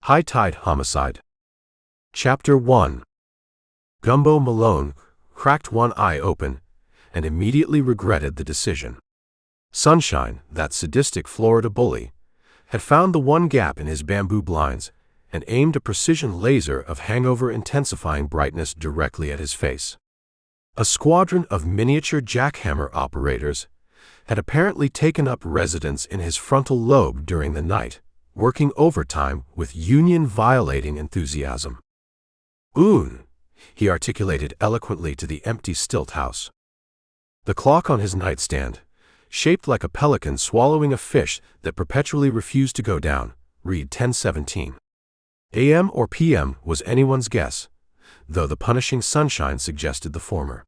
Tide Homicide. Chapter 1. Gumbo Malone cracked one eye open and immediately regretted the decision. Sunshine, that sadistic Florida bully, had found the one gap in his bamboo blinds and aimed a precision laser of hangover-intensifying brightness directly at his face. A squadron of miniature jackhammer operators had apparently taken up residence in his frontal lobe during the night, working overtime with union-violating enthusiasm. He articulated eloquently to the empty stilt house. The clock on his nightstand, shaped like a pelican swallowing a fish that perpetually refused to go down, read 10:17. AM or PM was anyone's guess, though the punishing sunshine suggested the former.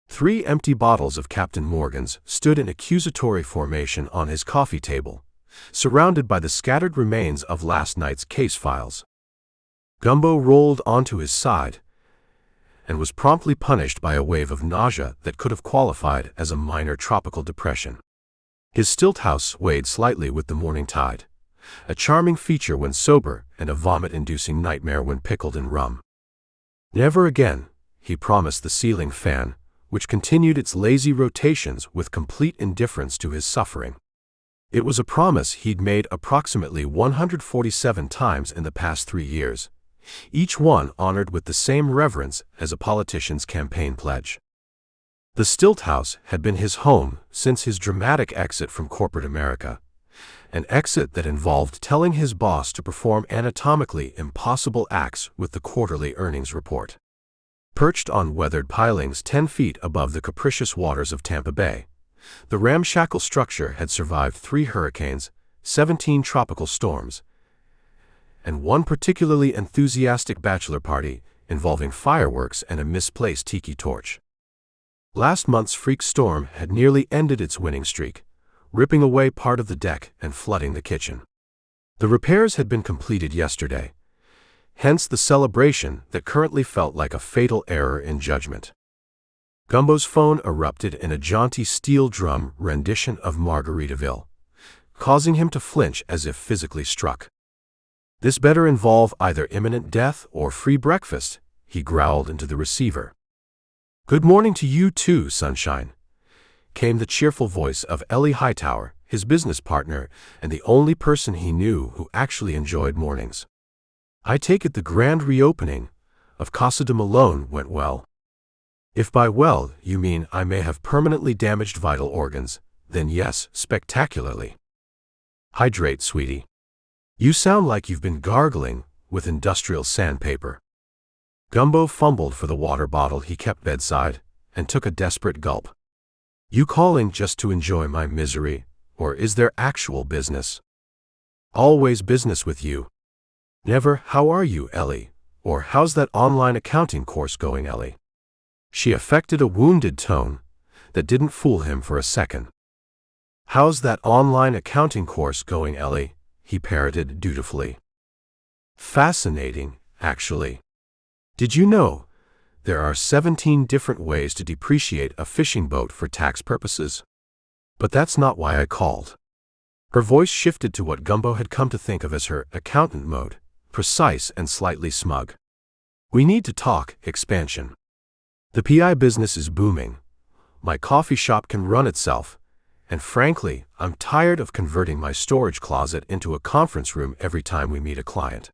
3 empty bottles of Captain Morgan's stood in accusatory formation on his coffee table, surrounded by the scattered remains of last night's case files. Gumbo rolled onto his side and was promptly punished by a wave of nausea that could have qualified as a minor tropical depression. His stilt house swayed slightly with the morning tide, a charming feature when sober and a vomit-inducing nightmare when pickled in rum. Never again, he promised the ceiling fan, which continued its lazy rotations with complete indifference to his suffering. It was a promise he'd made approximately 147 times in the past 3 years, each one honored with the same reverence as a politician's campaign pledge. The stilt house had been his home since his dramatic exit from corporate America, an exit that involved telling his boss to perform anatomically impossible acts with the quarterly earnings report. Perched on weathered pilings 10 feet above the capricious waters of Tampa Bay, the ramshackle structure had survived 3 hurricanes, 17 tropical storms, and one particularly enthusiastic bachelor party involving fireworks and a misplaced tiki torch. Last month's freak storm had nearly ended its winning streak, ripping away part of the deck and flooding the kitchen. The repairs had been completed yesterday, hence the celebration that currently felt like a fatal error in judgment. Gumbo's phone erupted in a jaunty steel drum rendition of Margaritaville, causing him to flinch as if physically struck. "This better involve either imminent death or free breakfast," he growled into the receiver. "Good morning to you too, Sunshine," came the cheerful voice of Ellie Hightower, his business partner and the only person he knew who actually enjoyed mornings. "I take it the grand reopening of Casa de Malone went well. If by well you mean I may have permanently damaged vital organs, then yes, spectacularly. Hydrate, sweetie. You sound like you've been gargling with industrial sandpaper." Gumbo fumbled for the water bottle he kept bedside and took a desperate gulp. "You calling just to enjoy my misery, or is there actual business?" "Always business with you." "Never, how are you, Ellie? Or how's that online accounting course going, Ellie?" She affected a wounded tone that didn't fool him for a second. "How's that online accounting course going, Ellie?" he parroted dutifully. "Fascinating, actually. Did you know there are 17 different ways to depreciate a fishing boat for tax purposes? But that's not why I called." Her voice shifted to what Gumbo had come to think of as her accountant mode, precise and slightly smug. "We need to talk expansion. The PI business is booming. My coffee shop can run itself, and frankly, I'm tired of converting my storage closet into a conference room every time we meet a client."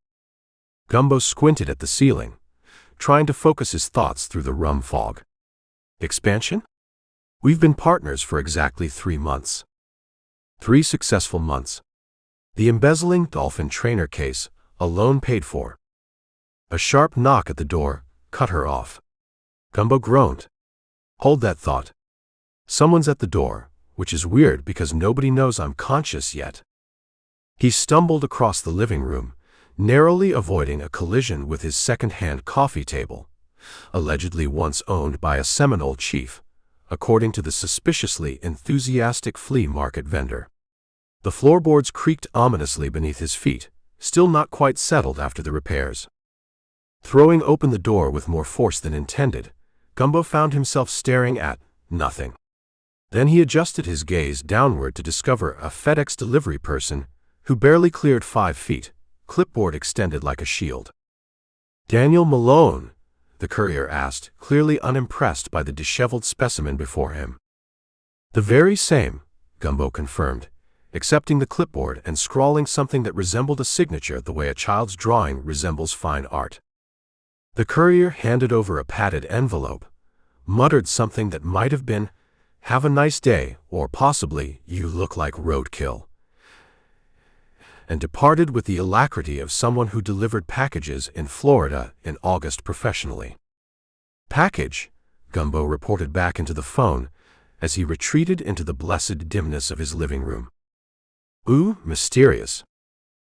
Gumbo squinted at the ceiling, trying to focus his thoughts through the rum fog. "Expansion? We've been partners for exactly 3 months. 3 successful months. The embezzling dolphin trainer case, alone paid for." A sharp knock at the door cut her off. Gumbo groaned. "Hold that thought. Someone's at the door, which is weird because nobody knows I'm conscious yet." He stumbled across the living room, narrowly avoiding a collision with his second-hand coffee table, allegedly once owned by a Seminole chief, according to the suspiciously enthusiastic flea market vendor. The floorboards creaked ominously beneath his feet, still not quite settled after the repairs. Throwing open the door with more force than intended, Gumbo found himself staring at nothing. Then he adjusted his gaze downward to discover a FedEx delivery person who barely cleared 5 feet, clipboard extended like a shield. "Daniel Malone?" the courier asked, clearly unimpressed by the disheveled specimen before him. "The very same," Gumbo confirmed, accepting the clipboard and scrawling something that resembled a signature the way a child's drawing resembles fine art. The courier handed over a padded envelope, muttered something that might have been, "Have a nice day," or possibly, "You look like roadkill," and departed with the alacrity of someone who delivered packages in Florida in August professionally. "Package," Gumbo reported back into the phone as he retreated into the blessed dimness of his living room. "Ooh, mysterious.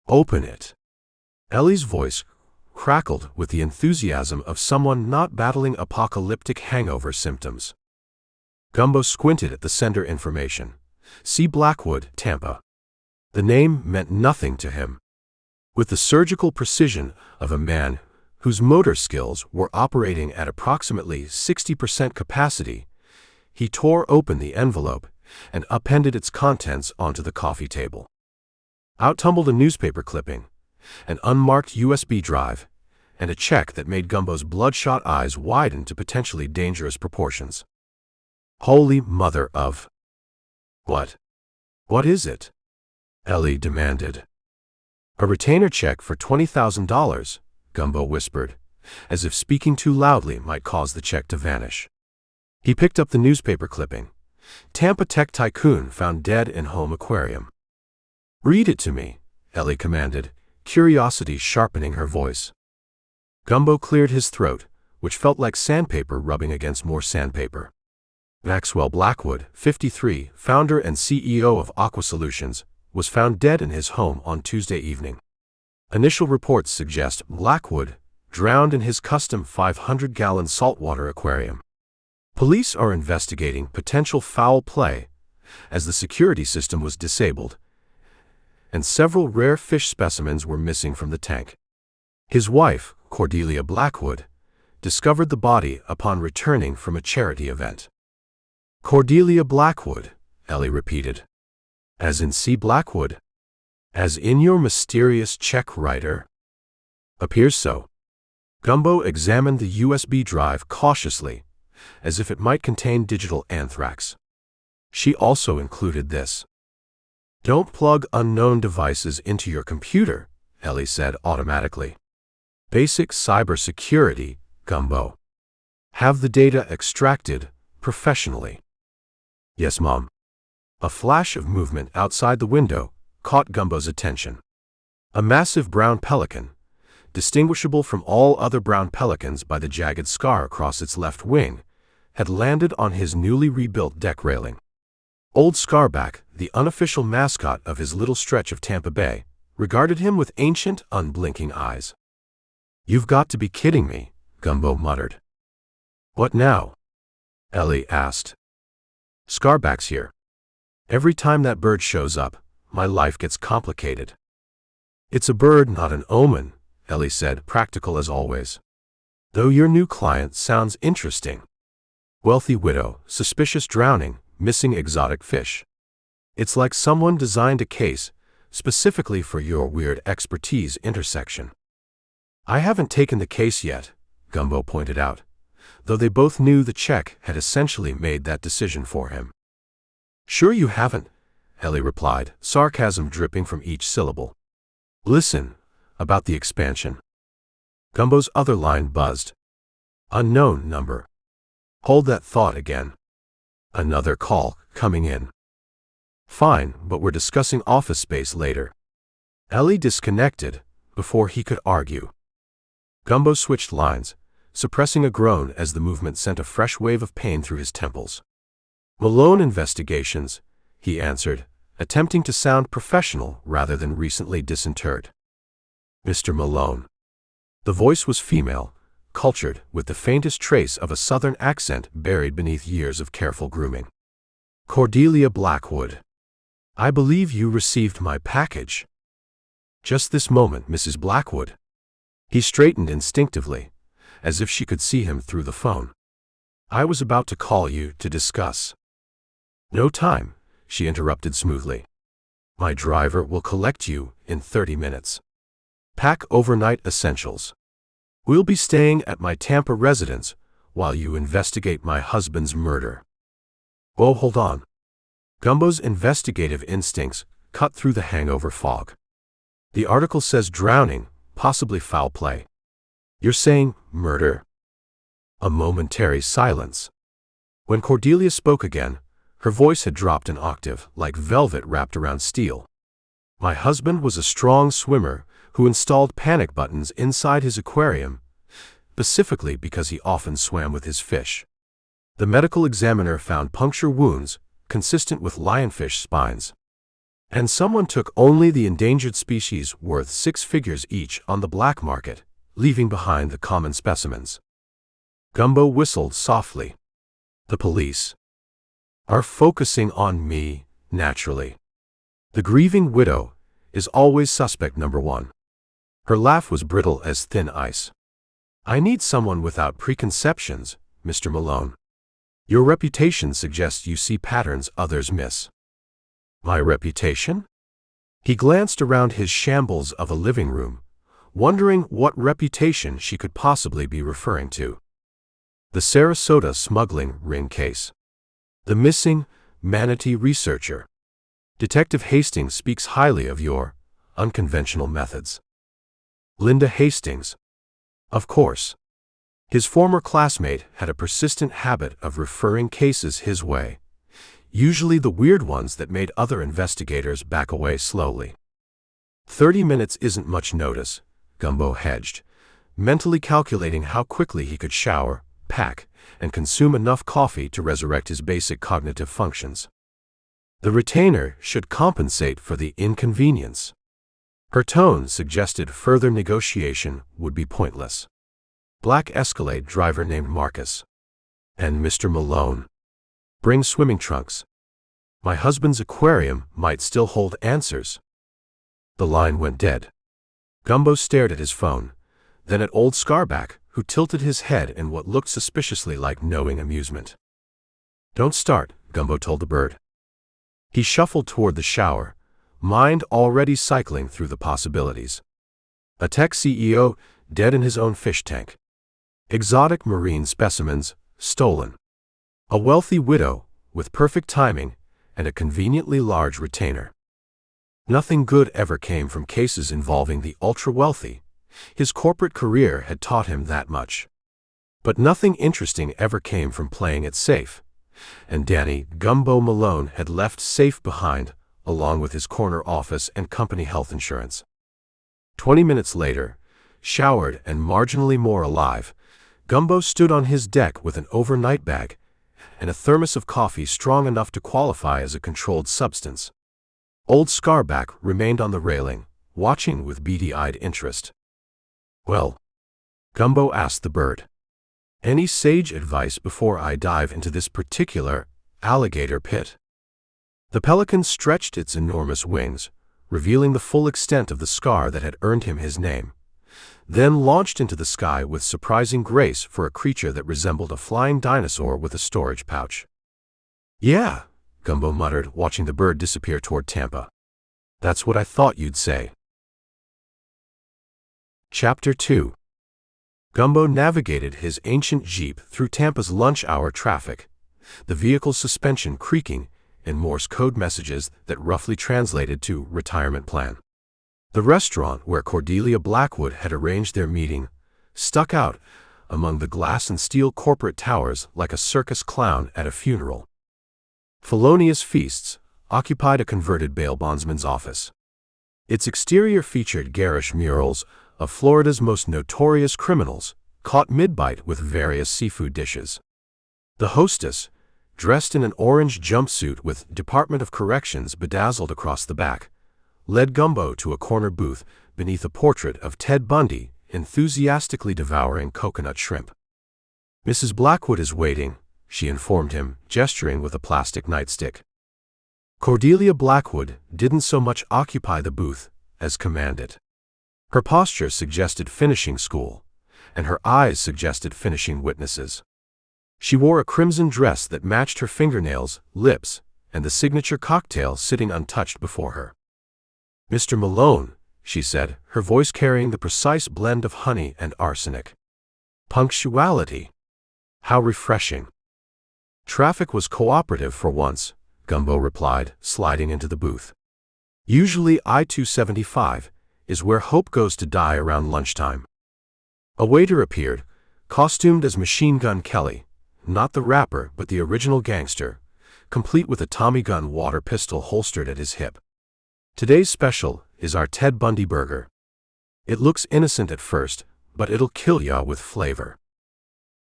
Open it." Ellie's voice crackled with the enthusiasm of someone not battling apocalyptic hangover symptoms. Gumbo squinted at the sender information. "See Blackwood, Tampa." The name meant nothing to him. With the surgical precision of a man whose motor skills were operating at approximately 60% capacity, he tore open the envelope and appended its contents onto the coffee table. Out tumbled a newspaper clipping, an unmarked USB drive, and a check that made Gumbo's bloodshot eyes widen to potentially dangerous proportions. "Holy mother of..." "What? What is it?" Ellie demanded. "A retainer check for $20,000, Gumbo whispered, as if speaking too loudly might cause the check to vanish. He picked up the newspaper clipping. "Tampa Tech Tycoon found dead in home aquarium." "Read it to me," Ellie commanded, curiosity sharpening her voice. Gumbo cleared his throat, which felt like sandpaper rubbing against more sandpaper. Maxwell Blackwood, 53, founder and CEO of Aqua Solutions, was found dead in his home on Tuesday evening. Initial reports suggest Blackwood drowned in his custom 500-gallon saltwater aquarium. Police are investigating potential foul play, as the security system was disabled, and several rare fish specimens were missing from the tank. His wife, Cordelia Blackwood, discovered the body upon returning from a charity event. "Cordelia Blackwood," Ellie repeated. "As in C. Blackwood? As in your mysterious check writer?" "Appears so." Gumbo examined the USB drive cautiously, as if it might contain digital anthrax. She also included this. "Don't plug unknown devices into your computer," Ellie said automatically. "Basic cybersecurity, Gumbo. Have the data extracted professionally." "Yes, Mom." A flash of movement outside the window caught Gumbo's attention. A massive brown pelican, distinguishable from all other brown pelicans by the jagged scar across its left wing, had landed on his newly rebuilt deck railing. Old Scarback, the unofficial mascot of his little stretch of Tampa Bay, regarded him with ancient, unblinking eyes. "You've got to be kidding me," Gumbo muttered. "What now?" Ellie asked. "Scarback's here. Every time that bird shows up, my life gets complicated." "It's a bird, not an omen," Ellie said, practical as always. "Though your new client sounds interesting. Wealthy widow, suspicious drowning, missing exotic fish. It's like someone designed a case specifically for your weird expertise intersection." "I haven't taken the case yet," Gumbo pointed out, though they both knew the check had essentially made that decision for him. "Sure you haven't," Ellie replied, sarcasm dripping from each syllable. "Listen, about the expansion." Gumbo's other line buzzed. "Unknown number." "Hold that thought again." "Another call coming in." "Fine, but we're discussing office space later." Ellie disconnected before he could argue. Gumbo switched lines, suppressing a groan as the movement sent a fresh wave of pain through his temples. "Malone Investigations," he answered, attempting to sound professional rather than recently disinterred. "Mr. Malone." The voice was female, cultured with the faintest trace of a southern accent buried beneath years of careful grooming. "Cordelia Blackwood. I believe you received my package." "Just this moment, Mrs. Blackwood." He straightened instinctively, as if she could see him through the phone. "I was about to call you to discuss." "No time," she interrupted smoothly. "My driver will collect you in 30 minutes. Pack overnight essentials. We'll be staying at my Tampa residence while you investigate my husband's murder. Oh, hold on. Gumbo's investigative instincts cut through the hangover fog. The article says drowning, possibly foul play. You're saying murder? A momentary silence. When Cordelia spoke again, her voice had dropped an octave, like velvet wrapped around steel. My husband was a strong swimmer who installed panic buttons inside his aquarium, specifically because he often swam with his fish. The medical examiner found puncture wounds consistent with lionfish spines. And someone took only the endangered species worth 6 figures each on the black market, leaving behind the common specimens. Gumbo whistled softly. The police are focusing on me, naturally. The grieving widow is always suspect number 1. Her laugh was brittle as thin ice. I need someone without preconceptions, Mr. Malone. Your reputation suggests you see patterns others miss. My reputation? He glanced around his shambles of a living room, wondering what reputation she could possibly be referring to. The Sarasota smuggling ring case. The missing manatee researcher. Detective Hastings speaks highly of your unconventional methods. Linda Hastings. Of course. His former classmate had a persistent habit of referring cases his way, usually the weird ones that made other investigators back away slowly. 30 minutes isn't much notice, Gumbo hedged, mentally calculating how quickly he could shower, pack, and consume enough coffee to resurrect his basic cognitive functions. The retainer should compensate for the inconvenience. Her tone suggested further negotiation would be pointless. Black Escalade driver named Marcus. And Mr. Malone. Bring swimming trunks. My husband's aquarium might still hold answers. The line went dead. Gumbo stared at his phone, then at old Scarback, who tilted his head in what looked suspiciously like knowing amusement. Don't start, Gumbo told the bird. He shuffled toward the shower, mind already cycling through the possibilities. A tech CEO dead in his own fish tank. Exotic marine specimens stolen. A wealthy widow with perfect timing and a conveniently large retainer. Nothing good ever came from cases involving the ultra-wealthy. His corporate career had taught him that much. But nothing interesting ever came from playing it safe, and Danny Gumbo Malone had left safe behind, along with his corner office and company health insurance. 20 minutes later, showered and marginally more alive, Gumbo stood on his deck with an overnight bag and a thermos of coffee strong enough to qualify as a controlled substance. Old Scarback remained on the railing, watching with beady-eyed interest. Well, Gumbo asked the bird. Any sage advice before I dive into this particular alligator pit? The pelican stretched its enormous wings, revealing the full extent of the scar that had earned him his name, then launched into the sky with surprising grace for a creature that resembled a flying dinosaur with a storage pouch. Yeah, Gumbo muttered, watching the bird disappear toward Tampa. That's what I thought you'd say. Chapter 2. Gumbo navigated his ancient Jeep through Tampa's lunch hour traffic, the vehicle's suspension creaking in Morse code messages that roughly translated to retirement plan. The restaurant where Cordelia Blackwood had arranged their meeting stuck out among the glass and steel corporate towers like a circus clown at a funeral. Felonious Feasts occupied a converted bail bondsman's office. Its exterior featured garish murals of Florida's most notorious criminals, caught mid-bite with various seafood dishes. The hostess, dressed in an orange jumpsuit with Department of Corrections bedazzled across the back, led Gumbo to a corner booth beneath a portrait of Ted Bundy enthusiastically devouring coconut shrimp. Mrs. Blackwood is waiting, she informed him, gesturing with a plastic nightstick. Cordelia Blackwood didn't so much occupy the booth as command it. Her posture suggested finishing school, and her eyes suggested finishing witnesses. She wore a crimson dress that matched her fingernails, lips, and the signature cocktail sitting untouched before her. Mr. Malone, she said, her voice carrying the precise blend of honey and arsenic. Punctuality. How refreshing. Traffic was cooperative for once, Gumbo replied, sliding into the booth. Usually I-275 is where hope goes to die around lunchtime. A waiter appeared, costumed as Machine Gun Kelly, not the rapper but the original gangster, complete with a Tommy gun water pistol holstered at his hip. Today's special is our Ted Bundy burger. It looks innocent at first, but it'll kill ya with flavor.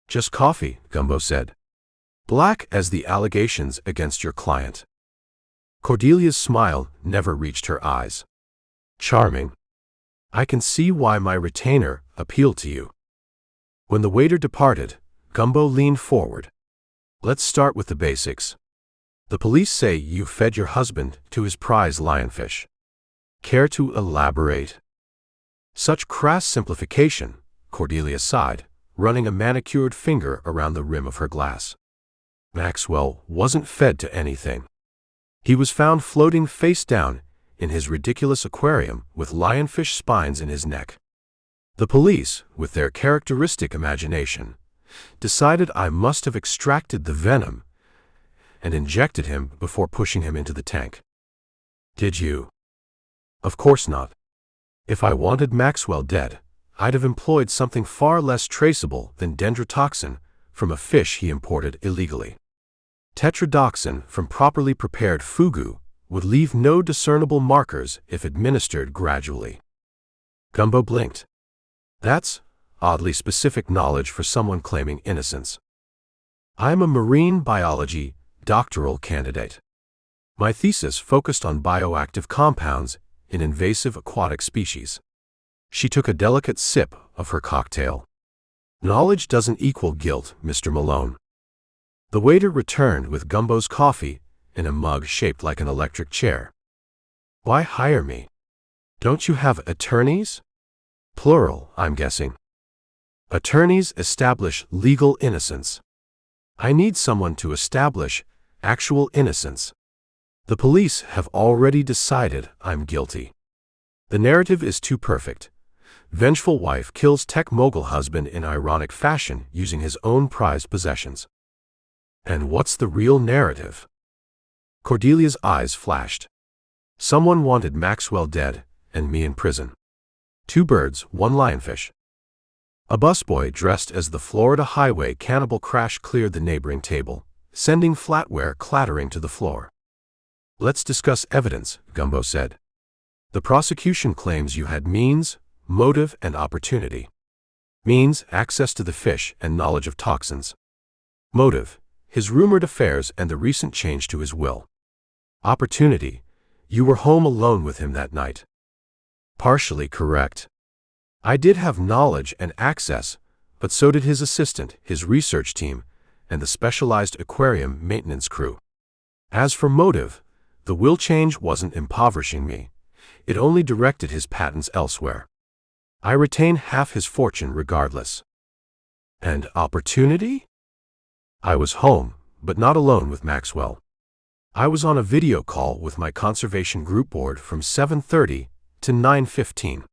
Just coffee, Gumbo said. Black as the allegations against your client. Cordelia's smile never reached her eyes. Charming. I can see why my retainer appealed to you. When the waiter departed, Gumbo leaned forward. Let's start with the basics. The police say you fed your husband to his prize lionfish. Care to elaborate? Such crass simplification, Cordelia sighed, running a manicured finger around the rim of her glass. Maxwell wasn't fed to anything. He was found floating face down in his ridiculous aquarium with lionfish spines in his neck. The police, with their characteristic imagination, decided I must have extracted the venom and injected him before pushing him into the tank. Did you? Of course not. If I wanted Maxwell dead, I'd have employed something far less traceable than dendrotoxin from a fish he imported illegally. Tetrodotoxin from properly prepared fugu would leave no discernible markers if administered gradually. Gumbo blinked. That's oddly specific knowledge for someone claiming innocence. I'm a marine biology doctoral candidate. My thesis focused on bioactive compounds in invasive aquatic species. She took a delicate sip of her cocktail. Knowledge doesn't equal guilt, Mr. Malone. The waiter returned with Gumbo's coffee in a mug shaped like an electric chair. Why hire me? Don't you have attorneys? Plural, I'm guessing. Attorneys establish legal innocence. I need someone to establish actual innocence. The police have already decided I'm guilty. The narrative is too perfect. Vengeful wife kills tech mogul husband in ironic fashion using his own prized possessions. And what's the real narrative? Cordelia's eyes flashed. Someone wanted Maxwell dead and me in prison. 2 birds, 1 lionfish. A busboy dressed as the Florida highway cannibal crash cleared the neighboring table, sending flatware clattering to the floor. Let's discuss evidence, Gumbo said. The prosecution claims you had means, motive, and opportunity. Means, access to the fish and knowledge of toxins. Motive, his rumored affairs and the recent change to his will. Opportunity, you were home alone with him that night. Partially correct. I did have knowledge and access, but so did his assistant, his research team, and the specialized aquarium maintenance crew. As for motive, the will change wasn't impoverishing me. It only directed his patents elsewhere. I retain half his fortune regardless. And opportunity? I was home, but not alone with Maxwell. I was on a video call with my conservation group board from 7:30 to 9:15.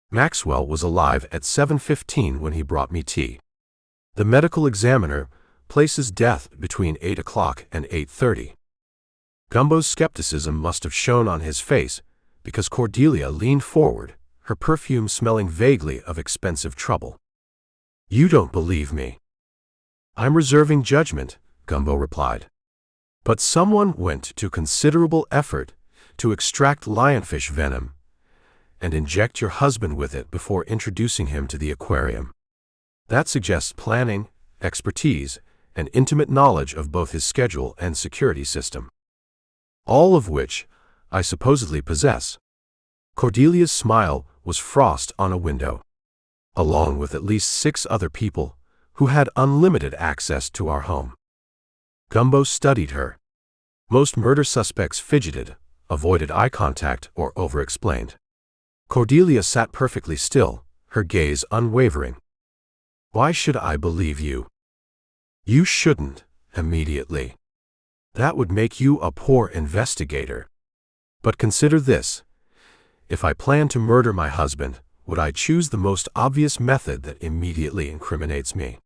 Maxwell was alive at 7:15 when he brought me tea. The medical examiner places death between 8 o'clock and 8:30. Gumbo's skepticism must have shown on his face because Cordelia leaned forward, her perfume smelling vaguely of expensive trouble. You don't believe me. I'm reserving judgment, Gumbo replied. But someone went to considerable effort to extract lionfish venom and inject your husband with it before introducing him to the aquarium. That suggests planning, expertise, and intimate knowledge of both his schedule and security system. All of which I supposedly possess. Cordelia's smile was frost on a window. Along with at least 6 other people who had unlimited access to our home. Gumbo studied her. Most murder suspects fidgeted, avoided eye contact, or over-explained. Cordelia sat perfectly still, her gaze unwavering. Why should I believe you? You shouldn't, immediately. That would make you a poor investigator. But consider this. If I planned to murder my husband, would I choose the most obvious method that immediately incriminates me?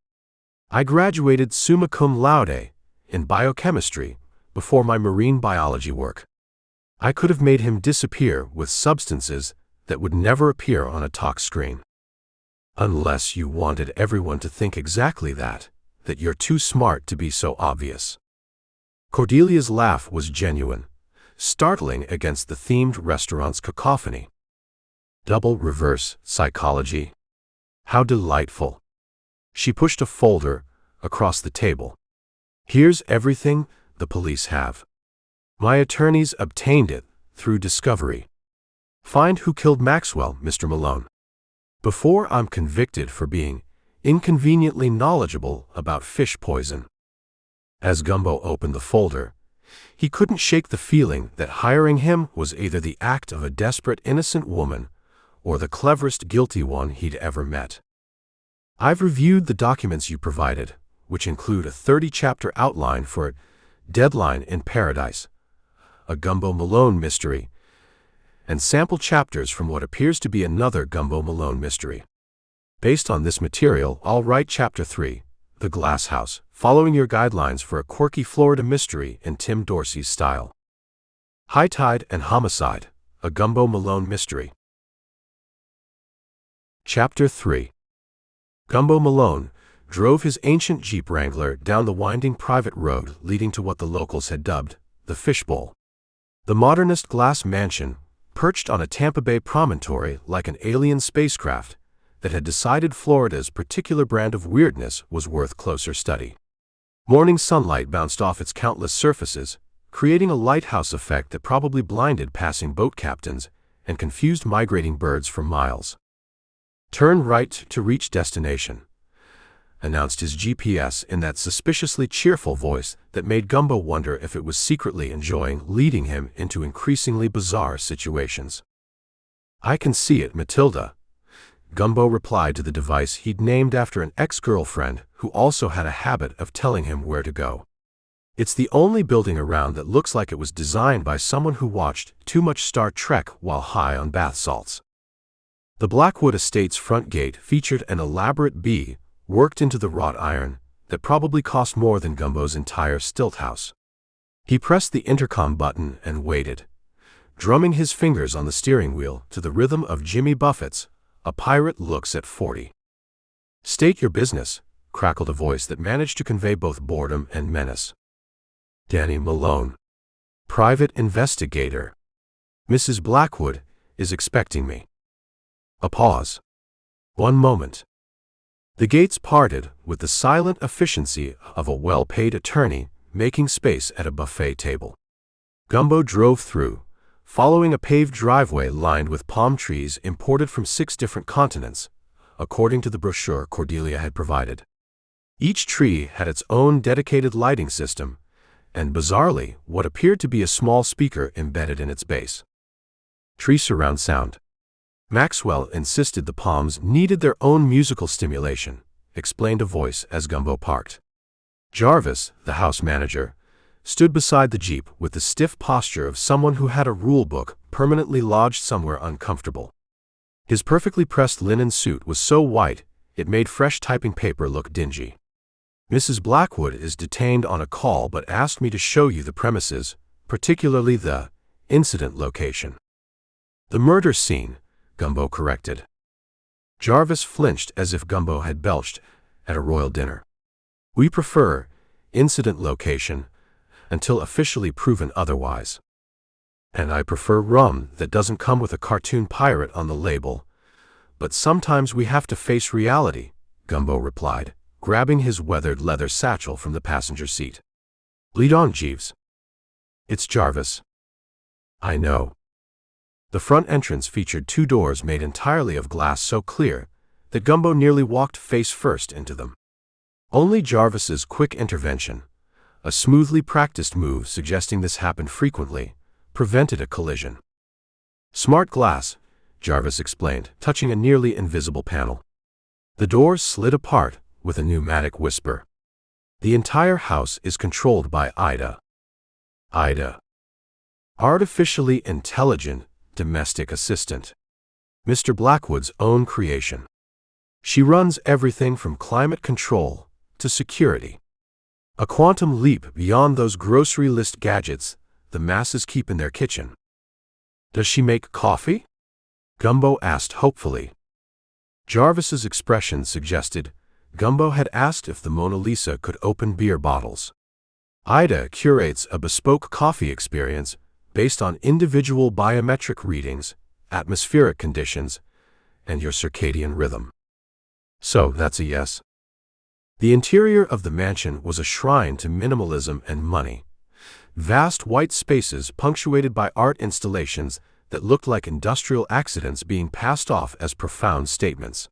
I graduated summa cum laude in biochemistry before my marine biology work. I could have made him disappear with substances that would never appear on a talk screen. Unless you wanted everyone to think exactly that you're too smart to be so obvious. Cordelia's laugh was genuine, startling against the themed restaurant's cacophony. Double reverse psychology. How delightful. She pushed a folder across the table. Here's everything the police have. My attorneys obtained it through discovery. Find who killed Maxwell, Mr. Malone. Before I'm convicted for being inconveniently knowledgeable about fish poison. As Gumbo opened the folder, he couldn't shake the feeling that hiring him was either the act of a desperate innocent woman or the cleverest guilty one he'd ever met. I've reviewed the documents you provided, which include a 30-chapter outline for Deadline in Paradise, a Gumbo Malone mystery, and sample chapters from what appears to be another Gumbo Malone mystery. Based on this material, I'll write Chapter 3, The Glass House, following your guidelines for a quirky Florida mystery in Tim Dorsey's style. Tide Homicide, a Gumbo Malone mystery. Chapter 3. Gumbo Malone drove his ancient Jeep Wrangler down the winding private road leading to what the locals had dubbed the Fishbowl. The modernist glass mansion, perched on a Tampa Bay promontory like an alien spacecraft, that had decided Florida's particular brand of weirdness was worth closer study. Morning sunlight bounced off its countless surfaces, creating a lighthouse effect that probably blinded passing boat captains and confused migrating birds for miles. Turn right to reach destination, announced his GPS in that suspiciously cheerful voice that made Gumbo wonder if it was secretly enjoying leading him into increasingly bizarre situations. I can see it, Matilda, Gumbo replied to the device he'd named after an ex-girlfriend who also had a habit of telling him where to go. It's the only building around that looks like it was designed by someone who watched too much Star Trek while high on bath salts. The Blackwood Estate's front gate featured an elaborate bee worked into the wrought iron that probably cost more than Gumbo's entire stilt house. He pressed the intercom button and waited, drumming his fingers on the steering wheel to the rhythm of Jimmy Buffett's A Pirate Looks at 40. State your business, crackled a voice that managed to convey both boredom and menace. Danny Malone, private investigator. Mrs. Blackwood is expecting me. A pause. One moment. The gates parted with the silent efficiency of a well-paid attorney making space at a buffet table. Gumbo drove through, following a paved driveway lined with palm trees imported from 6 different continents, according to the brochure Cordelia had provided. Each tree had its own dedicated lighting system, and bizarrely, what appeared to be a small speaker embedded in its base. Tree surround sound. Maxwell insisted the palms needed their own musical stimulation, explained a voice as Gumbo parked. Jarvis, the house manager, stood beside the Jeep with the stiff posture of someone who had a rule book permanently lodged somewhere uncomfortable. His perfectly pressed linen suit was so white it made fresh typing paper look dingy. Mrs. Blackwood is detained on a call but asked me to show you the premises, particularly the incident location. The murder scene, Gumbo corrected. Jarvis flinched as if Gumbo had belched at a royal dinner. We prefer incident location until officially proven otherwise. And I prefer rum that doesn't come with a cartoon pirate on the label. But sometimes we have to face reality, Gumbo replied, grabbing his weathered leather satchel from the passenger seat. Lead on, Jeeves. It's Jarvis. I know. The front entrance featured 2 doors made entirely of glass so clear that Gumbo nearly walked face first into them. Only Jarvis's quick intervention, a smoothly practiced move suggesting this happened frequently, prevented a collision. Smart glass, Jarvis explained, touching a nearly invisible panel. The doors slid apart with a pneumatic whisper. The entire house is controlled by Ida. Ida. Artificially intelligent domestic assistant. Mr. Blackwood's own creation. She runs everything from climate control to security. A quantum leap beyond those grocery list gadgets the masses keep in their kitchen. Does she make coffee? Gumbo asked hopefully. Jarvis's expression suggested Gumbo had asked if the Mona Lisa could open beer bottles. Ida curates a bespoke coffee experience based on individual biometric readings, atmospheric conditions, and your circadian rhythm. So, that's a yes. The interior of the mansion was a shrine to minimalism and money. Vast white spaces punctuated by art installations that looked like industrial accidents being passed off as profound statements.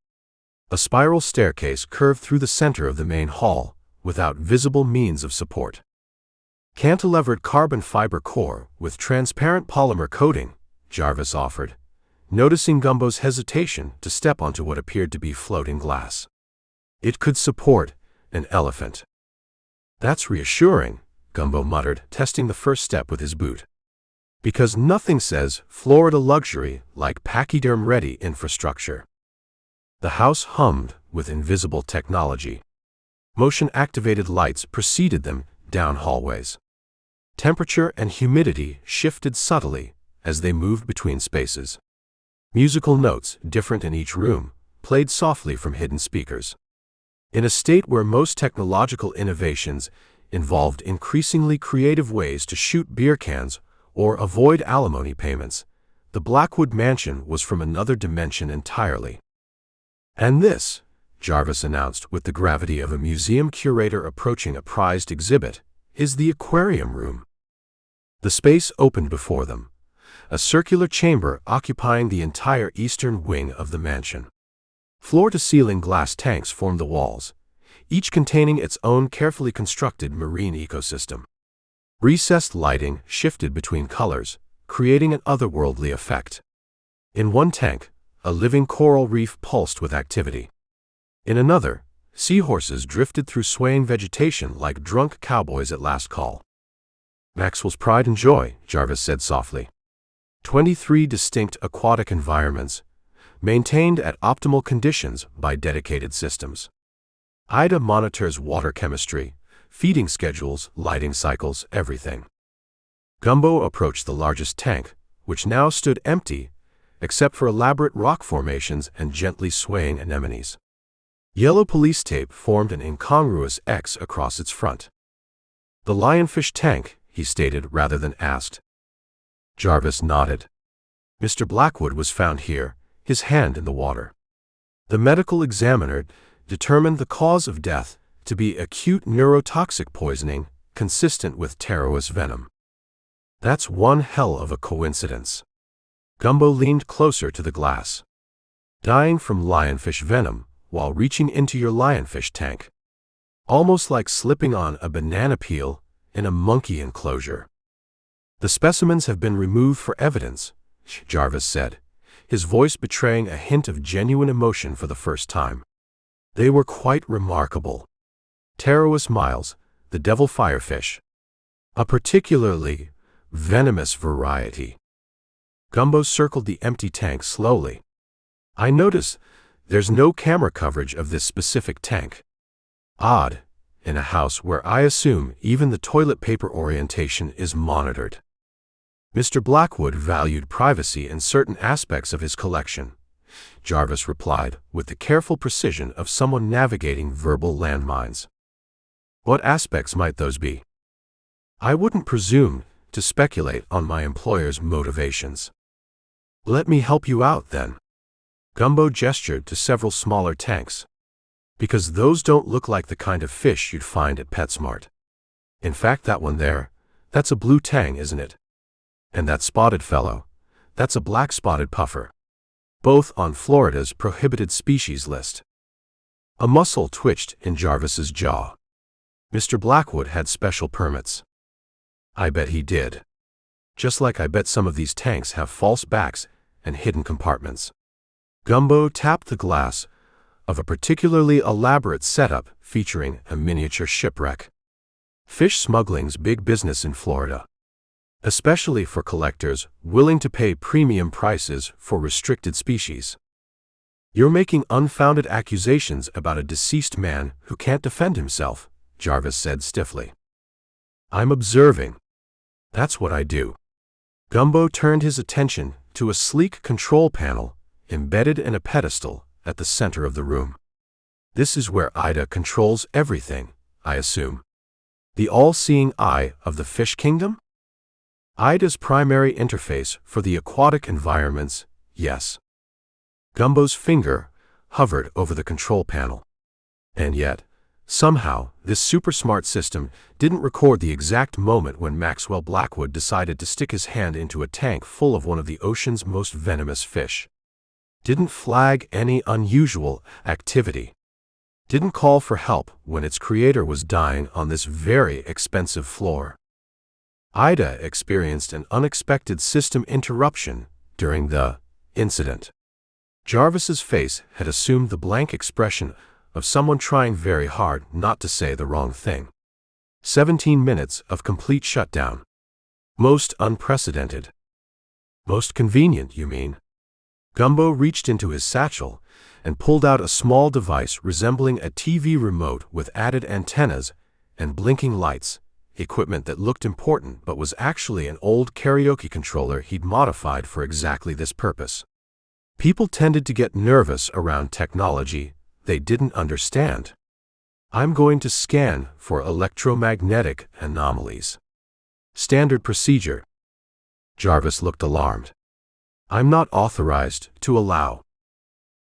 A spiral staircase curved through the center of the main hall, without visible means of support. Cantilevered carbon fiber core with transparent polymer coating, Jarvis offered, noticing Gumbo's hesitation to step onto what appeared to be floating glass. It could support an elephant. That's reassuring, Gumbo muttered, testing the first step with his boot. Because nothing says Florida luxury like pachyderm-ready infrastructure. The house hummed with invisible technology. Motion-activated lights preceded them down hallways. Temperature and humidity shifted subtly as they moved between spaces. Musical notes, different in each room, played softly from hidden speakers. In a state where most technological innovations involved increasingly creative ways to shoot beer cans or avoid alimony payments, the Blackwood mansion was from another dimension entirely. And this, Jarvis announced with the gravity of a museum curator approaching a prized exhibit, is the aquarium room. The space opened before them, a circular chamber occupying the entire eastern wing of the mansion. Floor-to-ceiling glass tanks formed the walls, each containing its own carefully constructed marine ecosystem. Recessed lighting shifted between colors, creating an otherworldly effect. In one tank, a living coral reef pulsed with activity. In another, seahorses drifted through swaying vegetation like drunk cowboys at last call. Maxwell's pride and joy, Jarvis said softly. 23 distinct aquatic environments, maintained at optimal conditions by dedicated systems. Ida monitors water chemistry, feeding schedules, lighting cycles, everything. Gumbo approached the largest tank, which now stood empty, except for elaborate rock formations and gently swaying anemones. Yellow police tape formed an incongruous X across its front. The lionfish tank, he stated rather than asked. Jarvis nodded. Mr. Blackwood was found here, his hand in the water. The medical examiner determined the cause of death to be acute neurotoxic poisoning consistent with Pterois venom. That's one hell of a coincidence. Gumbo leaned closer to the glass. Dying from lionfish venom while reaching into your lionfish tank. Almost like slipping on a banana peel in a monkey enclosure. The specimens have been removed for evidence, Jarvis said, his voice betraying a hint of genuine emotion for the first time. They were quite remarkable. Pterois miles, the devil firefish. A particularly venomous variety. Gumbo circled the empty tank slowly. I notice there's no camera coverage of this specific tank. Odd, in a house where I assume even the toilet paper orientation is monitored. Mr. Blackwood valued privacy in certain aspects of his collection, Jarvis replied with the careful precision of someone navigating verbal landmines. What aspects might those be? I wouldn't presume to speculate on my employer's motivations. Let me help you out, then. Gumbo gestured to several smaller tanks. Because those don't look like the kind of fish you'd find at PetSmart. In fact, that one there, that's a blue tang, isn't it? And that spotted fellow, that's a black-spotted puffer. Both on Florida's prohibited species list. A muscle twitched in Jarvis's jaw. Mr. Blackwood had special permits. I bet he did. Just like I bet some of these tanks have false backs and hidden compartments. Gumbo tapped the glass of a particularly elaborate setup featuring a miniature shipwreck. Fish smuggling's big business in Florida. especially for collectors willing to pay premium prices for restricted species. You're making unfounded accusations about a deceased man who can't defend himself, Jarvis said stiffly. I'm observing. That's what I do. Gumbo turned his attention to a sleek control panel embedded in a pedestal at the center of the room. This is where Ida controls everything, I assume. The all-seeing eye of the fish kingdom? Ida's primary interface for the aquatic environments, yes. Gumbo's finger hovered over the control panel. And yet, somehow, this super-smart system didn't record the exact moment when Maxwell Blackwood decided to stick his hand into a tank full of one of the ocean's most venomous fish. Didn't flag any unusual activity. Didn't call for help when its creator was dying on this very expensive floor. Ida experienced an unexpected system interruption during the incident. Jarvis's face had assumed the blank expression of someone trying very hard not to say the wrong thing. 17 minutes of complete shutdown. Most unprecedented. Most convenient, you mean? Gumbo reached into his satchel and pulled out a small device resembling a TV remote with added antennas and blinking lights, equipment that looked important but was actually an old karaoke controller he'd modified for exactly this purpose. People tended to get nervous around technology they didn't understand. I'm going to scan for electromagnetic anomalies. Standard procedure. Jarvis looked alarmed. I'm not authorized to allow.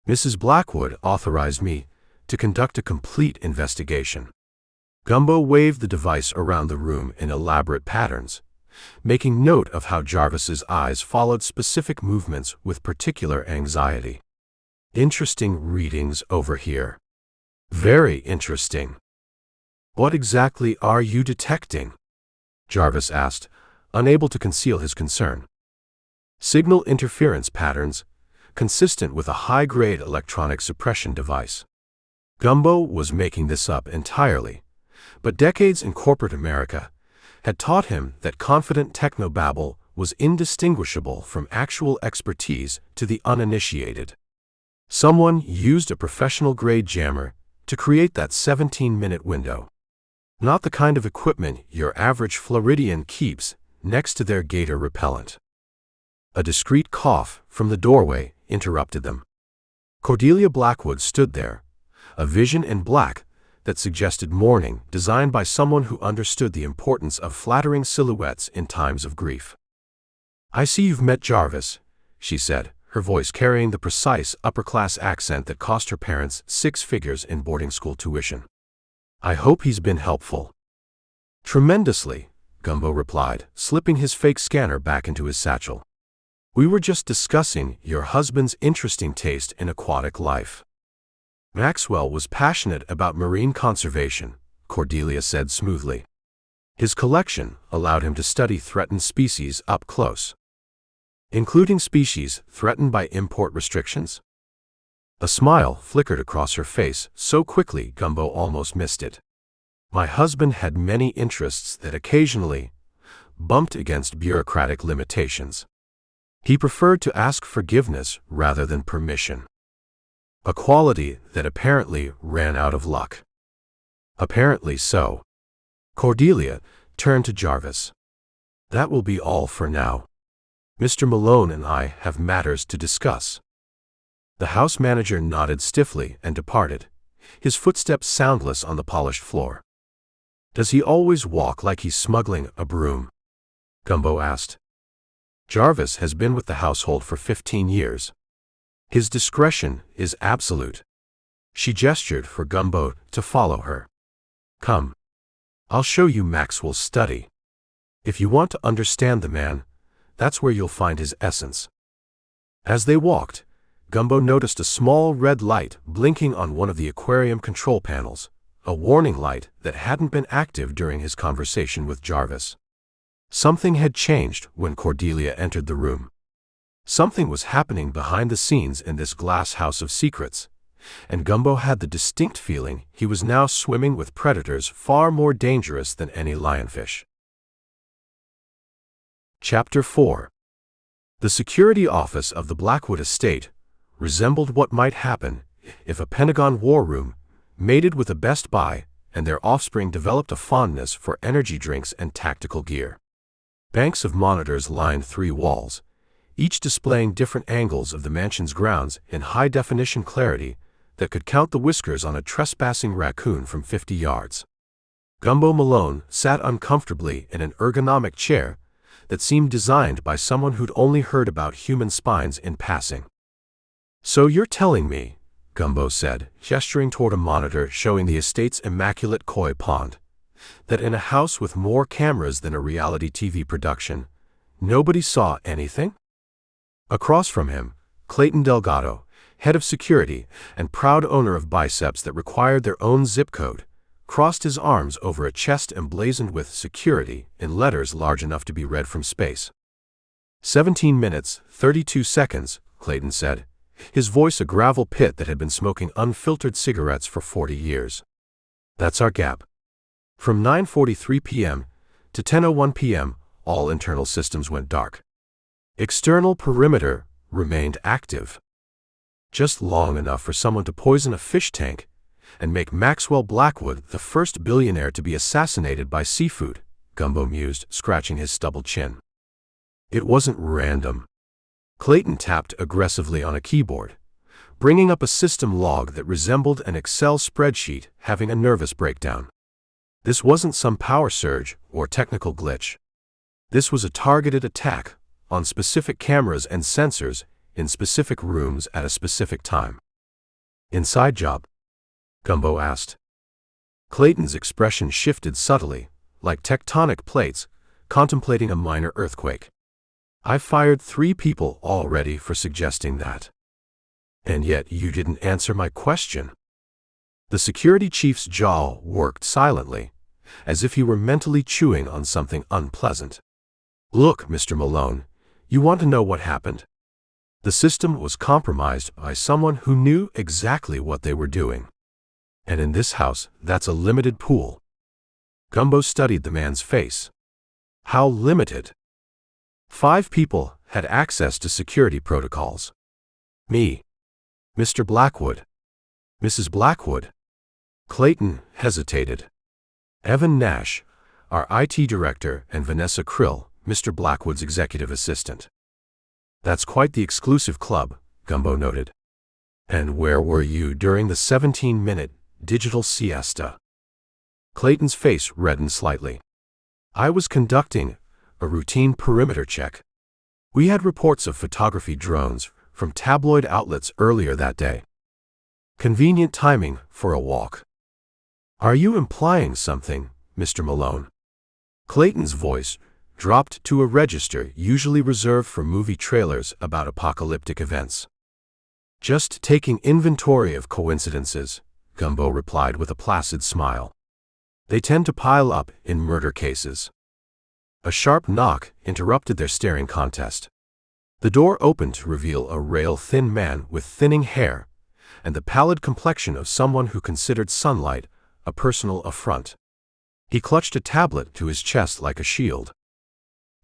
Mrs. Blackwood authorized me to conduct a complete investigation. Gumbo waved the device around the room in elaborate patterns, making note of how Jarvis's eyes followed specific movements with particular anxiety. Interesting readings over here. Very interesting. What exactly are you detecting? Jarvis asked, unable to conceal his concern. Signal interference patterns, consistent with a high-grade electronic suppression device. Gumbo was making this up entirely, but decades in corporate America had taught him that confident technobabble was indistinguishable from actual expertise to the uninitiated. Someone used a professional-grade jammer to create that 17-minute window. Not the kind of equipment your average Floridian keeps next to their gator repellent. A discreet cough from the doorway interrupted them. Cordelia Blackwood stood there, a vision in black that suggested mourning designed by someone who understood the importance of flattering silhouettes in times of grief. I see you've met Jarvis, she said, her voice carrying the precise upper-class accent that cost her parents 6 figures in boarding school tuition. I hope he's been helpful. Tremendously, Gumbo replied, slipping his fake scanner back into his satchel. We were just discussing your husband's interesting taste in aquatic life. Maxwell was passionate about marine conservation, Cordelia said smoothly. His collection allowed him to study threatened species up close. Including species threatened by import restrictions? A smile flickered across her face so quickly Gumbo almost missed it. My husband had many interests that occasionally bumped against bureaucratic limitations. He preferred to ask forgiveness rather than permission. A quality that apparently ran out of luck. Apparently so. Cordelia turned to Jarvis. That will be all for now. Mr. Malone and I have matters to discuss. The house manager nodded stiffly and departed, his footsteps soundless on the polished floor. Does he always walk like he's smuggling a broom? Gumbo asked. Jarvis has been with the household for 15 years. His discretion is absolute. She gestured for Gumbo to follow her. Come. I'll show you Maxwell's study. If you want to understand the man, that's where you'll find his essence. As they walked, Gumbo noticed a small red light blinking on one of the aquarium control panels, a warning light that hadn't been active during his conversation with Jarvis. Something had changed when Cordelia entered the room. Something was happening behind the scenes in this glass house of secrets, and Gumbo had the distinct feeling he was now swimming with predators far more dangerous than any lionfish. Chapter 4. The security office of the Blackwood estate resembled what might happen if a Pentagon war room mated with a Best Buy and their offspring developed a fondness for energy drinks and tactical gear. Banks of monitors lined 3 walls, each displaying different angles of the mansion's grounds in high-definition clarity that could count the whiskers on a trespassing raccoon from 50 yards. Gumbo Malone sat uncomfortably in an ergonomic chair that seemed designed by someone who'd only heard about human spines in passing. "So you're telling me," Gumbo said, gesturing toward a monitor showing the estate's immaculate koi pond, "that in a house with more cameras than a reality TV production, nobody saw anything?" Across from him, Clayton Delgado, head of security and proud owner of biceps that required their own zip code, crossed his arms over a chest emblazoned with "security" in letters large enough to be read from space. 17 minutes, 32 seconds, Clayton said, his voice a gravel pit that had been smoking unfiltered cigarettes for 40 years. "That's our gap." From 9:43 p.m. to 10:01 p.m., all internal systems went dark. External perimeter remained active. Just long enough for someone to poison a fish tank and make Maxwell Blackwood the first billionaire to be assassinated by seafood, Gumbo mused, scratching his stubbled chin. It wasn't random. Clayton tapped aggressively on a keyboard, bringing up a system log that resembled an Excel spreadsheet having a nervous breakdown. This wasn't some power surge or technical glitch. This was a targeted attack on specific cameras and sensors in specific rooms at a specific time. "Inside job?" Gumbo asked. Clayton's expression shifted subtly, like tectonic plates contemplating a minor earthquake. "I fired 3 people already for suggesting that. And yet you didn't answer my question." The security chief's jaw worked silently, as if he were mentally chewing on something unpleasant. "Look, Mr. Malone, you want to know what happened? The system was compromised by someone who knew exactly what they were doing. And in this house, that's a limited pool." Gumbo studied the man's face. "How limited?" 5 people had access to security protocols. "Me. Mr. Blackwood. Mrs. Blackwood." Clayton hesitated. "Evan Nash, our IT director, and Vanessa Krill, Mr. Blackwood's executive assistant." "That's quite the exclusive club," Gumbo noted. "And where were you during the 17-minute digital siesta?" Clayton's face reddened slightly. "I was conducting a routine perimeter check. We had reports of photography drones from tabloid outlets earlier that day. Convenient timing for a walk." "Are you implying something, Mr. Malone?" Clayton's voice dropped to a register usually reserved for movie trailers about apocalyptic events. "Just taking inventory of coincidences," Gumbo replied with a placid smile. "They tend to pile up in murder cases." A sharp knock interrupted their staring contest. The door opened to reveal a rail-thin man with thinning hair and the pallid complexion of someone who considered sunlight a personal affront. He clutched a tablet to his chest like a shield.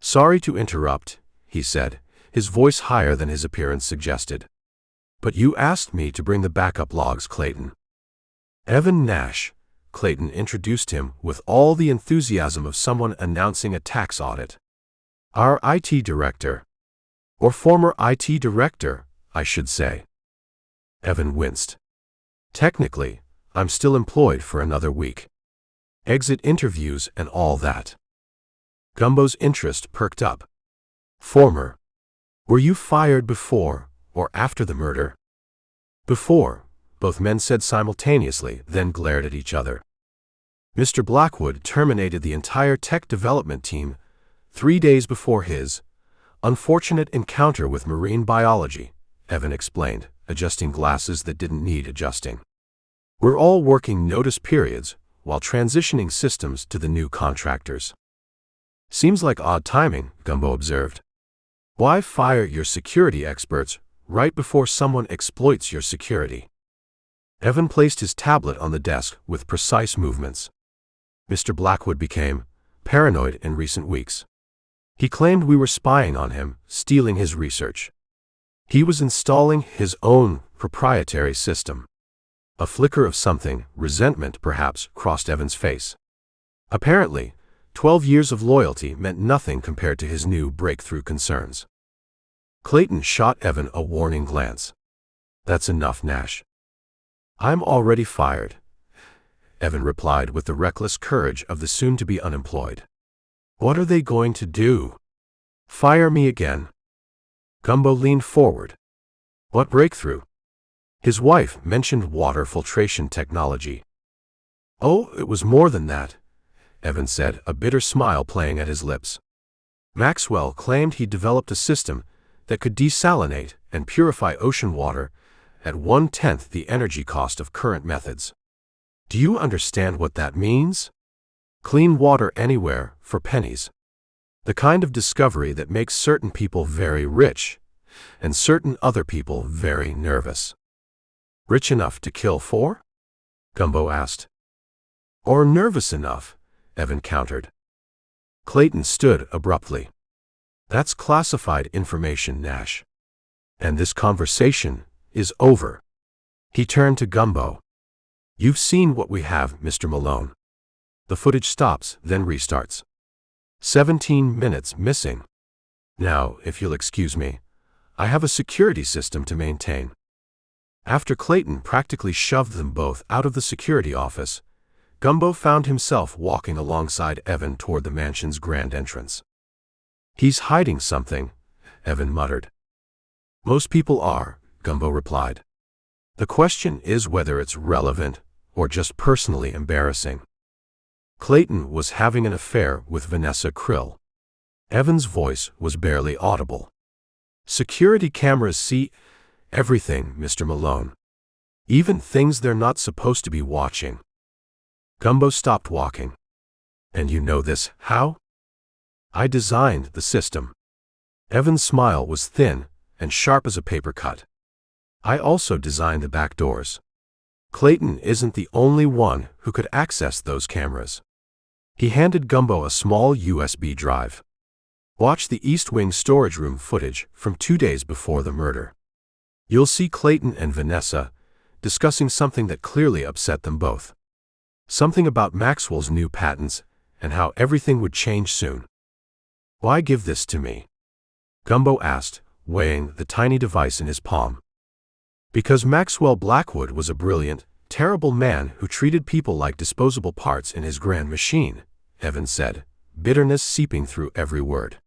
"Sorry to interrupt," he said, his voice higher than his appearance suggested. "But you asked me to bring the backup logs, Clayton." "Evan Nash," Clayton introduced him with all the enthusiasm of someone announcing a tax audit. "Our IT director. Or former IT director, I should say." Evan winced. "Technically, I'm still employed for another week. Exit interviews and all that." Gumbo's interest perked up. "Former. Were you fired before or after the murder?" "Before," both men said simultaneously, then glared at each other. "Mr. Blackwood terminated the entire tech development team 3 days before his unfortunate encounter with marine biology," Evan explained, adjusting glasses that didn't need adjusting. "We're all working notice periods while transitioning systems to the new contractors." "Seems like odd timing," Gumbo observed. "Why fire your security experts right before someone exploits your security?" Evan placed his tablet on the desk with precise movements. "Mr. Blackwood became paranoid in recent weeks. He claimed we were spying on him, stealing his research. He was installing his own proprietary system. A flicker of something, resentment perhaps, crossed Evan's face. Apparently, 12 years of loyalty meant nothing compared to his new breakthrough concerns. Clayton shot Evan a warning glance. "That's enough, Nash." "I'm already fired," Evan replied with the reckless courage of the soon-to-be unemployed. "What are they going to do? Fire me again?" Gumbo leaned forward. "What breakthrough?" His wife mentioned water filtration technology. "Oh, it was more than that," Evan said, a bitter smile playing at his lips. "Maxwell claimed he developed a system that could desalinate and purify ocean water at 1/10 the energy cost of current methods. Do you understand what that means? Clean water anywhere, for pennies. The kind of discovery that makes certain people very rich, and certain other people very nervous." "Rich enough to kill for?" Gumbo asked. "Or nervous enough," Evan countered. Clayton stood abruptly. "That's classified information, Nash. And this conversation is over." He turned to Gumbo. "You've seen what we have, Mr. Malone." The footage stops, then restarts. 17 minutes missing. "Now, if you'll excuse me, I have a security system to maintain." After Clayton practically shoved them both out of the security office, Gumbo found himself walking alongside Evan toward the mansion's grand entrance. "He's hiding something," Evan muttered. "Most people are," Gumbo replied. "The question is whether it's relevant or just personally embarrassing." Clayton was having an affair with Vanessa Krill. Evan's voice was barely audible. "Security cameras see everything, Mr. Malone. Even things they're not supposed to be watching." Gumbo stopped walking. "And you know this, how?" "I designed the system." Evan's smile was thin and sharp as a paper cut. "I also designed the back doors. Clayton isn't the only one who could access those cameras." He handed Gumbo a small USB drive. "Watch the East Wing storage room footage from 2 days before the murder. You'll see Clayton and Vanessa discussing something that clearly upset them both. Something about Maxwell's new patents and how everything would change soon." "Why give this to me?" Gumbo asked, weighing the tiny device in his palm. "Because Maxwell Blackwood was a brilliant, terrible man who treated people like disposable parts in his grand machine," Evan said, bitterness seeping through every word.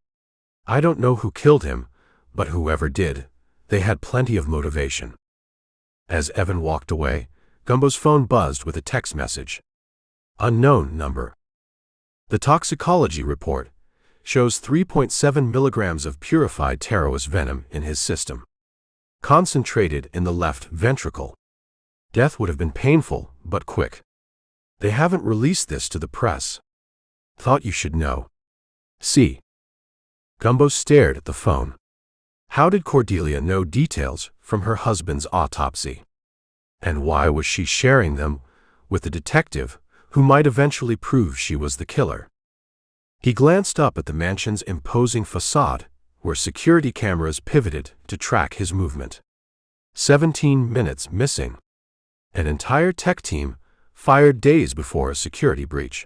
"I don't know who killed him, but whoever did, they had plenty of motivation." As Evan walked away, Gumbo's phone buzzed with a text message. "Unknown number." The toxicology report shows 3.7 milligrams of purified Taros venom in his system. Concentrated in the left ventricle. Death would have been painful, but quick. They haven't released this to the press. Thought you should know. See. Gumbo stared at the phone. How did Cordelia know details from her husband's autopsy? And why was she sharing them with the detective who might eventually prove she was the killer? He glanced up at the mansion's imposing facade, where security cameras pivoted to track his movement. 17 minutes missing. An entire tech team fired days before a security breach.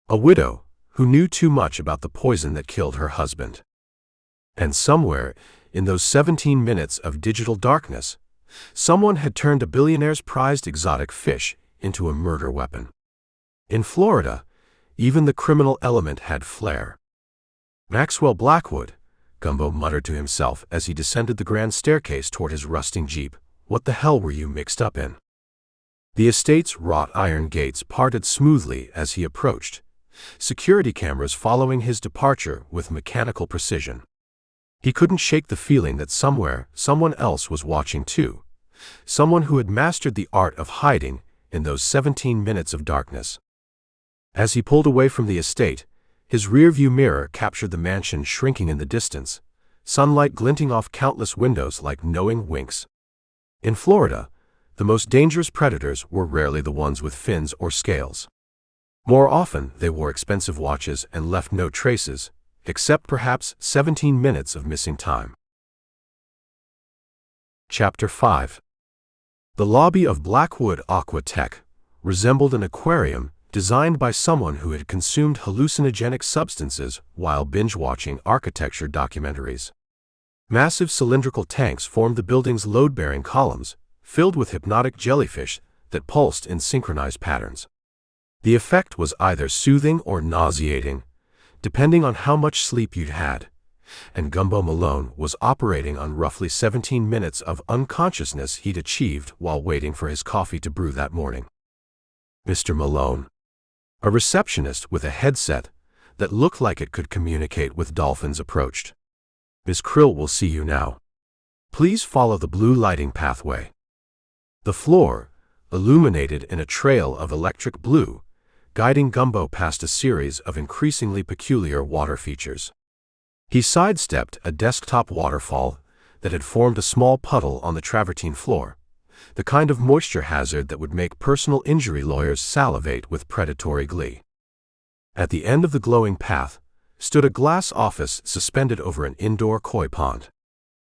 A widow who knew too much about the poison that killed her husband. And somewhere in those 17 minutes of digital darkness, someone had turned a billionaire's prized exotic fish into a murder weapon. In Florida, even the criminal element had flair. "Maxwell Blackwood," Gumbo muttered to himself as he descended the grand staircase toward his rusting jeep. "What the hell were you mixed up in?" The estate's wrought iron gates parted smoothly as he approached, security cameras following his departure with mechanical precision. He couldn't shake the feeling that somewhere someone else was watching too, someone who had mastered the art of hiding in those 17 minutes of darkness. As he pulled away from the estate, his rearview mirror captured the mansion shrinking in the distance, sunlight glinting off countless windows like knowing winks. In Florida, the most dangerous predators were rarely the ones with fins or scales. More often, they wore expensive watches and left no traces, except perhaps 17 minutes of missing time. Chapter 5. The lobby of Blackwood Aqua Tech resembled an aquarium designed by someone who had consumed hallucinogenic substances while binge-watching architecture documentaries. Massive cylindrical tanks formed the building's load-bearing columns, filled with hypnotic jellyfish that pulsed in synchronized patterns. The effect was either soothing or nauseating, depending on how much sleep you'd had, and Gumbo Malone was operating on roughly 17 minutes of unconsciousness he'd achieved while waiting for his coffee to brew that morning. Mr. Malone. A receptionist with a headset that looked like it could communicate with dolphins approached. Miss Krill will see you now. Please follow the blue lighting pathway. The floor, illuminated in a trail of electric blue, guiding Gumbo past a series of increasingly peculiar water features. He sidestepped a desktop waterfall that had formed a small puddle on the travertine floor, the kind of moisture hazard that would make personal injury lawyers salivate with predatory glee. At the end of the glowing path stood a glass office suspended over an indoor koi pond.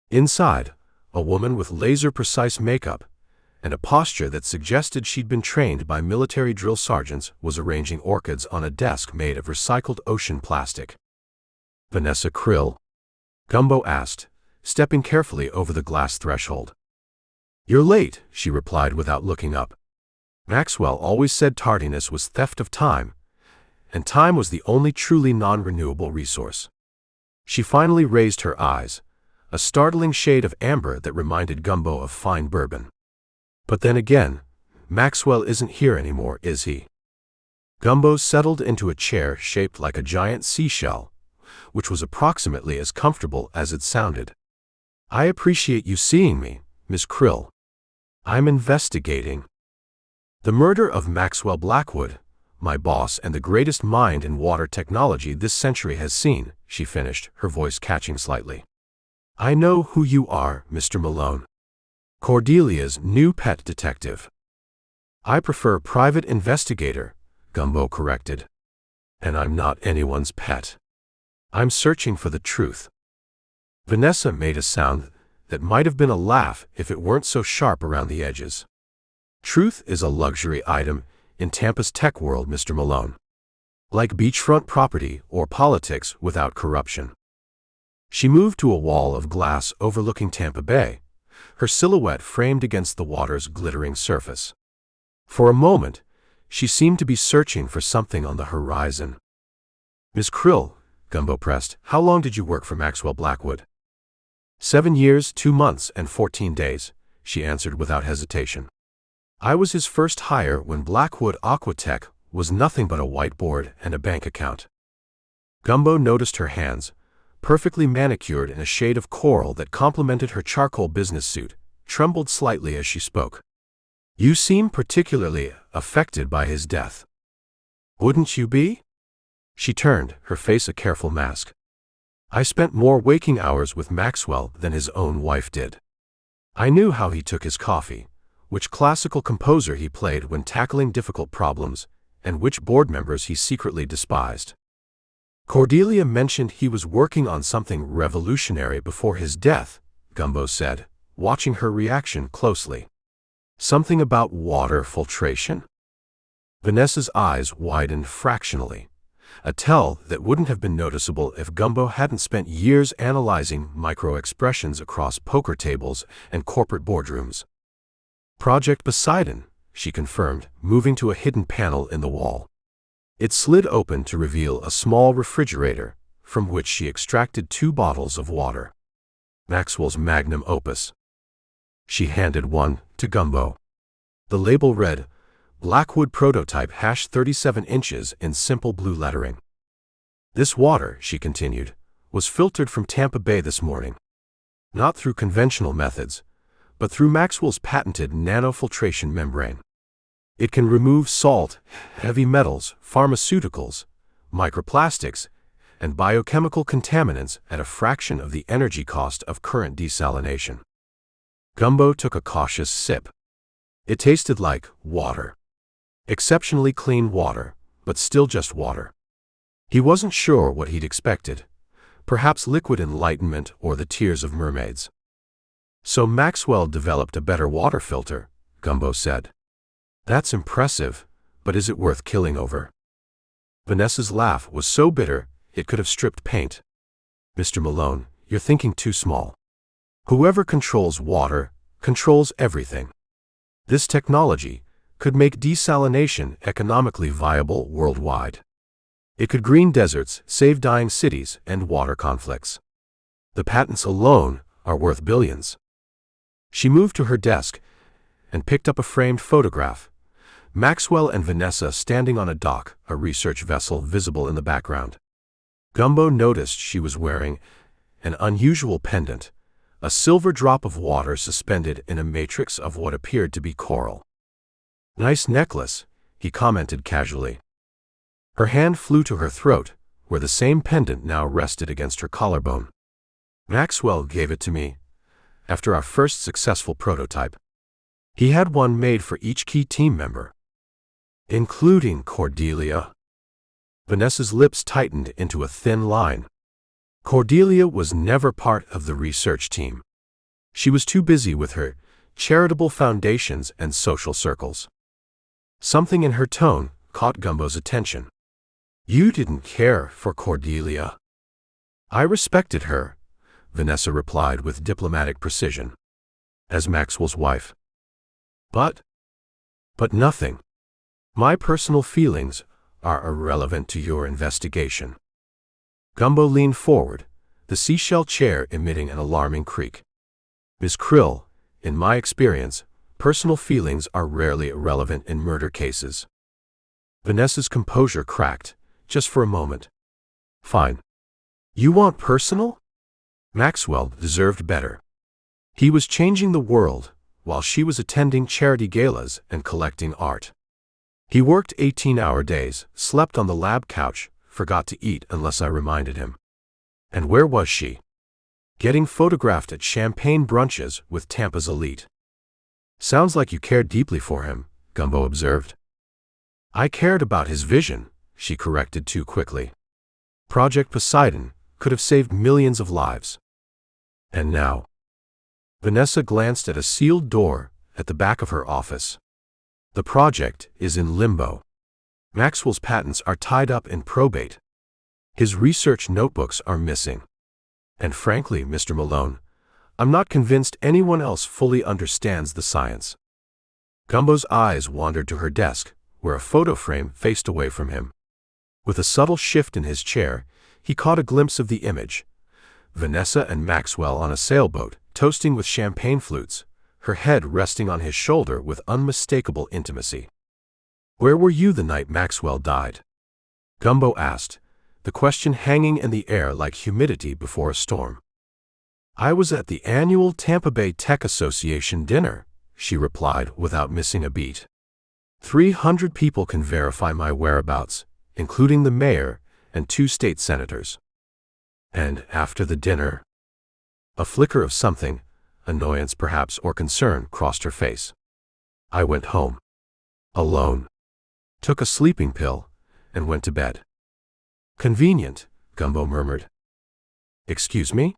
Inside, a woman with laser-precise makeup and a posture that suggested she'd been trained by military drill sergeants was arranging orchids on a desk made of recycled ocean plastic. Vanessa Krill? Gumbo asked, stepping carefully over the glass threshold. You're late, she replied without looking up. Maxwell always said tardiness was theft of time, and time was the only truly non-renewable resource. She finally raised her eyes, a startling shade of amber that reminded Gumbo of fine bourbon. But then again, Maxwell isn't here anymore, is he? Gumbo settled into a chair shaped like a giant seashell, which was approximately as comfortable as it sounded. I appreciate you seeing me, Miss Krill. I'm investigating the murder of Maxwell Blackwood, my boss and the greatest mind in water technology this century has seen, she finished, her voice catching slightly. I know who you are, Mr. Malone. Cordelia's new pet detective. I prefer private investigator, Gumbo corrected. And I'm not anyone's pet. I'm searching for the truth. Vanessa made a sound that might have been a laugh if it weren't so sharp around the edges. Truth is a luxury item in Tampa's tech world, Mr. Malone. Like beachfront property or politics without corruption. She moved to a wall of glass overlooking Tampa Bay, her silhouette framed against the water's glittering surface. For a moment, she seemed to be searching for something on the horizon. Miss Krill, Gumbo pressed, how long did you work for Maxwell Blackwood? 7 years, 2 months, and 14 days, she answered without hesitation. I was his first hire when Blackwood Aqua Tech was nothing but a whiteboard and a bank account. Gumbo noticed her hands, perfectly manicured in a shade of coral that complemented her charcoal business suit, trembled slightly as she spoke. You seem particularly affected by his death. Wouldn't you be? She turned, her face a careful mask. I spent more waking hours with Maxwell than his own wife did. I knew how he took his coffee, which classical composer he played when tackling difficult problems, and which board members he secretly despised. Cordelia mentioned he was working on something revolutionary before his death, Gumbo said, watching her reaction closely. Something about water filtration? Vanessa's eyes widened fractionally, a tell that wouldn't have been noticeable if Gumbo hadn't spent years analyzing micro-expressions across poker tables and corporate boardrooms. Project Poseidon, she confirmed, moving to a hidden panel in the wall. It slid open to reveal a small refrigerator, from which she extracted 2 bottles of water. Maxwell's magnum opus. She handed one to Gumbo. The label read, Blackwood Prototype #37 inches in simple blue lettering. This water, she continued, was filtered from Tampa Bay this morning. Not through conventional methods, but through Maxwell's patented nanofiltration membrane. It can remove salt, heavy metals, pharmaceuticals, microplastics, and biochemical contaminants at a fraction of the energy cost of current desalination. Gumbo took a cautious sip. It tasted like water. Exceptionally clean water, but still just water. He wasn't sure what he'd expected, perhaps liquid enlightenment or the tears of mermaids. So Maxwell developed a better water filter, Gumbo said. That's impressive, but is it worth killing over? Vanessa's laugh was so bitter, it could have stripped paint. Mr. Malone, you're thinking too small. Whoever controls water, controls everything. This technology could make desalination economically viable worldwide. It could green deserts, save dying cities, and water conflicts. The patents alone are worth billions. She moved to her desk and picked up a framed photograph. Maxwell and Vanessa standing on a dock, a research vessel visible in the background. Gumbo noticed she was wearing an unusual pendant, a silver drop of water suspended in a matrix of what appeared to be coral. Nice necklace, he commented casually. Her hand flew to her throat, where the same pendant now rested against her collarbone. Maxwell gave it to me after our first successful prototype. He had one made for each key team member, including Cordelia. Vanessa's lips tightened into a thin line. Cordelia was never part of the research team. She was too busy with her charitable foundations and social circles. Something in her tone caught Gumbo's attention. You didn't care for Cordelia. I respected her, Vanessa replied with diplomatic precision, as Maxwell's wife. But nothing. My personal feelings are irrelevant to your investigation. Gumbo leaned forward, the seashell chair emitting an alarming creak. Miss Krill, in my experience, personal feelings are rarely irrelevant in murder cases. Vanessa's composure cracked, just for a moment. Fine. You want personal? Maxwell deserved better. He was changing the world, while she was attending charity galas and collecting art. He worked 18-hour days, slept on the lab couch, forgot to eat unless I reminded him. And where was she? Getting photographed at champagne brunches with Tampa's elite. Sounds like you cared deeply for him, Gumbo observed. I cared about his vision, she corrected too quickly. Project Poseidon could have saved millions of lives. And now? Vanessa glanced at a sealed door at the back of her office. The project is in limbo. Maxwell's patents are tied up in probate. His research notebooks are missing. And frankly, Mr. Malone, I'm not convinced anyone else fully understands the science. Gumbo's eyes wandered to her desk, where a photo frame faced away from him. With a subtle shift in his chair, he caught a glimpse of the image. Vanessa and Maxwell on a sailboat, toasting with champagne flutes, her head resting on his shoulder with unmistakable intimacy. Where were you the night Maxwell died? Gumbo asked, the question hanging in the air like humidity before a storm. I was at the annual Tampa Bay Tech Association dinner, she replied without missing a beat. 300 people can verify my whereabouts, including the mayor and 2 state senators. And after the dinner? A flicker of something, annoyance perhaps or concern, crossed her face. I went home. Alone. Took a sleeping pill and went to bed. Convenient, Gumbo murmured. Excuse me?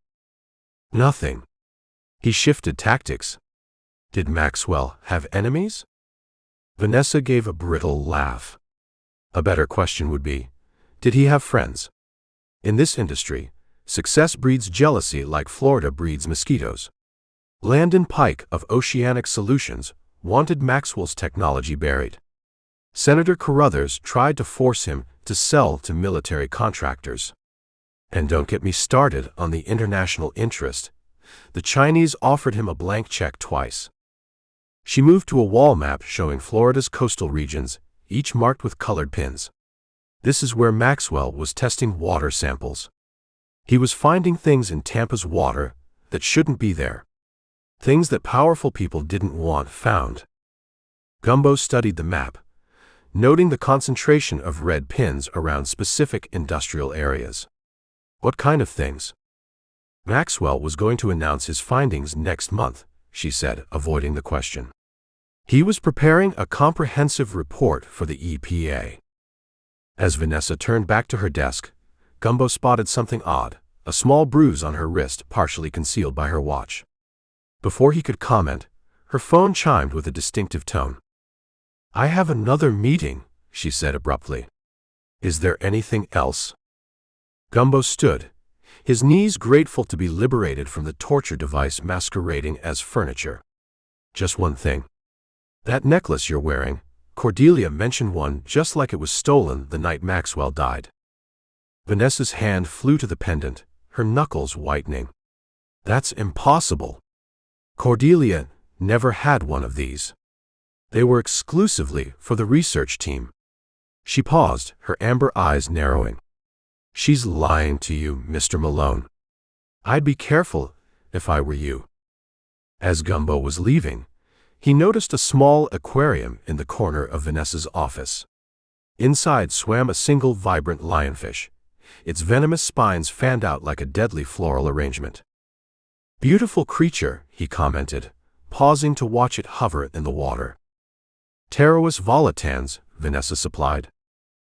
Nothing. He shifted tactics. Did Maxwell have enemies? Vanessa gave a brittle laugh. A better question would be, did he have friends? In this industry, success breeds jealousy like Florida breeds mosquitoes. Landon Pike of Oceanic Solutions wanted Maxwell's technology buried. Senator Carruthers tried to force him to sell to military contractors. And don't get me started on the international interest. The Chinese offered him a blank check twice. She moved to a wall map showing Florida's coastal regions, each marked with colored pins. This is where Maxwell was testing water samples. He was finding things in Tampa's water that shouldn't be there. Things that powerful people didn't want found. Gumbo studied the map, noting the concentration of red pins around specific industrial areas. What kind of things? Maxwell was going to announce his findings next month, she said, avoiding the question. He was preparing a comprehensive report for the EPA. As Vanessa turned back to her desk, Gumbo spotted something odd, a small bruise on her wrist partially concealed by her watch. Before he could comment, her phone chimed with a distinctive tone. "I have another meeting," she said abruptly. "Is there anything else?" Gumbo stood, his knees grateful to be liberated from the torture device masquerading as furniture. "Just one thing. That necklace you're wearing, Cordelia mentioned one just like it was stolen the night Maxwell died." Vanessa's hand flew to the pendant, her knuckles whitening. "That's impossible. Cordelia never had one of these. They were exclusively for the research team." She paused, her amber eyes narrowing. "She's lying to you, Mr. Malone. I'd be careful if I were you." As Gumbo was leaving, he noticed a small aquarium in the corner of Vanessa's office. Inside swam a single vibrant lionfish, its venomous spines fanned out like a deadly floral arrangement. "Beautiful creature," he commented, pausing to watch it hover in the water. "Pterois volitans," Vanessa supplied.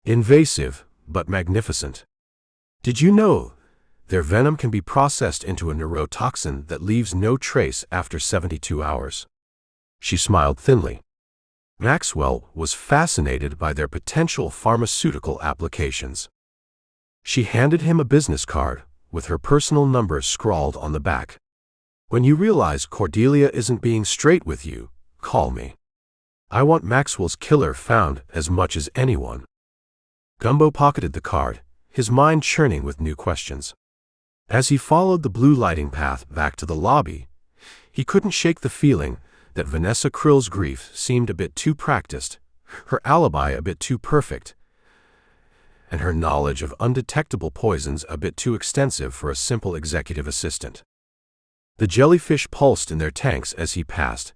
"Invasive, but magnificent. Did you know their venom can be processed into a neurotoxin that leaves no trace after 72 hours? She smiled thinly. Maxwell was fascinated by their potential pharmaceutical applications. She handed him a business card, with her personal number scrawled on the back. "When you realize Cordelia isn't being straight with you, call me. I want Maxwell's killer found as much as anyone." Gumbo pocketed the card, his mind churning with new questions. As he followed the blue lighting path back to the lobby, he couldn't shake the feeling that Vanessa Krill's grief seemed a bit too practiced, her alibi a bit too perfect, and her knowledge of undetectable poisons a bit too extensive for a simple executive assistant. The jellyfish pulsed in their tanks as he passed,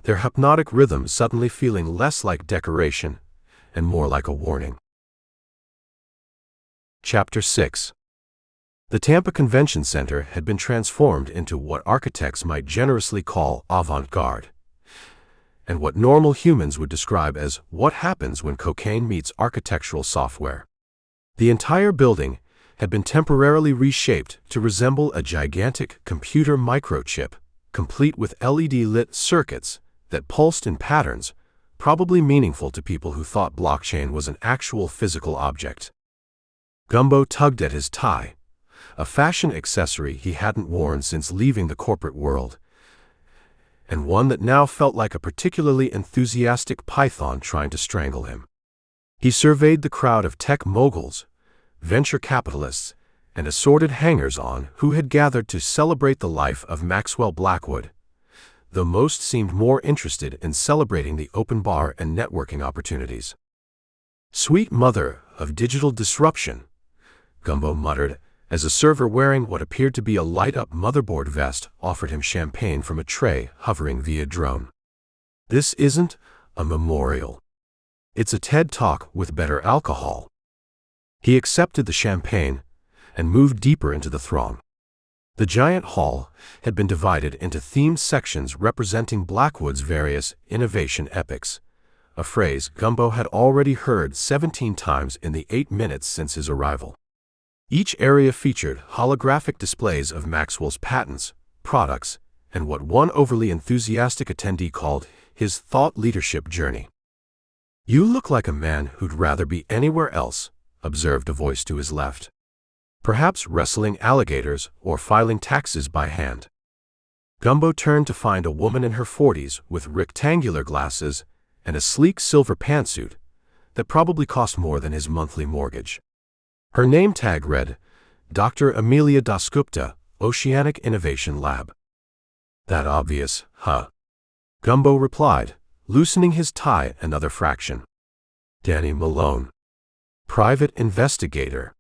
their hypnotic rhythm suddenly feeling less like decoration and more like a warning. Chapter 6. The Tampa Convention Center had been transformed into what architects might generously call avant-garde, and what normal humans would describe as what happens when cocaine meets architectural software. The entire building had been temporarily reshaped to resemble a gigantic computer microchip, complete with LED-lit circuits that pulsed in patterns, probably meaningful to people who thought blockchain was an actual physical object. Gumbo tugged at his tie, a fashion accessory he hadn't worn since leaving the corporate world, and one that now felt like a particularly enthusiastic python trying to strangle him. He surveyed the crowd of tech moguls, venture capitalists, and assorted hangers-on who had gathered to celebrate the life of Maxwell Blackwood, though most seemed more interested in celebrating the open bar and networking opportunities. "Sweet mother of digital disruption," Gumbo muttered, as a server wearing what appeared to be a light-up motherboard vest offered him champagne from a tray hovering via drone. "This isn't a memorial. It's a TED Talk with better alcohol." He accepted the champagne and moved deeper into the throng. The giant hall had been divided into themed sections representing Blackwood's various innovation epics, a phrase Gumbo had already heard 17 times in the 8 minutes since his arrival. Each area featured holographic displays of Maxwell's patents, products, and what one overly enthusiastic attendee called his thought leadership journey. "You look like a man who'd rather be anywhere else," observed a voice to his left. "Perhaps wrestling alligators or filing taxes by hand." Gumbo turned to find a woman in her 40s with rectangular glasses and a sleek silver pantsuit that probably cost more than his monthly mortgage. Her name tag read, Dr. Amelia Dasgupta, Oceanic Innovation Lab. "That obvious, huh?" Gumbo replied, loosening his tie another fraction. "Danny Malone. Private investigator."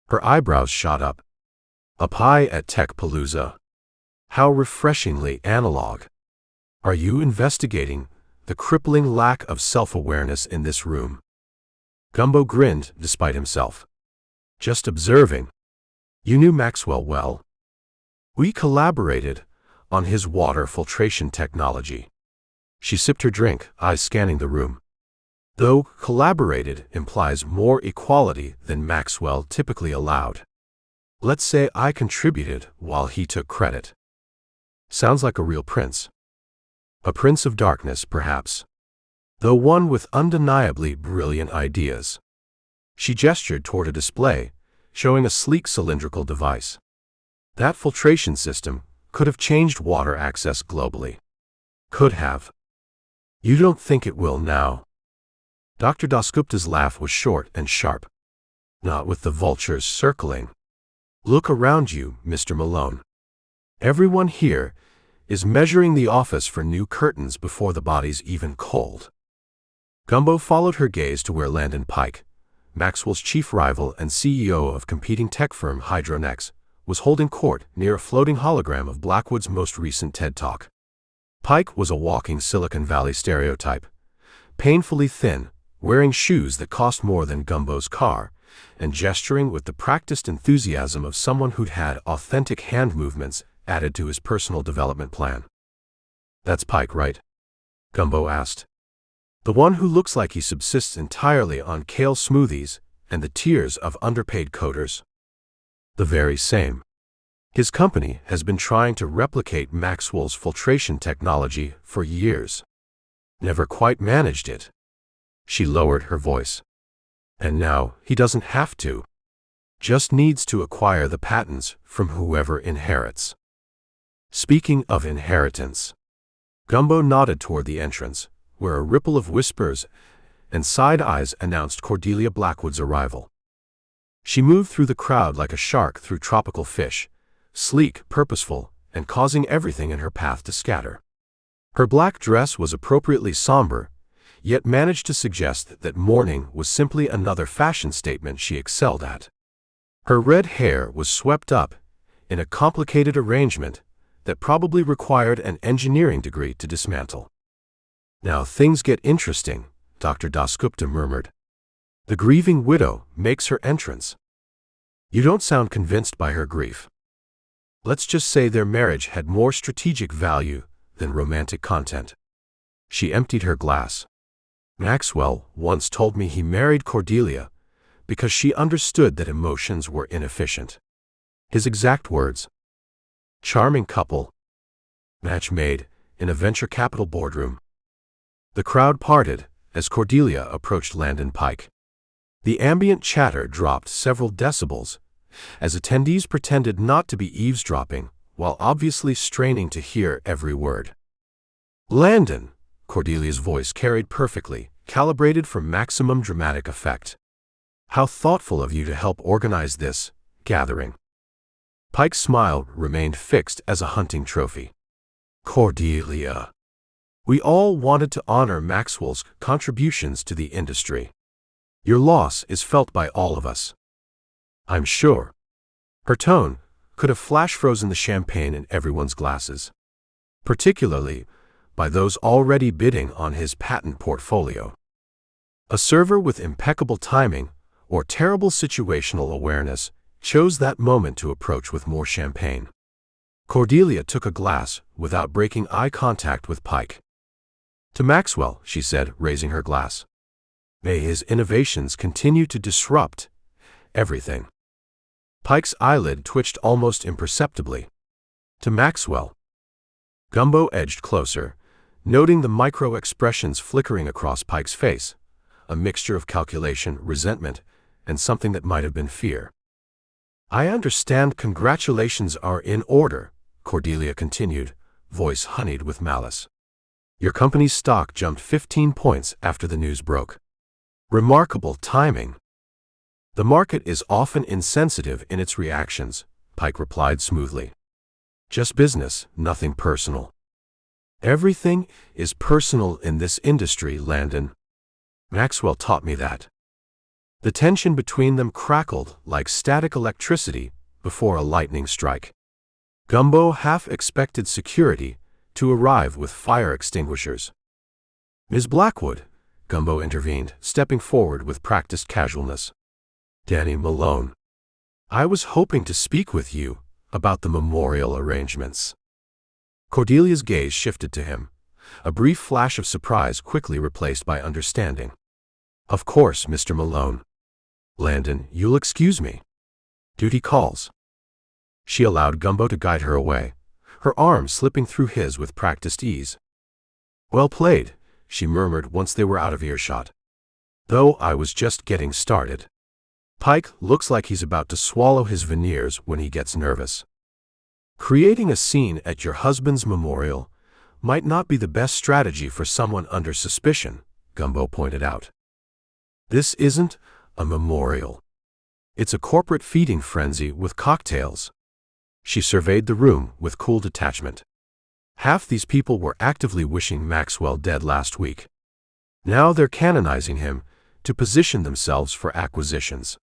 Her eyebrows shot up. "Up high at Tech Palooza. How refreshingly analog. Are you investigating the crippling lack of self-awareness in this room?" Gumbo grinned despite himself. "Just observing. You knew Maxwell well." "We collaborated on his water filtration technology." She sipped her drink, eyes scanning the room. Though collaborated implies more equality than Maxwell typically allowed. Let's say I contributed while he took credit. Sounds like a real prince. A prince of darkness, perhaps, though one with undeniably brilliant ideas. She gestured toward a display, showing a sleek cylindrical device. That filtration system could have changed water access globally. Could have. You don't think it will now? Dr. Dasgupta's laugh was short and sharp. Not with the vultures circling. Look around you, Mr. Malone. Everyone here is measuring the office for new curtains before the body's even cold. Gumbo followed her gaze to where Landon Pike, Maxwell's chief rival and CEO of competing tech firm Hydronex, was holding court near a floating hologram of Blackwood's most recent TED Talk. Pike was a walking Silicon Valley stereotype, painfully thin, wearing shoes that cost more than Gumbo's car, and gesturing with the practiced enthusiasm of someone who'd had authentic hand movements added to his personal development plan. That's Pike, right? Gumbo asked. The one who looks like he subsists entirely on kale smoothies and the tears of underpaid coders. The very same. His company has been trying to replicate Maxwell's filtration technology for years. Never quite managed it. She lowered her voice. And now he doesn't have to. Just needs to acquire the patents from whoever inherits. Speaking of inheritance. Gumbo nodded toward the entrance, where a ripple of whispers and side eyes announced Cordelia Blackwood's arrival. She moved through the crowd like a shark through tropical fish, sleek, purposeful, and causing everything in her path to scatter. Her black dress was appropriately somber, yet managed to suggest that mourning was simply another fashion statement she excelled at. Her red hair was swept up in a complicated arrangement that probably required an engineering degree to dismantle. Now things get interesting, Dr. Dasgupta murmured. The grieving widow makes her entrance. You don't sound convinced by her grief. Let's just say their marriage had more strategic value than romantic content. She emptied her glass. Maxwell once told me he married Cordelia because she understood that emotions were inefficient. His exact words. Charming couple. Match made in a venture capital boardroom. The crowd parted as Cordelia approached Landon Pike. The ambient chatter dropped several decibels as attendees pretended not to be eavesdropping while obviously straining to hear every word. Landon, Cordelia's voice carried perfectly, calibrated for maximum dramatic effect. How thoughtful of you to help organize this gathering. Pike's smile remained fixed as a hunting trophy. Cordelia. We all wanted to honor Maxwell's contributions to the industry. Your loss is felt by all of us. I'm sure. Her tone could have flash-frozen the champagne in everyone's glasses, particularly by those already bidding on his patent portfolio. A server with impeccable timing or terrible situational awareness chose that moment to approach with more champagne. Cordelia took a glass without breaking eye contact with Pike. To Maxwell, she said, raising her glass. May his innovations continue to disrupt everything. Pike's eyelid twitched almost imperceptibly. To Maxwell. Gumbo edged closer, noting the micro-expressions flickering across Pike's face, a mixture of calculation, resentment, and something that might have been fear. I understand congratulations are in order, Cordelia continued, voice honeyed with malice. Your company's stock jumped 15 points after the news broke. Remarkable timing. The market is often insensitive in its reactions, Pike replied smoothly. Just business, nothing personal. Everything is personal in this industry, Landon. Maxwell taught me that. The tension between them crackled like static electricity before a lightning strike. Gumbo half expected security to arrive with fire extinguishers. Ms. Blackwood, Gumbo intervened, stepping forward with practiced casualness. Danny Malone. I was hoping to speak with you about the memorial arrangements. Cordelia's gaze shifted to him, a brief flash of surprise quickly replaced by understanding. Of course, Mr. Malone. Landon, you'll excuse me. Duty calls. She allowed Gumbo to guide her away, her arm slipping through his with practiced ease. "Well played," she murmured once they were out of earshot. "Though I was just getting started. Pike looks like he's about to swallow his veneers when he gets nervous." Creating a scene at your husband's memorial might not be the best strategy for someone under suspicion, Gumbo pointed out. "This isn't a memorial. It's a corporate feeding frenzy with cocktails." She surveyed the room with cool detachment. Half these people were actively wishing Maxwell dead last week. Now they're canonizing him to position themselves for acquisitions.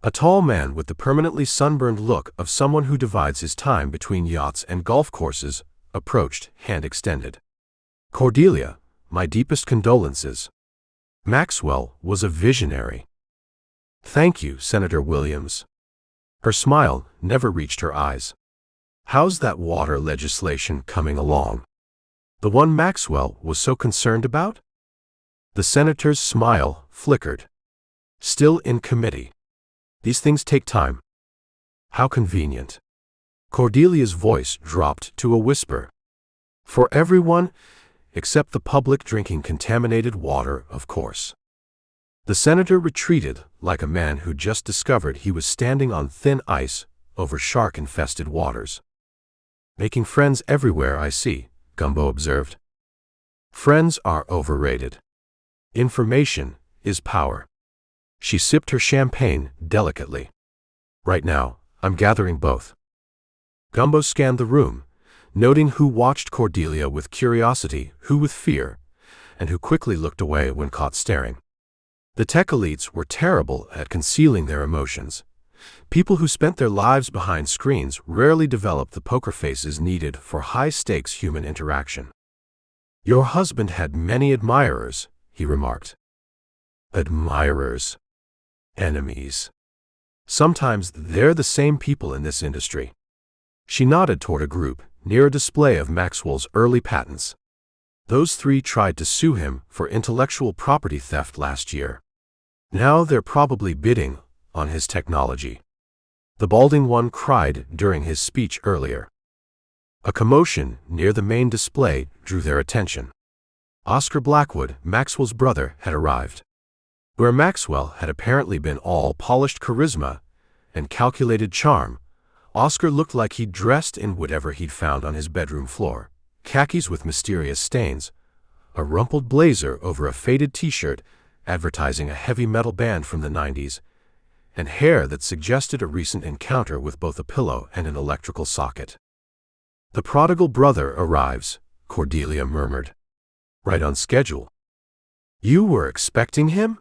A tall man with the permanently sunburned look of someone who divides his time between yachts and golf courses approached, hand extended. "Cordelia, my deepest condolences." Maxwell was a visionary. "Thank you, Senator Williams." Her smile never reached her eyes. "How's that water legislation coming along? The one Maxwell was so concerned about?" The senator's smile flickered. "Still in committee. These things take time." "How convenient." Cordelia's voice dropped to a whisper. "For everyone, except the public drinking contaminated water, of course." The senator retreated like a man who just discovered he was standing on thin ice over shark-infested waters. "Making friends everywhere, I see," Gumbo observed. "Friends are overrated. Information is power." She sipped her champagne delicately. "Right now, I'm gathering both." Gumbo scanned the room, noting who watched Cordelia with curiosity, who with fear, and who quickly looked away when caught staring. The tech elites were terrible at concealing their emotions. People who spent their lives behind screens rarely developed the poker faces needed for high-stakes human interaction. "Your husband had many admirers," he remarked. "Admirers. Enemies. Sometimes they're the same people in this industry." She nodded toward a group near a display of Maxwell's early patents. "Those three tried to sue him for intellectual property theft last year. Now they're probably bidding on his technology." The balding one cried during his speech earlier. A commotion near the main display drew their attention. Oscar Blackwood, Maxwell's brother, had arrived. Where Maxwell had apparently been all polished charisma and calculated charm, Oscar looked like he'd dressed in whatever he'd found on his bedroom floor: khakis with mysterious stains, a rumpled blazer over a faded t-shirt advertising a heavy metal band from the 90s, and hair that suggested a recent encounter with both a pillow and an electrical socket. "The prodigal brother arrives," Cordelia murmured. "Right on schedule." "You were expecting him?"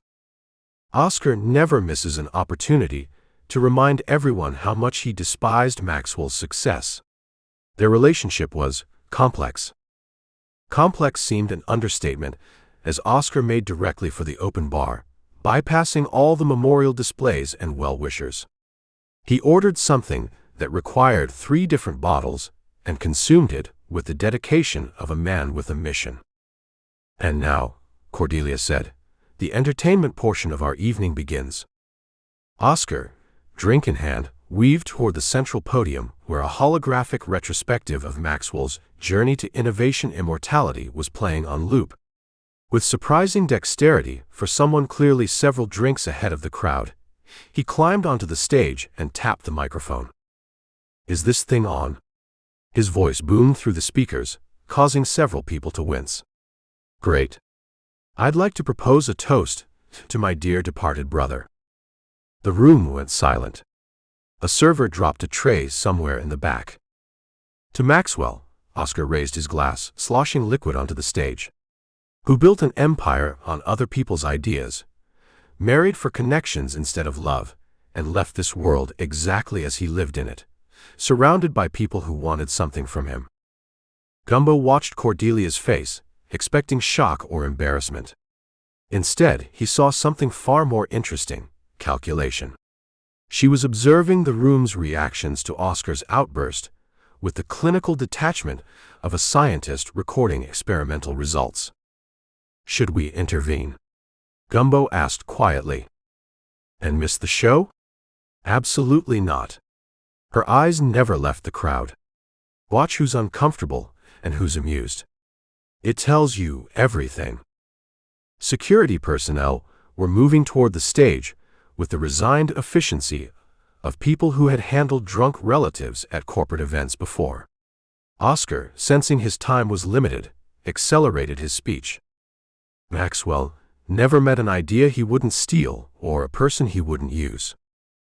Oscar never misses an opportunity to remind everyone how much he despised Maxwell's success. Their relationship was complex. Complex seemed an understatement as Oscar made directly for the open bar, bypassing all the memorial displays and well-wishers. He ordered something that required 3 different bottles and consumed it with the dedication of a man with a mission. "And now," Cordelia said, "the entertainment portion of our evening begins." Oscar, drink in hand, weaved toward the central podium where a holographic retrospective of Maxwell's journey to innovation immortality was playing on loop. With surprising dexterity for someone clearly several drinks ahead of the crowd, he climbed onto the stage and tapped the microphone. "Is this thing on?" His voice boomed through the speakers, causing several people to wince. "Great. I'd like to propose a toast to my dear departed brother." The room went silent. A server dropped a tray somewhere in the back. "To Maxwell," Oscar raised his glass, sloshing liquid onto the stage. "Who built an empire on other people's ideas, married for connections instead of love, and left this world exactly as he lived in it, surrounded by people who wanted something from him." Gumbo watched Cordelia's face, expecting shock or embarrassment. Instead, he saw something far more interesting: calculation. She was observing the room's reactions to Oscar's outburst with the clinical detachment of a scientist recording experimental results. "Should we intervene?" Gumbo asked quietly. "And miss the show?" "Absolutely not." Her eyes never left the crowd. Watch who's uncomfortable and who's amused. It tells you everything. Security personnel were moving toward the stage with the resigned efficiency of people who had handled drunk relatives at corporate events before. Oscar, sensing his time was limited, accelerated his speech. Maxwell never met an idea he wouldn't steal or a person he wouldn't use.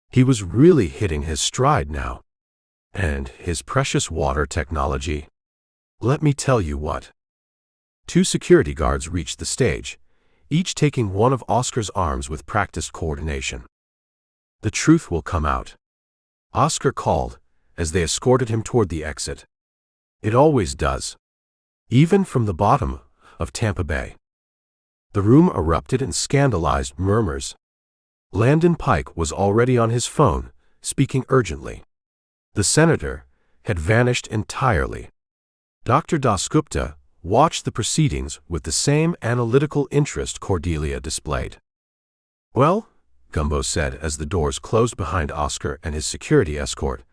He was really hitting his stride now. And his precious water technology. Let me tell you what. 2 security guards reached the stage, each taking one of Oscar's arms with practiced coordination. The truth will come out, Oscar called as they escorted him toward the exit. It always does. Even from the bottom of Tampa Bay. The room erupted in scandalized murmurs. Landon Pike was already on his phone, speaking urgently. The senator had vanished entirely. Dr. Dasgupta watched the proceedings with the same analytical interest Cordelia displayed. "Well," Gumbo said as the doors closed behind Oscar and his security escort,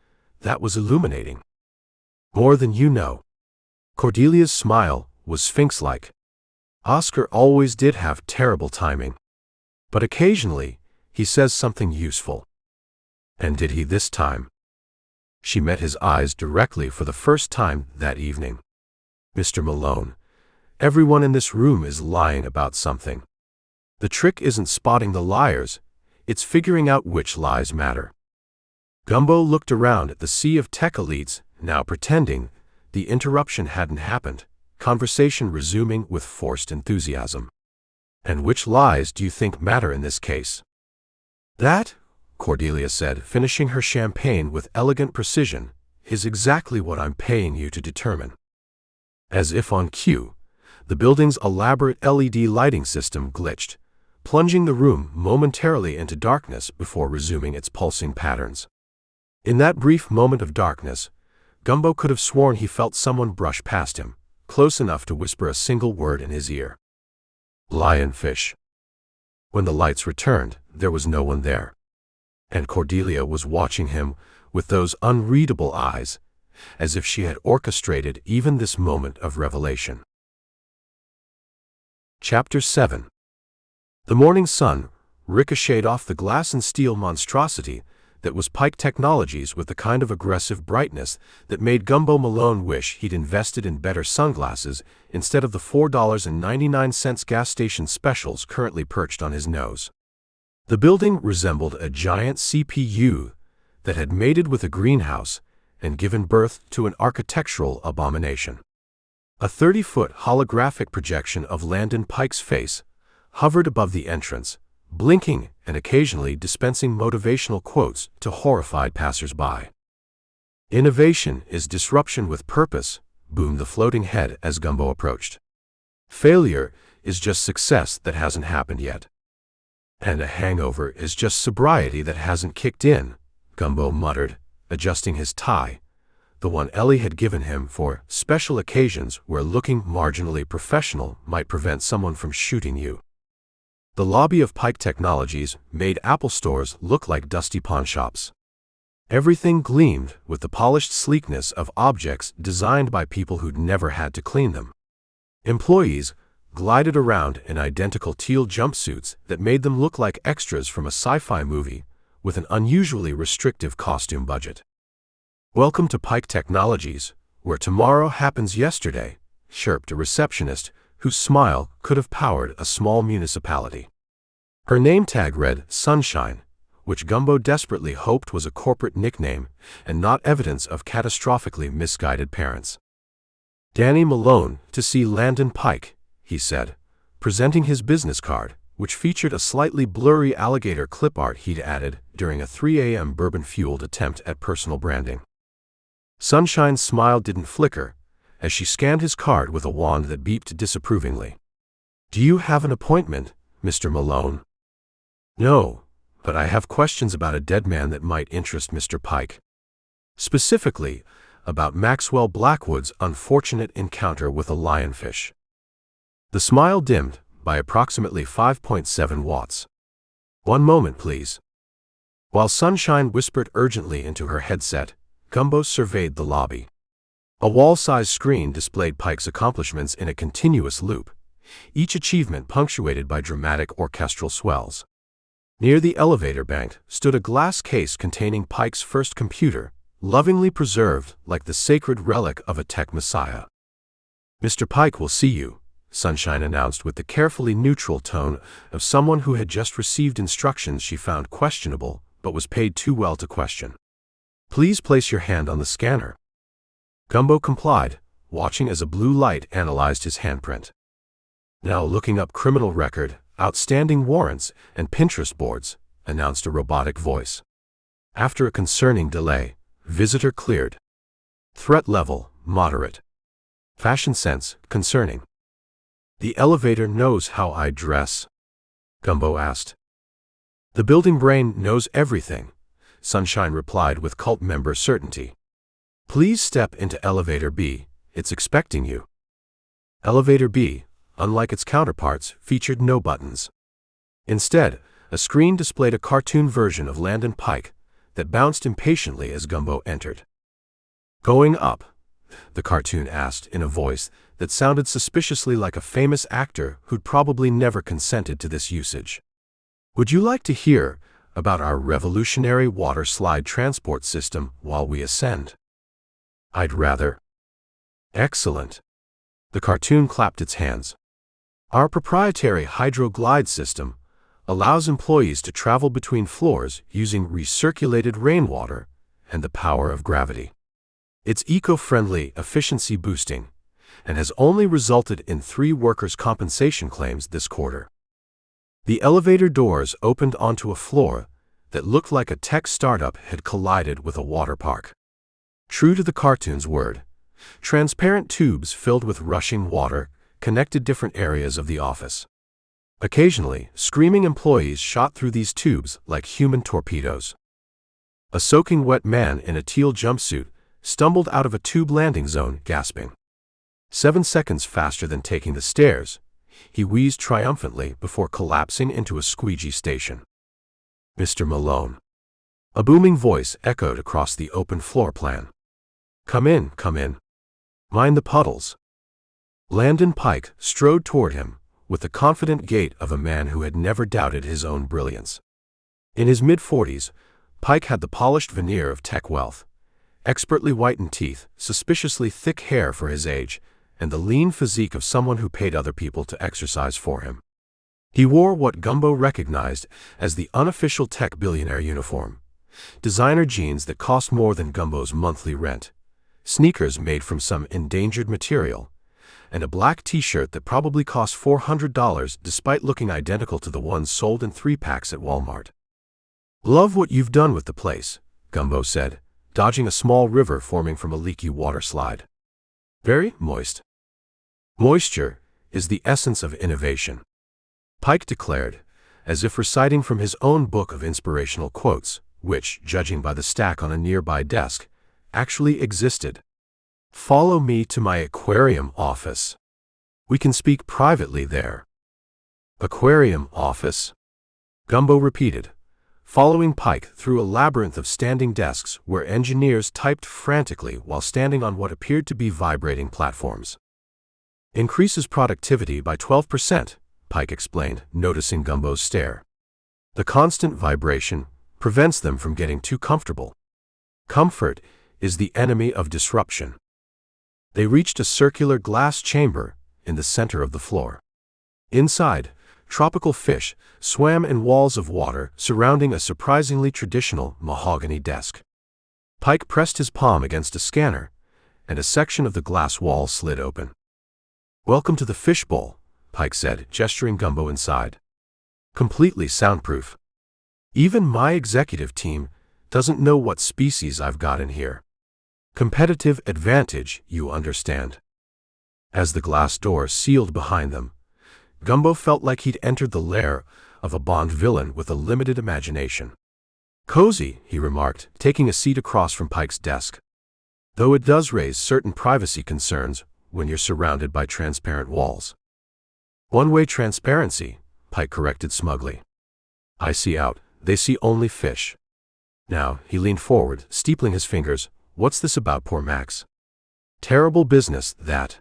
"that was illuminating. More than you know." Cordelia's smile was sphinx-like. Oscar always did have terrible timing. But occasionally, he says something useful. And did he this time? She met his eyes directly for the first time that evening. "Mr. Malone, everyone in this room is lying about something. The trick isn't spotting the liars, it's figuring out which lies matter." Gumbo looked around at the sea of tech elites, now pretending the interruption hadn't happened, conversation resuming with forced enthusiasm. "And which lies do you think matter in this case?" "That," Cordelia said, finishing her champagne with elegant precision, "is exactly what I'm paying you to determine." As if on cue, the building's elaborate LED lighting system glitched, plunging the room momentarily into darkness before resuming its pulsing patterns. In that brief moment of darkness, Gumbo could have sworn he felt someone brush past him, close enough to whisper a single word in his ear. "Lionfish." When the lights returned, there was no one there. And Cordelia was watching him with those unreadable eyes, as if she had orchestrated even this moment of revelation. Chapter 7. The morning sun ricocheted off the glass and steel monstrosity that was Pike Technologies with the kind of aggressive brightness that made Gumbo Malone wish he'd invested in better sunglasses instead of the $4.99 gas station specials currently perched on his nose. The building resembled a giant CPU that had mated with a greenhouse and given birth to an architectural abomination. A 30-foot holographic projection of Landon Pike's face hovered above the entrance, blinking and occasionally dispensing motivational quotes to horrified passers-by. "Innovation is disruption with purpose," boomed the floating head as Gumbo approached. "Failure is just success that hasn't happened yet. And a hangover is just sobriety that hasn't kicked in," Gumbo muttered, adjusting his tie, the one Ellie had given him for special occasions where looking marginally professional might prevent someone from shooting you. The lobby of Pike Technologies made Apple stores look like dusty pawnshops. Everything gleamed with the polished sleekness of objects designed by people who'd never had to clean them. Employees glided around in identical teal jumpsuits that made them look like extras from a sci-fi movie with an unusually restrictive costume budget. "Welcome to Pike Technologies, where tomorrow happens yesterday," chirped a receptionist whose smile could have powered a small municipality. Her name tag read Sunshine, which Gumbo desperately hoped was a corporate nickname and not evidence of catastrophically misguided parents. "Danny Malone, to see Landon Pike," he said, presenting his business card, which featured a slightly blurry alligator clip art he'd added during a 3 a.m. bourbon-fueled attempt at personal branding. Sunshine's smile didn't flicker as she scanned his card with a wand that beeped disapprovingly. "Do you have an appointment, Mr. Malone?" "No, but I have questions about a dead man that might interest Mr. Pike. Specifically, about Maxwell Blackwood's unfortunate encounter with a lionfish." The smile dimmed by approximately 5.7 watts. "One moment, please." While Sunshine whispered urgently into her headset, Gumbo surveyed the lobby. A wall-sized screen displayed Pike's accomplishments in a continuous loop, each achievement punctuated by dramatic orchestral swells. Near the elevator bank stood a glass case containing Pike's first computer, lovingly preserved like the sacred relic of a tech messiah. "Mr. Pike will see you," Sunshine announced with the carefully neutral tone of someone who had just received instructions she found questionable but was paid too well to question. "Please place your hand on the scanner." Gumbo complied, watching as a blue light analyzed his handprint. "Now looking up criminal record, outstanding warrants, and Pinterest boards," announced a robotic voice. After a concerning delay, visitor cleared. Threat level, moderate. Fashion sense, concerning. "The elevator knows how I dress?" Gumbo asked. "The building brain knows everything," Sunshine replied with cult member certainty. "Please step into Elevator B, it's expecting you." Elevator B, unlike its counterparts, featured no buttons. Instead, a screen displayed a cartoon version of Landon Pike that bounced impatiently as Gumbo entered. "Going up?" the cartoon asked in a voice that sounded suspiciously like a famous actor who'd probably never consented to this usage. "Would you like to hear about our revolutionary water slide transport system while we ascend?" "I'd rather." "Excellent." The cartoon clapped its hands. "Our proprietary hydro-glide system allows employees to travel between floors using recirculated rainwater and the power of gravity. It's eco-friendly, efficiency-boosting, and has only resulted in 3 workers' compensation claims this quarter." The elevator doors opened onto a floor that looked like a tech startup had collided with a water park. True to the cartoon's word, transparent tubes filled with rushing water connected different areas of the office. Occasionally, screaming employees shot through these tubes like human torpedoes. A soaking wet man in a teal jumpsuit stumbled out of a tube landing zone, gasping. 7 seconds faster than taking the stairs, he wheezed triumphantly before collapsing into a squeegee station. "Mr. Malone." A booming voice echoed across the open floor plan. Come in, come in. Mind the puddles." Landon Pike strode toward him with the confident gait of a man who had never doubted his own brilliance. In his mid-40s, Pike had the polished veneer of tech wealth, expertly whitened teeth, suspiciously thick hair for his age, and the lean physique of someone who paid other people to exercise for him. He wore what Gumbo recognized as the unofficial tech billionaire uniform: designer jeans that cost more than Gumbo's monthly rent, sneakers made from some endangered material, and a black t-shirt that probably cost $400 despite looking identical to the ones sold in 3-packs at Walmart. "Love what you've done with the place," Gumbo said, dodging a small river forming from a leaky water slide. "Very moist." "Moisture is the essence of innovation," Pike declared, as if reciting from his own book of inspirational quotes, which, judging by the stack on a nearby desk, actually existed. "Follow me to my aquarium office. We can speak privately there." "Aquarium office?" Gumbo repeated, following Pike through a labyrinth of standing desks where engineers typed frantically while standing on what appeared to be vibrating platforms. "Increases productivity by 12%, Pike explained, noticing Gumbo's stare. "The constant vibration prevents them from getting too comfortable. Comfort is the enemy of disruption." They reached a circular glass chamber in the center of the floor. Inside, tropical fish swam in walls of water surrounding a surprisingly traditional mahogany desk. Pike pressed his palm against a scanner, and a section of the glass wall slid open. "Welcome to the fishbowl," Pike said, gesturing Gumbo inside. "Completely soundproof. Even my executive team doesn't know what species I've got in here. Competitive advantage, you understand." As the glass door sealed behind them, Gumbo felt like he'd entered the lair of a Bond villain with a limited imagination. "Cozy," he remarked, taking a seat across from Pike's desk. "Though it does raise certain privacy concerns when you're surrounded by transparent walls." "One-way transparency," Pike corrected smugly. "I see out, they see only fish." Now, he leaned forward, steepling his fingers. What's this about poor Max? Terrible business, that.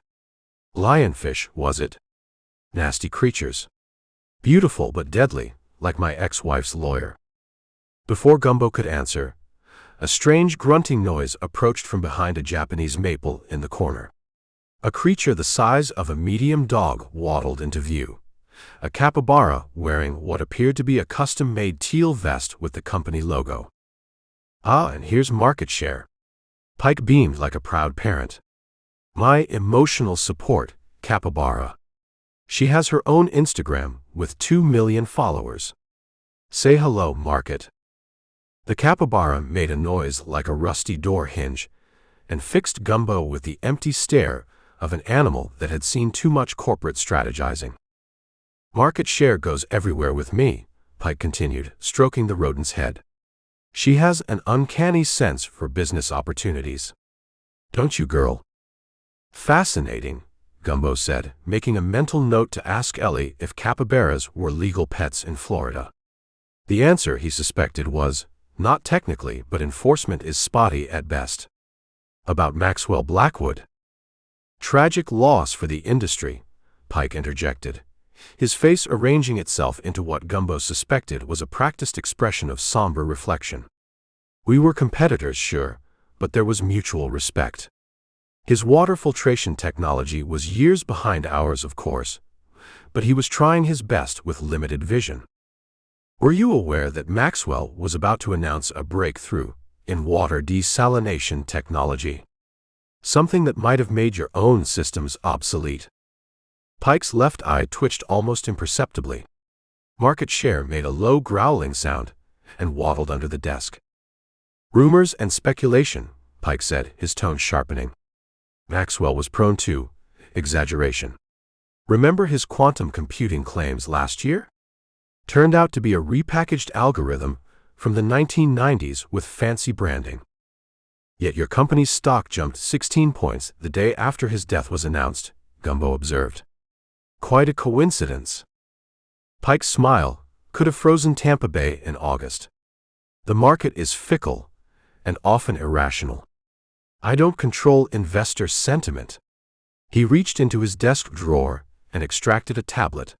Lionfish, was it? Nasty creatures. Beautiful but deadly, like my ex-wife's lawyer. Before Gumbo could answer, a strange grunting noise approached from behind a Japanese maple in the corner. A creature the size of a medium dog waddled into view. A capybara wearing what appeared to be a custom-made teal vest with the company logo. Ah, and here's market share. Pike beamed like a proud parent. My emotional support, capybara. She has her own Instagram with 2 million followers. Say hello, market. The capybara made a noise like a rusty door hinge and fixed Gumbo with the empty stare of an animal that had seen too much corporate strategizing. Market share goes everywhere with me, Pike continued, stroking the rodent's head. She has an uncanny sense for business opportunities. Don't you, girl? Fascinating, Gumbo said, making a mental note to ask Ellie if capybaras were legal pets in Florida. The answer, he suspected, was, not technically, but enforcement is spotty at best. About Maxwell Blackwood. Tragic loss for the industry, Pike interjected, his face arranging itself into what Gumbo suspected was a practiced expression of somber reflection. We were competitors, sure, but there was mutual respect. His water filtration technology was years behind ours, of course, but he was trying his best with limited vision. Were you aware that Maxwell was about to announce a breakthrough in water desalination technology? Something that might have made your own systems obsolete. Pike's left eye twitched almost imperceptibly. Market share made a low growling sound and waddled under the desk. Rumors and speculation, Pike said, his tone sharpening. Maxwell was prone to exaggeration. Remember his quantum computing claims last year? Turned out to be a repackaged algorithm from the 1990s with fancy branding. Yet your company's stock jumped 16 points the day after his death was announced, Gumbo observed. Quite a coincidence. Pike's smile could have frozen Tampa Bay in August. The market is fickle and often irrational. I don't control investor sentiment. He reached into his desk drawer and extracted a tablet.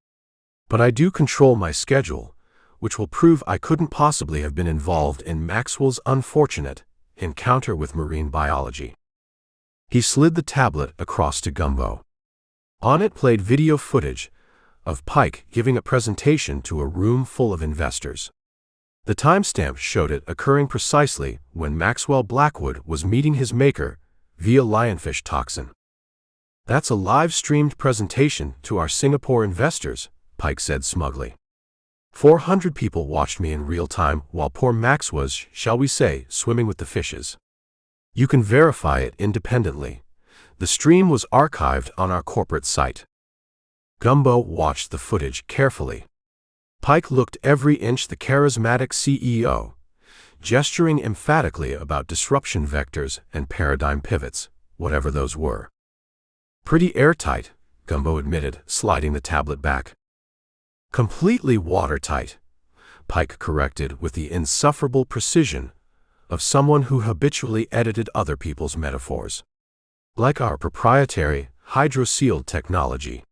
But I do control my schedule, which will prove I couldn't possibly have been involved in Maxwell's unfortunate encounter with marine biology. He slid the tablet across to Gumbo. On it played video footage of Pike giving a presentation to a room full of investors. The timestamp showed it occurring precisely when Maxwell Blackwood was meeting his maker via lionfish toxin. That's a live-streamed presentation to our Singapore investors, Pike said smugly. 400 people watched me in real time while poor Max was, shall we say, swimming with the fishes. You can verify it independently. The stream was archived on our corporate site. Gumbo watched the footage carefully. Pike looked every inch the charismatic CEO, gesturing emphatically about disruption vectors and paradigm pivots, whatever those were. Pretty airtight, Gumbo admitted, sliding the tablet back. Completely watertight, Pike corrected with the insufferable precision of someone who habitually edited other people's metaphors. Like our proprietary, hydro-sealed technology.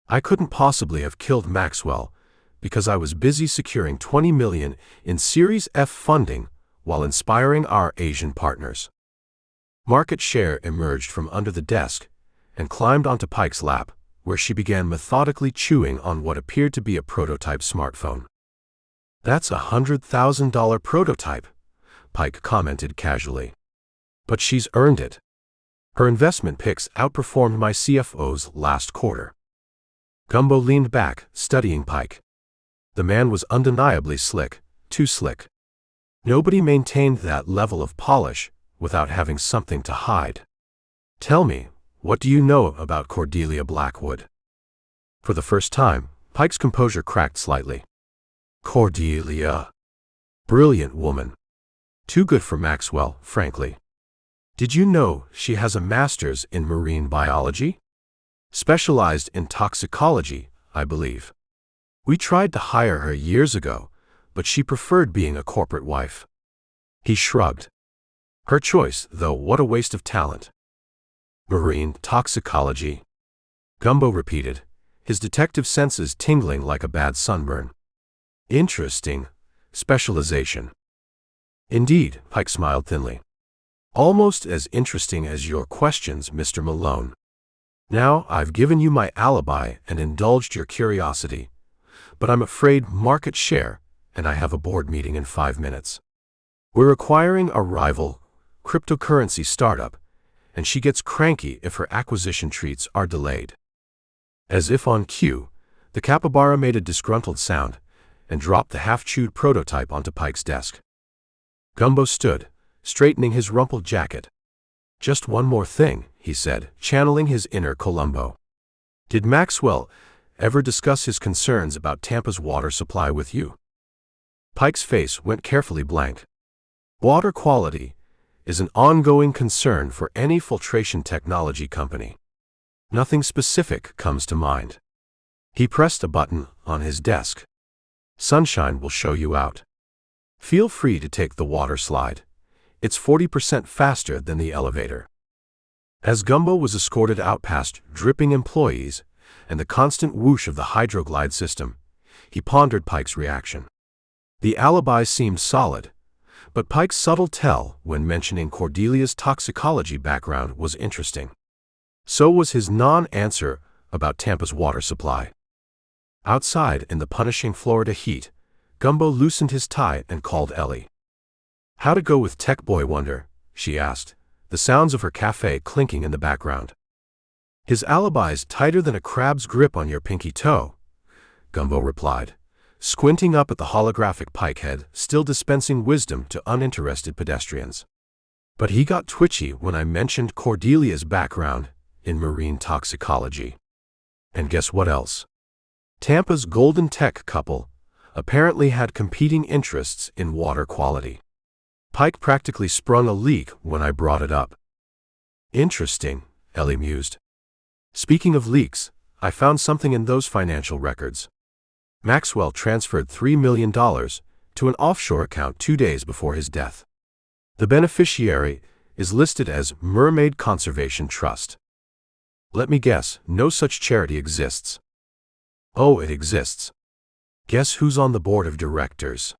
I couldn't possibly have killed Maxwell because I was busy securing $20 million in Series F funding while inspiring our Asian partners. Market share emerged from under the desk and climbed onto Pike's lap, where she began methodically chewing on what appeared to be a prototype smartphone. That's a $100,000 prototype, Pike commented casually. But she's earned it. Her investment picks outperformed my CFO's last quarter. Gumbo leaned back, studying Pike. The man was undeniably slick, too slick. Nobody maintained that level of polish without having something to hide. Tell me, what do you know about Cordelia Blackwood? For the first time, Pike's composure cracked slightly. Cordelia. Brilliant woman. Too good for Maxwell, frankly. Did you know she has a master's in marine biology? Specialized in toxicology, I believe. We tried to hire her years ago, but she preferred being a corporate wife. He shrugged. Her choice, though, what a waste of talent. Marine toxicology, Gumbo repeated, his detective senses tingling like a bad sunburn. Interesting specialization. Indeed, Pike smiled thinly. Almost as interesting as your questions, Mr. Malone. Now, I've given you my alibi and indulged your curiosity, but I'm afraid market share, and I have a board meeting in 5 minutes. We're acquiring a rival cryptocurrency startup, and she gets cranky if her acquisition treats are delayed. As if on cue, the capybara made a disgruntled sound and dropped the half-chewed prototype onto Pike's desk. Gumbo stood, straightening his rumpled jacket. Just one more thing, he said, channeling his inner Columbo. Did Maxwell ever discuss his concerns about Tampa's water supply with you? Pike's face went carefully blank. Water quality is an ongoing concern for any filtration technology company. Nothing specific comes to mind. He pressed a button on his desk. Sunshine will show you out. Feel free to take the water slide. It's 40% faster than the elevator. As Gumbo was escorted out past dripping employees and the constant whoosh of the hydroglide system, he pondered Pike's reaction. The alibi seemed solid, but Pike's subtle tell when mentioning Cordelia's toxicology background was interesting. So was his non-answer about Tampa's water supply. Outside in the punishing Florida heat, Gumbo loosened his tie and called Ellie. How'd it go with Tech Boy Wonder? She asked, the sounds of her cafe clinking in the background. His alibi's tighter than a crab's grip on your pinky toe, Gumbo replied, squinting up at the holographic Pikehead still dispensing wisdom to uninterested pedestrians. But he got twitchy when I mentioned Cordelia's background in marine toxicology. And guess what else? Tampa's golden tech couple apparently had competing interests in water quality. Pike practically sprung a leak when I brought it up. Interesting, Ellie mused. Speaking of leaks, I found something in those financial records. Maxwell transferred $3 million to an offshore account 2 days before his death. The beneficiary is listed as Mermaid Conservation Trust. Let me guess, no such charity exists. Oh, it exists. Guess who's on the board of directors?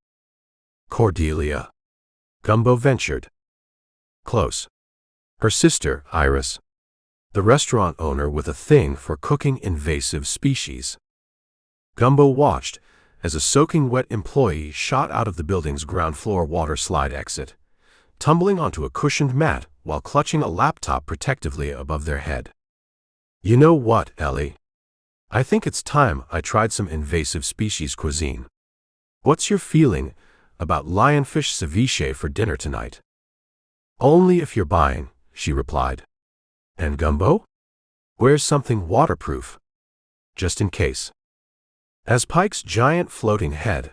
Cordelia. Gumbo ventured. Close. Her sister, Iris. The restaurant owner with a thing for cooking invasive species. Gumbo watched as a soaking wet employee shot out of the building's ground floor water slide exit, tumbling onto a cushioned mat while clutching a laptop protectively above their head. You know what, Ellie? I think it's time I tried some invasive species cuisine. What's your feeling about lionfish ceviche for dinner tonight? Only if you're buying, she replied. And Gumbo? Where's something waterproof? Just in case. As Pike's giant floating head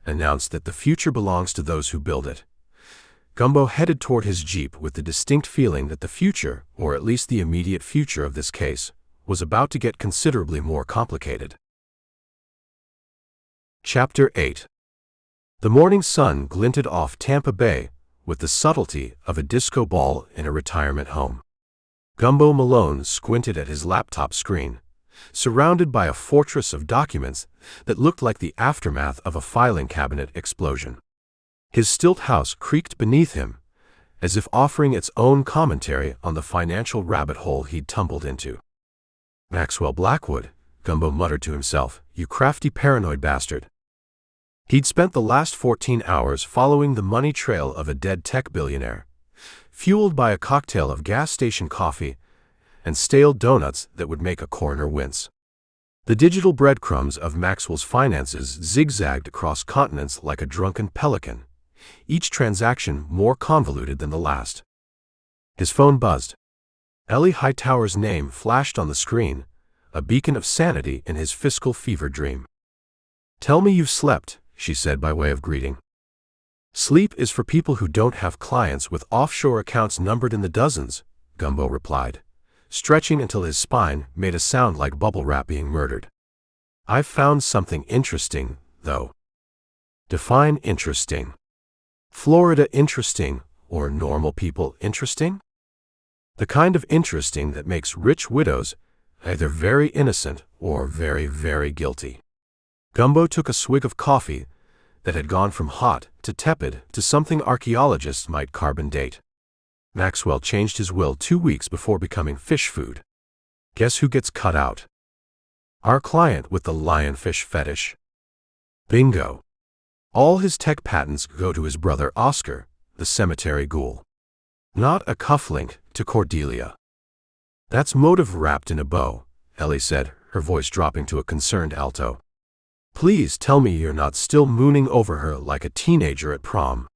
announced that the future belongs to those who build it, Gumbo headed toward his jeep with the distinct feeling that the future, or at least the immediate future of this case, was about to get considerably more complicated. Chapter 8. The morning sun glinted off Tampa Bay with the subtlety of a disco ball in a retirement home. Gumbo Malone squinted at his laptop screen, surrounded by a fortress of documents that looked like the aftermath of a filing cabinet explosion. His stilt house creaked beneath him, as if offering its own commentary on the financial rabbit hole he'd tumbled into. Maxwell Blackwood, Gumbo muttered to himself, you crafty paranoid bastard. He'd spent the last 14 hours following the money trail of a dead tech billionaire, fueled by a cocktail of gas station coffee and stale donuts that would make a coroner wince. The digital breadcrumbs of Maxwell's finances zigzagged across continents like a drunken pelican, each transaction more convoluted than the last. His phone buzzed. Ellie Hightower's name flashed on the screen, a beacon of sanity in his fiscal fever dream. Tell me you've slept, she said by way of greeting. Sleep is for people who don't have clients with offshore accounts numbered in the dozens, Gumbo replied, stretching until his spine made a sound like bubble wrap being murdered. I've found something interesting, though. Define interesting. Florida interesting or normal people interesting? The kind of interesting that makes rich widows either very innocent or very, very guilty. Gumbo took a swig of coffee that had gone from hot to tepid to something archaeologists might carbon date. Maxwell changed his will 2 weeks before becoming fish food. Guess who gets cut out? Our client with the lionfish fetish. Bingo. All his tech patents go to his brother Oscar, the cemetery ghoul. Not a cufflink to Cordelia. That's motive wrapped in a bow, Ellie said, her voice dropping to a concerned alto. Please tell me you're not still mooning over her like a teenager at prom.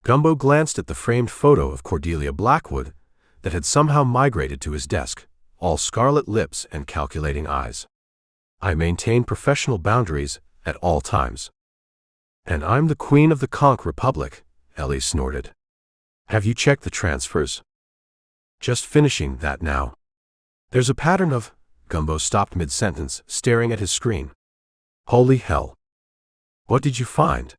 Gumbo glanced at the framed photo of Cordelia Blackwood that had somehow migrated to his desk, all scarlet lips and calculating eyes. I maintain professional boundaries at all times. And I'm the queen of the Conch Republic, Ellie snorted. Have you checked the transfers? Just finishing that now. There's a pattern of... Gumbo stopped mid-sentence, staring at his screen. Holy hell. What did you find?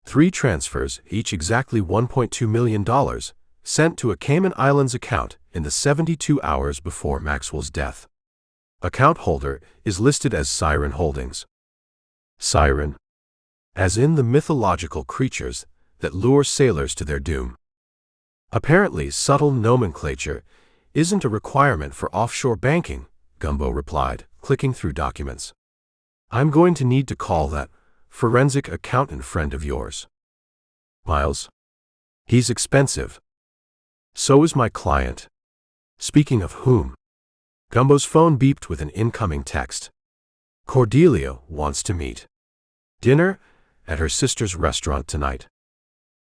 3 transfers, each exactly $1.2 million, sent to a Cayman Islands account in the 72 hours before Maxwell's death. Account holder is listed as Siren Holdings. Siren. As in the mythological creatures that lure sailors to their doom. Apparently, subtle nomenclature isn't a requirement for offshore banking, Gumbo replied, clicking through documents. I'm going to need to call that forensic accountant friend of yours. Miles? He's expensive. So is my client. Speaking of whom? Gumbo's phone beeped with an incoming text. Cordelia wants to meet. Dinner at her sister's restaurant tonight.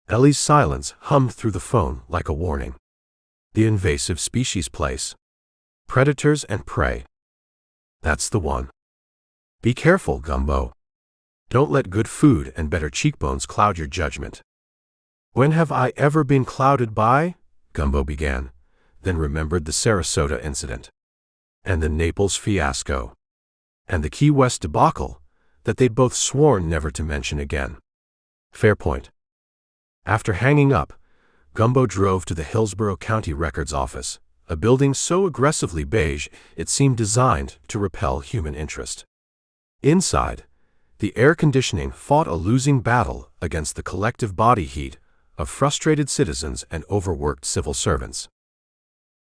Ellie's silence hummed through the phone like a warning. The invasive species place. Predators and prey. That's the one. Be careful, Gumbo. Don't let good food and better cheekbones cloud your judgment. When have I ever been clouded by? Gumbo began, then remembered the Sarasota incident. And the Naples fiasco. And the Key West debacle that they'd both sworn never to mention again. Fair point. After hanging up, Gumbo drove to the Hillsborough County Records Office, a building so aggressively beige it seemed designed to repel human interest. Inside, the air conditioning fought a losing battle against the collective body heat of frustrated citizens and overworked civil servants.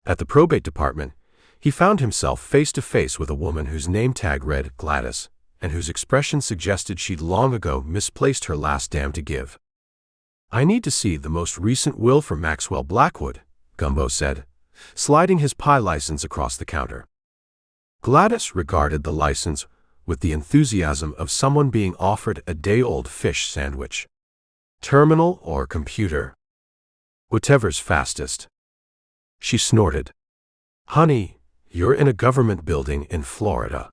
At the probate department, he found himself face to face with a woman whose name tag read Gladys, and whose expression suggested she'd long ago misplaced her last damn to give. I need to see the most recent will for Maxwell Blackwood, Gumbo said, sliding his pie license across the counter. Gladys regarded the license with the enthusiasm of someone being offered a day-old fish sandwich. Terminal or computer? Whatever's fastest. She snorted. Honey, you're in a government building in Florida.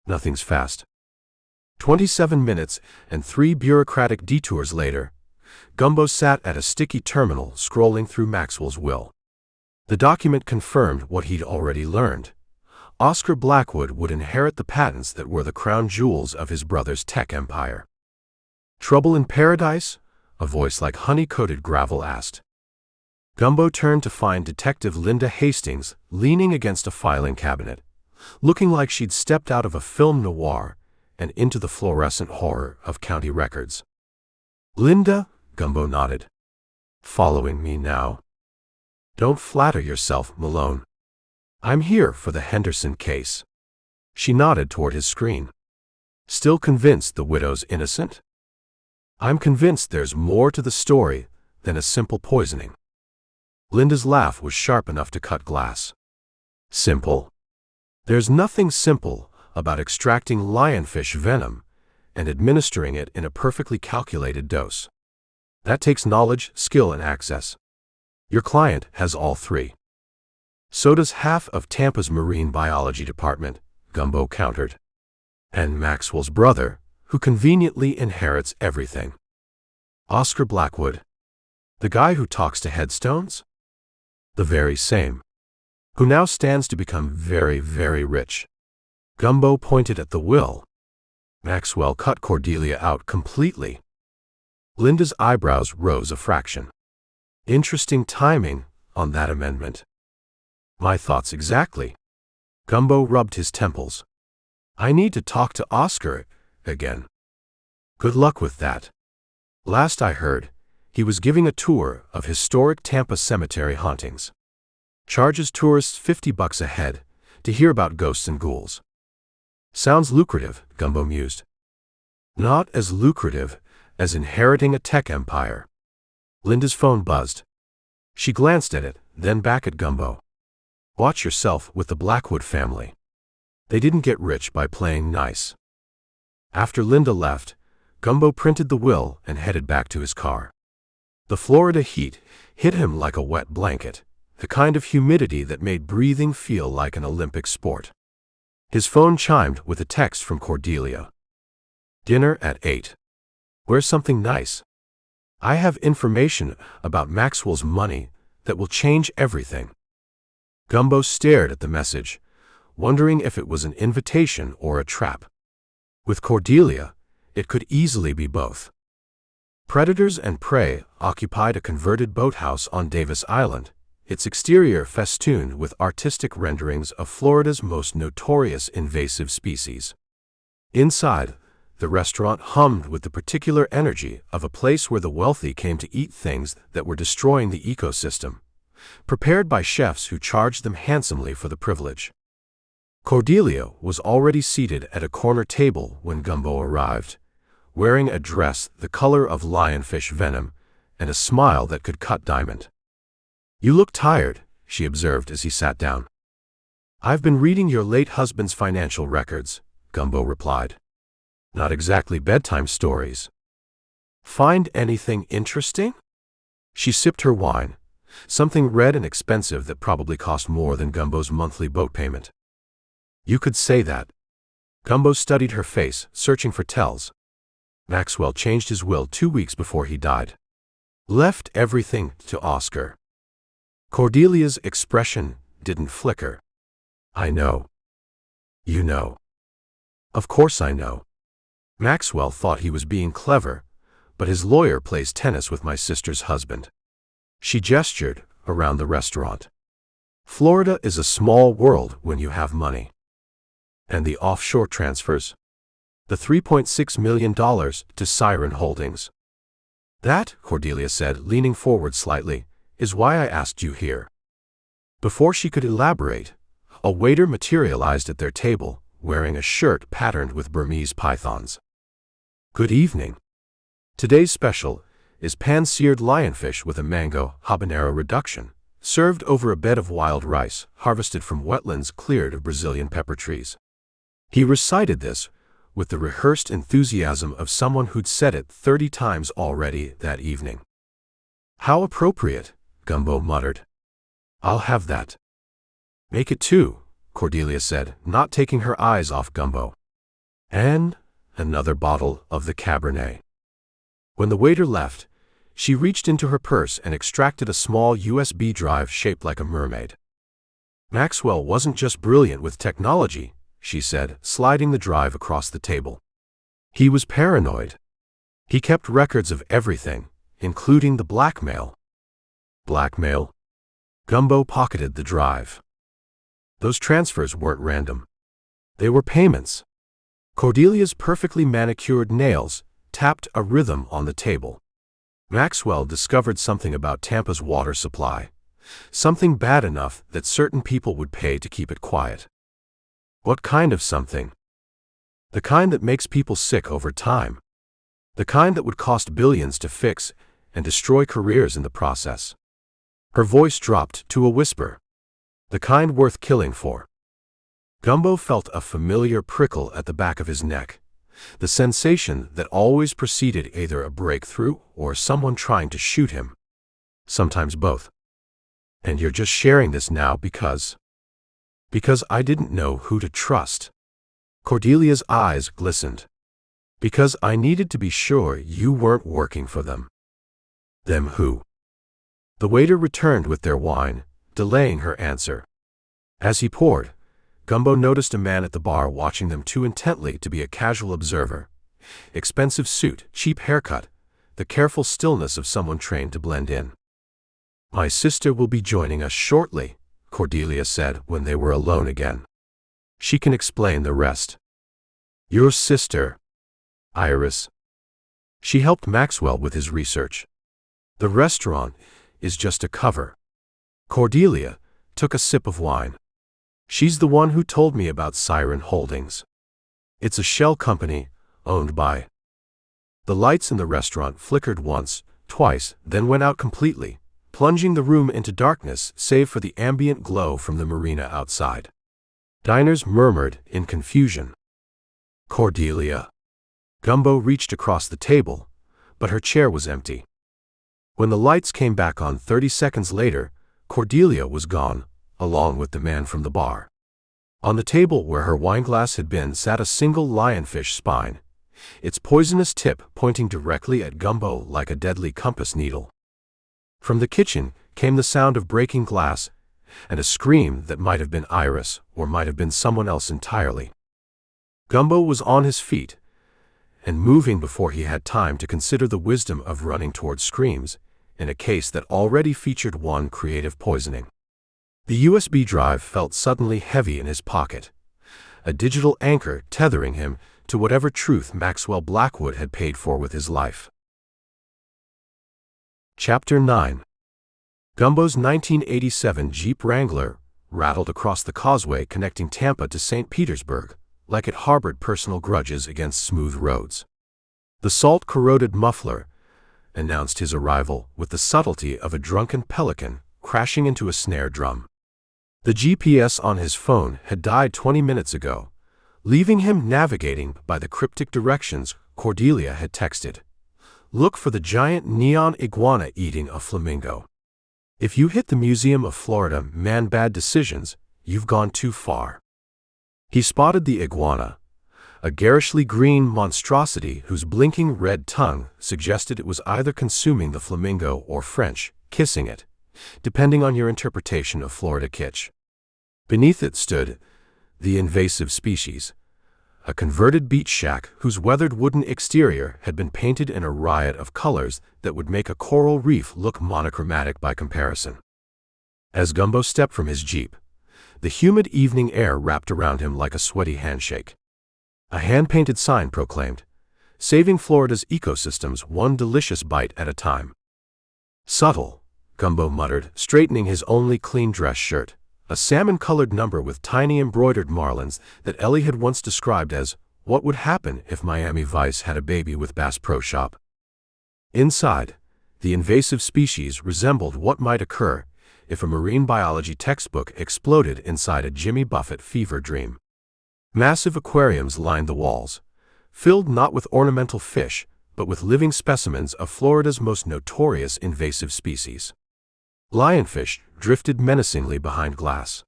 Nothing's fast. 27 minutes and 3 bureaucratic detours later, Gumbo sat at a sticky terminal scrolling through Maxwell's will. The document confirmed what he'd already learned. Oscar Blackwood would inherit the patents that were the crown jewels of his brother's tech empire. Trouble in paradise? A voice like honey-coated gravel asked. Gumbo turned to find Detective Linda Hastings leaning against a filing cabinet, looking like she'd stepped out of a film noir and into the fluorescent horror of county records. Linda, Gumbo nodded. Following me now? Don't flatter yourself, Malone. I'm here for the Henderson case. She nodded toward his screen. Still convinced the widow's innocent? I'm convinced there's more to the story than a simple poisoning. Linda's laugh was sharp enough to cut glass. Simple? There's nothing simple about extracting lionfish venom and administering it in a perfectly calculated dose. That takes knowledge, skill, and access. Your client has all 3. So does half of Tampa's marine biology department, Gumbo countered. And Maxwell's brother, who conveniently inherits everything. Oscar Blackwood. The guy who talks to headstones? The very same. Who now stands to become very, very rich. Gumbo pointed at the will. Maxwell cut Cordelia out completely. Linda's eyebrows rose a fraction. Interesting timing on that amendment. My thoughts exactly. Gumbo rubbed his temples. I need to talk to Oscar again. Good luck with that. Last I heard, he was giving a tour of historic Tampa cemetery hauntings. Charges tourists $50 a head to hear about ghosts and ghouls. Sounds lucrative, Gumbo mused. Not as lucrative as inheriting a tech empire. Linda's phone buzzed. She glanced at it, then back at Gumbo. Watch yourself with the Blackwood family. They didn't get rich by playing nice. After Linda left, Gumbo printed the will and headed back to his car. The Florida heat hit him like a wet blanket, the kind of humidity that made breathing feel like an Olympic sport. His phone chimed with a text from Cordelia. Dinner at 8. Where's something nice? I have information about Maxwell's money that will change everything. Gumbo stared at the message, wondering if it was an invitation or a trap. With Cordelia, it could easily be both. Predators and prey occupied a converted boathouse on Davis Island, its exterior festooned with artistic renderings of Florida's most notorious invasive species. Inside, the restaurant hummed with the particular energy of a place where the wealthy came to eat things that were destroying the ecosystem, prepared by chefs who charged them handsomely for the privilege. Cordelia was already seated at a corner table when Gumbo arrived, wearing a dress the color of lionfish venom and a smile that could cut diamond. You look tired, she observed as he sat down. I've been reading your late husband's financial records, Gumbo replied. Not exactly bedtime stories. Find anything interesting? She sipped her wine, something red and expensive that probably cost more than Gumbo's monthly boat payment. You could say that. Gumbo studied her face, searching for tells. Maxwell changed his will 2 weeks before he died. Left everything to Oscar. Cordelia's expression didn't flicker. I know. You know. Of course I know. Maxwell thought he was being clever, but his lawyer plays tennis with my sister's husband. She gestured around the restaurant. Florida is a small world when you have money. And the offshore transfers? The $3.6 million to Siren Holdings. That, Cordelia said, leaning forward slightly, is why I asked you here. Before she could elaborate, a waiter materialized at their table, wearing a shirt patterned with Burmese pythons. Good evening. Today's special is pan-seared lionfish with a mango habanero reduction, served over a bed of wild rice harvested from wetlands cleared of Brazilian pepper trees. He recited this with the rehearsed enthusiasm of someone who'd said it 30 times already that evening. How appropriate, Gumbo muttered. I'll have that. Make it 2, Cordelia said, not taking her eyes off Gumbo. And another bottle of the Cabernet. When the waiter left, she reached into her purse and extracted a small USB drive shaped like a mermaid. Maxwell wasn't just brilliant with technology, she said, sliding the drive across the table. He was paranoid. He kept records of everything, including the blackmail. Blackmail? Gumbo pocketed the drive. Those transfers weren't random. They were payments. Cordelia's perfectly manicured nails tapped a rhythm on the table. Maxwell discovered something about Tampa's water supply, something bad enough that certain people would pay to keep it quiet. What kind of something? The kind that makes people sick over time. The kind that would cost billions to fix and destroy careers in the process. Her voice dropped to a whisper. The kind worth killing for. Gumbo felt a familiar prickle at the back of his neck, the sensation that always preceded either a breakthrough or someone trying to shoot him. Sometimes both. And you're just sharing this now because I didn't know who to trust. Cordelia's eyes glistened. Because I needed to be sure you weren't working for them. Them who? The waiter returned with their wine, delaying her answer. As he poured, Gumbo noticed a man at the bar watching them too intently to be a casual observer. Expensive suit, cheap haircut, the careful stillness of someone trained to blend in. "My sister will be joining us shortly," Cordelia said when they were alone again. "She can explain the rest." "Your sister, Iris. She helped Maxwell with his research. The restaurant is just a cover." Cordelia took a sip of wine. "She's the one who told me about Siren Holdings. It's a shell company owned by—" The lights in the restaurant flickered once, twice, then went out completely, plunging the room into darkness save for the ambient glow from the marina outside. Diners murmured in confusion. "Cordelia." Gumbo reached across the table, but her chair was empty. When the lights came back on 30 seconds later, Cordelia was gone, along with the man from the bar. On the table where her wineglass had been sat a single lionfish spine, its poisonous tip pointing directly at Gumbo like a deadly compass needle. From the kitchen came the sound of breaking glass and a scream that might have been Iris or might have been someone else entirely. Gumbo was on his feet and moving before he had time to consider the wisdom of running towards screams in a case that already featured one creative poisoning. The USB drive felt suddenly heavy in his pocket, a digital anchor tethering him to whatever truth Maxwell Blackwood had paid for with his life. Chapter 9. Gumbo's 1987 Jeep Wrangler rattled across the causeway connecting Tampa to St. Petersburg, like it harbored personal grudges against smooth roads. The salt-corroded muffler announced his arrival with the subtlety of a drunken pelican crashing into a snare drum. The GPS on his phone had died 20 minutes ago, leaving him navigating by the cryptic directions Cordelia had texted. "Look for the giant neon iguana eating a flamingo. If you hit the Museum of Florida, man, bad decisions, you've gone too far." He spotted the iguana, a garishly green monstrosity whose blinking red tongue suggested it was either consuming the flamingo or French, kissing it, depending on your interpretation of Florida kitsch. Beneath it stood the invasive species, a converted beach shack whose weathered wooden exterior had been painted in a riot of colors that would make a coral reef look monochromatic by comparison. As Gumbo stepped from his Jeep, the humid evening air wrapped around him like a sweaty handshake. A hand-painted sign proclaimed, "Saving Florida's ecosystems one delicious bite at a time." "Subtle," Gumbo muttered, straightening his only clean dress shirt, a salmon-colored number with tiny embroidered marlins that Ellie had once described as, "What would happen if Miami Vice had a baby with Bass Pro Shop?" Inside, the invasive species resembled what might occur if a marine biology textbook exploded inside a Jimmy Buffett fever dream. Massive aquariums lined the walls, filled not with ornamental fish, but with living specimens of Florida's most notorious invasive species. Lionfish drifted menacingly behind glass.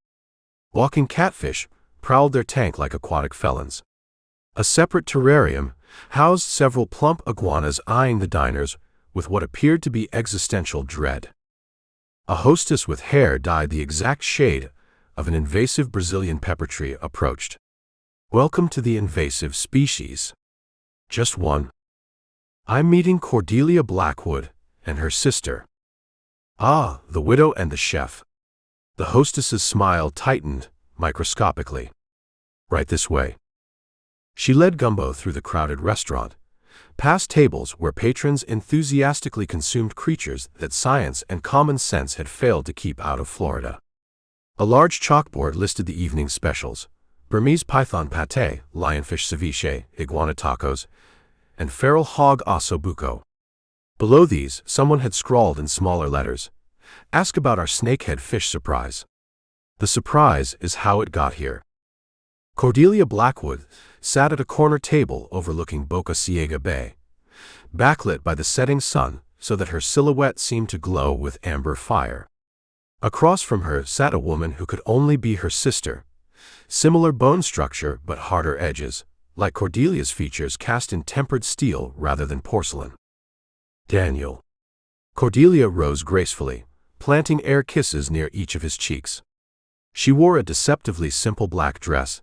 Walking catfish prowled their tank like aquatic felons. A separate terrarium housed several plump iguanas eyeing the diners with what appeared to be existential dread. A hostess with hair dyed the exact shade of an invasive Brazilian pepper tree approached. "Welcome to the invasive species. Just one. I'm meeting Cordelia Blackwood and her sister." "Ah, the widow and the chef." The hostess's smile tightened microscopically. "Right this way." She led Gumbo through the crowded restaurant, past tables where patrons enthusiastically consumed creatures that science and common sense had failed to keep out of Florida. A large chalkboard listed the evening specials: Burmese python pâté, lionfish ceviche, iguana tacos, and feral hog osso buco. Below these, someone had scrawled in smaller letters, "Ask about our snakehead fish surprise. The surprise is how it got here." Cordelia Blackwood sat at a corner table overlooking Boca Ciega Bay, backlit by the setting sun so that her silhouette seemed to glow with amber fire. Across from her sat a woman who could only be her sister, similar bone structure but harder edges, like Cordelia's features cast in tempered steel rather than porcelain. "Daniel." Cordelia rose gracefully, planting air kisses near each of his cheeks. She wore a deceptively simple black dress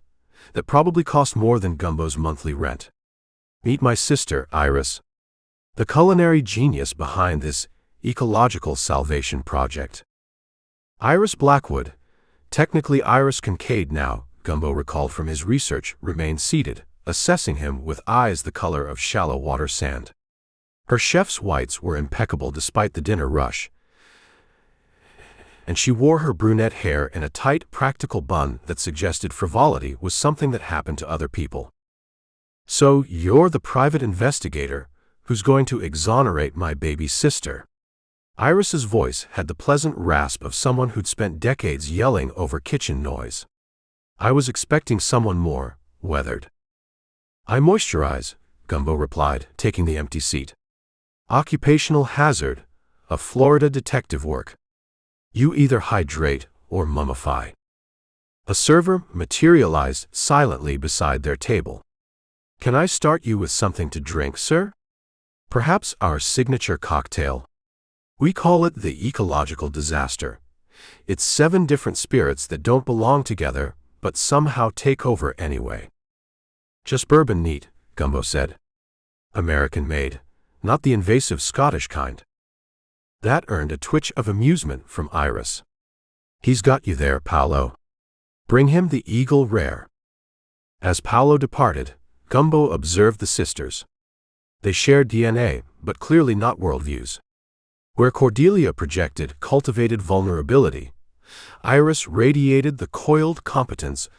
that probably cost more than Gumbo's monthly rent. "Meet my sister, Iris." the culinary genius behind this ecological salvation project. Iris Blackwood, technically Iris Kincaid now, Gumbo recalled from his research, remained seated, assessing him with eyes the color of shallow water sand. Her chef's whites were impeccable despite the dinner rush, and she wore her brunette hair in a tight, practical bun that suggested frivolity was something that happened to other people. "So you're the private investigator who's going to exonerate my baby sister?" Iris's voice had the pleasant rasp of someone who'd spent decades yelling over kitchen noise. "I was expecting someone more weathered." "I moisturize," Gumbo replied, taking the empty seat. "Occupational hazard of Florida detective work. You either hydrate or mummify." A server materialized silently beside their table. "Can I start you with something to drink, sir? Perhaps our signature cocktail. We call it the ecological disaster. It's 7 different spirits that don't belong together, but somehow take over anyway." "Just bourbon neat," Gumbo said. "American made, not the invasive Scottish kind." That earned a twitch of amusement from Iris. "He's got you there, Paolo. Bring him the Eagle Rare." As Paolo departed, Gumbo observed the sisters. They shared DNA, but clearly not worldviews. Where Cordelia projected cultivated vulnerability, Iris radiated the coiled competence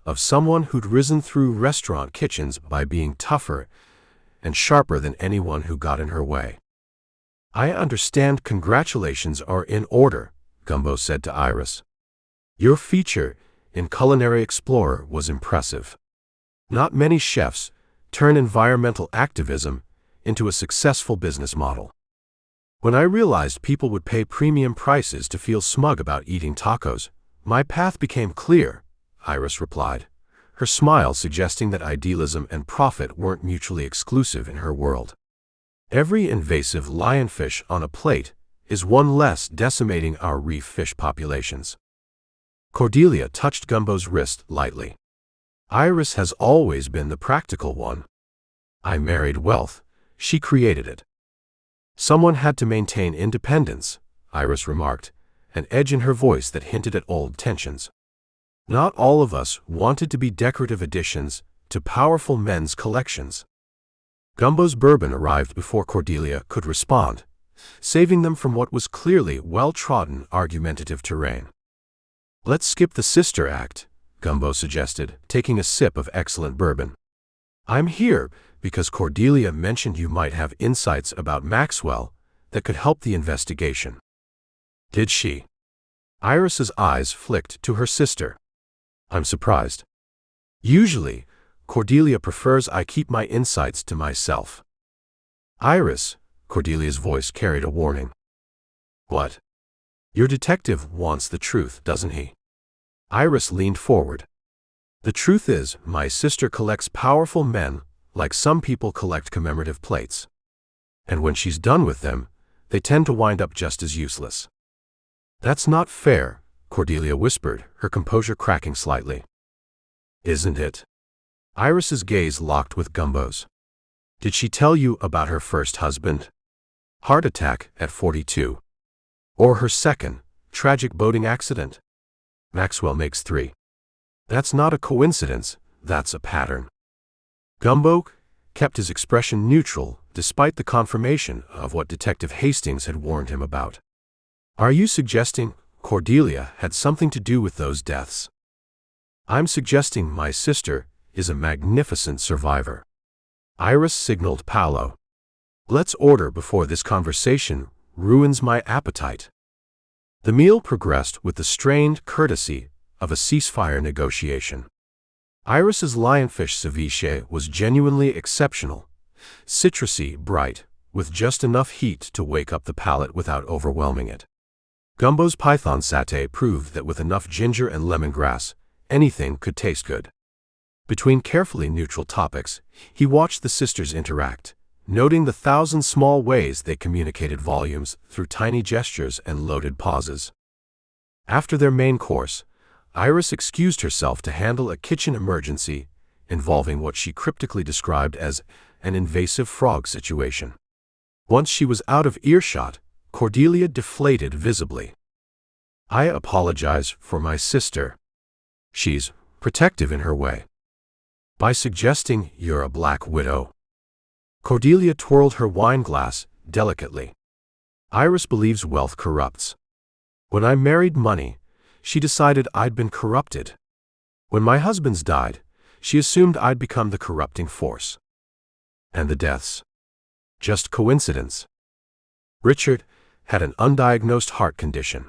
of someone who'd risen through restaurant kitchens by being tougher and sharper than anyone who got in her way. "I understand congratulations are in order," Gumbo said to Iris. "Your feature in Culinary Explorer was impressive. Not many chefs turn environmental activism into a successful business model." "When I realized people would pay premium prices to feel smug about eating tacos, my path became clear," Iris replied, her smile suggesting that idealism and profit weren't mutually exclusive in her world. "Every invasive lionfish on a plate is one less decimating our reef fish populations." Cordelia touched Gumbo's wrist lightly. "Iris has always been the practical one. I married wealth, she created it." "Someone had to maintain independence," Iris remarked, an edge in her voice that hinted at old tensions. "Not all of us wanted to be decorative additions to powerful men's collections." Gumbo's bourbon arrived before Cordelia could respond, saving them from what was clearly well-trodden argumentative terrain. "Let's skip the sister act," Gumbo suggested, taking a sip of excellent bourbon. "I'm here because Cordelia mentioned you might have insights about Maxwell that could help the investigation." "Did she?" Iris's eyes flicked to her sister. "I'm surprised. Usually, Cordelia prefers I keep my insights to myself." "Iris," Cordelia's voice carried a warning. "What?" "Your detective wants the truth, doesn't he?" Iris leaned forward. "The truth is, my sister collects powerful men like some people collect commemorative plates. And when she's done with them, they tend to wind up just as useless." "That's not fair," Cordelia whispered, her composure cracking slightly. "Isn't it?" Iris's gaze locked with Gumbo's. "Did she tell you about her first husband? Heart attack at 42. Or her second, tragic boating accident? Maxwell makes 3. That's not a coincidence, that's a pattern." Gumbo kept his expression neutral despite the confirmation of what Detective Hastings had warned him about. "Are you suggesting Cordelia had something to do with those deaths?" "I'm suggesting my sister is a magnificent survivor." Iris signaled Paolo. "Let's order before this conversation ruins my appetite." The meal progressed with the strained courtesy of a ceasefire negotiation. Iris's lionfish ceviche was genuinely exceptional, citrusy, bright, with just enough heat to wake up the palate without overwhelming it. Gumbo's python satay proved that with enough ginger and lemongrass, anything could taste good. Between carefully neutral topics, he watched the sisters interact, noting the 1,000 small ways they communicated volumes through tiny gestures and loaded pauses. After their main course, Iris excused herself to handle a kitchen emergency involving what she cryptically described as an invasive frog situation. Once she was out of earshot, Cordelia deflated visibly. "I apologize for my sister. She's protective in her way. By suggesting you're a black widow." Cordelia twirled her wine glass delicately. "Iris believes wealth corrupts. When I married money, she decided I'd been corrupted. When my husbands died, she assumed I'd become the corrupting force. And the deaths? Just coincidence. Richard had an undiagnosed heart condition.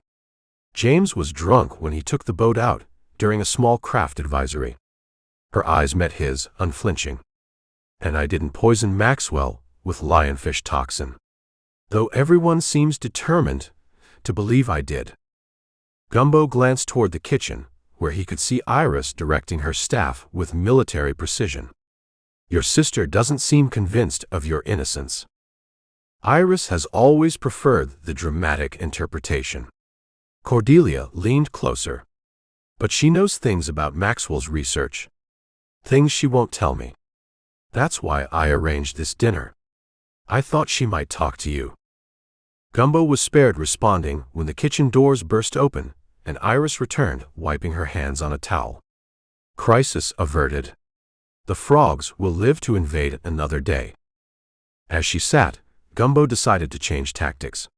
James was drunk when he took the boat out during a small craft advisory." Her eyes met his, unflinching. "And I didn't poison Maxwell with lionfish toxin. Though everyone seems determined to believe I did." Gumbo glanced toward the kitchen, where he could see Iris directing her staff with military precision. "Your sister doesn't seem convinced of your innocence." Iris has always preferred the dramatic interpretation. Cordelia leaned closer. "But she knows things about Maxwell's research. Things she won't tell me. That's why I arranged this dinner. I thought she might talk to you." Gumbo was spared responding when the kitchen doors burst open and Iris returned, wiping her hands on a towel. Crisis averted. The frogs will live to invade another day. As she sat, Gumbo decided to change tactics.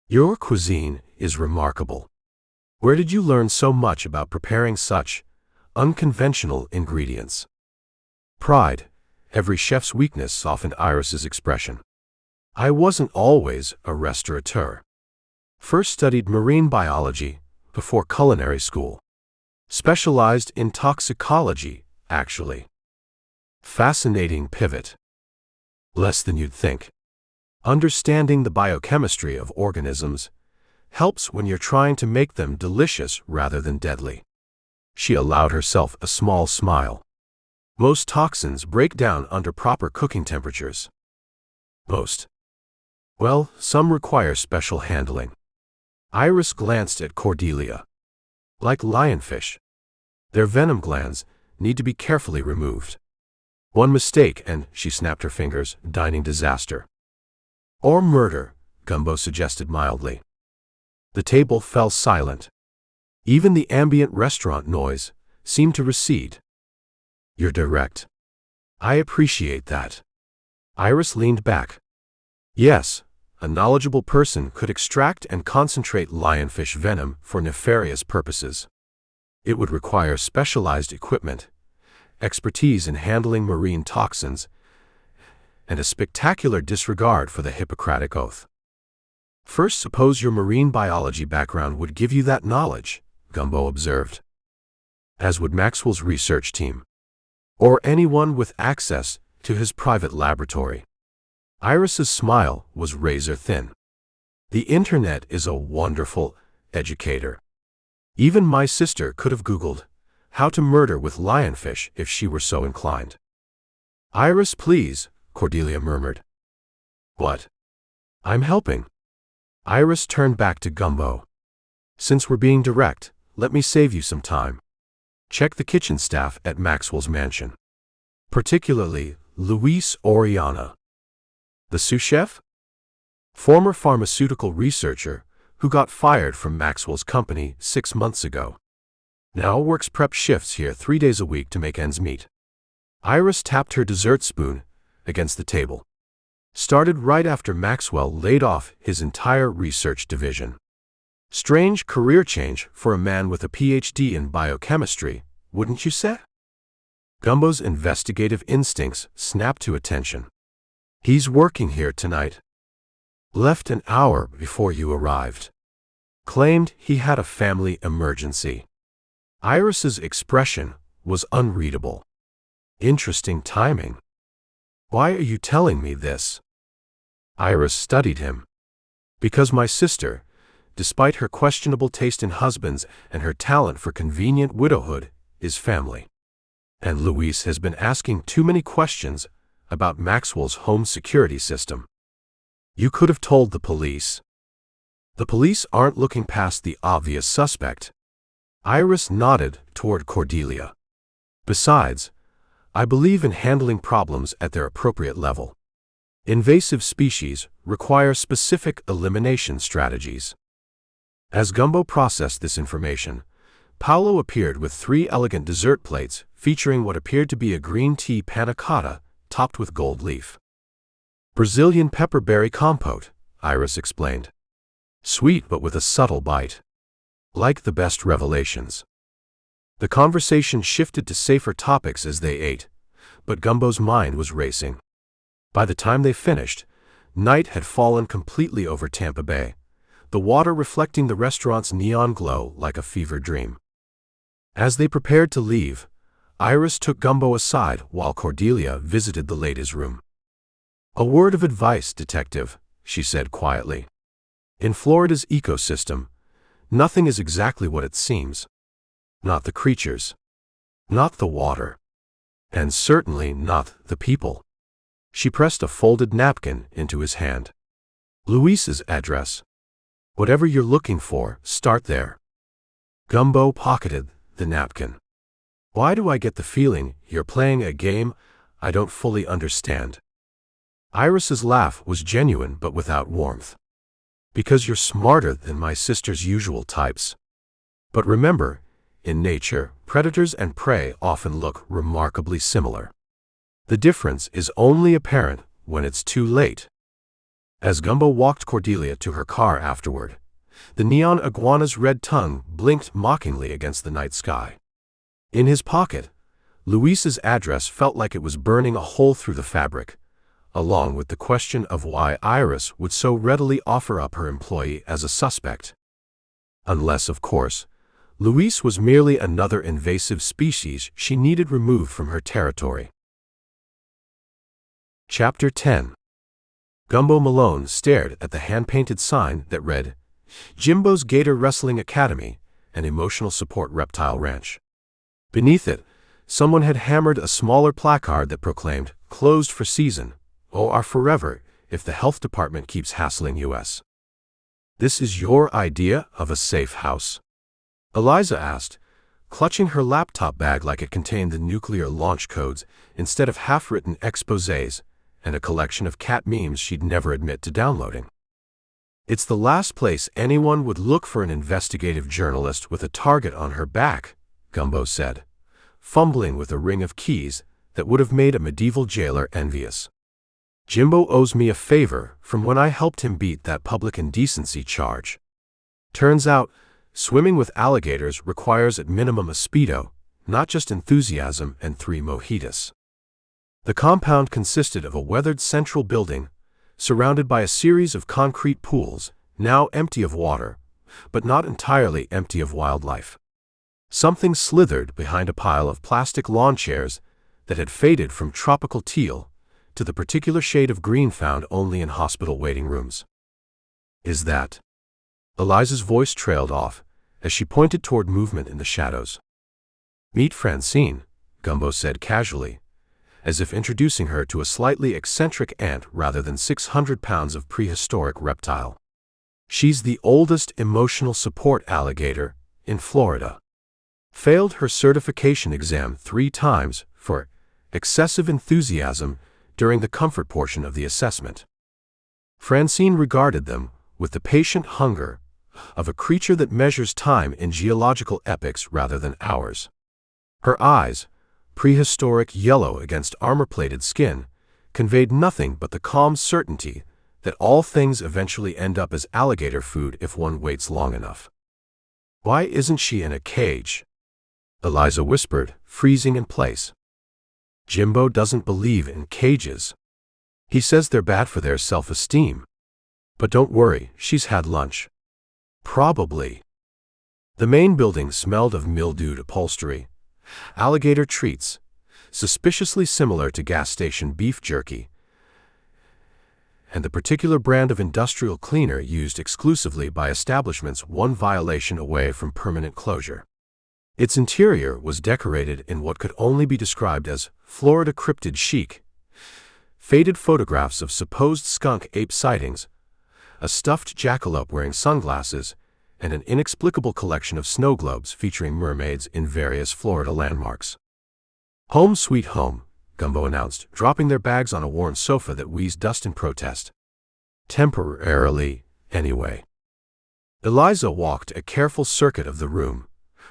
"Your cuisine is remarkable. Where did you learn so much about preparing such unconventional ingredients?" Pride, every chef's weakness, softened Iris's expression. "I wasn't always a restaurateur. First studied marine biology before culinary school. Specialized in toxicology, actually. Fascinating pivot. Less than you'd think. Understanding the biochemistry of organisms helps when you're trying to make them delicious rather than deadly." She allowed herself a small smile. "Most toxins break down under proper cooking temperatures." "Most? Well, some require special handling." Iris glanced at Cordelia. "Like lionfish. Their venom glands need to be carefully removed. One mistake and," she snapped her fingers, "dining disaster." "Or murder," Gumbo suggested mildly. The table fell silent. Even the ambient restaurant noise seemed to recede. "You're direct. I appreciate that." Iris leaned back. "Yes, a knowledgeable person could extract and concentrate lionfish venom for nefarious purposes. It would require specialized equipment, expertise in handling marine toxins, and a spectacular disregard for the Hippocratic Oath. First, suppose your marine biology background would give you that knowledge," Gumbo observed. "As would Maxwell's research team. Or anyone with access to his private laboratory." Iris's smile was razor thin. "The internet is a wonderful educator. Even my sister could have Googled how to murder with lionfish if she were so inclined." "Iris, please," Cordelia murmured. "What?" "I'm helping." Iris turned back to Gumbo. "Since we're being direct, let me save you some time. Check the kitchen staff at Maxwell's mansion. Particularly Luis Oriana." "The sous chef?" "Former pharmaceutical researcher who got fired from Maxwell's company 6 months ago. Now works prep shifts here 3 days a week to make ends meet." Iris tapped her dessert spoon against the table. "Started right after Maxwell laid off his entire research division. Strange career change for a man with a PhD in biochemistry, wouldn't you say?" Gumbo's investigative instincts snapped to attention. "He's working here tonight. Left an hour before you arrived. Claimed he had a family emergency." Iris's expression was unreadable. "Interesting timing. Why are you telling me this?" Iris studied him. "Because my sister, despite her questionable taste in husbands and her talent for convenient widowhood, is family. And Luis has been asking too many questions about Maxwell's home security system. You could have told the police." "The police aren't looking past the obvious suspect." Iris nodded toward Cordelia. "Besides, I believe in handling problems at their appropriate level. Invasive species require specific elimination strategies. As Gumbo processed this information, Paolo appeared with 3 elegant dessert plates featuring what appeared to be a green tea panna cotta topped with gold leaf. Brazilian pepperberry compote, Iris explained. Sweet but with a subtle bite. Like the best revelations. The conversation shifted to safer topics as they ate, but Gumbo's mind was racing. By the time they finished, night had fallen completely over Tampa Bay, the water reflecting the restaurant's neon glow like a fever dream. As they prepared to leave, Iris took Gumbo aside while Cordelia visited the ladies' room. "A word of advice, detective," she said quietly. "In Florida's ecosystem, nothing is exactly what it seems. Not the creatures, not the water, and certainly not the people." She pressed a folded napkin into his hand. "Luis's address. Whatever you're looking for, start there." Gumbo pocketed the napkin. "Why do I get the feeling you're playing a game I don't fully understand?" Iris's laugh was genuine but without warmth. "Because you're smarter than my sister's usual types. But remember, in nature, predators and prey often look remarkably similar. The difference is only apparent when it's too late." As Gumbo walked Cordelia to her car afterward, the neon iguana's red tongue blinked mockingly against the night sky. In his pocket, Luis's address felt like it was burning a hole through the fabric, along with the question of why Iris would so readily offer up her employee as a suspect. Unless, of course, Luis was merely another invasive species she needed removed from her territory. Chapter 10. Gumbo Malone stared at the hand-painted sign that read, "Jimbo's Gator Wrestling Academy, an Emotional Support Reptile Ranch." Beneath it, someone had hammered a smaller placard that proclaimed, "Closed for season, or forever if the health department keeps hassling us." "This is your idea of a safe house?" Eliza asked, clutching her laptop bag like it contained the nuclear launch codes instead of half-written exposés and a collection of cat memes she'd never admit to downloading. "It's the last place anyone would look for an investigative journalist with a target on her back," Gumbo said, fumbling with a ring of keys that would have made a medieval jailer envious. "Jimbo owes me a favor from when I helped him beat that public indecency charge. Turns out, swimming with alligators requires at minimum a Speedo, not just enthusiasm and 3 mojitos." The compound consisted of a weathered central building, surrounded by a series of concrete pools, now empty of water, but not entirely empty of wildlife. Something slithered behind a pile of plastic lawn chairs that had faded from tropical teal to the particular shade of green found only in hospital waiting rooms. "Is that?" Eliza's voice trailed off as she pointed toward movement in the shadows. "Meet Francine," Gumbo said casually, as if introducing her to a slightly eccentric ant rather than 600 pounds of prehistoric reptile. "She's the oldest emotional support alligator in Florida. Failed her certification exam 3 times for excessive enthusiasm during the comfort portion of the assessment." Francine regarded them with the patient hunger of a creature that measures time in geological epochs rather than hours. Her eyes, prehistoric yellow against armor-plated skin, conveyed nothing but the calm certainty that all things eventually end up as alligator food if one waits long enough. "Why isn't she in a cage?" Eliza whispered, freezing in place. "Jimbo doesn't believe in cages. He says they're bad for their self-esteem. But don't worry, she's had lunch." "Probably." The main building smelled of mildewed upholstery, alligator treats, suspiciously similar to gas station beef jerky, and the particular brand of industrial cleaner used exclusively by establishments 1 violation away from permanent closure. Its interior was decorated in what could only be described as Florida cryptid chic. Faded photographs of supposed skunk ape sightings, a stuffed jackalope wearing sunglasses, and an inexplicable collection of snow globes featuring mermaids in various Florida landmarks. "Home sweet home," Gumbo announced, dropping their bags on a worn sofa that wheezed dust in protest. Temporarily, anyway. Eliza walked a careful circuit of the room,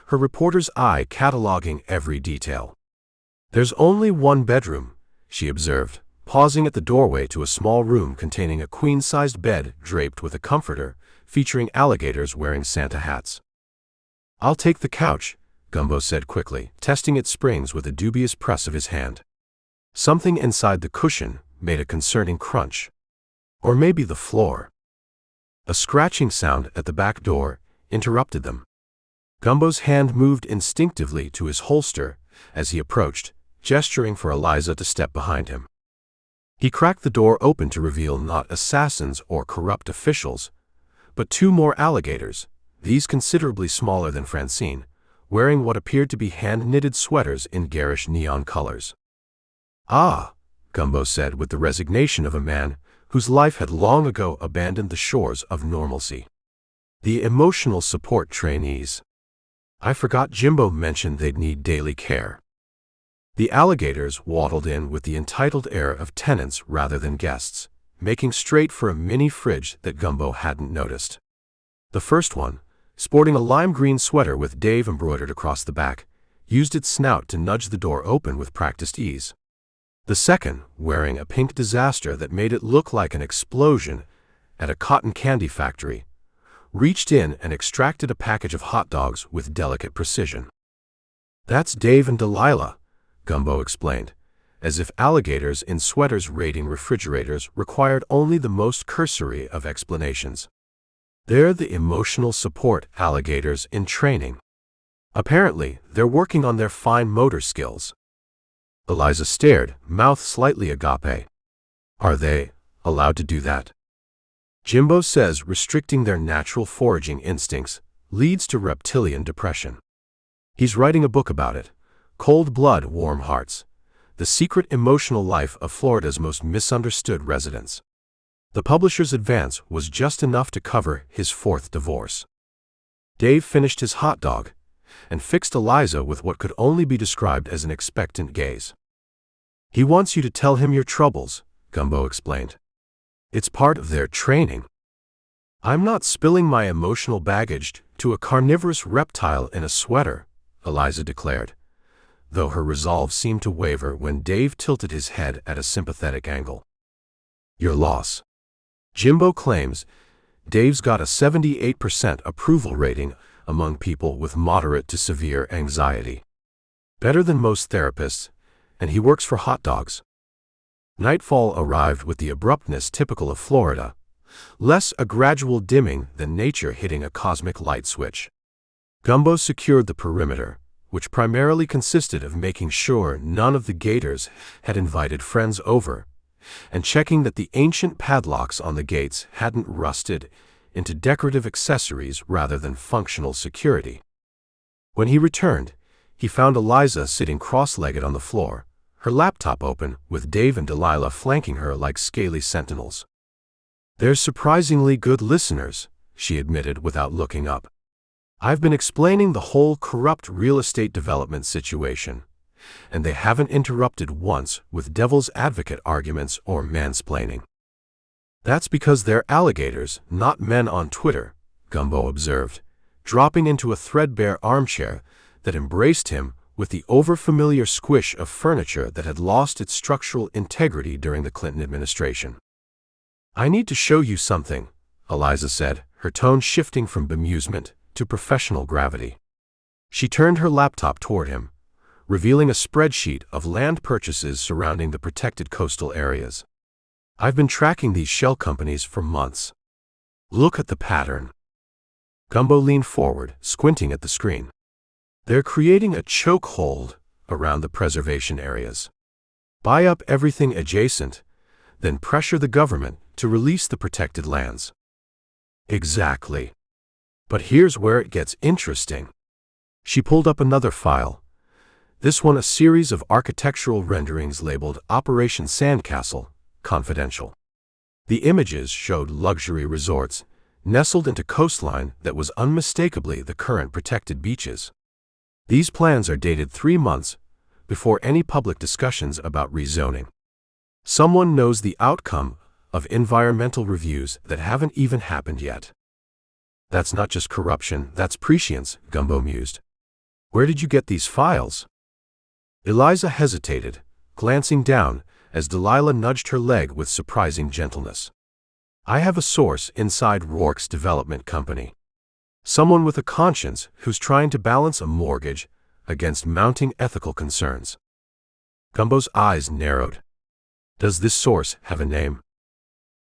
her reporter's eye cataloging every detail. There's only one bedroom, she observed, pausing at the doorway to a small room containing a queen-sized bed draped with a comforter, featuring alligators wearing Santa hats. I'll take the couch, Gumbo said quickly, testing its springs with a dubious press of his hand. Something inside the cushion made a concerning crunch. Or maybe the floor. A scratching sound at the back door interrupted them. Gumbo's hand moved instinctively to his holster as he approached, gesturing for Eliza to step behind him. He cracked the door open to reveal not assassins or corrupt officials, but two more alligators, these considerably smaller than Francine, wearing what appeared to be hand-knitted sweaters in garish neon colors. Ah, Gumbo said with the resignation of a man whose life had long ago abandoned the shores of normalcy. The emotional support trainees. I forgot Jimbo mentioned they'd need daily care. The alligators waddled in with the entitled air of tenants rather than guests, making straight for a mini fridge that Gumbo hadn't noticed. The first one, sporting a lime green sweater with Dave embroidered across the back, used its snout to nudge the door open with practiced ease. The second, wearing a pink disaster that made it look like an explosion at a cotton candy factory, reached in and extracted a package of hot dogs with delicate precision. That's Dave and Delilah, Gumbo explained, as if alligators in sweaters raiding refrigerators required only the most cursory of explanations. They're the emotional support alligators in training. Apparently, they're working on their fine motor skills. Eliza stared, mouth slightly agape. Are they allowed to do that? Jimbo says restricting their natural foraging instincts leads to reptilian depression. He's writing a book about it, Cold Blood, Warm Hearts, The Secret Emotional Life of Florida's Most Misunderstood Residents. The publisher's advance was just enough to cover his fourth divorce. Dave finished his hot dog and fixed Eliza with what could only be described as an expectant gaze. He wants you to tell him your troubles, Gumbo explained. It's part of their training. I'm not spilling my emotional baggage to a carnivorous reptile in a sweater, Eliza declared, though her resolve seemed to waver when Dave tilted his head at a sympathetic angle. Your loss. Jimbo claims Dave's got a 78% approval rating among people with moderate to severe anxiety. Better than most therapists, and he works for hot dogs. Nightfall arrived with the abruptness typical of Florida, less a gradual dimming than nature hitting a cosmic light switch. Gumbo secured the perimeter, which primarily consisted of making sure none of the gators had invited friends over, and checking that the ancient padlocks on the gates hadn't rusted into decorative accessories rather than functional security. When he returned, he found Eliza sitting cross-legged on the floor, her laptop open, with Dave and Delilah flanking her like scaly sentinels. They're surprisingly good listeners, she admitted without looking up. I've been explaining the whole corrupt real estate development situation, and they haven't interrupted once with devil's advocate arguments or mansplaining. That's because they're alligators, not men on Twitter, Gumbo observed, dropping into a threadbare armchair that embraced him with the overfamiliar squish of furniture that had lost its structural integrity during the Clinton administration. I need to show you something, Eliza said, her tone shifting from bemusement to professional gravity. She turned her laptop toward him, revealing a spreadsheet of land purchases surrounding the protected coastal areas. I've been tracking these shell companies for months. Look at the pattern. Gumbo leaned forward, squinting at the screen. They're creating a chokehold around the preservation areas. Buy up everything adjacent, then pressure the government to release the protected lands. Exactly. But here's where it gets interesting. She pulled up another file, this one a series of architectural renderings labeled Operation Sandcastle, Confidential. The images showed luxury resorts nestled into coastline that was unmistakably the current protected beaches. These plans are dated 3 months before any public discussions about rezoning. Someone knows the outcome of environmental reviews that haven't even happened yet. That's not just corruption, that's prescience, Gumbo mused. Where did you get these files? Eliza hesitated, glancing down as Delilah nudged her leg with surprising gentleness. I have a source inside Rourke's development company. Someone with a conscience who's trying to balance a mortgage against mounting ethical concerns. Gumbo's eyes narrowed. Does this source have a name?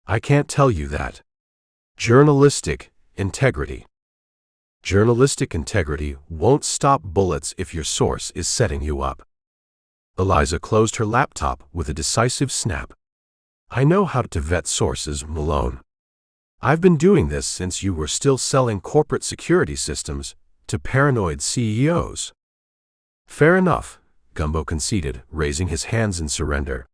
I can't tell you that. Journalistic integrity. Journalistic integrity won't stop bullets if your source is setting you up. Eliza closed her laptop with a decisive snap. I know how to vet sources, Malone. I've been doing this since you were still selling corporate security systems to paranoid CEOs. Fair enough, Gumbo conceded, raising his hands in surrender.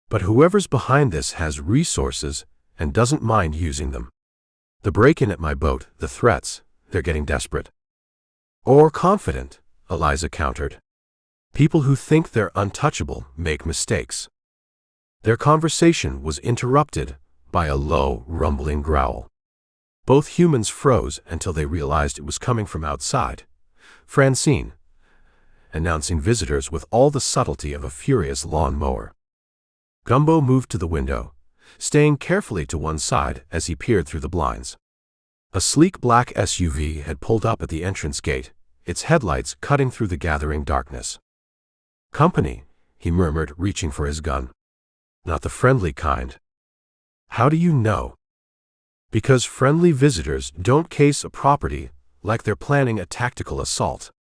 But whoever's behind this has resources and doesn't mind using them. The break-in at my boat, the threats, they're getting desperate. Or confident, Eliza countered. People who think they're untouchable make mistakes. Their conversation was interrupted by a low, rumbling growl. Both humans froze until they realized it was coming from outside. Francine, announcing visitors with all the subtlety of a furious lawn mower. Gumbo moved to the window, staying carefully to one side as he peered through the blinds. A sleek black SUV had pulled up at the entrance gate, its headlights cutting through the gathering darkness. Company, he murmured, reaching for his gun. Not the friendly kind. How do you know? Because friendly visitors don't case a property like they're planning a tactical assault.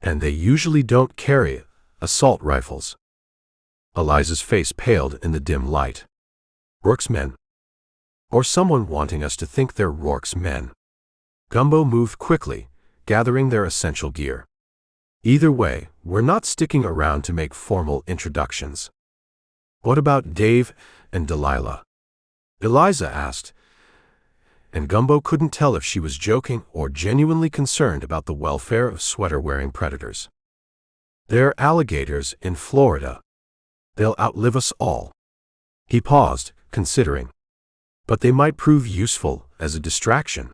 And they usually don't carry assault rifles. Eliza's face paled in the dim light. Rourke's men. Or someone wanting us to think they're Rourke's men. Gumbo moved quickly, gathering their essential gear. Either way, we're not sticking around to make formal introductions. What about Dave and Delilah? Eliza asked, and Gumbo couldn't tell if she was joking or genuinely concerned about the welfare of sweater-wearing predators. They're alligators in Florida. They'll outlive us all. He paused, considering. But they might prove useful as a distraction.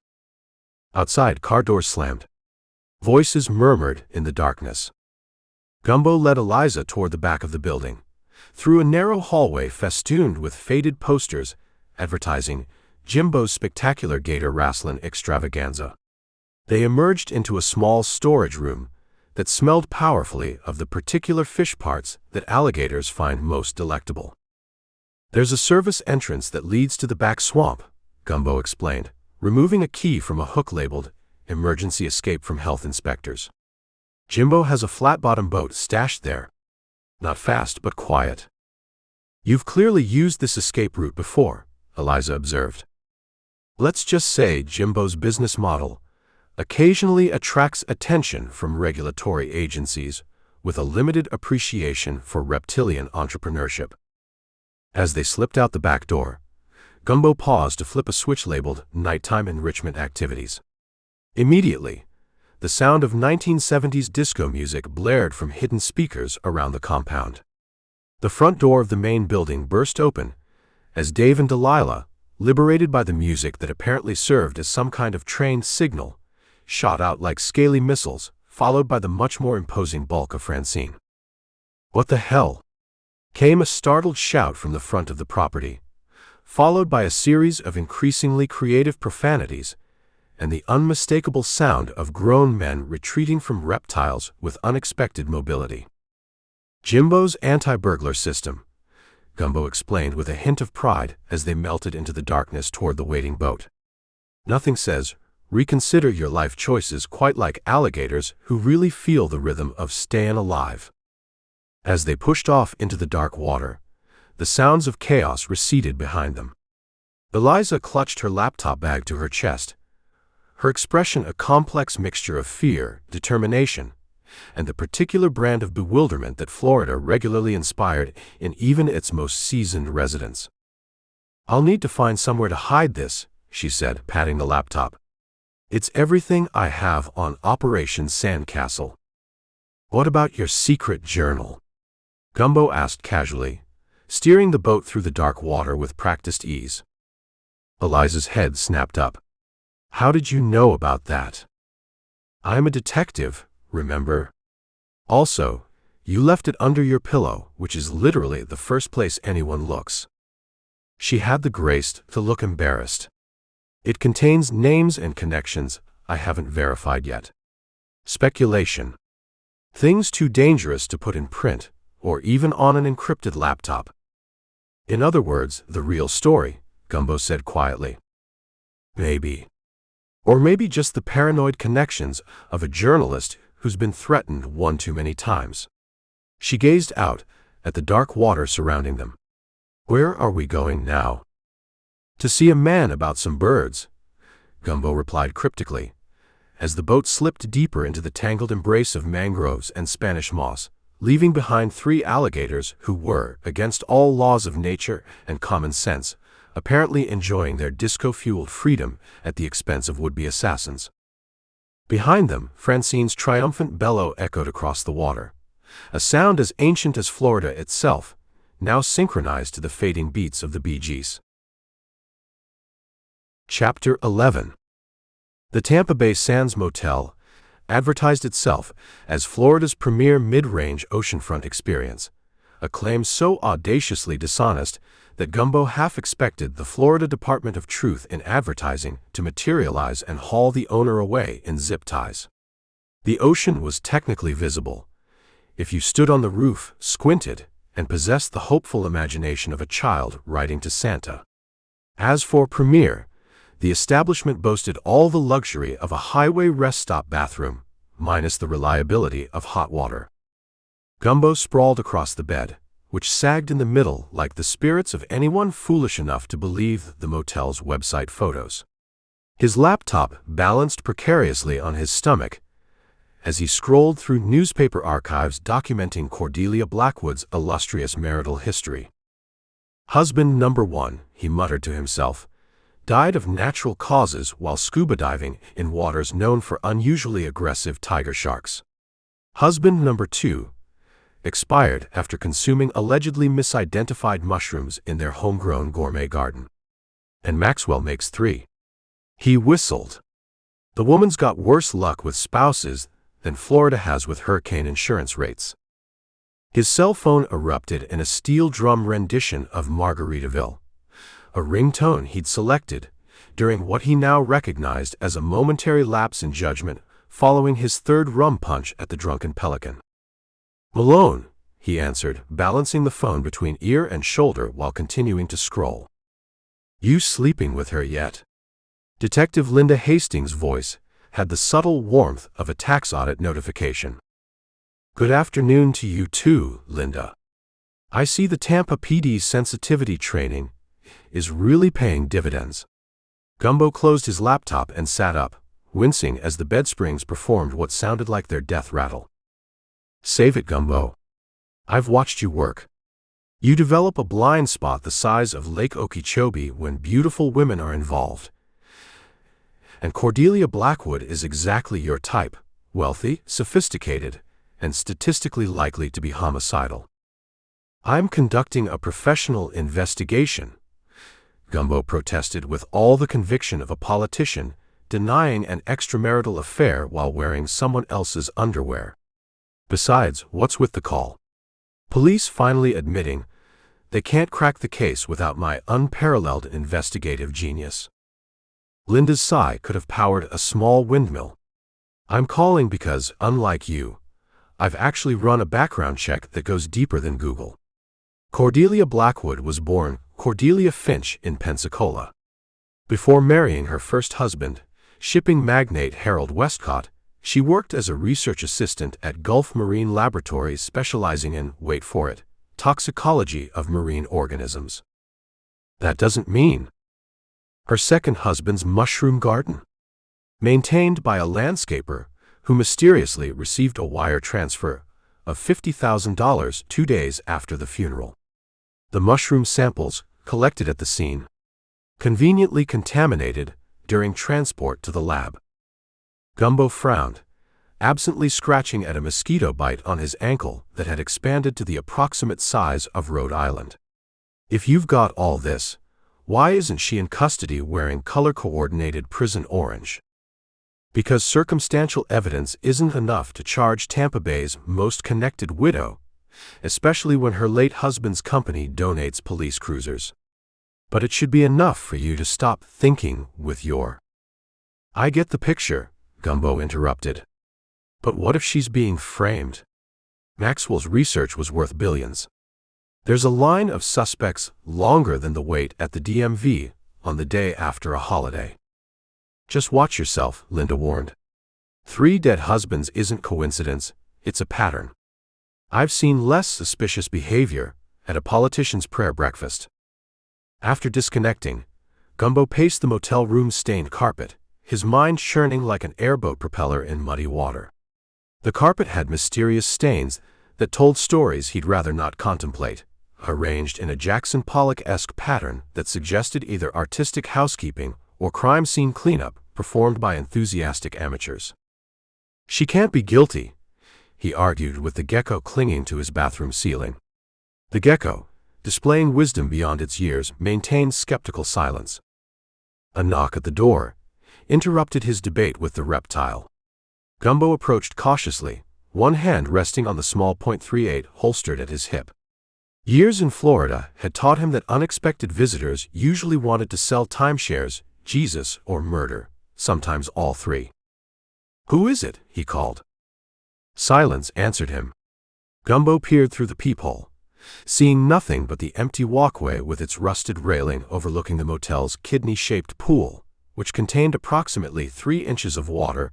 Outside, car doors slammed. Voices murmured in the darkness. Gumbo led Eliza toward the back of the building, through a narrow hallway festooned with faded posters advertising Jimbo's spectacular gator wrestling extravaganza. They emerged into a small storage room that smelled powerfully of the particular fish parts that alligators find most delectable. There's a service entrance that leads to the back swamp, Gumbo explained, removing a key from a hook labeled Emergency Escape from Health Inspectors. Jimbo has a flat-bottom boat stashed there. Not fast, but quiet. You've clearly used this escape route before, Eliza observed. Let's just say Jimbo's business model occasionally attracts attention from regulatory agencies with a limited appreciation for reptilian entrepreneurship. As they slipped out the back door, Gumbo paused to flip a switch labeled Nighttime Enrichment Activities. Immediately, the sound of 1970s disco music blared from hidden speakers around the compound. The front door of the main building burst open as Dave and Delilah, liberated by the music that apparently served as some kind of trained signal, shot out like scaly missiles, followed by the much more imposing bulk of Francine. What the hell? Came a startled shout from the front of the property, followed by a series of increasingly creative profanities and the unmistakable sound of grown men retreating from reptiles with unexpected mobility. Jimbo's anti-burglar system, Gumbo explained with a hint of pride as they melted into the darkness toward the waiting boat. Nothing says, reconsider your life choices quite like alligators who really feel the rhythm of staying alive. As they pushed off into the dark water, the sounds of chaos receded behind them. Eliza clutched her laptop bag to her chest, her expression a complex mixture of fear, determination, and the particular brand of bewilderment that Florida regularly inspired in even its most seasoned residents. I'll need to find somewhere to hide this, she said, patting the laptop. It's everything I have on Operation Sandcastle. What about your secret journal? Gumbo asked casually, steering the boat through the dark water with practiced ease. Eliza's head snapped up. How did you know about that? I'm a detective, remember? Also, you left it under your pillow, which is literally the first place anyone looks. She had the grace to look embarrassed. It contains names and connections I haven't verified yet. Speculation. Things too dangerous to put in print, or even on an encrypted laptop. In other words, the real story, Gumbo said quietly. Maybe. Or maybe just the paranoid connections of a journalist who's been threatened one too many times. She gazed out at the dark water surrounding them. Where are we going now? To see a man about some birds, Gumbo replied cryptically, as the boat slipped deeper into the tangled embrace of mangroves and Spanish moss, leaving behind 3 alligators who were, against all laws of nature and common sense, apparently enjoying their disco-fueled freedom at the expense of would-be assassins. Behind them, Francine's triumphant bellow echoed across the water, a sound as ancient as Florida itself, now synchronized to the fading beats of the Bee Gees. Chapter 11. The Tampa Bay Sands Motel advertised itself as Florida's premier mid-range oceanfront experience, a claim so audaciously dishonest that Gumbo half expected the Florida Department of Truth in Advertising to materialize and haul the owner away in zip ties. The ocean was technically visible if you stood on the roof, squinted, and possessed the hopeful imagination of a child writing to Santa. As for premier, the establishment boasted all the luxury of a highway rest stop bathroom, minus the reliability of hot water. Gumbo sprawled across the bed, which sagged in the middle like the spirits of anyone foolish enough to believe the motel's website photos. His laptop balanced precariously on his stomach as he scrolled through newspaper archives documenting Cordelia Blackwood's illustrious marital history. Husband number 1, he muttered to himself, died of natural causes while scuba diving in waters known for unusually aggressive tiger sharks. Husband number 2 expired after consuming allegedly misidentified mushrooms in their homegrown gourmet garden. And Maxwell makes 3. He whistled. The woman's got worse luck with spouses than Florida has with hurricane insurance rates. His cell phone erupted in a steel drum rendition of Margaritaville, a ringtone he'd selected during what he now recognized as a momentary lapse in judgment following his 3rd rum punch at the drunken Pelican. Malone, he answered, balancing the phone between ear and shoulder while continuing to scroll. You sleeping with her yet? Detective Linda Hastings' voice had the subtle warmth of a tax audit notification. Good afternoon to you too, Linda. I see the Tampa PD's sensitivity training is really paying dividends. Gumbo closed his laptop and sat up, wincing as the bed springs performed what sounded like their death rattle. Save it, Gumbo. I've watched you work. You develop a blind spot the size of Lake Okeechobee when beautiful women are involved. And Cordelia Blackwood is exactly your type, wealthy, sophisticated, and statistically likely to be homicidal. I'm conducting a professional investigation, Gumbo protested with all the conviction of a politician denying an extramarital affair while wearing someone else's underwear. Besides, what's with the call? Police finally admitting they can't crack the case without my unparalleled investigative genius. Linda's sigh could have powered a small windmill. I'm calling because, unlike you, I've actually run a background check that goes deeper than Google. Cordelia Blackwood was born Cordelia Finch in Pensacola. Before marrying her first husband, shipping magnate Harold Westcott, she worked as a research assistant at Gulf Marine Laboratories specializing in, wait for it, toxicology of marine organisms. That doesn't mean her second husband's mushroom garden, maintained by a landscaper who mysteriously received a wire transfer of $50,000 2 days after the funeral. The mushroom samples, collected at the scene, conveniently contaminated during transport to the lab. Gumbo frowned, absently scratching at a mosquito bite on his ankle that had expanded to the approximate size of Rhode Island. If you've got all this, why isn't she in custody wearing color-coordinated prison orange? Because circumstantial evidence isn't enough to charge Tampa Bay's most connected widow, especially when her late husband's company donates police cruisers. But it should be enough for you to stop thinking with your... I get the picture, Gumbo interrupted. But what if she's being framed? Maxwell's research was worth billions. There's a line of suspects longer than the wait at the DMV on the day after a holiday. Just watch yourself, Linda warned. 3 dead husbands isn't coincidence, it's a pattern. I've seen less suspicious behavior at a politician's prayer breakfast. After disconnecting, Gumbo paced the motel room's stained carpet, his mind churning like an airboat propeller in muddy water. The carpet had mysterious stains that told stories he'd rather not contemplate, arranged in a Jackson Pollock-esque pattern that suggested either artistic housekeeping or crime scene cleanup performed by enthusiastic amateurs. She can't be guilty, he argued with the gecko clinging to his bathroom ceiling. The gecko, displaying wisdom beyond its years, maintained skeptical silence. A knock at the door interrupted his debate with the reptile. Gumbo approached cautiously, one hand resting on the small .38 holstered at his hip. Years in Florida had taught him that unexpected visitors usually wanted to sell timeshares, Jesus, or murder, sometimes all 3. "Who is it?" he called. Silence answered him. Gumbo peered through the peephole, seeing nothing but the empty walkway with its rusted railing overlooking the motel's kidney-shaped pool, which contained approximately 3 inches of water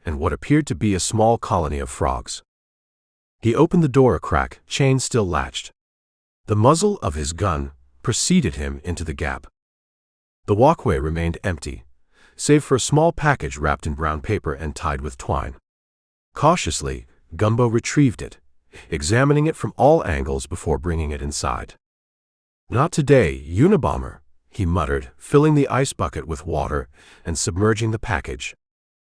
and what appeared to be a small colony of frogs. He opened the door a crack, chain still latched. The muzzle of his gun preceded him into the gap. The walkway remained empty, save for a small package wrapped in brown paper and tied with twine. Cautiously, Gumbo retrieved it, examining it from all angles before bringing it inside. "Not today, Unabomber," he muttered, filling the ice bucket with water and submerging the package.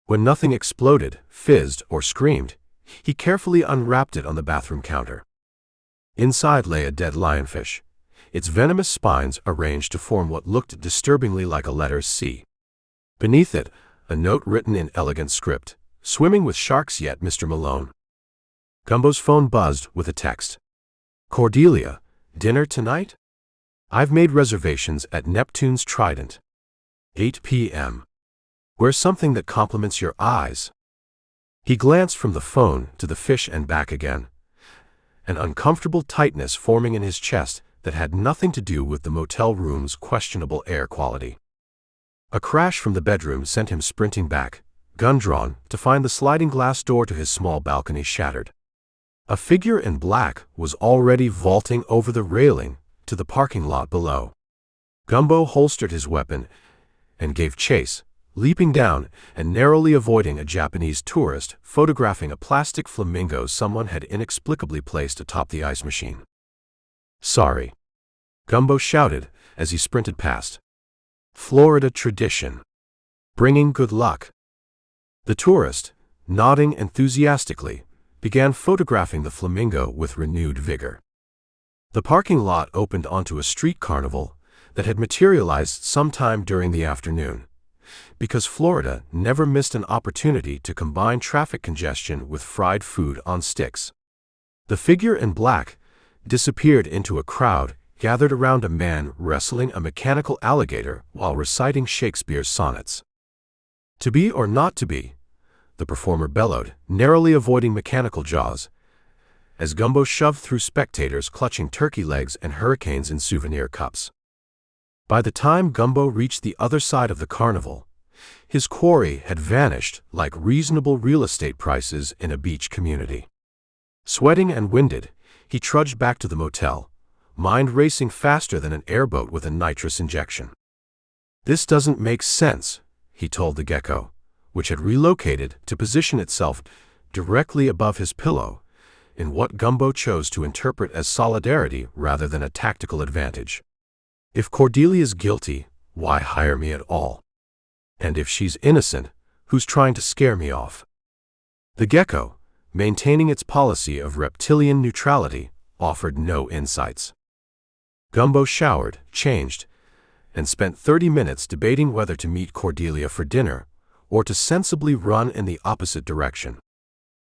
When nothing exploded, fizzed, or screamed, he carefully unwrapped it on the bathroom counter. Inside lay a dead lionfish, its venomous spines arranged to form what looked disturbingly like a letter C. Beneath it, a note written in elegant script, "Swimming with sharks yet, Mr. Malone." Gumbo's phone buzzed with a text. "Cordelia, dinner tonight? I've made reservations at Neptune's Trident. 8 p.m. Where's something that compliments your eyes?" He glanced from the phone to the fish and back again, an uncomfortable tightness forming in his chest that had nothing to do with the motel room's questionable air quality. A crash from the bedroom sent him sprinting back, gun drawn, to find the sliding glass door to his small balcony shattered. A figure in black was already vaulting over the railing to the parking lot below. Gumbo holstered his weapon and gave chase, leaping down and narrowly avoiding a Japanese tourist photographing a plastic flamingo someone had inexplicably placed atop the ice machine. "Sorry," Gumbo shouted as he sprinted past. "Florida tradition. Bringing good luck." The tourist, nodding enthusiastically, began photographing the flamingo with renewed vigor. The parking lot opened onto a street carnival that had materialized sometime during the afternoon, because Florida never missed an opportunity to combine traffic congestion with fried food on sticks. The figure in black disappeared into a crowd gathered around a man wrestling a mechanical alligator while reciting Shakespeare's sonnets. "To be or not to be," the performer bellowed, narrowly avoiding mechanical jaws, as Gumbo shoved through spectators clutching turkey legs and hurricanes in souvenir cups. By the time Gumbo reached the other side of the carnival, his quarry had vanished like reasonable real estate prices in a beach community. Sweating and winded, he trudged back to the motel, mind racing faster than an airboat with a nitrous injection. "This doesn't make sense," he told the gecko, which had relocated to position itself directly above his pillow, in what Gumbo chose to interpret as solidarity rather than a tactical advantage. "If Cordelia's guilty, why hire me at all? And if she's innocent, who's trying to scare me off?" The gecko, maintaining its policy of reptilian neutrality, offered no insights. Gumbo showered, changed, and spent 30 minutes debating whether to meet Cordelia for dinner or to sensibly run in the opposite direction.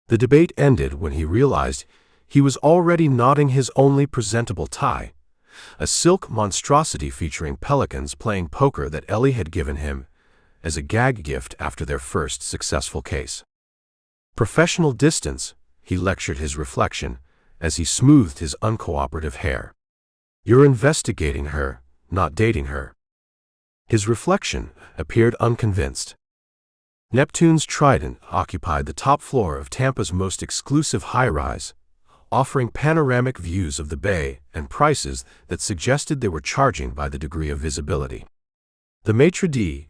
The debate ended when he realized he was already knotting his only presentable tie, a silk monstrosity featuring pelicans playing poker that Ellie had given him as a gag gift after their first successful case. Professional distance, he lectured his reflection as he smoothed his uncooperative hair. You're investigating her, not dating her. His reflection appeared unconvinced. Neptune's Trident occupied the top floor of Tampa's most exclusive high-rise, offering panoramic views of the bay and prices that suggested they were charging by the degree of visibility. The maitre d'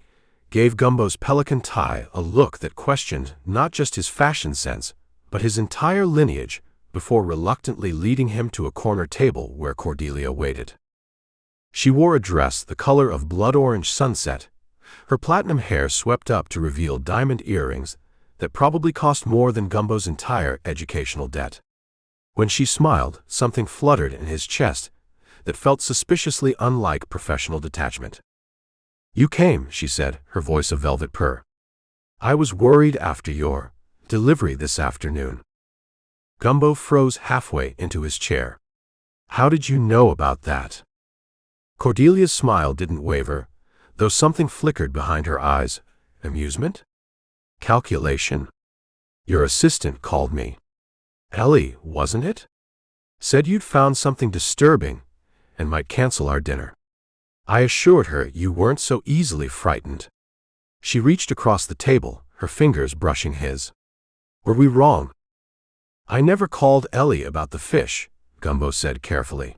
gave Gumbo's Pelican tie a look that questioned not just his fashion sense, but his entire lineage, before reluctantly leading him to a corner table where Cordelia waited. She wore a dress the color of blood-orange sunset, her platinum hair swept up to reveal diamond earrings that probably cost more than Gumbo's entire educational debt. When she smiled, something fluttered in his chest that felt suspiciously unlike professional detachment. "You came," she said, her voice a velvet purr. "I was worried after your delivery this afternoon." Gumbo froze halfway into his chair. "How did you know about that?" Cordelia's smile didn't waver, though something flickered behind her eyes. Amusement? Calculation? "Your assistant called me. Ellie, wasn't it? Said you'd found something disturbing and might cancel our dinner. I assured her you weren't so easily frightened." She reached across the table, her fingers brushing his. "Were we wrong?" "I never called Ellie about the fish," Gumbo said carefully.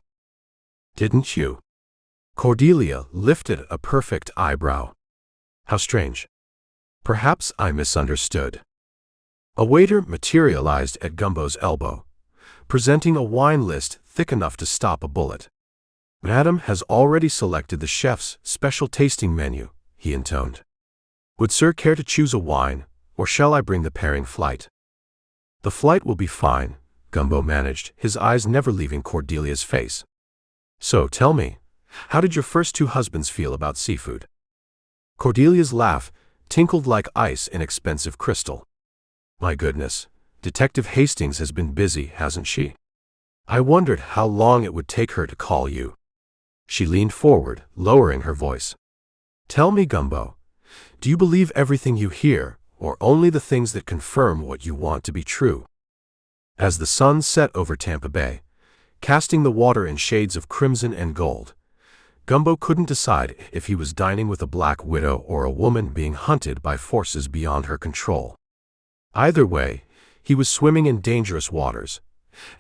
"Didn't you?" Cordelia lifted a perfect eyebrow. "How strange. Perhaps I misunderstood." A waiter materialized at Gumbo's elbow, presenting a wine list thick enough to stop a bullet. "Madam has already selected the chef's special tasting menu," he intoned. "Would sir care to choose a wine, or shall I bring the pairing flight?" "The flight will be fine," Gumbo managed, his eyes never leaving Cordelia's face. "So tell me, how did your first two husbands feel about seafood?" Cordelia's laugh tinkled like ice in expensive crystal. "My goodness, Detective Hastings has been busy, hasn't she? I wondered how long it would take her to call you." She leaned forward, lowering her voice. "Tell me, Gumbo, do you believe everything you hear, or only the things that confirm what you want to be true?" As the sun set over Tampa Bay, casting the water in shades of crimson and gold, Gumbo couldn't decide if he was dining with a black widow or a woman being hunted by forces beyond her control. Either way, he was swimming in dangerous waters,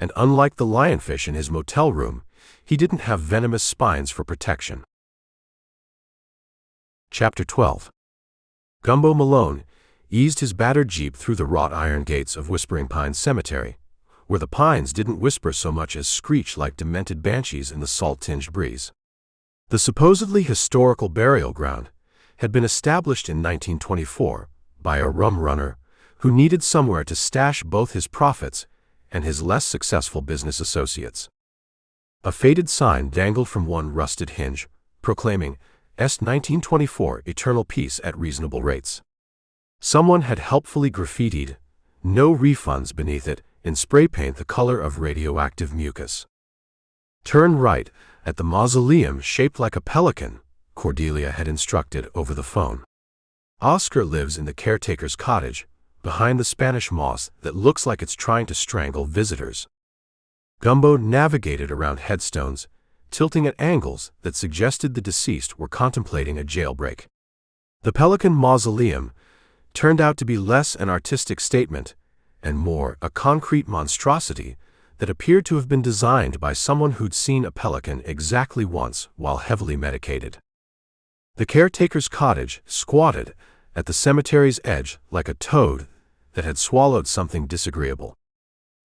and unlike the lionfish in his motel room, he didn't have venomous spines for protection. Chapter 12. Gumbo Malone eased his battered jeep through the wrought iron gates of Whispering Pines Cemetery, where the pines didn't whisper so much as screech like demented banshees in the salt-tinged breeze. The supposedly historical burial ground had been established in 1924 by a rum runner who needed somewhere to stash both his profits and his less successful business associates. A faded sign dangled from one rusted hinge, proclaiming "S 1924 Eternal Peace at Reasonable Rates." Someone had helpfully graffitied "No refunds" beneath it in spray paint the color of radioactive mucus. "Turn right at the mausoleum shaped like a pelican," Cordelia had instructed over the phone. "Oscar lives in the caretaker's cottage, behind the Spanish moss that looks like it's trying to strangle visitors." Gumbo navigated around headstones, tilting at angles that suggested the deceased were contemplating a jailbreak. The Pelican Mausoleum turned out to be less an artistic statement and more a concrete monstrosity that appeared to have been designed by someone who'd seen a pelican exactly once while heavily medicated. The caretaker's cottage squatted at the cemetery's edge like a toad that had swallowed something disagreeable.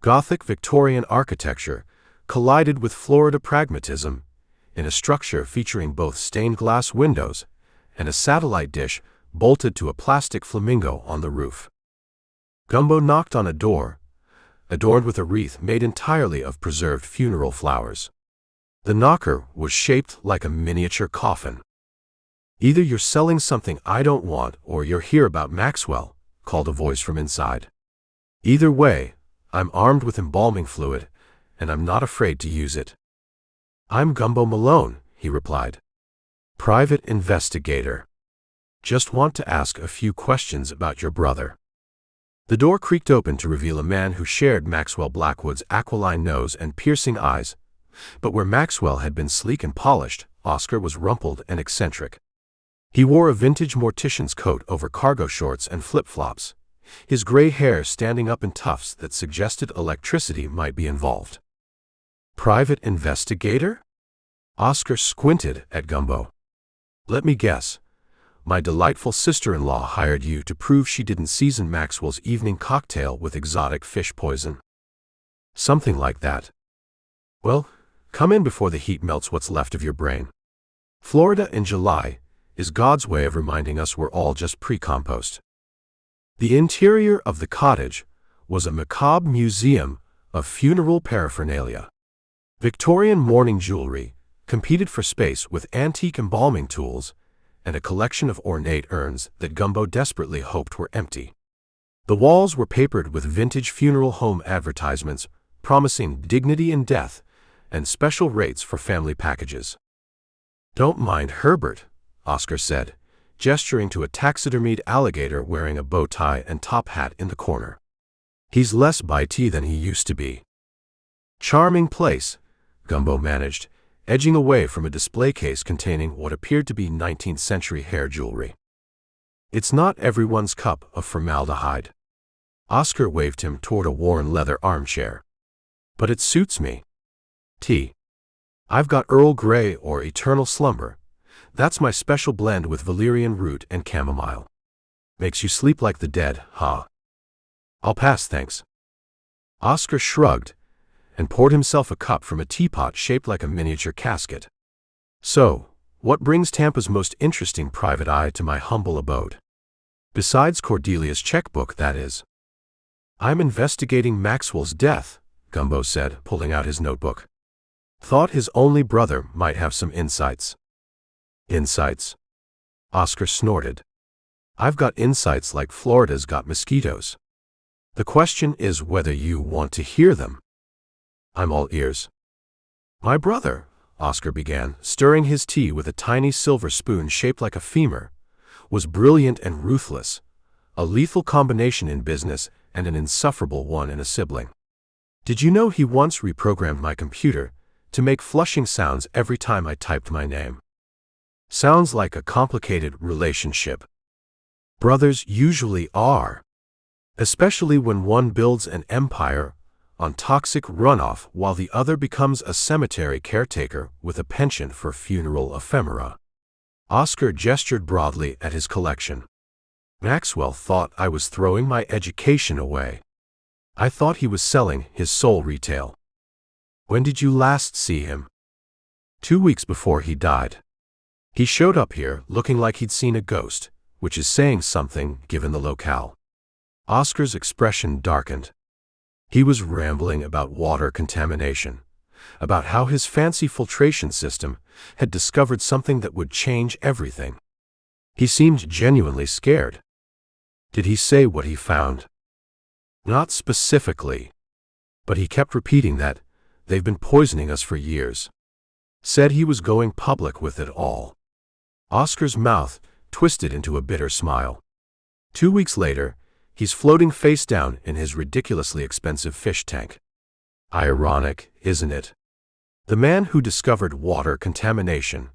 Gothic Victorian architecture collided with Florida pragmatism in a structure featuring both stained glass windows and a satellite dish bolted to a plastic flamingo on the roof. Gumbo knocked on a door, adorned with a wreath made entirely of preserved funeral flowers. The knocker was shaped like a miniature coffin. "Either you're selling something I don't want or you're here about Maxwell," called a voice from inside. "Either way, I'm armed with embalming fluid, and I'm not afraid to use it." "I'm Gumbo Malone," he replied. "Private investigator. Just want to ask a few questions about your brother." The door creaked open to reveal a man who shared Maxwell Blackwood's aquiline nose and piercing eyes, but where Maxwell had been sleek and polished, Oscar was rumpled and eccentric. He wore a vintage mortician's coat over cargo shorts and flip-flops, his gray hair standing up in tufts that suggested electricity might be involved. "Private investigator?" Oscar squinted at Gumbo. "Let me guess. My delightful sister-in-law hired you to prove she didn't season Maxwell's evening cocktail with exotic fish poison." "Something like that." "Well, come in before the heat melts what's left of your brain. Florida in July is God's way of reminding us we're all just pre-compost." The interior of the cottage was a macabre museum of funeral paraphernalia. Victorian mourning jewelry competed for space with antique embalming tools and a collection of ornate urns that Gumbo desperately hoped were empty. The walls were papered with vintage funeral home advertisements promising dignity in death and special rates for family packages. "Don't mind Herbert," Oscar said, gesturing to a taxidermied alligator wearing a bow tie and top hat in the corner. "He's less bitey than he used to be." "Charming place," Gumbo managed, edging away from a display case containing what appeared to be 19th century hair jewelry. "It's not everyone's cup of formaldehyde." Oscar waved him toward a worn leather armchair. "But it suits me. I've got Earl Grey or Eternal Slumber. That's my special blend with valerian root and chamomile. Makes you sleep like the dead, huh?" "I'll pass, thanks." Oscar shrugged and poured himself a cup from a teapot shaped like a miniature casket. "So, what brings Tampa's most interesting private eye to my humble abode? Besides Cordelia's checkbook, that is." "I'm investigating Maxwell's death," Gumbo said, pulling out his notebook. "Thought his only brother might have some insights." "Insights?" Oscar snorted. "I've got insights like Florida's got mosquitoes. The question is whether you want to hear them." "I'm all ears." "My brother," Oscar began, stirring his tea with a tiny silver spoon shaped like a femur, "was brilliant and ruthless, a lethal combination in business and an insufferable one in a sibling. Did you know he once reprogrammed my computer to make flushing sounds every time I typed my name? Sounds like a complicated relationship. Brothers usually are, especially when one builds an empire on toxic runoff while the other becomes a cemetery caretaker with a penchant for funeral ephemera." Oscar gestured broadly at his collection. "Maxwell thought I was throwing my education away. I thought he was selling his soul retail." "When did you last see him?" 2 weeks before he died. He showed up here looking like he'd seen a ghost, which is saying something given the locale." Oscar's expression darkened. He was rambling about water contamination, about how his fancy filtration system had discovered something that would change everything. He seemed genuinely scared. "Did he say what he found?" "Not specifically, but he kept repeating that they've been poisoning us for years. Said he was going public with it all." Oscar's mouth twisted into a bitter smile. 2 weeks later, he's floating face down in his ridiculously expensive fish tank. Ironic, isn't it? The man who discovered water contamination,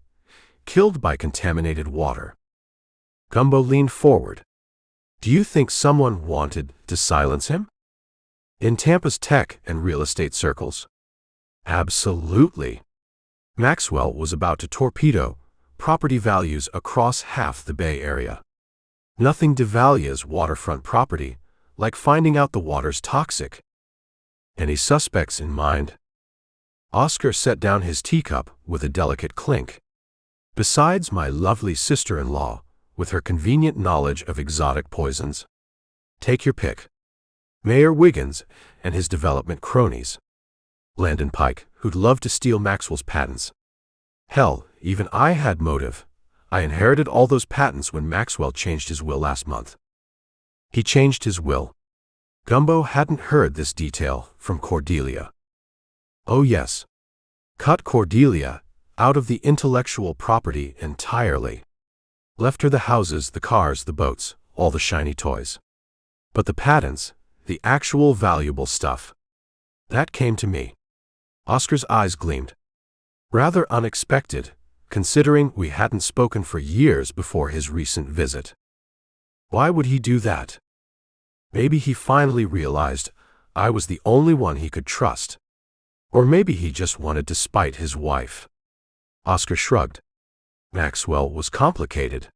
killed by contaminated water. Gumbo leaned forward. "Do you think someone wanted to silence him? In Tampa's tech and real estate circles?" "Absolutely. Maxwell was about to torpedo property values across half the Bay Area. Nothing devalues waterfront property like finding out the water's toxic." "Any suspects in mind?" Oscar set down his teacup with a delicate clink. "Besides my lovely sister-in-law, with her convenient knowledge of exotic poisons. Take your pick." Mayor Wiggins and his development cronies. Landon Pike, who'd love to steal Maxwell's patents. Hell, even I had motive. I inherited all those patents when Maxwell changed his will last month. He changed his will. Gumbo hadn't heard this detail from Cordelia. Oh yes. Cut Cordelia out of the intellectual property entirely. Left her the houses, the cars, the boats, all the shiny toys. But the patents, the actual valuable stuff, that came to me. Oscar's eyes gleamed. Rather unexpected, considering we hadn't spoken for years before his recent visit. Why would he do that? Maybe he finally realized I was the only one he could trust. Or maybe he just wanted to spite his wife. Oscar shrugged. Maxwell was complicated.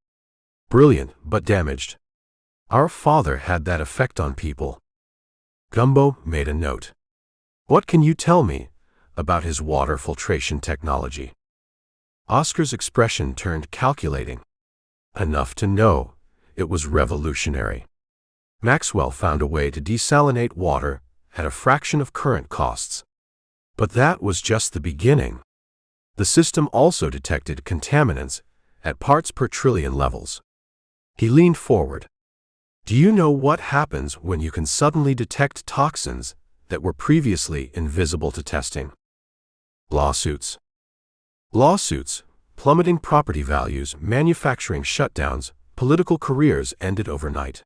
Brilliant, but damaged. Our father had that effect on people. Gumbo made a note. What can you tell me about his water filtration technology? Oscar's expression turned calculating. Enough to know it was revolutionary. Maxwell found a way to desalinate water at a fraction of current costs. But that was just the beginning. The system also detected contaminants at parts per trillion levels. He leaned forward. Do you know what happens when you can suddenly detect toxins that were previously invisible to testing? Lawsuits. Lawsuits, plummeting property values, manufacturing shutdowns, political careers ended overnight.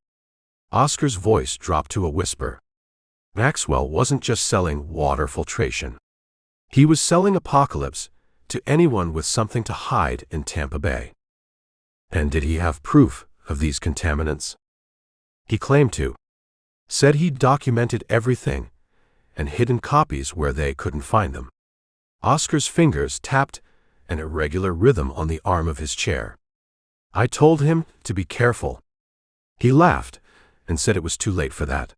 Oscar's voice dropped to a whisper. Maxwell wasn't just selling water filtration. He was selling apocalypse to anyone with something to hide in Tampa Bay. And did he have proof of these contaminants? He claimed to. Said he'd documented everything and hidden copies where they couldn't find them. Oscar's fingers tapped an irregular rhythm on the arm of his chair. I told him to be careful. He laughed and said it was too late for that.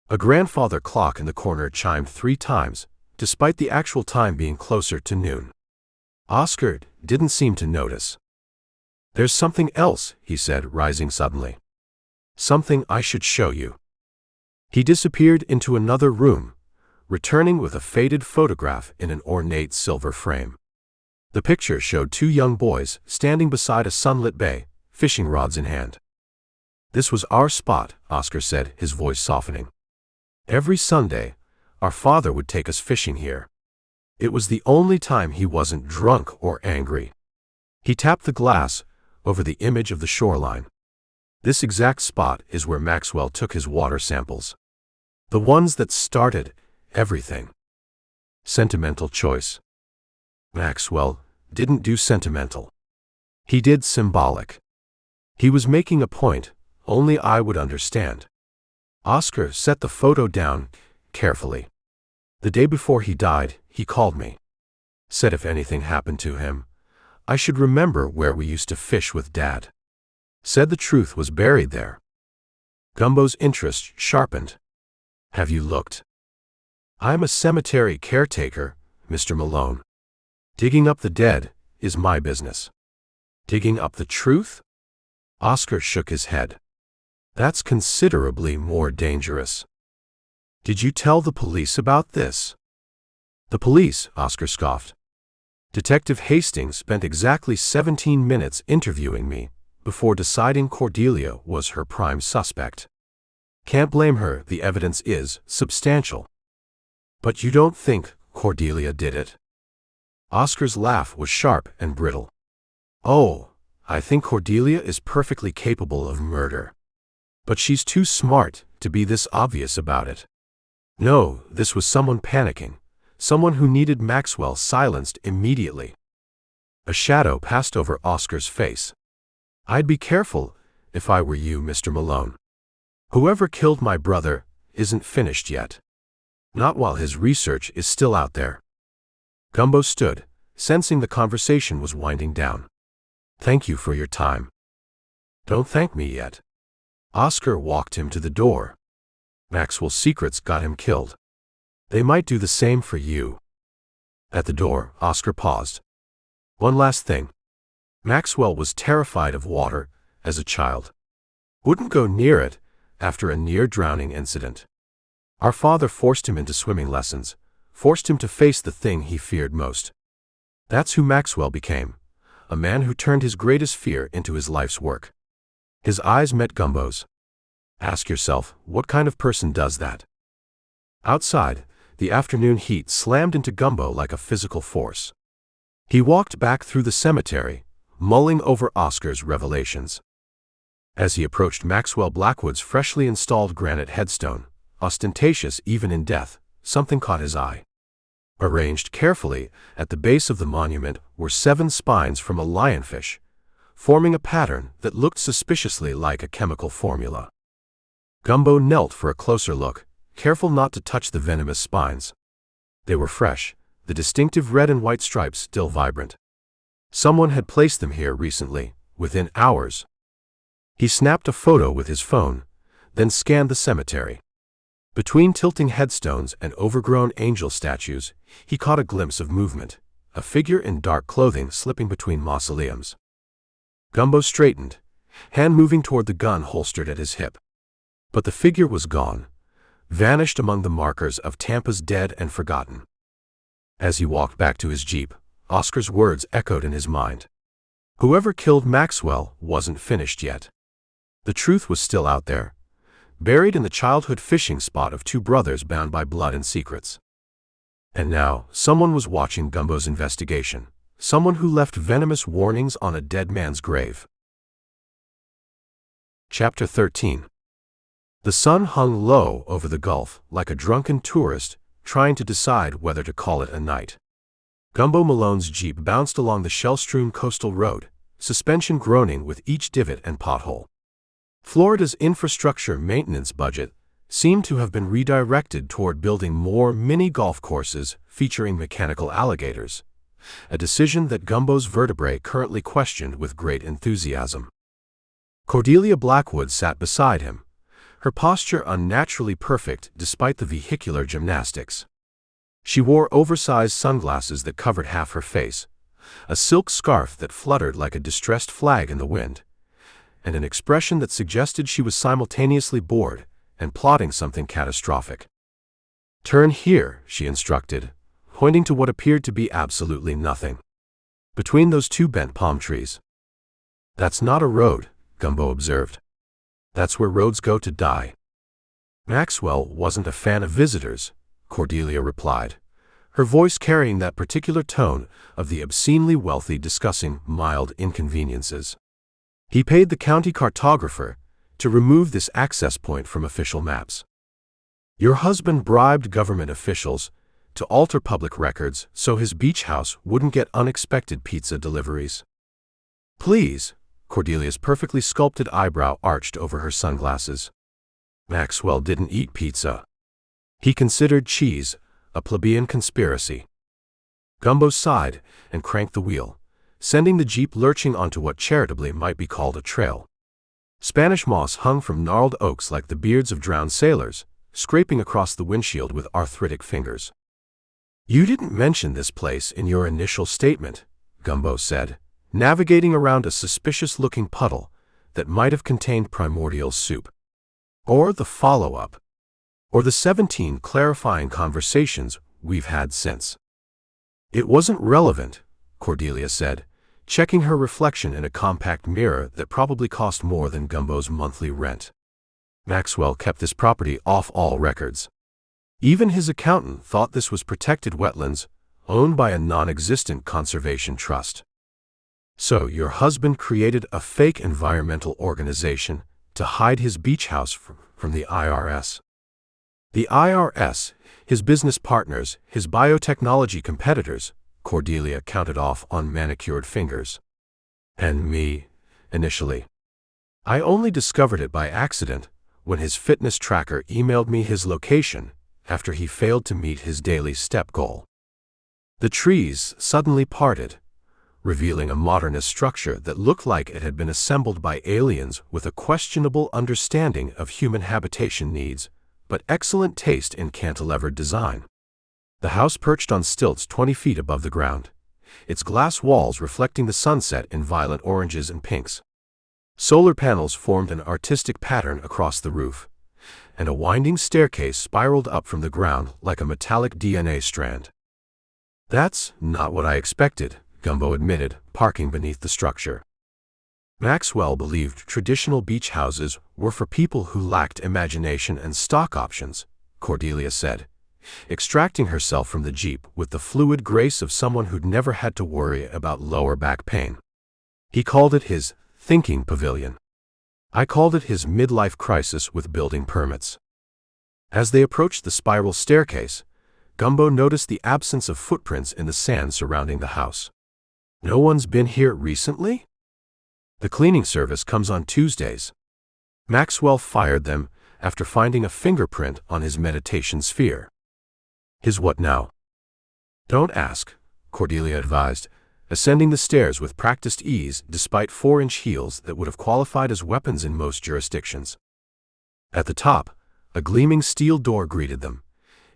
A grandfather clock in the corner chimed 3 times, despite the actual time being closer to noon. Oscar didn't seem to notice. There's something else, he said, rising suddenly. Something I should show you. He disappeared into another room, returning with a faded photograph in an ornate silver frame. The picture showed 2 young boys standing beside a sunlit bay, fishing rods in hand. This was our spot, Oscar said, his voice softening. Every Sunday, our father would take us fishing here. It was the only time he wasn't drunk or angry. He tapped the glass over the image of the shoreline. This exact spot is where Maxwell took his water samples. The ones that started everything. Sentimental choice. Maxwell didn't do sentimental. He did symbolic. He was making a point only I would understand. Oscar set the photo down carefully. The day before he died, he called me. Said if anything happened to him, I should remember where we used to fish with Dad. Said the truth was buried there. Gumbo's interest sharpened. Have you looked? I'm a cemetery caretaker, Mr. Malone. Digging up the dead is my business. Digging up the truth? Oscar shook his head. That's considerably more dangerous. Did you tell the police about this? The police, Oscar scoffed. Detective Hastings spent exactly 17 minutes interviewing me before deciding Cordelia was her prime suspect. Can't blame her, the evidence is substantial. But you don't think Cordelia did it? Oscar's laugh was sharp and brittle. Oh, I think Cordelia is perfectly capable of murder. But she's too smart to be this obvious about it. No, this was someone panicking, someone who needed Maxwell silenced immediately. A shadow passed over Oscar's face. I'd be careful if I were you, Mr. Malone. Whoever killed my brother isn't finished yet. Not while his research is still out there. Gumbo stood, sensing the conversation was winding down. Thank you for your time. Don't thank me yet. Oscar walked him to the door. Maxwell's secrets got him killed. They might do the same for you. At the door, Oscar paused. One last thing. Maxwell was terrified of water as a child. Wouldn't go near it after a near-drowning incident. Our father forced him into swimming lessons, forced him to face the thing he feared most. That's who Maxwell became, a man who turned his greatest fear into his life's work. His eyes met Gumbo's. Ask yourself, what kind of person does that? Outside, the afternoon heat slammed into Gumbo like a physical force. He walked back through the cemetery, mulling over Oscar's revelations. As he approached Maxwell Blackwood's freshly installed granite headstone, ostentatious even in death, something caught his eye. Arranged carefully, at the base of the monument were 7 spines from a lionfish, forming a pattern that looked suspiciously like a chemical formula. Gumbo knelt for a closer look, careful not to touch the venomous spines. They were fresh, the distinctive red and white stripes still vibrant. Someone had placed them here recently, within hours. He snapped a photo with his phone, then scanned the cemetery. Between tilting headstones and overgrown angel statues, he caught a glimpse of movement, a figure in dark clothing slipping between mausoleums. Gumbo straightened, hand moving toward the gun holstered at his hip. But the figure was gone, vanished among the markers of Tampa's dead and forgotten. As he walked back to his jeep, Oscar's words echoed in his mind. Whoever killed Maxwell wasn't finished yet. The truth was still out there, buried in the childhood fishing spot of 2 brothers bound by blood and secrets. And now, someone was watching Gumbo's investigation, someone who left venomous warnings on a dead man's grave. Chapter 13. The sun hung low over the Gulf, like a drunken tourist trying to decide whether to call it a night. Gumbo Malone's jeep bounced along the shell-strewn coastal road, suspension groaning with each divot and pothole. Florida's infrastructure maintenance budget seemed to have been redirected toward building more mini-golf courses featuring mechanical alligators, a decision that Gumbo's vertebrae currently questioned with great enthusiasm. Cordelia Blackwood sat beside him, her posture unnaturally perfect despite the vehicular gymnastics. She wore oversized sunglasses that covered half her face, a silk scarf that fluttered like a distressed flag in the wind, and an expression that suggested she was simultaneously bored and plotting something catastrophic. "Turn here," she instructed, pointing to what appeared to be absolutely nothing. Between those 2 bent palm trees. "That's not a road," Gumbo observed. "That's where roads go to die." Maxwell wasn't a fan of visitors, Cordelia replied, her voice carrying that particular tone of the obscenely wealthy discussing mild inconveniences. He paid the county cartographer to remove this access point from official maps. Your husband bribed government officials to alter public records so his beach house wouldn't get unexpected pizza deliveries. Please, Cordelia's perfectly sculpted eyebrow arched over her sunglasses. Maxwell didn't eat pizza. He considered cheese a plebeian conspiracy. Gumbo sighed and cranked the wheel, sending the jeep lurching onto what charitably might be called a trail. Spanish moss hung from gnarled oaks like the beards of drowned sailors, scraping across the windshield with arthritic fingers. "You didn't mention this place in your initial statement," Gumbo said, navigating around a suspicious-looking puddle that might have contained primordial soup. Or the follow-up. Or the 17 clarifying conversations we've had since. "It wasn't relevant," Cordelia said, checking her reflection in a compact mirror that probably cost more than Gumbo's monthly rent. Maxwell kept this property off all records. Even his accountant thought this was protected wetlands, owned by a non-existent conservation trust. "So your husband created a fake environmental organization to hide his beach house from the IRS. The IRS, his business partners, his biotechnology competitors," Cordelia counted off on manicured fingers. "And me, initially. I only discovered it by accident when his fitness tracker emailed me his location after he failed to meet his daily step goal." The trees suddenly parted, revealing a modernist structure that looked like it had been assembled by aliens with a questionable understanding of human habitation needs, but excellent taste in cantilevered design. The house perched on stilts 20 feet above the ground, its glass walls reflecting the sunset in violent oranges and pinks. Solar panels formed an artistic pattern across the roof, and a winding staircase spiraled up from the ground like a metallic DNA strand. "That's not what I expected," Gumbo admitted, parking beneath the structure. Maxwell believed traditional beach houses were for people who lacked imagination and stock options, Cordelia said, extracting herself from the Jeep with the fluid grace of someone who'd never had to worry about lower back pain. He called it his thinking pavilion. I called it his midlife crisis with building permits. As they approached the spiral staircase, Gumbo noticed the absence of footprints in the sand surrounding the house. "No one's been here recently?" "The cleaning service comes on Tuesdays." Maxwell fired them after finding a fingerprint on his meditation sphere. "His what now?" "Don't ask," Cordelia advised, ascending the stairs with practiced ease despite 4-inch heels that would have qualified as weapons in most jurisdictions. At the top, a gleaming steel door greeted them,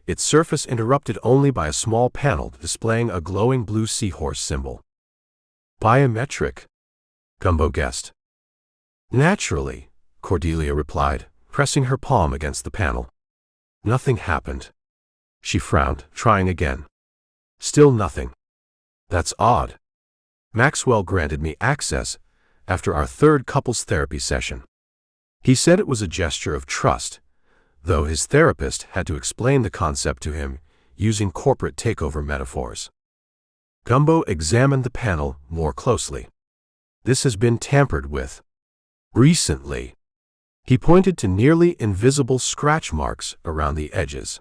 its surface interrupted only by a small panel displaying a glowing blue seahorse symbol. "Biometric," Gumbo guessed. "Naturally," Cordelia replied, pressing her palm against the panel. "Nothing happened." She frowned, trying again. "Still nothing." "That's odd. Maxwell granted me access after our third couples therapy session. He said it was a gesture of trust, though his therapist had to explain the concept to him using corporate takeover metaphors." Gumbo examined the panel more closely. "This has been tampered with recently." He pointed to nearly invisible scratch marks around the edges.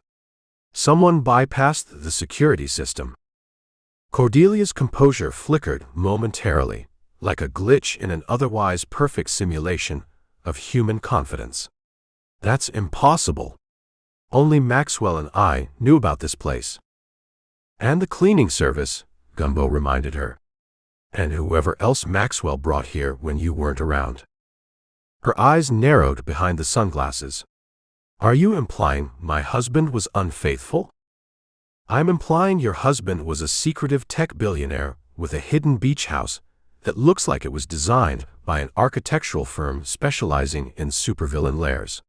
"Someone bypassed the security system." Cordelia's composure flickered momentarily, like a glitch in an otherwise perfect simulation of human confidence. "That's impossible. Only Maxwell and I knew about this place." "And the cleaning service," Gumbo reminded her. "And whoever else Maxwell brought here when you weren't around." Her eyes narrowed behind the sunglasses. "Are you implying my husband was unfaithful?" "I'm implying your husband was a secretive tech billionaire with a hidden beach house that looks like it was designed by an architectural firm specializing in supervillain lairs.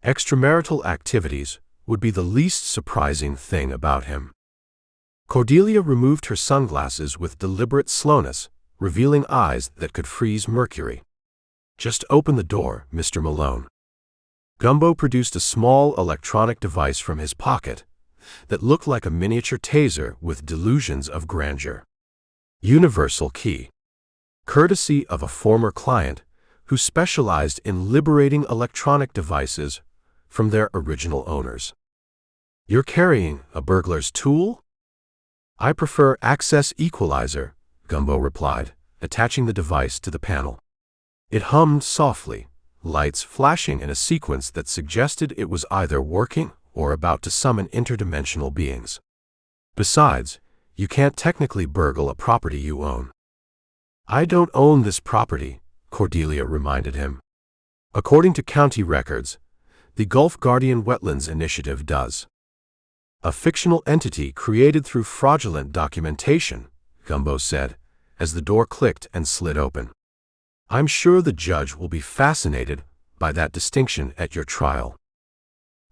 Extramarital activities would be the least surprising thing about him." Cordelia removed her sunglasses with deliberate slowness, revealing eyes that could freeze mercury. "Just open the door, Mr. Malone." Gumbo produced a small electronic device from his pocket that looked like a miniature taser with delusions of grandeur. "Universal key. Courtesy of a former client who specialized in liberating electronic devices from their original owners." "You're carrying a burglar's tool?" "I prefer access equalizer," Gumbo replied, attaching the device to the panel. It hummed softly, lights flashing in a sequence that suggested it was either working or about to summon interdimensional beings. "Besides, you can't technically burgle a property you own." "I don't own this property," Cordelia reminded him. "According to county records, the Gulf Guardian Wetlands Initiative does." "A fictional entity created through fraudulent documentation," Gumbo said, as the door clicked and slid open. "I'm sure the judge will be fascinated by that distinction at your trial."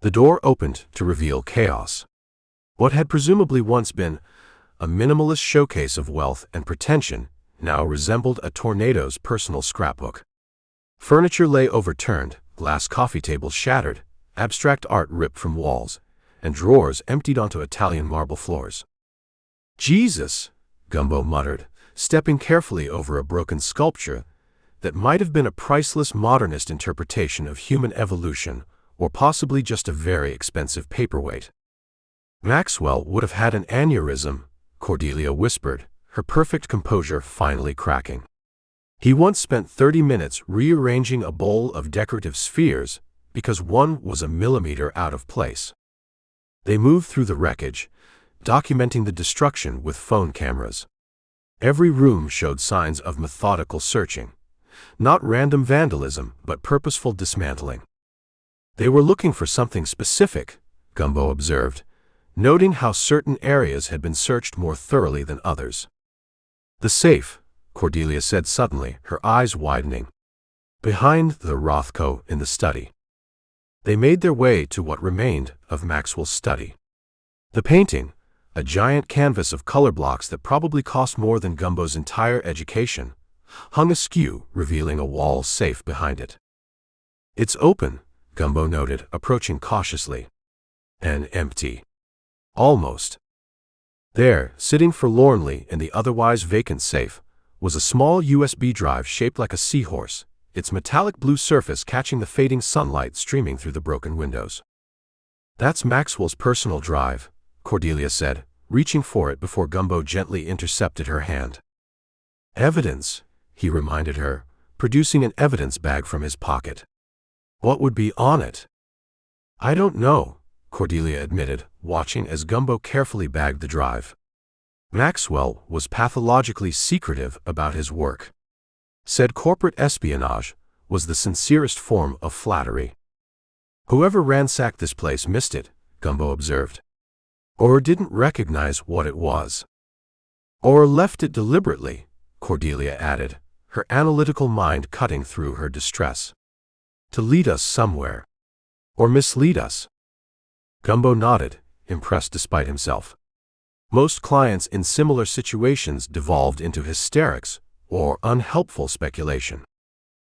The door opened to reveal chaos. What had presumably once been a minimalist showcase of wealth and pretension now resembled a tornado's personal scrapbook. Furniture lay overturned, glass coffee tables shattered, abstract art ripped from walls, and drawers emptied onto Italian marble floors. "Jesus," Gumbo muttered, stepping carefully over a broken sculpture that might have been a priceless modernist interpretation of human evolution, or possibly just a very expensive paperweight. "Maxwell would have had an aneurysm," Cordelia whispered, her perfect composure finally cracking. "He once spent 30 minutes rearranging a bowl of decorative spheres because one was a millimeter out of place." They moved through the wreckage, documenting the destruction with phone cameras. Every room showed signs of methodical searching, not random vandalism, but purposeful dismantling. "They were looking for something specific," Gumbo observed, noting how certain areas had been searched more thoroughly than others. "The safe," Cordelia said suddenly, her eyes widening. behind the Rothko in the study. They made their way to what remained of Maxwell's study. The painting, a giant canvas of color blocks that probably cost more than Gumbo's entire education, hung askew, revealing a wall safe behind it. "It's open," Gumbo noted, approaching cautiously. "And empty." Almost. There, sitting forlornly in the otherwise vacant safe, was a small USB drive shaped like a seahorse, its metallic blue surface catching the fading sunlight streaming through the broken windows. "That's Maxwell's personal drive," Cordelia said, reaching for it before Gumbo gently intercepted her hand. "Evidence," he reminded her, producing an evidence bag from his pocket. "What would be on it?" "I don't know," Cordelia admitted, watching as Gumbo carefully bagged the drive. Maxwell was pathologically secretive about his work. Said corporate espionage was the sincerest form of flattery. "Whoever ransacked this place missed it," Gumbo observed. "Or didn't recognize what it was." "Or left it deliberately," Cordelia added, her analytical mind cutting through her distress. "To lead us somewhere. Or mislead us." Gumbo nodded, impressed despite himself. Most clients in similar situations devolved into hysterics or unhelpful speculation.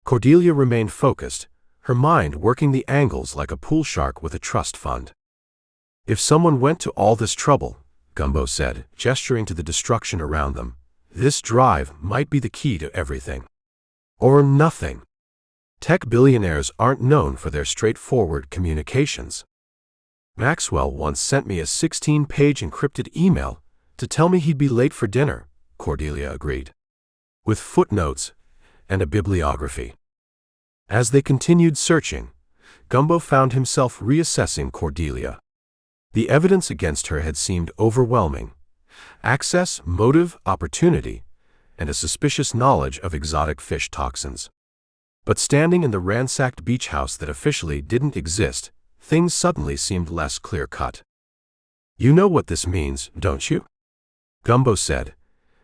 Cordelia remained focused, her mind working the angles like a pool shark with a trust fund. "If someone went to all this trouble," Gumbo said, gesturing to the destruction around them, "this drive might be the key to everything. Or nothing. Tech billionaires aren't known for their straightforward communications. Maxwell once sent me a 16-page encrypted email to tell me he'd be late for dinner," Cordelia agreed, "with footnotes and a bibliography." As they continued searching, Gumbo found himself reassessing Cordelia. The evidence against her had seemed overwhelming: access, motive, opportunity, and a suspicious knowledge of exotic fish toxins. But standing in the ransacked beach house that officially didn't exist, things suddenly seemed less clear-cut. "You know what this means, don't you?" Gumbo said,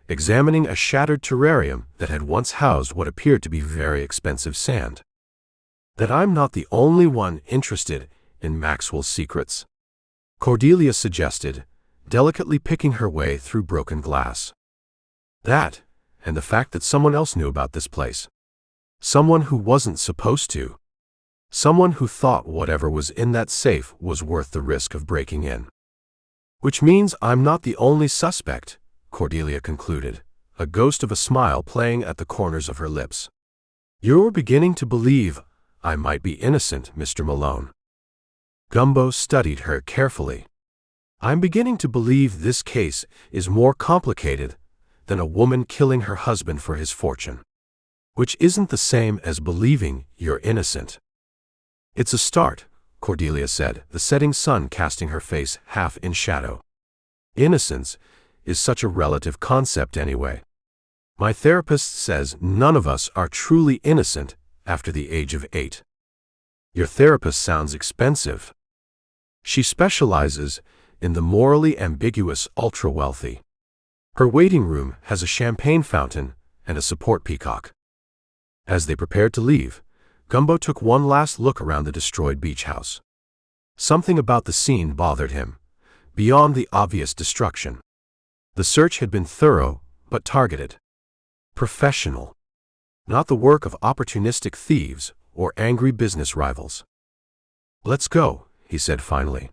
examining a shattered terrarium that had once housed what appeared to be very expensive sand. "That I'm not the only one interested in Maxwell's secrets," Cordelia suggested, delicately picking her way through broken glass. "That, and the fact that someone else knew about this place. Someone who wasn't supposed to. Someone who thought whatever was in that safe was worth the risk of breaking in." "Which means I'm not the only suspect," Cordelia concluded, a ghost of a smile playing at the corners of her lips. "You're beginning to believe I might be innocent, Mr. Malone." Gumbo studied her carefully. "I'm beginning to believe this case is more complicated than a woman killing her husband for his fortune. Which isn't the same as believing you're innocent." "It's a start," Cordelia said, the setting sun casting her face half in shadow. "Innocence is such a relative concept anyway. My therapist says none of us are truly innocent after the age of 8. Your therapist sounds expensive." "She specializes in the morally ambiguous ultra-wealthy. Her waiting room has a champagne fountain and a support peacock." As they prepared to leave, Gumbo took one last look around the destroyed beach house. Something about the scene bothered him, beyond the obvious destruction. The search had been thorough, but targeted. Professional. Not the work of opportunistic thieves or angry business rivals. "Let's go," he said finally.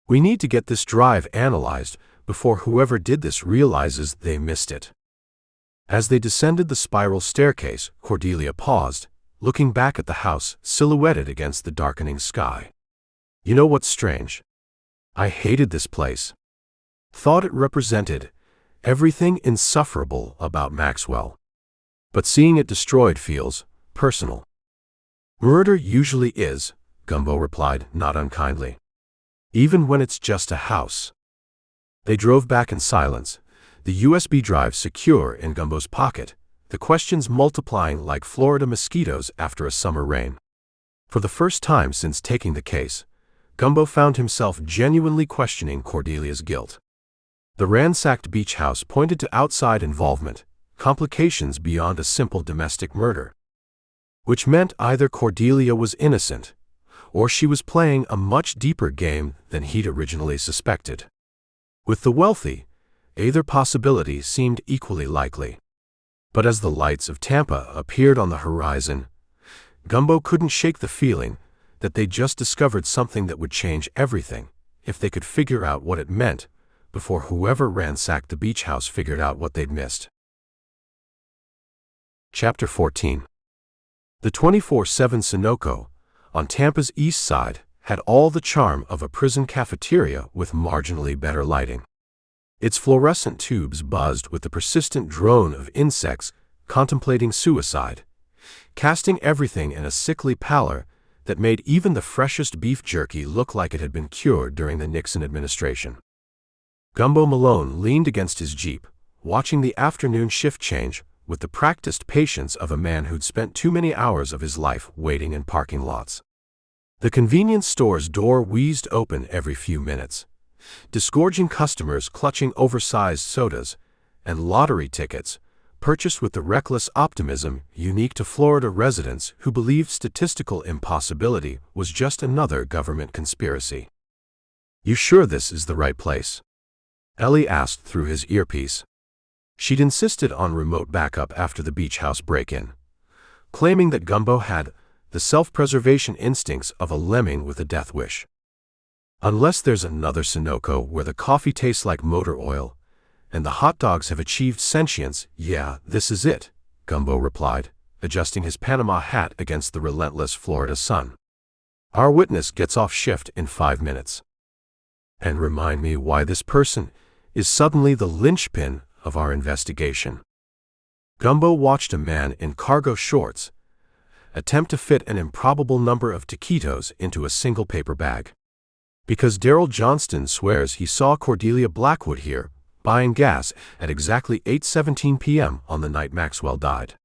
"We need to get this drive analyzed before whoever did this realizes they missed it." As they descended the spiral staircase, Cordelia paused, looking back at the house silhouetted against the darkening sky. "You know what's strange? I hated this place. Thought it represented everything insufferable about Maxwell. But seeing it destroyed feels personal." "Murder usually is," Gumbo replied, not unkindly. "Even when it's just a house." They drove back in silence, the USB drive secure in Gumbo's pocket, the questions multiplying like Florida mosquitoes after a summer rain. For the first time since taking the case, Gumbo found himself genuinely questioning Cordelia's guilt. The ransacked beach house pointed to outside involvement, complications beyond a simple domestic murder. which meant either Cordelia was innocent, or she was playing a much deeper game than he'd originally suspected. With the wealthy, either possibility seemed equally likely. But as the lights of Tampa appeared on the horizon, Gumbo couldn't shake the feeling that they'd just discovered something that would change everything if they could figure out what it meant before whoever ransacked the beach house figured out what they'd missed. Chapter 14. The 24/7 Sunoco, on Tampa's east side, had all the charm of a prison cafeteria with marginally better lighting. Its fluorescent tubes buzzed with the persistent drone of insects contemplating suicide, casting everything in a sickly pallor that made even the freshest beef jerky look like it had been cured during the Nixon administration. Gumbo Malone leaned against his Jeep, watching the afternoon shift change with the practiced patience of a man who'd spent too many hours of his life waiting in parking lots. The convenience store's door wheezed open every few minutes, disgorging customers clutching oversized sodas and lottery tickets, purchased with the reckless optimism unique to Florida residents who believed statistical impossibility was just another government conspiracy. "You sure this is the right place?" Ellie asked through his earpiece. She'd insisted on remote backup after the beach house break-in, claiming that Gumbo had the self-preservation instincts of a lemming with a death wish. "Unless there's another Sunoco where the coffee tastes like motor oil and the hot dogs have achieved sentience, yeah, this is it," Gumbo replied, adjusting his Panama hat against the relentless Florida sun. "Our witness gets off shift in 5 minutes. And remind me why this person is suddenly the linchpin of our investigation." Gumbo watched a man in cargo shorts attempt to fit an improbable number of taquitos into a single paper bag. "Because Daryl Johnston swears he saw Cordelia Blackwood here, buying gas at exactly 8:17 p.m. on the night Maxwell died.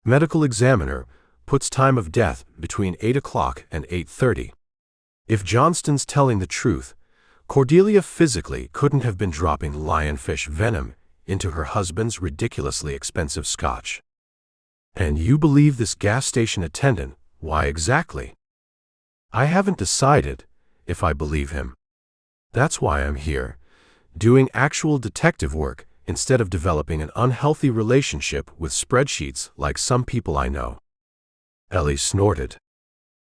Medical examiner puts time of death between 8 o'clock and 8:30. If Johnston's telling the truth, Cordelia physically couldn't have been dropping lionfish venom into her husband's ridiculously expensive scotch. And you believe this gas station attendant, why exactly?" "I haven't decided if I believe him. That's why I'm here, doing actual detective work instead of developing an unhealthy relationship with spreadsheets like some people I know." Ellie snorted.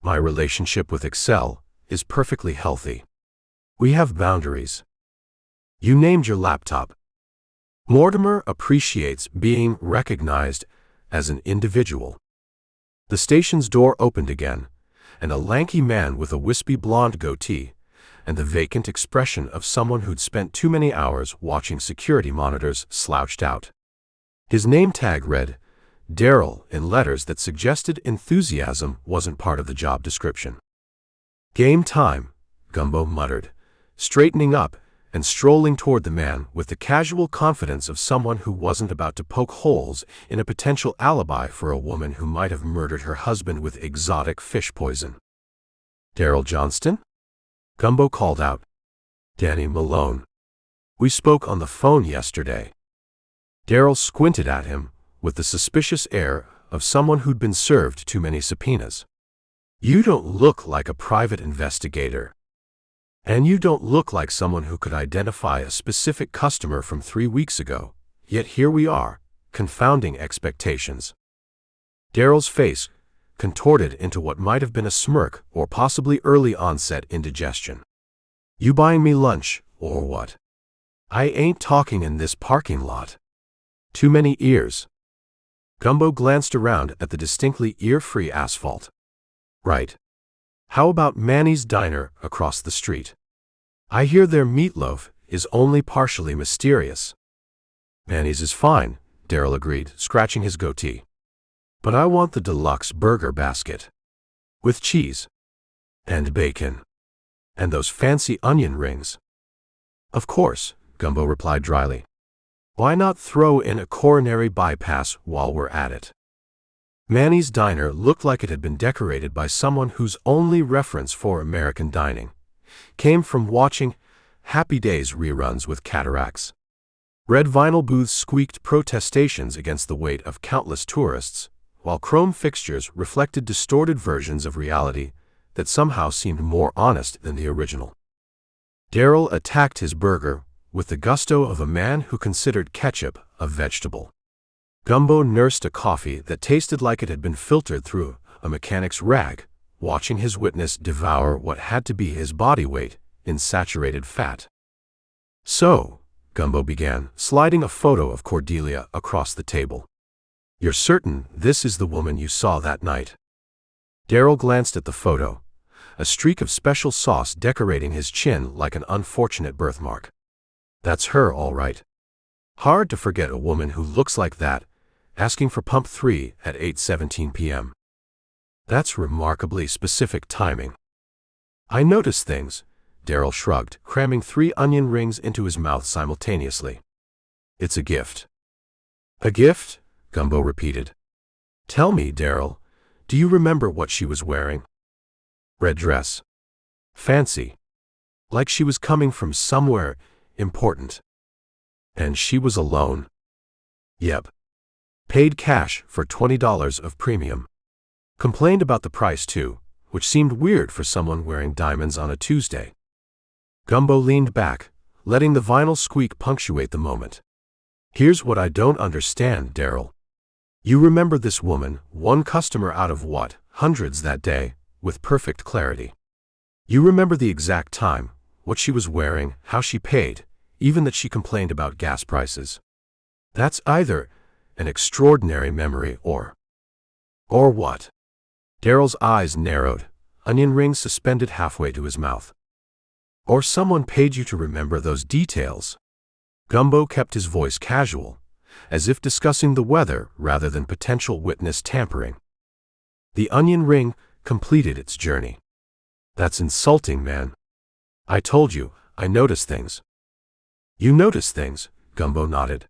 "My relationship with Excel is perfectly healthy. We have boundaries. You named your laptop. Mortimer appreciates being recognized as an individual." The station's door opened again, and a lanky man with a wispy blonde goatee and the vacant expression of someone who'd spent too many hours watching security monitors slouched out. His name tag read Daryl in letters that suggested enthusiasm wasn't part of the job description. "Game time," Gumbo muttered, straightening up and strolling toward the man with the casual confidence of someone who wasn't about to poke holes in a potential alibi for a woman who might have murdered her husband with exotic fish poison. "Daryl Johnston?" Gumbo called out. "Danny Malone. We spoke on the phone yesterday." Daryl squinted at him with the suspicious air of someone who'd been served too many subpoenas. "You don't look like a private investigator. And you don't look like someone who could identify a specific customer from 3 weeks ago, yet here we are, confounding expectations." Daryl's face contorted into what might have been a smirk or possibly early onset indigestion. "You buying me lunch, or what? I ain't talking in this parking lot. Too many ears." Gumbo glanced around at the distinctly ear-free asphalt. "Right. How about Manny's Diner across the street? I hear their meatloaf is only partially mysterious." "Manny's is fine," Daryl agreed, scratching his goatee. "But I want the deluxe burger basket. With cheese. And bacon. And those fancy onion rings." "Of course," Gumbo replied dryly. "Why not throw in a coronary bypass while we're at it?" Manny's Diner looked like it had been decorated by someone whose only reference for American dining came from watching Happy Days reruns with cataracts. Red vinyl booths squeaked protestations against the weight of countless tourists, while chrome fixtures reflected distorted versions of reality that somehow seemed more honest than the original. Daryl attacked his burger with the gusto of a man who considered ketchup a vegetable. Gumbo nursed a coffee that tasted like it had been filtered through a mechanic's rag, watching his witness devour what had to be his body weight in saturated fat. "So," Gumbo began, sliding a photo of Cordelia across the table. "You're certain this is the woman you saw that night?" Daryl glanced at the photo, a streak of special sauce decorating his chin like an unfortunate birthmark. "That's her, all right. Hard to forget a woman who looks like that, asking for pump 3 at 8:17 p.m. That's remarkably specific timing." "I notice things," Daryl shrugged, cramming 3 onion rings into his mouth simultaneously. "It's a gift." "A gift?" Gumbo repeated. "Tell me, Daryl, do you remember what she was wearing?" "Red dress. Fancy. Like she was coming from somewhere important." "And she was alone?" "Yep. Paid cash for $20 of premium. Complained about the price too, which seemed weird for someone wearing diamonds on a Tuesday." Gumbo leaned back, letting the vinyl squeak punctuate the moment. "Here's what I don't understand, Daryl. You remember this woman, one customer out of what, hundreds that day, with perfect clarity. You remember the exact time, what she was wearing, how she paid, even that she complained about gas prices. That's either an extraordinary memory or what?" Daryl's eyes narrowed, onion rings suspended halfway to his mouth. "Or someone paid you to remember those details." Gumbo kept his voice casual, as if discussing the weather rather than potential witness tampering. The onion ring completed its journey. "That's insulting, man. I told you, I notice things." "You notice things," Gumbo nodded.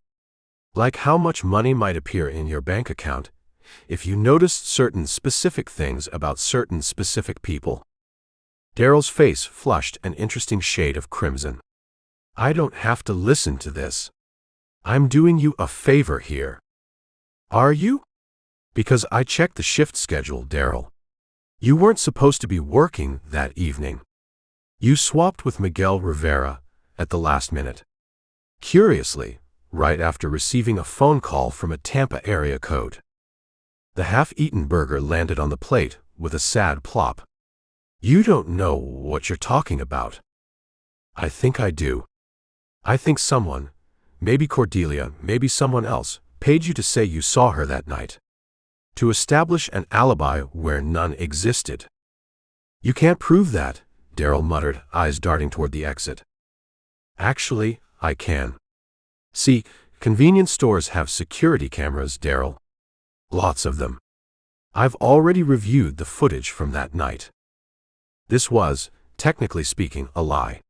"Like how much money might appear in your bank account if you noticed certain specific things about certain specific people." Daryl's face flushed an interesting shade of crimson. "I don't have to listen to this. I'm doing you a favor here." "Are you?" "Because I checked the shift schedule, Daryl. You weren't supposed to be working that evening. You swapped with Miguel Rivera at the last minute. Curiously, right after receiving a phone call from a Tampa area code." The half-eaten burger landed on the plate with a sad plop. "You don't know what you're talking about." "I think I do. I think someone, maybe Cordelia, maybe someone else, paid you to say you saw her that night. To establish an alibi where none existed." "You can't prove that," Daryl muttered, eyes darting toward the exit. "Actually, I can. See, convenience stores have security cameras, Daryl. Lots of them. I've already reviewed the footage from that night." This was, technically speaking, a lie.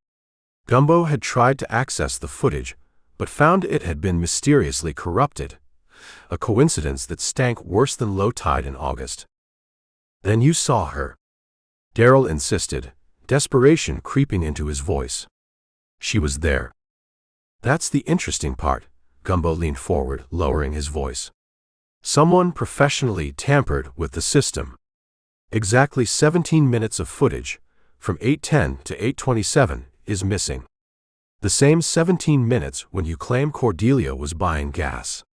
Gumbo had tried to access the footage, but found it had been mysteriously corrupted, a coincidence that stank worse than low tide in August. "Then you saw her," Daryl insisted, desperation creeping into his voice. "She was there." "That's the interesting part," Gumbo leaned forward, lowering his voice. "Someone professionally tampered with the system. Exactly 17 minutes of footage, from 8:10 to 8:27, is missing. The same 17 minutes when you claim Cordelia was buying gas."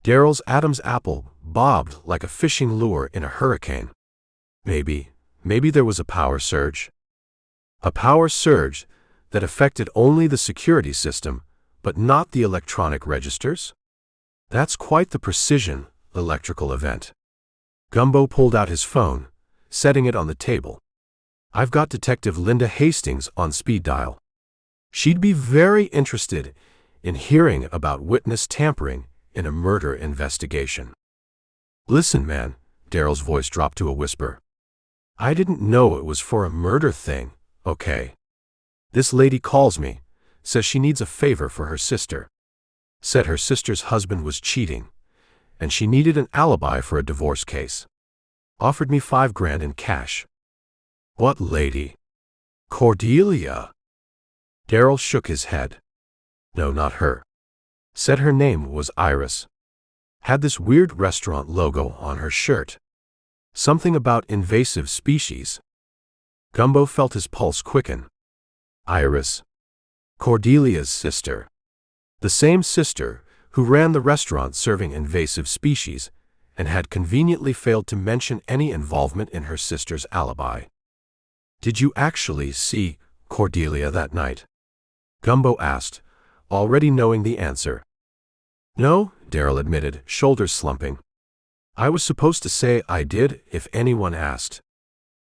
Daryl's Adam's apple bobbed like a fishing lure in a hurricane. Maybe there was a power surge. A power surge that affected only the security system, but not the electronic registers? That's quite the precision electrical event. Gumbo pulled out his phone, setting it on the table. "I've got Detective Linda Hastings on speed dial. She'd be very interested in hearing about witness tampering in a murder investigation." "Listen, man," Daryl's voice dropped to a whisper. "I didn't know it was for a murder thing, okay? This lady calls me, says she needs a favor for her sister. Said her sister's husband was cheating, and she needed an alibi for a divorce case. Offered me $5,000 in cash." "What lady?" "Cordelia." Daryl shook his head. "No, not her. Said her name was Iris." had this weird restaurant logo on her shirt. Something about invasive species. Gumbo felt his pulse quicken. Iris. Cordelia's sister. The same sister who ran the restaurant serving invasive species and had conveniently failed to mention any involvement in her sister's alibi. Did you actually see Cordelia that night? Gumbo asked, already knowing the answer. No, Daryl admitted, shoulders slumping. I was supposed to say I did if anyone asked.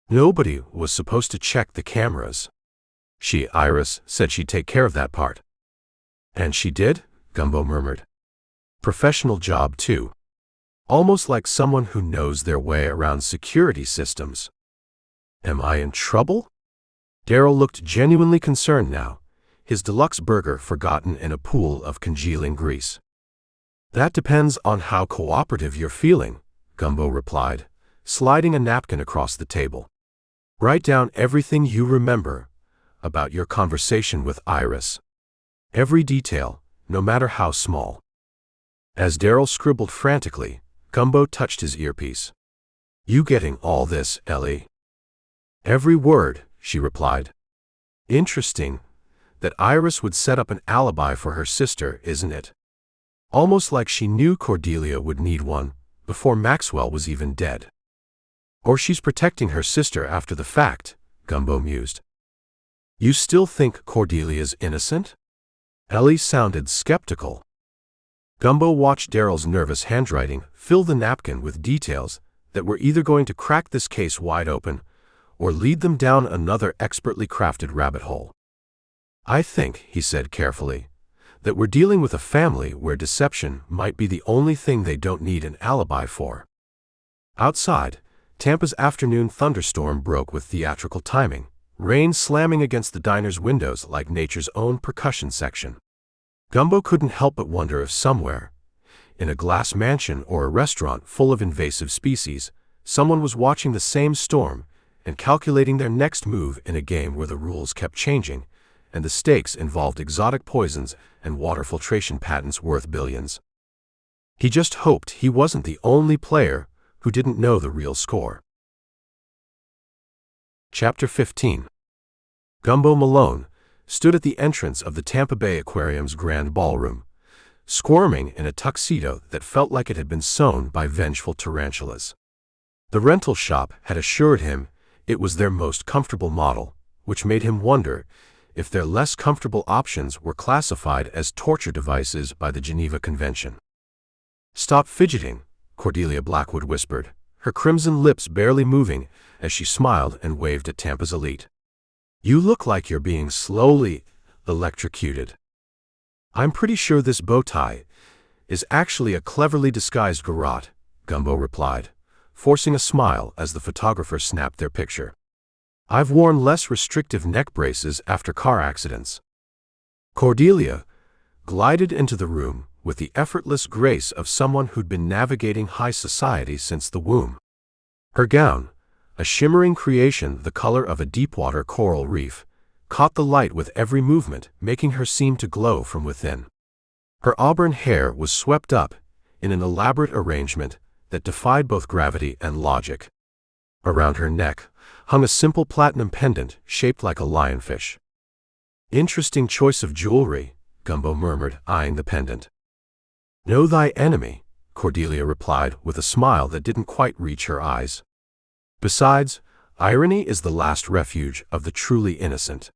Nobody was supposed to check the cameras. Iris, said she'd take care of that part. And she did? Gumbo murmured. Professional job, too. Almost like someone who knows their way around security systems. Am I in trouble? Daryl looked genuinely concerned now, his deluxe burger forgotten in a pool of congealing grease. That depends on how cooperative you're feeling, Gumbo replied, sliding a napkin across the table. Write down everything you remember about your conversation with Iris. Every detail, no matter how small. As Daryl scribbled frantically, Gumbo touched his earpiece. You getting all this, Ellie? Every word, she replied. Interesting that Iris would set up an alibi for her sister, isn't it? Almost like she knew Cordelia would need one before Maxwell was even dead. Or she's protecting her sister after the fact, Gumbo mused. You still think Cordelia's innocent? Ellie sounded skeptical. Gumbo watched Daryl's nervous handwriting fill the napkin with details that were either going to crack this case wide open or lead them down another expertly crafted rabbit hole. I think, he said carefully, that we're dealing with a family where deception might be the only thing they don't need an alibi for. Outside, Tampa's afternoon thunderstorm broke with theatrical timing, rain slamming against the diner's windows like nature's own percussion section. Gumbo couldn't help but wonder if somewhere, in a glass mansion or a restaurant full of invasive species, someone was watching the same storm and calculating their next move in a game where the rules kept changing and the stakes involved exotic poisons and water filtration patents worth billions. He just hoped he wasn't the only player who didn't know the real score. Chapter 15. Gumbo Malone stood at the entrance of the Tampa Bay Aquarium's grand ballroom, squirming in a tuxedo that felt like it had been sewn by vengeful tarantulas. The rental shop had assured him it was their most comfortable model, which made him wonder if their less comfortable options were classified as torture devices by the Geneva Convention. Stop fidgeting, Cordelia Blackwood whispered, her crimson lips barely moving as she smiled and waved at Tampa's elite. You look like you're being slowly electrocuted. I'm pretty sure this bow tie is actually a cleverly disguised garrote, Gumbo replied, forcing a smile as the photographer snapped their picture. I've worn less restrictive neck braces after car accidents. Cordelia glided into the room with the effortless grace of someone who'd been navigating high society since the womb. Her gown, a shimmering creation the color of a deepwater coral reef, caught the light with every movement, making her seem to glow from within. Her auburn hair was swept up in an elaborate arrangement that defied both gravity and logic. Around her neck hung a simple platinum pendant shaped like a lionfish. Interesting choice of jewelry, Gumbo murmured, eyeing the pendant. Know thy enemy, Cordelia replied with a smile that didn't quite reach her eyes. Besides, irony is the last refuge of the truly innocent.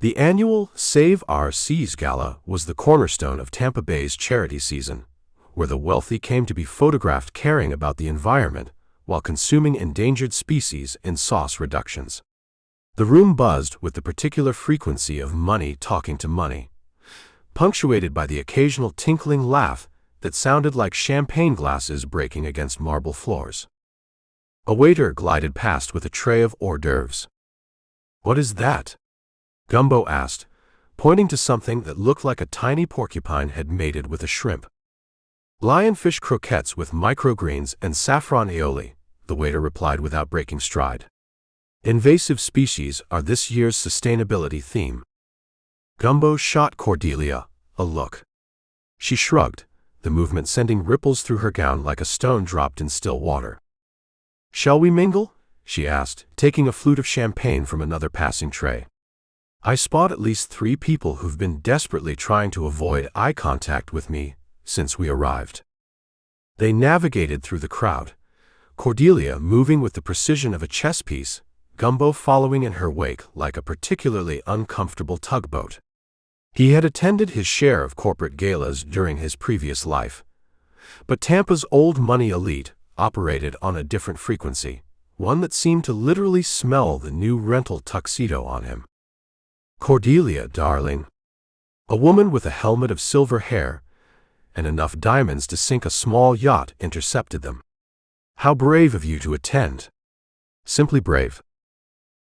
The annual Save Our Seas Gala was the cornerstone of Tampa Bay's charity season, where the wealthy came to be photographed caring about the environment while consuming endangered species in sauce reductions. The room buzzed with the particular frequency of money talking to money, punctuated by the occasional tinkling laugh that sounded like champagne glasses breaking against marble floors. A waiter glided past with a tray of hors d'oeuvres. What is that? Gumbo asked, pointing to something that looked like a tiny porcupine had mated with a shrimp. Lionfish croquettes with microgreens and saffron aioli, the waiter replied without breaking stride. Invasive species are this year's sustainability theme. Gumbo shot Cordelia a look. She shrugged, the movement sending ripples through her gown like a stone dropped in still water. "Shall we mingle?" she asked, taking a flute of champagne from another passing tray. "I spot at least 3 people who've been desperately trying to avoid eye contact with me since we arrived." They navigated through the crowd, Cordelia moving with the precision of a chess piece, Gumbo following in her wake like a particularly uncomfortable tugboat. He had attended his share of corporate galas during his previous life, but Tampa's old money elite operated on a different frequency, one that seemed to literally smell the new rental tuxedo on him. "Cordelia, darling." A woman with a helmet of silver hair and enough diamonds to sink a small yacht intercepted them. "How brave of you to attend." "Simply brave."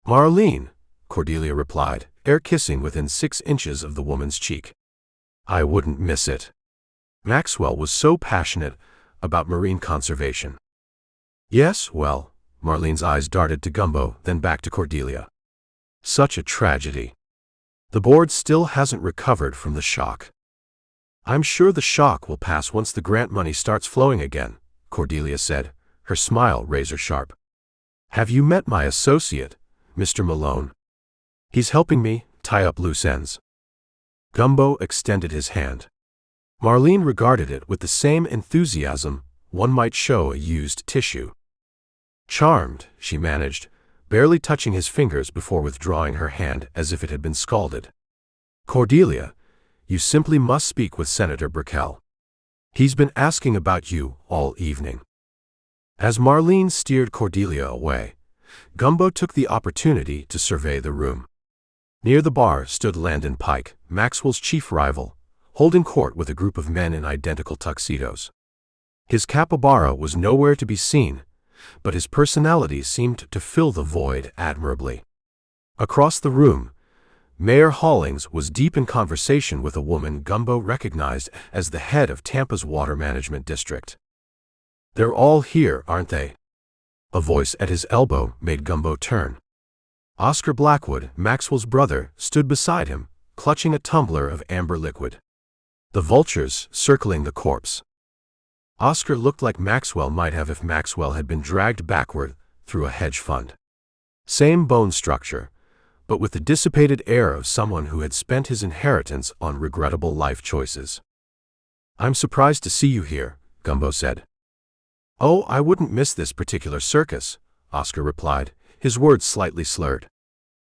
"Marlene," Cordelia replied, air-kissing within 6 inches of the woman's cheek. "I wouldn't miss it." Maxwell was so passionate about marine conservation. "Yes, well," Marlene's eyes darted to Gumbo, then back to Cordelia. "Such a tragedy. The board still hasn't recovered from the shock." "I'm sure the shock will pass once the grant money starts flowing again," Cordelia said, her smile razor-sharp. "Have you met my associate, Mr. Malone? He's helping me tie up loose ends." Gumbo extended his hand. Marlene regarded it with the same enthusiasm one might show a used tissue. "Charmed," she managed, barely touching his fingers before withdrawing her hand as if it had been scalded. "Cordelia, you simply must speak with Senator Brickell. He's been asking about you all evening." As Marlene steered Cordelia away, Gumbo took the opportunity to survey the room. Near the bar stood Landon Pike, Maxwell's chief rival, holding court with a group of men in identical tuxedos. His capybara was nowhere to be seen, but his personality seemed to fill the void admirably. Across the room, Mayor Hollings was deep in conversation with a woman Gumbo recognized as the head of Tampa's water management district. "They're all here, aren't they?" A voice at his elbow made Gumbo turn. Oscar Blackwood, Maxwell's brother, stood beside him, clutching a tumbler of amber liquid. The vultures circling the corpse. Oscar looked like Maxwell might have if Maxwell had been dragged backward through a hedge fund. Same bone structure, but with the dissipated air of someone who had spent his inheritance on regrettable life choices. "I'm surprised to see you here," Gumbo said. "Oh, I wouldn't miss this particular circus," Oscar replied, his words slightly slurred.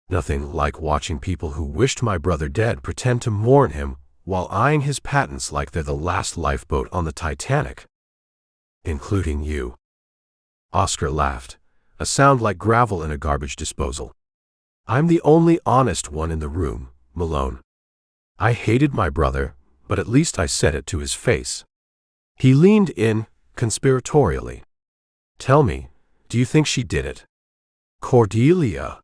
"Nothing like watching people who wished my brother dead pretend to mourn him while eyeing his patents like they're the last lifeboat on the Titanic. Including you." Oscar laughed, a sound like gravel in a garbage disposal. "I'm the only honest one in the room, Malone. I hated my brother, but at least I said it to his face." He leaned in, conspiratorially. "Tell me, do you think she did it?" "Cordelia."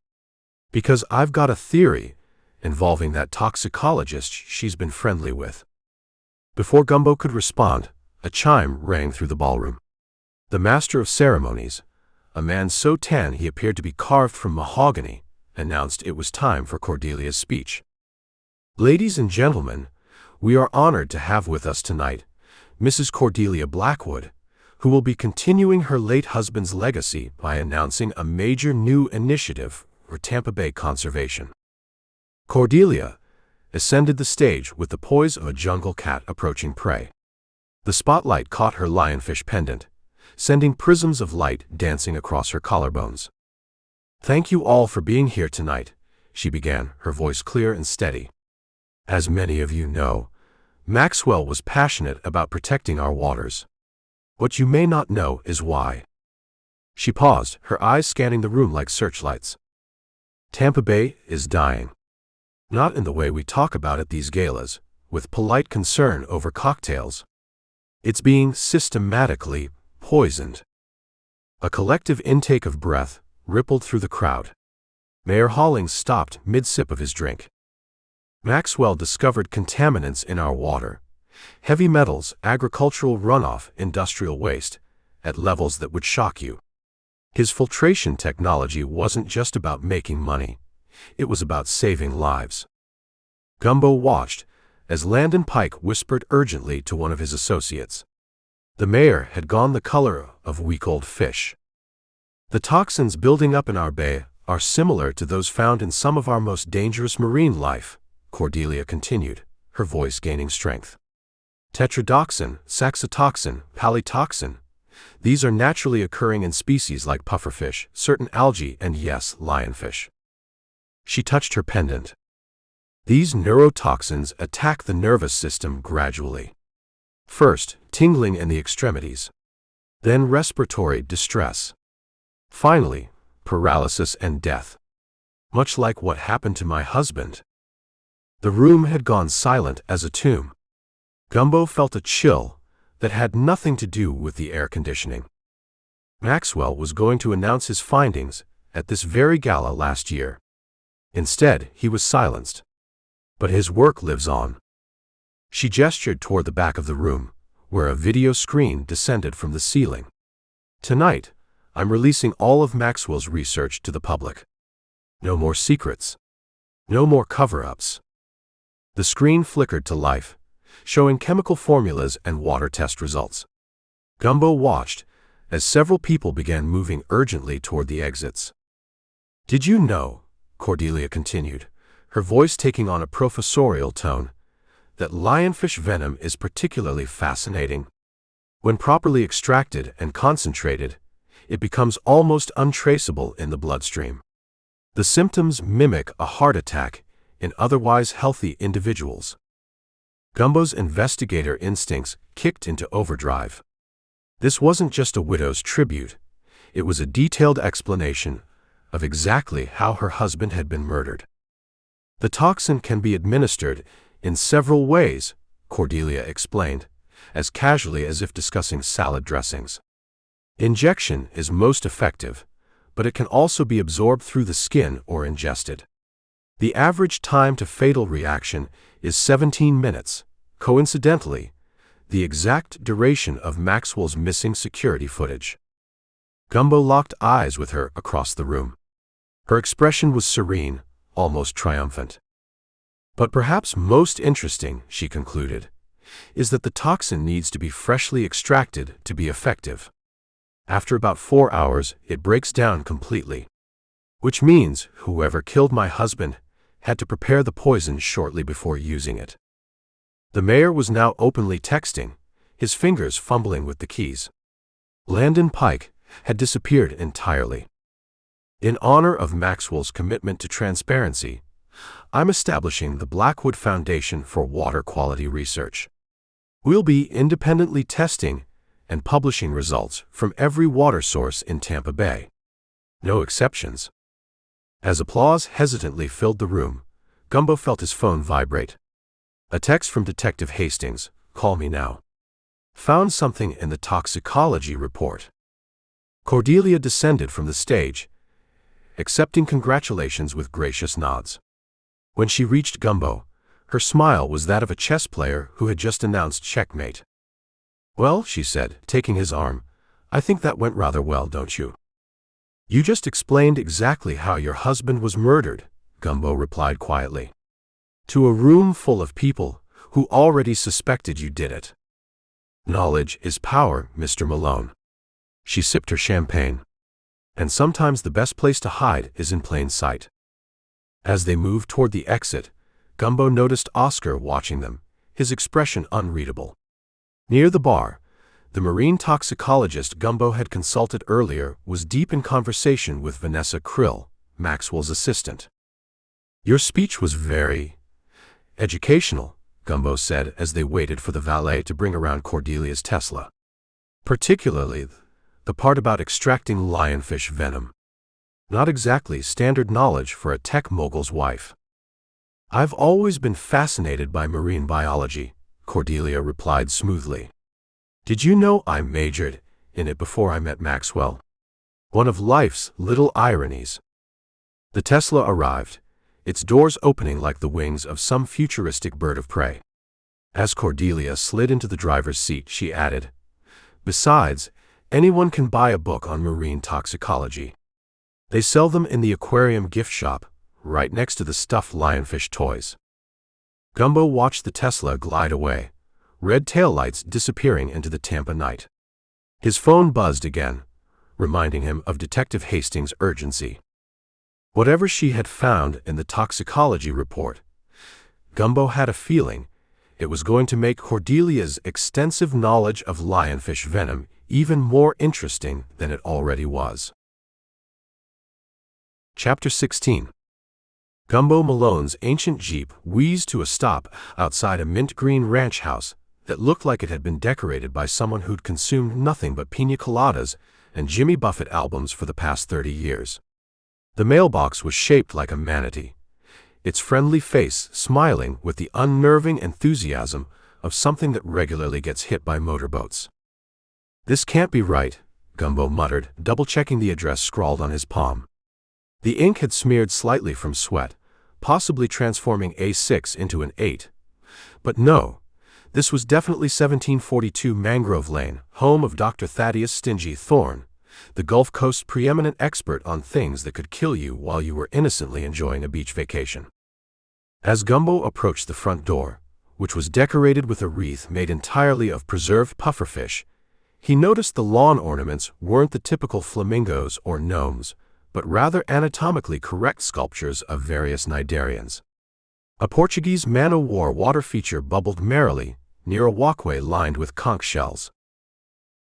"Because I've got a theory involving that toxicologist she's been friendly with." Before Gumbo could respond, a chime rang through the ballroom. The master of ceremonies, a man so tan he appeared to be carved from mahogany, announced it was time for Cordelia's speech. "Ladies and gentlemen, we are honored to have with us tonight Mrs. Cordelia Blackwood, who will be continuing her late husband's legacy by announcing a major new initiative for Tampa Bay conservation." Cordelia ascended the stage with the poise of a jungle cat approaching prey. The spotlight caught her lionfish pendant, sending prisms of light dancing across her collarbones. "Thank you all for being here tonight," she began, her voice clear and steady. "As many of you know, Maxwell was passionate about protecting our waters. What you may not know is why." She paused, her eyes scanning the room like searchlights. "Tampa Bay is dying. Not in the way we talk about at these galas, with polite concern over cocktails. It's being systematically poisoned." A collective intake of breath rippled through the crowd. Mayor Hollings stopped mid-sip of his drink. "Maxwell discovered contaminants in our water, heavy metals, agricultural runoff, industrial waste, at levels that would shock you. His filtration technology wasn't just about making money, it was about saving lives." Gumbo watched as Landon Pike whispered urgently to one of his associates. The mayor had gone the color of week-old fish. The toxins building up in our bay are similar to those found in some of our most dangerous marine life, Cordelia continued, her voice gaining strength. Tetrodotoxin, saxitoxin, palytoxin. These are naturally occurring in species like pufferfish, certain algae, and yes, lionfish. She touched her pendant. These neurotoxins attack the nervous system gradually. First, tingling in the extremities. Then respiratory distress. Finally, paralysis and death. Much like what happened to my husband. The room had gone silent as a tomb. Gumbo felt a chill that had nothing to do with the air conditioning. Maxwell was going to announce his findings at this very gala last year. Instead, he was silenced. But his work lives on. She gestured toward the back of the room, where a video screen descended from the ceiling. Tonight, I'm releasing all of Maxwell's research to the public. No more secrets. No more cover-ups. The screen flickered to life, showing chemical formulas and water test results. Gumbo watched as several people began moving urgently toward the exits. Did you know, Cordelia continued, her voice taking on a professorial tone, that lionfish venom is particularly fascinating? When properly extracted and concentrated, it becomes almost untraceable in the bloodstream. The symptoms mimic a heart attack in otherwise healthy individuals. Gumbo's investigator instincts kicked into overdrive. This wasn't just a widow's tribute, it was a detailed explanation of exactly how her husband had been murdered. The toxin can be administered in several ways, Cordelia explained, as casually as if discussing salad dressings. Injection is most effective, but it can also be absorbed through the skin or ingested. The average time to fatal reaction is 17 minutes, coincidentally, the exact duration of Maxwell's missing security footage. Gumbo locked eyes with her across the room. Her expression was serene, almost triumphant. But perhaps most interesting, she concluded, is that the toxin needs to be freshly extracted to be effective. After about 4 hours, it breaks down completely. Which means whoever killed my husband had to prepare the poison shortly before using it. The mayor was now openly texting, his fingers fumbling with the keys. Landon Pike had disappeared entirely. In honor of Maxwell's commitment to transparency, I'm establishing the Blackwood Foundation for Water Quality Research. We'll be independently testing and publishing results from every water source in Tampa Bay. No exceptions. As applause hesitantly filled the room, Gumbo felt his phone vibrate. A text from Detective Hastings, "Call me now." Found something in the toxicology report. Cordelia descended from the stage, accepting congratulations with gracious nods. When she reached Gumbo, her smile was that of a chess player who had just announced checkmate. "Well," she said, taking his arm, "I think that went rather well, don't you?" "You just explained exactly how your husband was murdered," Gumbo replied quietly. "To a room full of people who already suspected you did it. Knowledge is power, Mr. Malone." She sipped her champagne. "And sometimes the best place to hide is in plain sight." As they moved toward the exit, Gumbo noticed Oscar watching them, his expression unreadable. Near the bar, the marine toxicologist Gumbo had consulted earlier was deep in conversation with Vanessa Krill, Maxwell's assistant. "Your speech was very educational," Gumbo said as they waited for the valet to bring around Cordelia's Tesla. "Particularly the part about extracting lionfish venom. Not exactly standard knowledge for a tech mogul's wife." "I've always been fascinated by marine biology," Cordelia replied smoothly. "Did you know I majored in it before I met Maxwell? One of life's little ironies." The Tesla arrived, its doors opening like the wings of some futuristic bird of prey. As Cordelia slid into the driver's seat, she added, "Besides, anyone can buy a book on marine toxicology. They sell them in the aquarium gift shop, right next to the stuffed lionfish toys." Gumbo watched the Tesla glide away, red taillights disappearing into the Tampa night. His phone buzzed again, reminding him of Detective Hastings' urgency. Whatever she had found in the toxicology report, Gumbo had a feeling it was going to make Cordelia's extensive knowledge of lionfish venom even more interesting than it already was. Chapter 16. Gumbo Malone's ancient Jeep wheezed to a stop outside a mint-green ranch house that looked like it had been decorated by someone who'd consumed nothing but pina coladas and Jimmy Buffett albums for the past 30 years. The mailbox was shaped like a manatee, its friendly face smiling with the unnerving enthusiasm of something that regularly gets hit by motorboats. "This can't be right," Gumbo muttered, double-checking the address scrawled on his palm. The ink had smeared slightly from sweat, possibly transforming A6 into an 8. But no, this was definitely 1742 Mangrove Lane, home of Dr. Thaddeus Stingy Thorne, the Gulf Coast's preeminent expert on things that could kill you while you were innocently enjoying a beach vacation. As Gumbo approached the front door, which was decorated with a wreath made entirely of preserved pufferfish, he noticed the lawn ornaments weren't the typical flamingos or gnomes, but rather anatomically correct sculptures of various cnidarians. A Portuguese man-o'-war water feature bubbled merrily near a walkway lined with conch shells.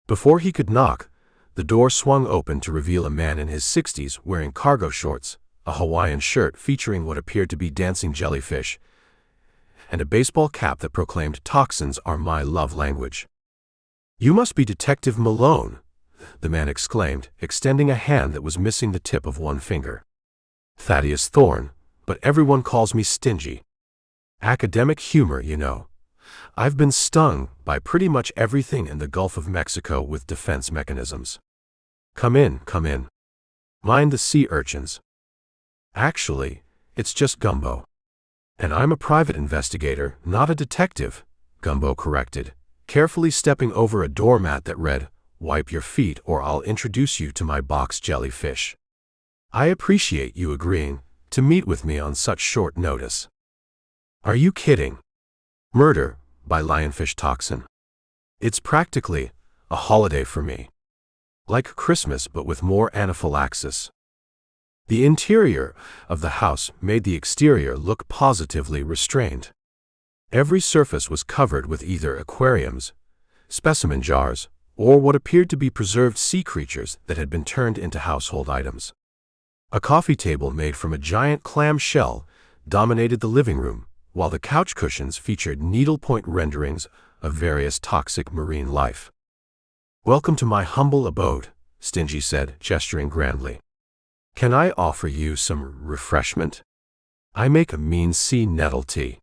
Before he could knock, the door swung open to reveal a man in his 60s wearing cargo shorts, a Hawaiian shirt featuring what appeared to be dancing jellyfish, and a baseball cap that proclaimed "Toxins are my love language." "You must be Detective Malone," the man exclaimed, extending a hand that was missing the tip of one finger. "Thaddeus Thorne, but everyone calls me Stingy. Academic humor, you know. I've been stung by pretty much everything in the Gulf of Mexico with defense mechanisms. Come in, come in. Mind the sea urchins." "Actually, it's just Gumbo. And I'm a private investigator, not a detective," Gumbo corrected, carefully stepping over a doormat that read, "Wipe your feet or I'll introduce you to my box jellyfish. I appreciate you agreeing to meet with me on such short notice." "Are you kidding? Murder by lionfish toxin. It's practically a holiday for me. Like Christmas but with more anaphylaxis." The interior of the house made the exterior look positively restrained. Every surface was covered with either aquariums, specimen jars, or what appeared to be preserved sea creatures that had been turned into household items. A coffee table made from a giant clam shell dominated the living room, while the couch cushions featured needlepoint renderings of various toxic marine life. "Welcome to my humble abode," Stingy said, gesturing grandly. "Can I offer you some refreshment? I make a mean sea nettle tea."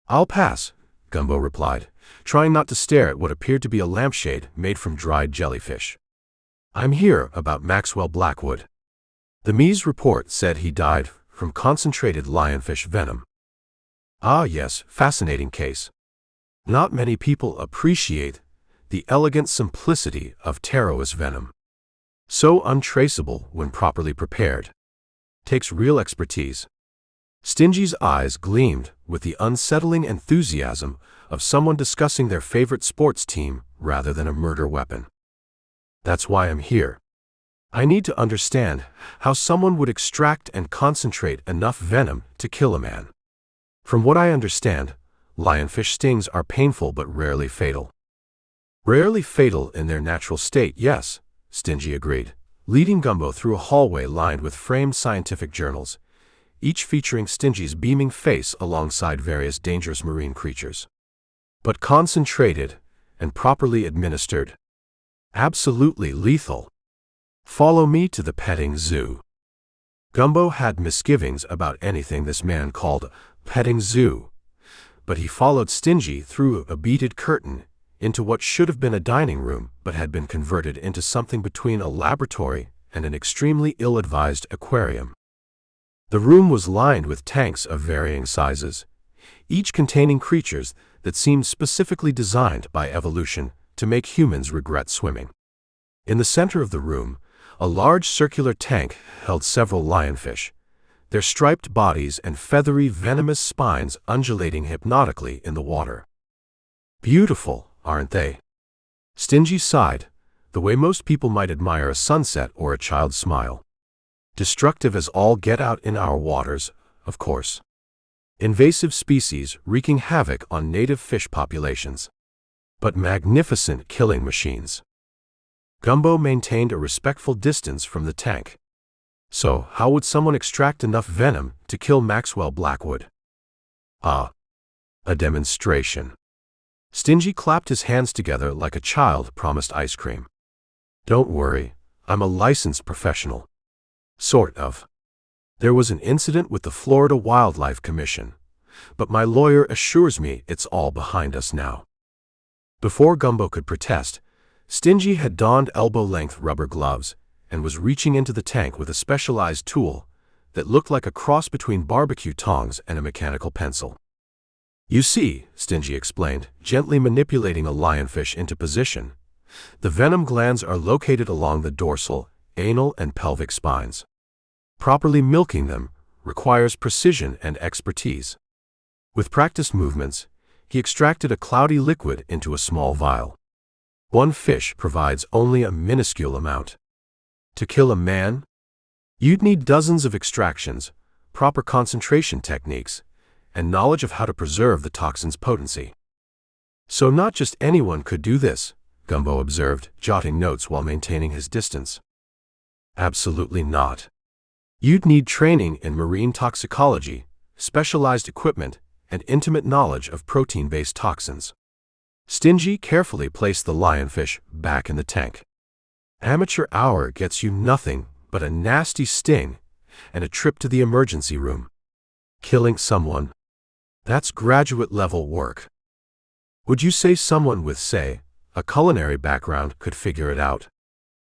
"I'll pass," Gumbo replied, trying not to stare at what appeared to be a lampshade made from dried jellyfish. "I'm here about Maxwell Blackwood. The Mies report said he died from concentrated lionfish venom." "Ah yes, fascinating case. Not many people appreciate the elegant simplicity of Pterois venom. So untraceable when properly prepared. Takes real expertise." Stingy's eyes gleamed with the unsettling enthusiasm of someone discussing their favorite sports team rather than a murder weapon. "That's why I'm here. I need to understand how someone would extract and concentrate enough venom to kill a man. From what I understand, lionfish stings are painful but rarely fatal." "Rarely fatal in their natural state, yes," Stingy agreed, leading Gumbo through a hallway lined with framed scientific journals, each featuring Stingy's beaming face alongside various dangerous marine creatures. "But concentrated and properly administered. Absolutely lethal. Follow me to the petting zoo." Gumbo had misgivings about anything this man called a petting zoo, but he followed Stingy through a beaded curtain into what should have been a dining room but had been converted into something between a laboratory and an extremely ill-advised aquarium. The room was lined with tanks of varying sizes, each containing creatures that seemed specifically designed by evolution to make humans regret swimming. In the center of the room, a large circular tank held several lionfish, their striped bodies and feathery, venomous spines undulating hypnotically in the water. Beautiful, aren't they? Stingy sighed, the way most people might admire a sunset or a child's smile. Destructive as all get out in our waters, of course. Invasive species wreaking havoc on native fish populations. But magnificent killing machines. Gumbo maintained a respectful distance from the tank. So, how would someone extract enough venom to kill Maxwell Blackwood? A demonstration. Stingy clapped his hands together like a child promised ice cream. Don't worry, I'm a licensed professional. Sort of. There was an incident with the Florida Wildlife Commission, but my lawyer assures me it's all behind us now. Before Gumbo could protest, Stingy had donned elbow-length rubber gloves and was reaching into the tank with a specialized tool that looked like a cross between barbecue tongs and a mechanical pencil. You see, Stingy explained, gently manipulating a lionfish into position, the venom glands are located along the dorsal, anal, and pelvic spines. Properly milking them requires precision and expertise. With practiced movements, he extracted a cloudy liquid into a small vial. One fish provides only a minuscule amount. To kill a man, you'd need dozens of extractions, proper concentration techniques, and knowledge of how to preserve the toxin's potency. So not just anyone could do this, Gumbo observed, jotting notes while maintaining his distance. Absolutely not. You'd need training in marine toxicology, specialized equipment, and intimate knowledge of protein-based toxins. Stingy carefully placed the lionfish back in the tank. Amateur hour gets you nothing but a nasty sting and a trip to the emergency room. Killing someone, that's graduate-level work. Would you say someone with, say, a culinary background could figure it out?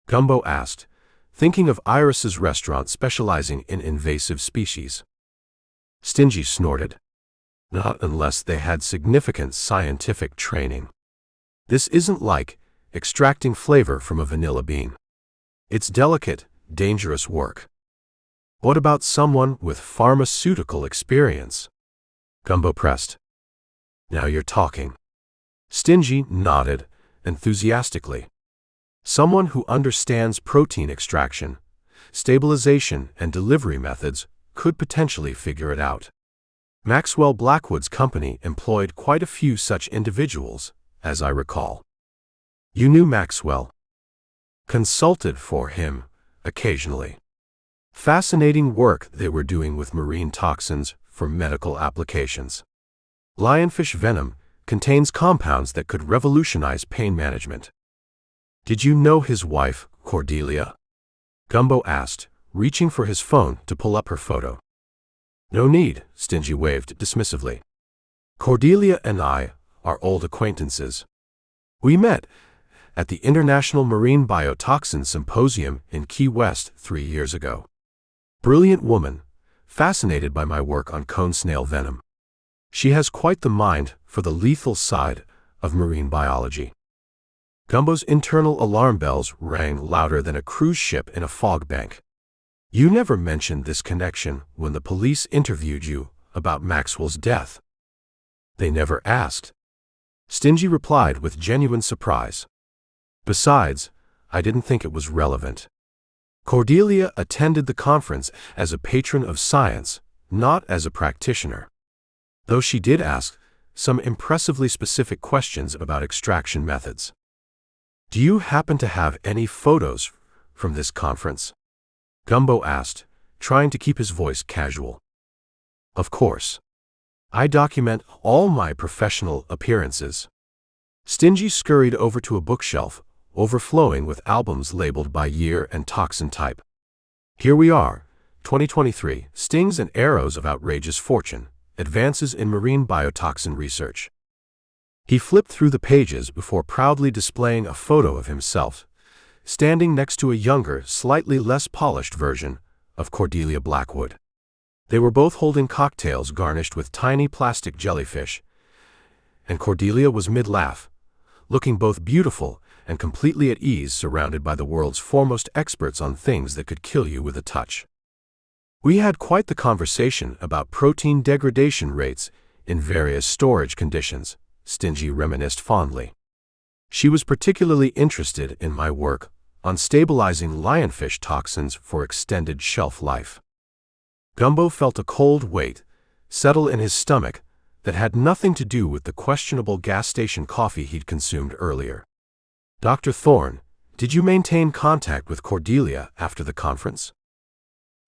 Gumbo asked, thinking of Iris's restaurant specializing in invasive species. Stingy snorted. Not unless they had significant scientific training. This isn't like extracting flavor from a vanilla bean. It's delicate, dangerous work. What about someone with pharmaceutical experience? Gumbo pressed. Now you're talking. Stingy nodded enthusiastically. Someone who understands protein extraction, stabilization, and delivery methods could potentially figure it out. Maxwell Blackwood's company employed quite a few such individuals, as I recall. You knew Maxwell? Consulted for him, occasionally. Fascinating work they were doing with marine toxins for medical applications. Lionfish venom contains compounds that could revolutionize pain management. Did you know his wife, Cordelia? Gumbo asked, reaching for his phone to pull up her photo. No need, Stingy waved dismissively. Cordelia and I are old acquaintances. We met at the International Marine Biotoxin Symposium in Key West 3 years ago. Brilliant woman, fascinated by my work on cone snail venom. She has quite the mind for the lethal side of marine biology. Gumbo's internal alarm bells rang louder than a cruise ship in a fog bank. You never mentioned this connection when the police interviewed you about Maxwell's death. They never asked. Stingy replied with genuine surprise. Besides, I didn't think it was relevant. Cordelia attended the conference as a patron of science, not as a practitioner. Though she did ask some impressively specific questions about extraction methods. Do you happen to have any photos from this conference? Gumbo asked, trying to keep his voice casual. Of course. I document all my professional appearances. Stingy scurried over to a bookshelf, overflowing with albums labeled by year and toxin type. Here we are, 2023, Stings and Arrows of Outrageous Fortune, Advances in Marine Biotoxin Research. He flipped through the pages before proudly displaying a photo of himself, standing next to a younger, slightly less polished version of Cordelia Blackwood. They were both holding cocktails garnished with tiny plastic jellyfish, and Cordelia was mid-laugh, looking both beautiful and completely at ease surrounded by the world's foremost experts on things that could kill you with a touch. We had quite the conversation about protein degradation rates in various storage conditions, Stingy reminisced fondly. She was particularly interested in my work on stabilizing lionfish toxins for extended shelf life. Gumbo felt a cold weight settle in his stomach that had nothing to do with the questionable gas station coffee he'd consumed earlier. Dr. Thorne, did you maintain contact with Cordelia after the conference?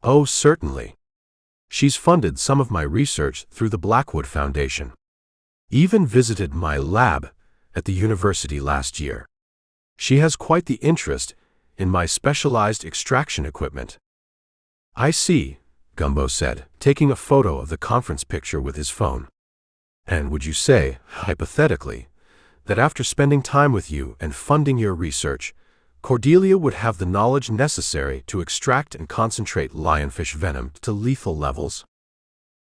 Oh, certainly. She's funded some of my research through the Blackwood Foundation. Even visited my lab at the university last year. She has quite the interest in my specialized extraction equipment. I see, Gumbo said, taking a photo of the conference picture with his phone. And would you say, hypothetically, that after spending time with you and funding your research, Cordelia would have the knowledge necessary to extract and concentrate lionfish venom to lethal levels?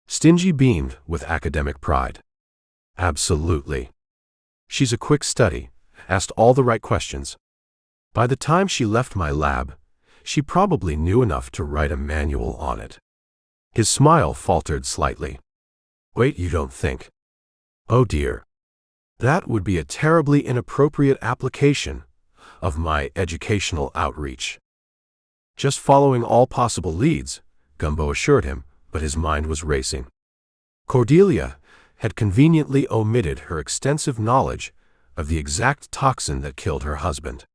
Stingy beamed with academic pride. Absolutely. She's a quick study, asked all the right questions. By the time she left my lab, she probably knew enough to write a manual on it. His smile faltered slightly. Wait, you don't think? Oh dear. That would be a terribly inappropriate application of my educational outreach. Just following all possible leads, Gumbo assured him, but his mind was racing. Cordelia had conveniently omitted her extensive knowledge of the exact toxin that killed her husband.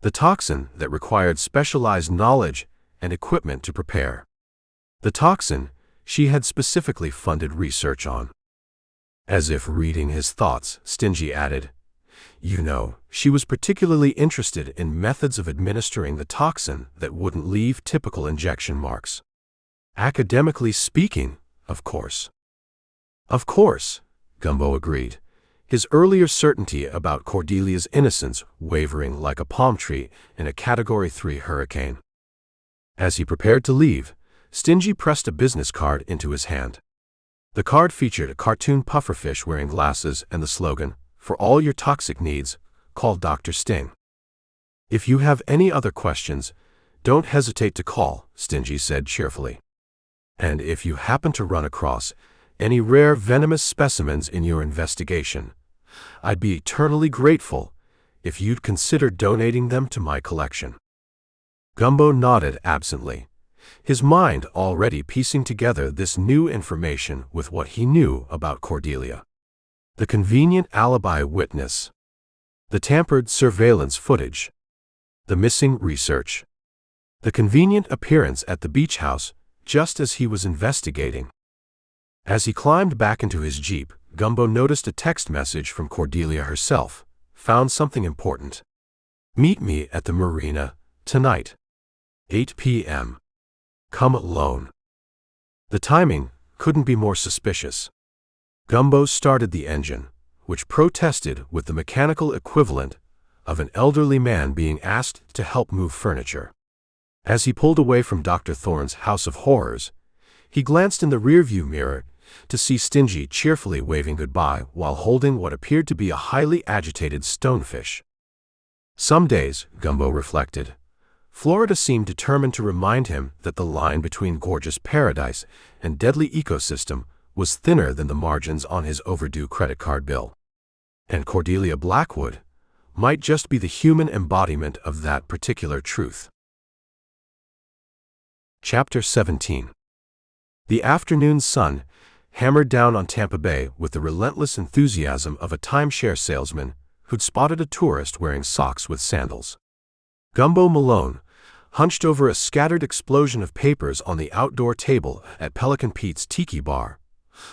The toxin that required specialized knowledge and equipment to prepare. The toxin she had specifically funded research on. As if reading his thoughts, Stingy added, You know, she was particularly interested in methods of administering the toxin that wouldn't leave typical injection marks. Academically speaking, of course. Of course, Gumbo agreed, his earlier certainty about Cordelia's innocence wavering like a palm tree in a Category 3 hurricane. As he prepared to leave, Stingy pressed a business card into his hand. The card featured a cartoon pufferfish wearing glasses and the slogan, For all your toxic needs, call Dr. Sting. If you have any other questions, don't hesitate to call, Stingy said cheerfully. And if you happen to run across any rare venomous specimens in your investigation, I'd be eternally grateful if you'd consider donating them to my collection. Gumbo nodded absently, his mind already piecing together this new information with what he knew about Cordelia. The convenient alibi witness. The tampered surveillance footage. The missing research. The convenient appearance at the beach house just as he was investigating. As he climbed back into his jeep, Gumbo noticed a text message from Cordelia herself. Found something important. Meet me at the marina tonight. 8 p.m. Come alone. The timing couldn't be more suspicious. Gumbo started the engine, which protested with the mechanical equivalent of an elderly man being asked to help move furniture. As he pulled away from Dr. Thorne's house of horrors, he glanced in the rearview mirror to see Stingy cheerfully waving goodbye while holding what appeared to be a highly agitated stonefish. Some days, Gumbo reflected, Florida seemed determined to remind him that the line between gorgeous paradise and deadly ecosystem was thinner than the margins on his overdue credit card bill. And Cordelia Blackwood might just be the human embodiment of that particular truth. Chapter 17. The afternoon sun hammered down on Tampa Bay with the relentless enthusiasm of a timeshare salesman who'd spotted a tourist wearing socks with sandals. Gumbo Malone, hunched over a scattered explosion of papers on the outdoor table at Pelican Pete's Tiki Bar,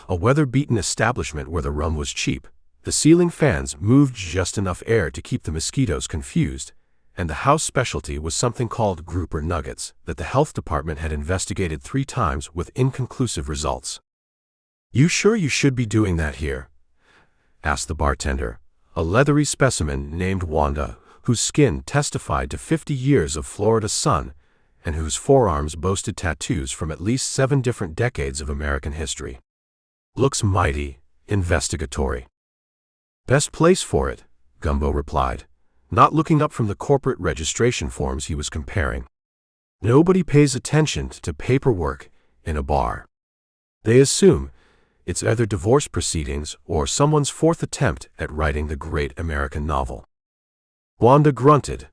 a weather-beaten establishment where the rum was cheap, the ceiling fans moved just enough air to keep the mosquitoes confused, and the house specialty was something called grouper nuggets that the health department had investigated 3 times with inconclusive results. You sure you should be doing that here? Asked the bartender, a leathery specimen named Wanda, whose skin testified to 50 years of Florida sun and whose forearms boasted tattoos from at least 7 different decades of American history. Looks mighty investigatory. Best place for it, Gumbo replied, not looking up from the corporate registration forms he was comparing. Nobody pays attention to paperwork in a bar. They assume it's either divorce proceedings or someone's fourth attempt at writing the great American novel. Wanda grunted,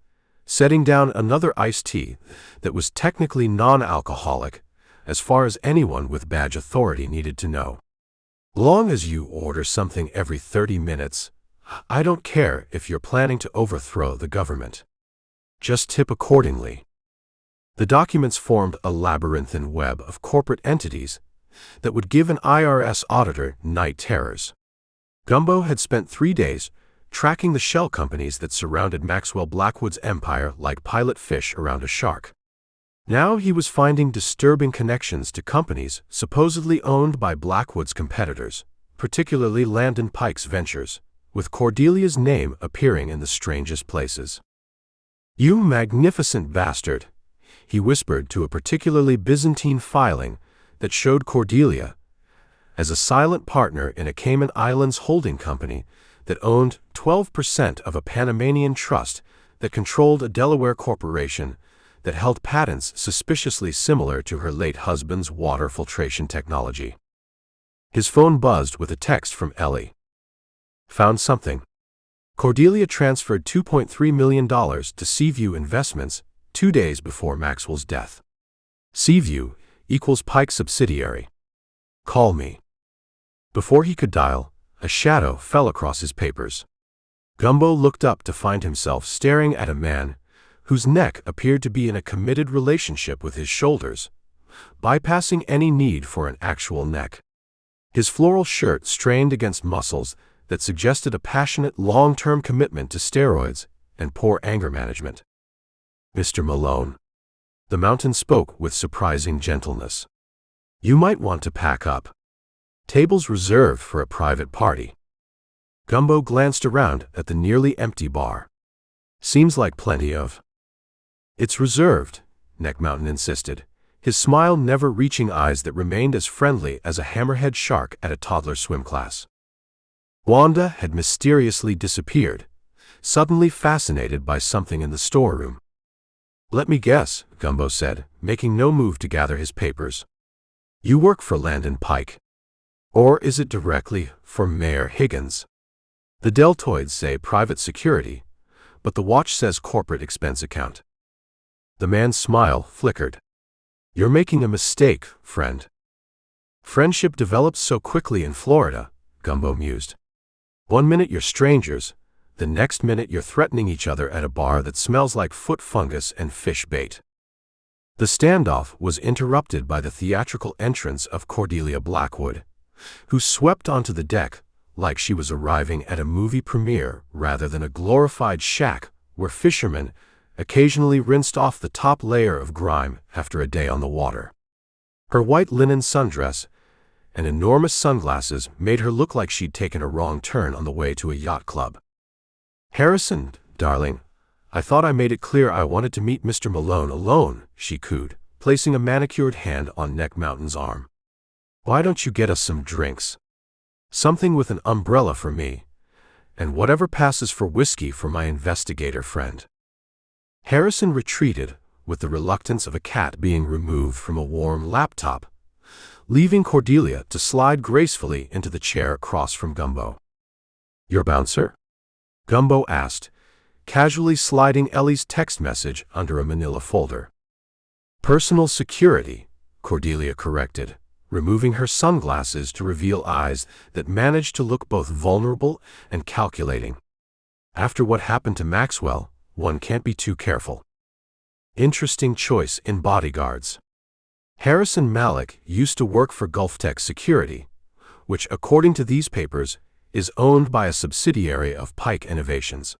setting down another iced tea that was technically non-alcoholic, as far as anyone with badge authority needed to know. Long as you order something every 30 minutes, I don't care if you're planning to overthrow the government. Just tip accordingly. The documents formed a labyrinthine web of corporate entities that would give an IRS auditor night terrors. Gumbo had spent 3 days tracking the shell companies that surrounded Maxwell Blackwood's empire like pilot fish around a shark. Now he was finding disturbing connections to companies supposedly owned by Blackwood's competitors, particularly Landon Pike's ventures, with Cordelia's name appearing in the strangest places. "You magnificent bastard," he whispered to a particularly Byzantine filing that showed Cordelia as a silent partner in a Cayman Islands holding company that owned 12% of a Panamanian trust that controlled a Delaware corporation that held patents suspiciously similar to her late husband's water filtration technology. His phone buzzed with a text from Ellie. "Found something." Cordelia transferred $2.3 million to Seaview Investments 2 days before Maxwell's death. Seaview equals Pike's subsidiary. "Call me." Before he could dial, a shadow fell across his papers. Gumbo looked up to find himself staring at a man whose neck appeared to be in a committed relationship with his shoulders, bypassing any need for an actual neck. His floral shirt strained against muscles that suggested a passionate, long-term commitment to steroids and poor anger management. "Mr. Malone." The mountain spoke with surprising gentleness. "You might want to pack up. Tables reserved for a private party." Gumbo glanced around at the nearly empty bar. "Seems like plenty of." "It's reserved," Neck Mountain insisted, his smile never reaching eyes that remained as friendly as a hammerhead shark at a toddler swim class. Wanda had mysteriously disappeared, suddenly fascinated by something in the storeroom. "Let me guess," Gumbo said, making no move to gather his papers. "You work for Landon Pike. Or is it directly for Mayor Higgins? The deltoids say private security, but the watch says corporate expense account." The man's smile flickered. "You're making a mistake, friend." "Friendship develops so quickly in Florida," Gumbo mused. "One minute you're strangers, the next minute you're threatening each other at a bar that smells like foot fungus and fish bait." The standoff was interrupted by the theatrical entrance of Cordelia Blackwood, who swept onto the deck like she was arriving at a movie premiere rather than a glorified shack where fishermen occasionally rinsed off the top layer of grime after a day on the water. Her white linen sundress and enormous sunglasses made her look like she'd taken a wrong turn on the way to a yacht club. "Harrison, darling, I thought I made it clear I wanted to meet Mr. Malone alone," she cooed, placing a manicured hand on Neck Mountain's arm. "Why don't you get us some drinks? Something with an umbrella for me, and whatever passes for whiskey for my investigator friend." Harrison retreated with the reluctance of a cat being removed from a warm laptop, leaving Cordelia to slide gracefully into the chair across from Gumbo. "Your bouncer?" Gumbo asked, casually sliding Ellie's text message under a manila folder. "Personal security," Cordelia corrected, removing her sunglasses to reveal eyes that managed to look both vulnerable and calculating. After what happened to Maxwell, one can't be too careful. "Interesting choice in bodyguards." Harrison Malik used to work for GulfTech Security, which, according to these papers, is owned by a subsidiary of Pike Innovations.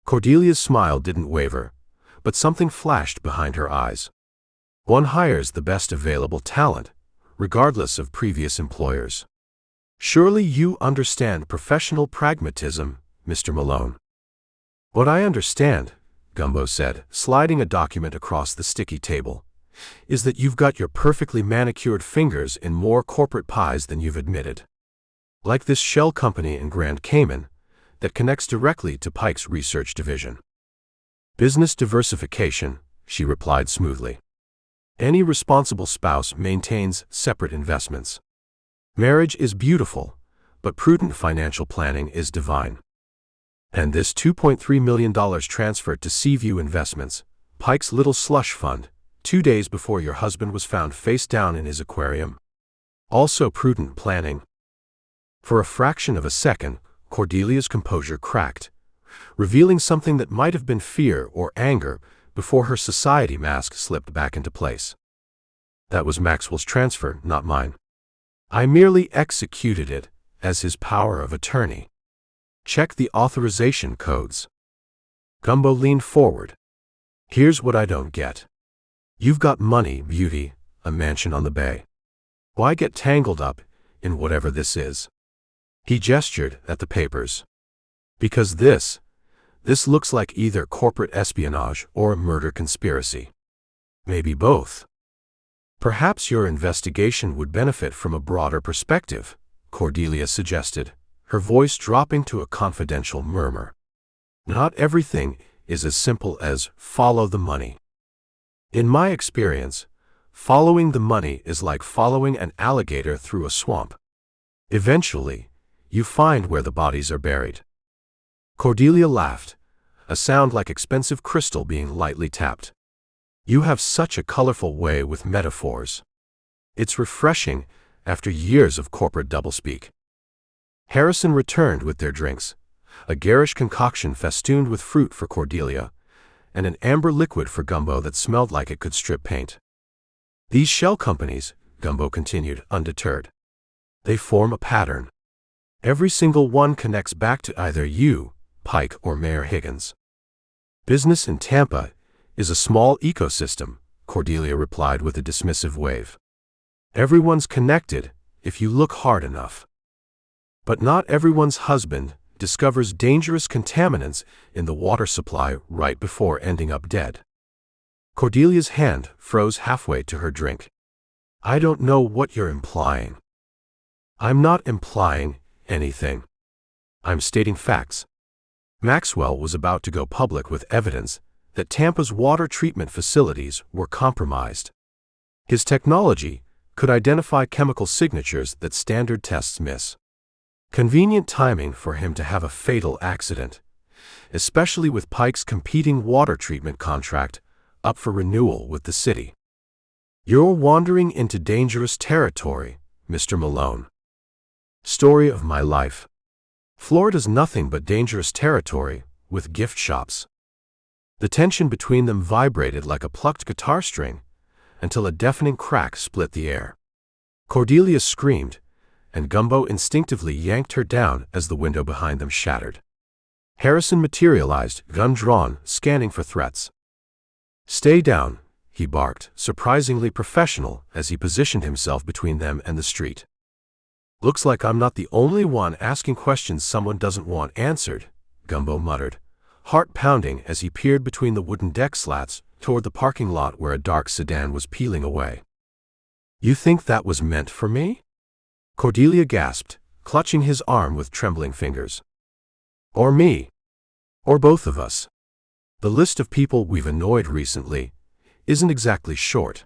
Cordelia's smile didn't waver, but something flashed behind her eyes. "One hires the best available talent, regardless of previous employers. Surely you understand professional pragmatism, Mr. Malone." "What I understand," Gumbo said, sliding a document across the sticky table, "is that you've got your perfectly manicured fingers in more corporate pies than you've admitted. Like this shell company in Grand Cayman that connects directly to Pike's research division." "Business diversification," she replied smoothly. Any responsible spouse maintains separate investments. Marriage is beautiful, but prudent financial planning is divine. And this $2.3 million transferred to Seaview Investments, Pike's little slush fund, 2 days before your husband was found face down in his aquarium. Also prudent planning. For a fraction of a second, Cordelia's composure cracked, revealing something that might have been fear or anger before her society mask slipped back into place. That was Maxwell's transfer, not mine. I merely executed it as his power of attorney. Check the authorization codes. Gumbo leaned forward. Here's what I don't get. You've got money, beauty, a mansion on the bay. Why get tangled up in whatever this is? He gestured at the papers. Because this looks like either corporate espionage or a murder conspiracy. Maybe both. Perhaps your investigation would benefit from a broader perspective, Cordelia suggested, her voice dropping to a confidential murmur. Not everything is as simple as follow the money. In my experience, following the money is like following an alligator through a swamp. Eventually, you find where the bodies are buried. Cordelia laughed, a sound like expensive crystal being lightly tapped. You have such a colorful way with metaphors. It's refreshing after years of corporate doublespeak. Harrison returned with their drinks, a garish concoction festooned with fruit for Cordelia, and an amber liquid for Gumbo that smelled like it could strip paint. These shell companies, Gumbo continued, undeterred. They form a pattern. Every single one connects back to either you, Pike, or Mayor Higgins. Business in Tampa is a small ecosystem, Cordelia replied with a dismissive wave. Everyone's connected if you look hard enough. But not everyone's husband discovers dangerous contaminants in the water supply right before ending up dead. Cordelia's hand froze halfway to her drink. I don't know what you're implying. I'm not implying anything. I'm stating facts. Maxwell was about to go public with evidence that Tampa's water treatment facilities were compromised. His technology could identify chemical signatures that standard tests miss. Convenient timing for him to have a fatal accident, especially with Pike's competing water treatment contract up for renewal with the city. You're wandering into dangerous territory, Mr. Malone. Story of my life. Florida's nothing but dangerous territory with gift shops. The tension between them vibrated like a plucked guitar string until a deafening crack split the air. Cordelia screamed, and Gumbo instinctively yanked her down as the window behind them shattered. Harrison materialized, gun drawn, scanning for threats. Stay down, he barked, surprisingly professional as he positioned himself between them and the street. Looks like I'm not the only one asking questions someone doesn't want answered, Gumbo muttered, heart pounding as he peered between the wooden deck slats toward the parking lot where a dark sedan was peeling away. You think that was meant for me? Cordelia gasped, clutching his arm with trembling fingers. Or me. Or both of us. The list of people we've annoyed recently isn't exactly short.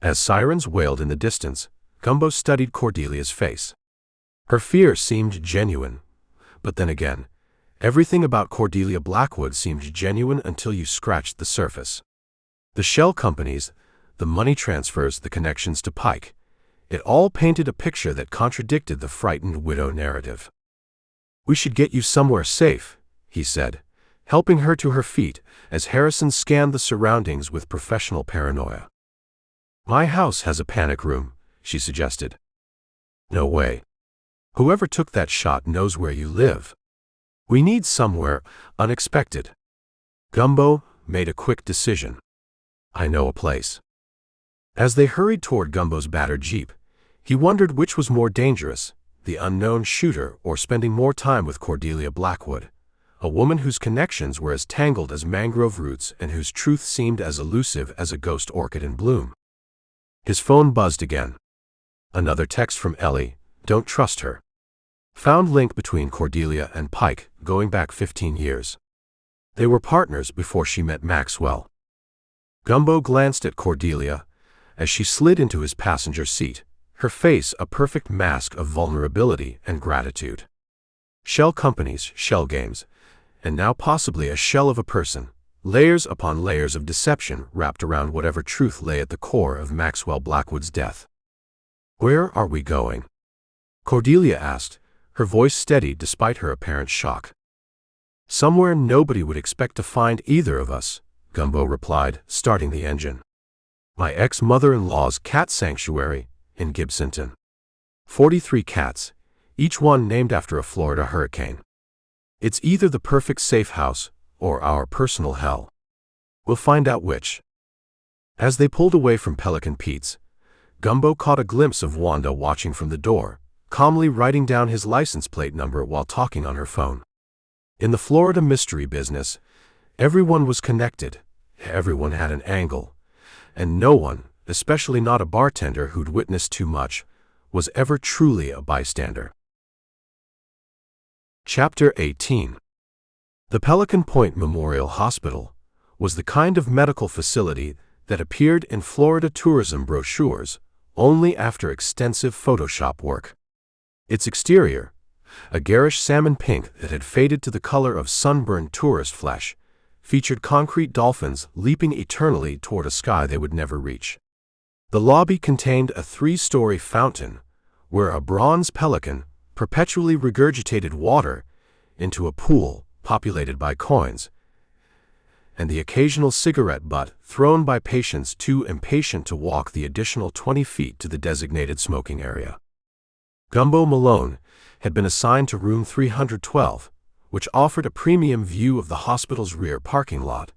As sirens wailed in the distance, Gumbo studied Cordelia's face. Her fear seemed genuine, but then again, everything about Cordelia Blackwood seemed genuine until you scratched the surface. The shell companies, the money transfers, the connections to Pike, it all painted a picture that contradicted the frightened widow narrative. We should get you somewhere safe, he said, helping her to her feet as Harrison scanned the surroundings with professional paranoia. My house has a panic room, she suggested. No way. Whoever took that shot knows where you live. We need somewhere unexpected. Gumbo made a quick decision. I know a place. As they hurried toward Gumbo's battered Jeep, he wondered which was more dangerous, the unknown shooter or spending more time with Cordelia Blackwood, a woman whose connections were as tangled as mangrove roots and whose truth seemed as elusive as a ghost orchid in bloom. His phone buzzed again. Another text from Ellie, don't trust her. Found link between Cordelia and Pike, going back 15 years. They were partners before she met Maxwell. Gumbo glanced at Cordelia, as she slid into his passenger seat, her face a perfect mask of vulnerability and gratitude. Shell companies, shell games, and now possibly a shell of a person, layers upon layers of deception wrapped around whatever truth lay at the core of Maxwell Blackwood's death. "Where are we going?" Cordelia asked, her voice steady despite her apparent shock. "Somewhere nobody would expect to find either of us," Gumbo replied, starting the engine. "My ex-mother-in-law's cat sanctuary in Gibsonton. 43 cats, each one named after a Florida hurricane. It's either the perfect safe house or our personal hell. We'll find out which." As they pulled away from Pelican Pete's, Gumbo caught a glimpse of Wanda watching from the door, calmly writing down his license plate number while talking on her phone. In the Florida mystery business, everyone was connected, everyone had an angle, and no one, especially not a bartender who'd witnessed too much, was ever truly a bystander. Chapter 18. The Pelican Point Memorial Hospital was the kind of medical facility that appeared in Florida tourism brochures only after extensive Photoshop work. Its exterior, a garish salmon pink that had faded to the color of sunburned tourist flesh, featured concrete dolphins leaping eternally toward a sky they would never reach. The lobby contained a 3-story fountain where a bronze pelican perpetually regurgitated water into a pool populated by coins, and the occasional cigarette butt thrown by patients too impatient to walk the additional 20 feet to the designated smoking area. Gumbo Malone had been assigned to room 312, which offered a premium view of the hospital's rear parking lot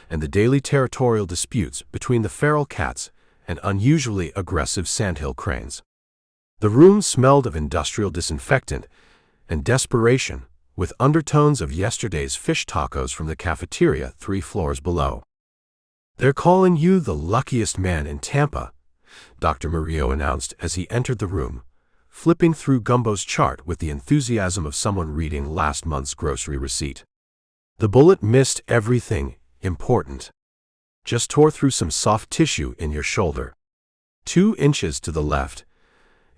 and the daily territorial disputes between the feral cats and unusually aggressive sandhill cranes. The room smelled of industrial disinfectant and desperation, with undertones of yesterday's fish tacos from the cafeteria 3 floors below. "They're calling you the luckiest man in Tampa," Dr. Murillo announced as he entered the room, flipping through Gumbo's chart with the enthusiasm of someone reading last month's grocery receipt. The bullet missed everything important. Just tore through some soft tissue in your shoulder. 2 inches to the left,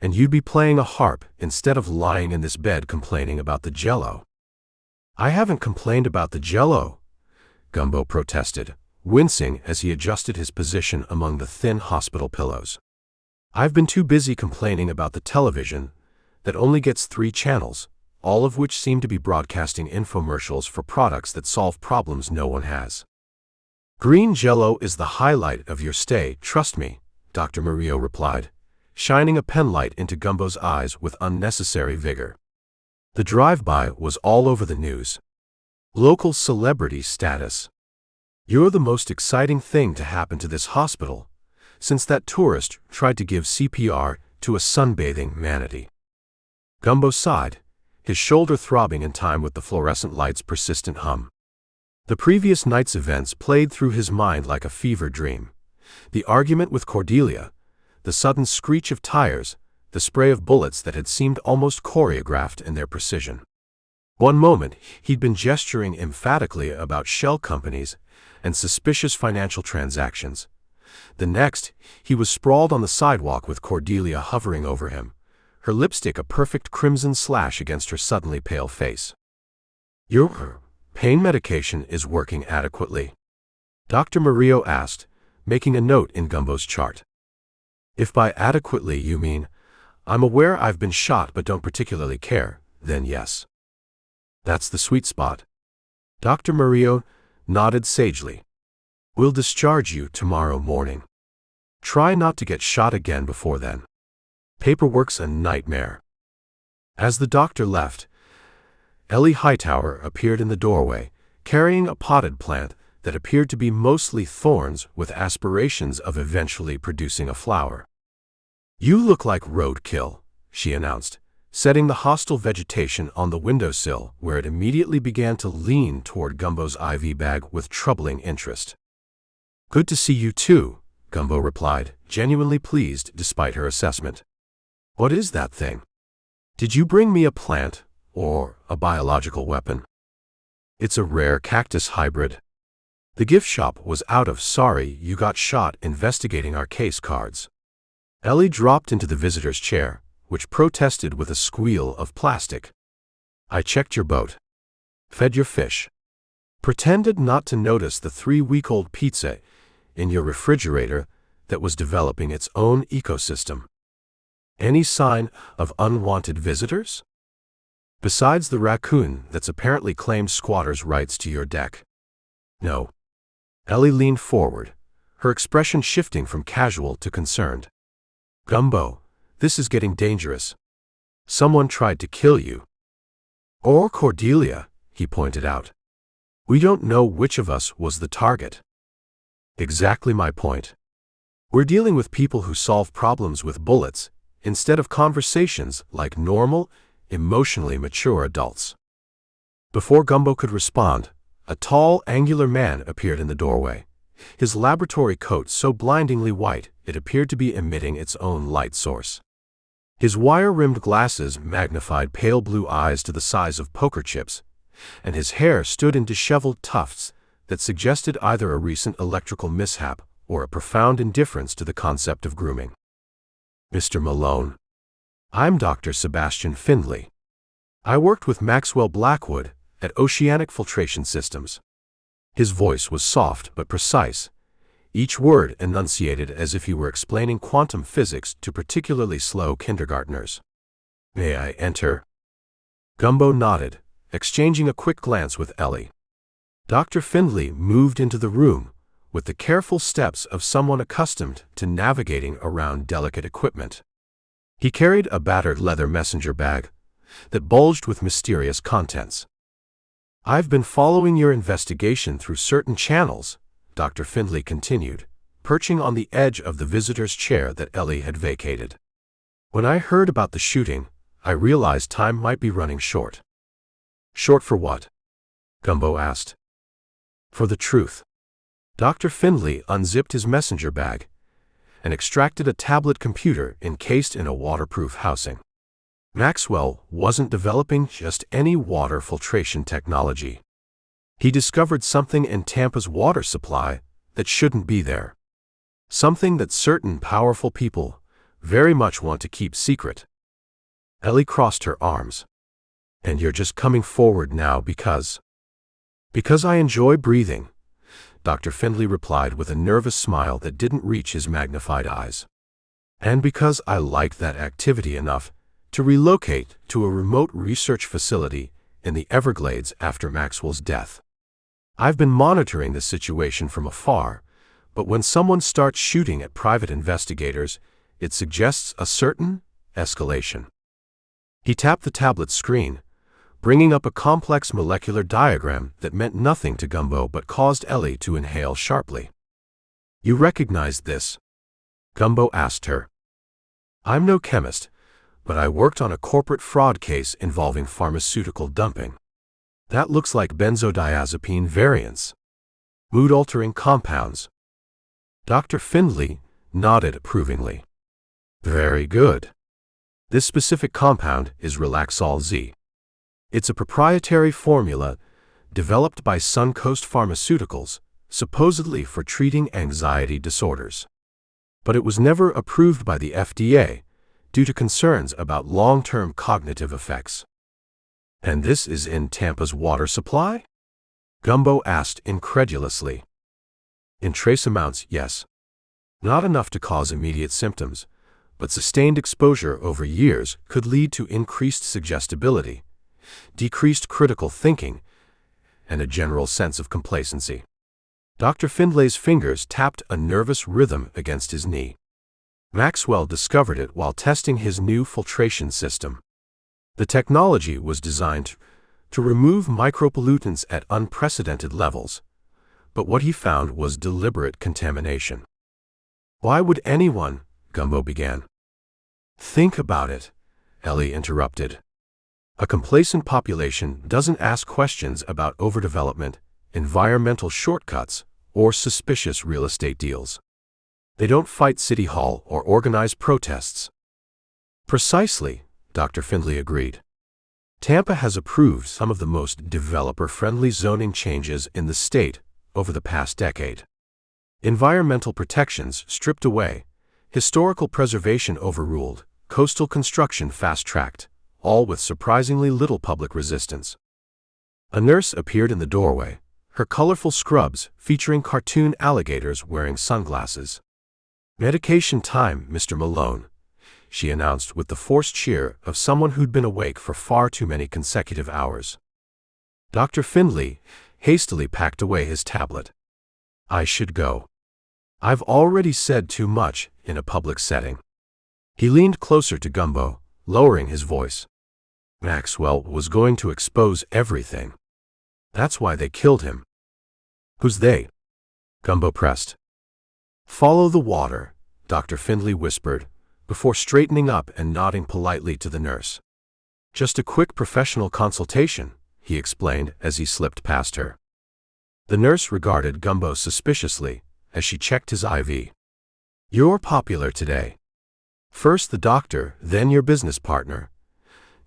and you'd be playing a harp instead of lying in this bed complaining about the jello. "I haven't complained about the jello," Gumbo protested, wincing as he adjusted his position among the thin hospital pillows. "I've been too busy complaining about the television that only gets 3 channels, all of which seem to be broadcasting infomercials for products that solve problems no one has." "Green jello is the highlight of your stay, trust me," Dr. Murillo replied, shining a penlight into Gumbo's eyes with unnecessary vigor. The drive-by was all over the news. Local celebrity status. "You're the most exciting thing to happen to this hospital since that tourist tried to give CPR to a sunbathing manatee." Gumbo sighed, his shoulder throbbing in time with the fluorescent light's persistent hum. The previous night's events played through his mind like a fever dream. The argument with Cordelia, the sudden screech of tires, the spray of bullets that had seemed almost choreographed in their precision. One moment, he'd been gesturing emphatically about shell companies and suspicious financial transactions. The next, he was sprawled on the sidewalk with Cordelia hovering over him, her lipstick a perfect crimson slash against her suddenly pale face. "Your pain medication is working adequately?" Dr. Murillo asked, making a note in Gumbo's chart. "If by adequately you mean, I'm aware I've been shot but don't particularly care, then yes. That's the sweet spot." Dr. Murillo nodded sagely. "We'll discharge you tomorrow morning. Try not to get shot again before then. Paperwork's a nightmare." As the doctor left, Ellie Hightower appeared in the doorway, carrying a potted plant that appeared to be mostly thorns with aspirations of eventually producing a flower. "You look like roadkill," she announced, setting the hostile vegetation on the windowsill where it immediately began to lean toward Gumbo's IV bag with troubling interest. "Good to see you too," Gumbo replied, genuinely pleased despite her assessment. "What is that thing? Did you bring me a plant or a biological weapon?" "It's a rare cactus hybrid." The gift shop was out of "sorry you got shot investigating our case" cards. Ellie dropped into the visitor's chair, which protested with a squeal of plastic. I checked your boat. Fed your fish. Pretended not to notice the 3-week-old pizza in your refrigerator that was developing its own ecosystem. Any sign of unwanted visitors? Besides the raccoon that's apparently claimed squatters' rights to your deck. No. Ellie leaned forward, her expression shifting from casual to concerned. Gumbo, this is getting dangerous. Someone tried to kill you. Or Cordelia, he pointed out. We don't know which of us was the target. Exactly my point. We're dealing with people who solve problems with bullets, instead of conversations like normal, emotionally mature adults. Before Gumbo could respond, a tall, angular man appeared in the doorway, his laboratory coat so blindingly white it appeared to be emitting its own light source. His wire-rimmed glasses magnified pale blue eyes to the size of poker chips, and his hair stood in disheveled tufts that suggested either a recent electrical mishap or a profound indifference to the concept of grooming. Mr. Malone. I'm Dr. Sebastian Findlay. I worked with Maxwell Blackwood at Oceanic Filtration Systems. His voice was soft but precise, each word enunciated as if he were explaining quantum physics to particularly slow kindergartners. May I enter? Gumbo nodded, exchanging a quick glance with Ellie. Dr. Findlay moved into the room with the careful steps of someone accustomed to navigating around delicate equipment. He carried a battered leather messenger bag that bulged with mysterious contents. I've been following your investigation through certain channels, Dr. Findlay continued, perching on the edge of the visitor's chair that Ellie had vacated. When I heard about the shooting, I realized time might be running short. Short for what? Gumbo asked. For the truth. Dr. Findlay unzipped his messenger bag and extracted a tablet computer encased in a waterproof housing. Maxwell wasn't developing just any water filtration technology. He discovered something in Tampa's water supply that shouldn't be there. Something that certain powerful people very much want to keep secret. Ellie crossed her arms. And you're just coming forward now because I enjoy breathing, Dr. Findlay replied with a nervous smile that didn't reach his magnified eyes. And because I like that activity enough to relocate to a remote research facility in the Everglades after Maxwell's death. I've been monitoring the situation from afar, but when someone starts shooting at private investigators, it suggests a certain escalation. He tapped the tablet screen, bringing up a complex molecular diagram that meant nothing to Gumbo but caused Ellie to inhale sharply. You recognize this? Gumbo asked her. I'm no chemist, but I worked on a corporate fraud case involving pharmaceutical dumping. That looks like benzodiazepine variants. Mood-altering compounds. Dr. Findlay nodded approvingly. Very good. This specific compound is Relaxol Z. It's a proprietary formula developed by Suncoast Pharmaceuticals, supposedly for treating anxiety disorders. But it was never approved by the FDA due to concerns about long-term cognitive effects. And this is in Tampa's water supply? Gumbo asked incredulously. In trace amounts, yes. Not enough to cause immediate symptoms, but sustained exposure over years could lead to increased suggestibility, decreased critical thinking, and a general sense of complacency. Dr. Findlay's fingers tapped a nervous rhythm against his knee. Maxwell discovered it while testing his new filtration system. The technology was designed to remove micropollutants at unprecedented levels, but what he found was deliberate contamination. Why would anyone, Gumbo began. Think about it, Ellie interrupted. A complacent population doesn't ask questions about overdevelopment, environmental shortcuts, or suspicious real estate deals. They don't fight City Hall or organize protests. Precisely, Dr. Findlay agreed. Tampa has approved some of the most developer-friendly zoning changes in the state over the past decade. Environmental protections stripped away, historical preservation overruled, coastal construction fast-tracked, all with surprisingly little public resistance. A nurse appeared in the doorway, her colorful scrubs featuring cartoon alligators wearing sunglasses. "Medication time, Mr. Malone," she announced with the forced cheer of someone who'd been awake for far too many consecutive hours. Dr. Findlay hastily packed away his tablet. "I should go. I've already said too much in a public setting." He leaned closer to Gumbo, lowering his voice. "Maxwell was going to expose everything. That's why they killed him." "Who's they?" Gumbo pressed. "Follow the water," Dr. Findlay whispered, before straightening up and nodding politely to the nurse. "Just a quick professional consultation," he explained as he slipped past her. The nurse regarded Gumbo suspiciously as she checked his IV. "You're popular today. First the doctor, then your business partner.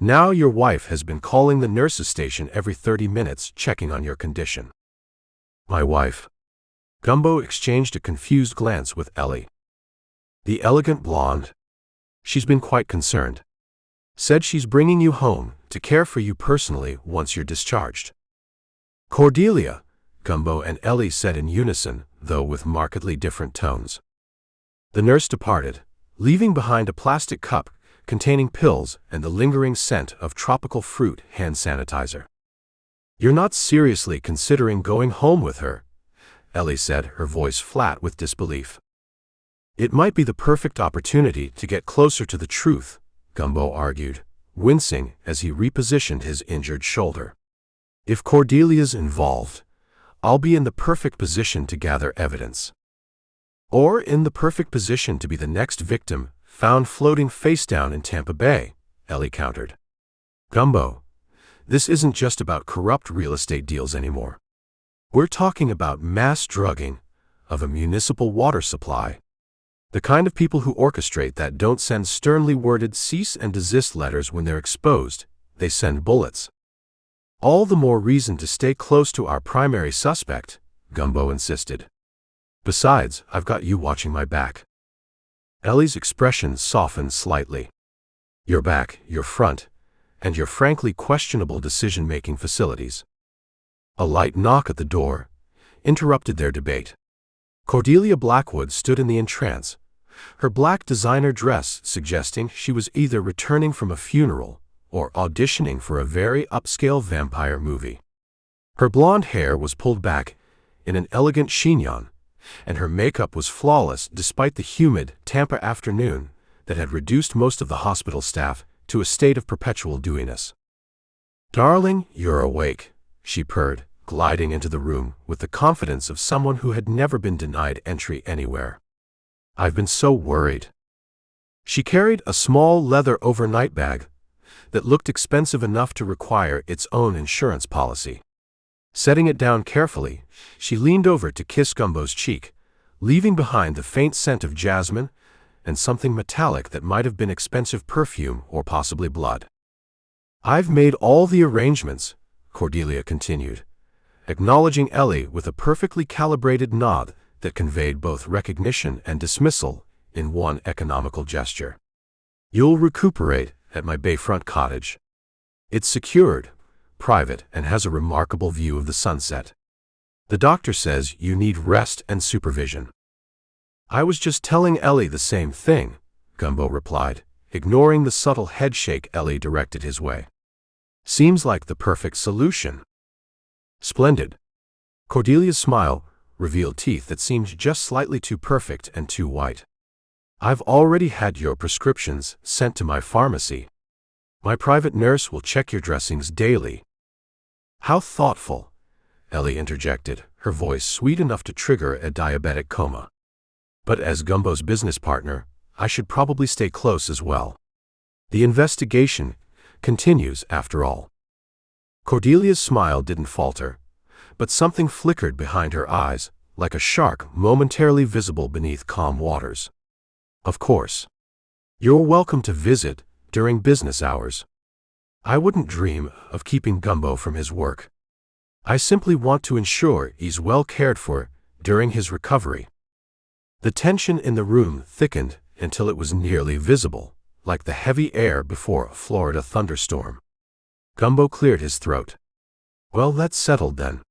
Now your wife has been calling the nurse's station every 30 minutes checking on your condition." "My wife?" Gumbo exchanged a confused glance with Ellie. "The elegant blonde. She's been quite concerned. Said she's bringing you home to care for you personally once you're discharged." "Cordelia," Gumbo and Ellie said in unison, though with markedly different tones. The nurse departed, leaving behind a plastic cup containing pills and the lingering scent of tropical fruit hand sanitizer. "You're not seriously considering going home with her?" Ellie said, her voice flat with disbelief. "It might be the perfect opportunity to get closer to the truth," Gumbo argued, wincing as he repositioned his injured shoulder. "If Cordelia's involved, I'll be in the perfect position to gather evidence. Or in the perfect position to be the next victim found floating face down in Tampa Bay," Ellie countered. "Gumbo, this isn't just about corrupt real estate deals anymore. We're talking about mass drugging of a municipal water supply. The kind of people who orchestrate that don't send sternly worded cease and desist letters when they're exposed, they send bullets. All the more reason to stay close to our primary suspect," Gumbo insisted. "Besides, I've got you watching my back." Ellie's expression softened slightly. "Your back, your front, and your frankly questionable decision-making facilities." A light knock at the door interrupted their debate. Cordelia Blackwood stood in the entrance, her black designer dress suggesting she was either returning from a funeral or auditioning for a very upscale vampire movie. Her blonde hair was pulled back in an elegant chignon, and her makeup was flawless despite the humid Tampa afternoon that had reduced most of the hospital staff to a state of perpetual dewiness. "Darling, you're awake," she purred, gliding into the room with the confidence of someone who had never been denied entry anywhere. "I've been so worried." She carried a small leather overnight bag that looked expensive enough to require its own insurance policy. Setting it down carefully, she leaned over to kiss Gumbo's cheek, leaving behind the faint scent of jasmine and something metallic that might have been expensive perfume or possibly blood. "I've made all the arrangements," Cordelia continued, acknowledging Ellie with a perfectly calibrated nod that conveyed both recognition and dismissal in one economical gesture. "You'll recuperate at my bayfront cottage. It's secured, private, and has a remarkable view of the sunset. The doctor says you need rest and supervision." "I was just telling Ellie the same thing," Gumbo replied, ignoring the subtle headshake Ellie directed his way. "Seems like the perfect solution." "Splendid." Cordelia's smile revealed teeth that seemed just slightly too perfect and too white. "I've already had your prescriptions sent to my pharmacy. My private nurse will check your dressings daily." "How thoughtful," Ellie interjected, her voice sweet enough to trigger a diabetic coma. "But as Gumbo's business partner, I should probably stay close as well. The investigation continues after all." Cordelia's smile didn't falter, but something flickered behind her eyes, like a shark momentarily visible beneath calm waters. "Of course. You're welcome to visit during business hours. I wouldn't dream of keeping Gumbo from his work." I simply want to ensure he's well cared for during his recovery." The tension in the room thickened until it was nearly visible, like the heavy air before a Florida thunderstorm. Gumbo cleared his throat. "Well, that's settled then.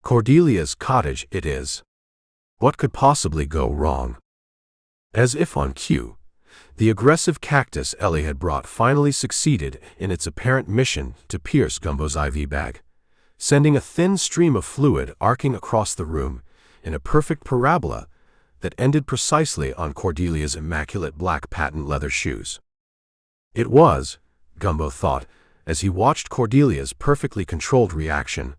Cordelia's cottage it is. What could possibly go wrong?" As if on cue, the aggressive cactus Ellie had brought finally succeeded in its apparent mission to pierce Gumbo's IV bag, sending a thin stream of fluid arcing across the room in a perfect parabola that ended precisely on Cordelia's immaculate black patent leather shoes. It was, Gumbo thought, as he watched Cordelia's perfectly controlled reaction,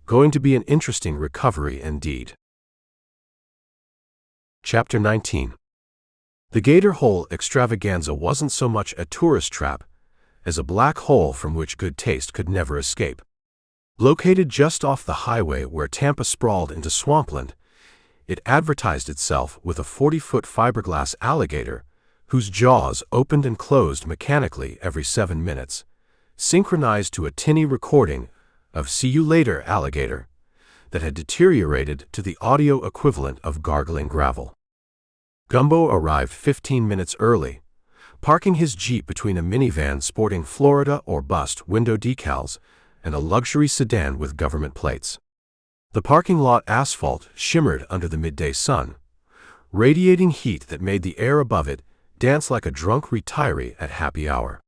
going to be an interesting recovery indeed. Chapter 19. The Gator Hole extravaganza wasn't so much a tourist trap as a black hole from which good taste could never escape. Located just off the highway where Tampa sprawled into swampland, it advertised itself with a 40-foot fiberglass alligator whose jaws opened and closed mechanically every 7 minutes, synchronized to a tinny recording of "See You Later, Alligator" that had deteriorated to the audio equivalent of gargling gravel. Gumbo arrived 15 minutes early, parking his Jeep between a minivan sporting Florida or bust window decals and a luxury sedan with government plates. The parking lot asphalt shimmered under the midday sun, radiating heat that made the air above it dance like a drunk retiree at happy hour.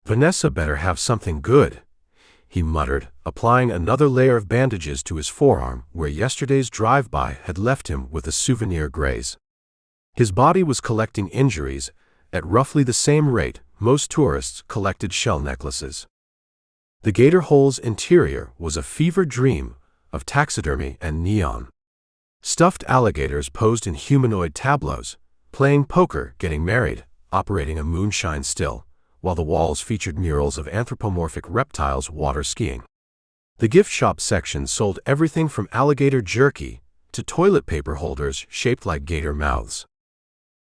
"Vanessa better have something good," he muttered, applying another layer of bandages to his forearm where yesterday's drive-by had left him with a souvenir graze. His body was collecting injuries at roughly the same rate most tourists collected shell necklaces. The Gator Hole's interior was a fever dream of taxidermy and neon. Stuffed alligators posed in humanoid tableaus, playing poker, getting married, operating a moonshine still, while the walls featured murals of anthropomorphic reptiles water skiing. The gift shop section sold everything from alligator jerky to toilet paper holders shaped like gator mouths.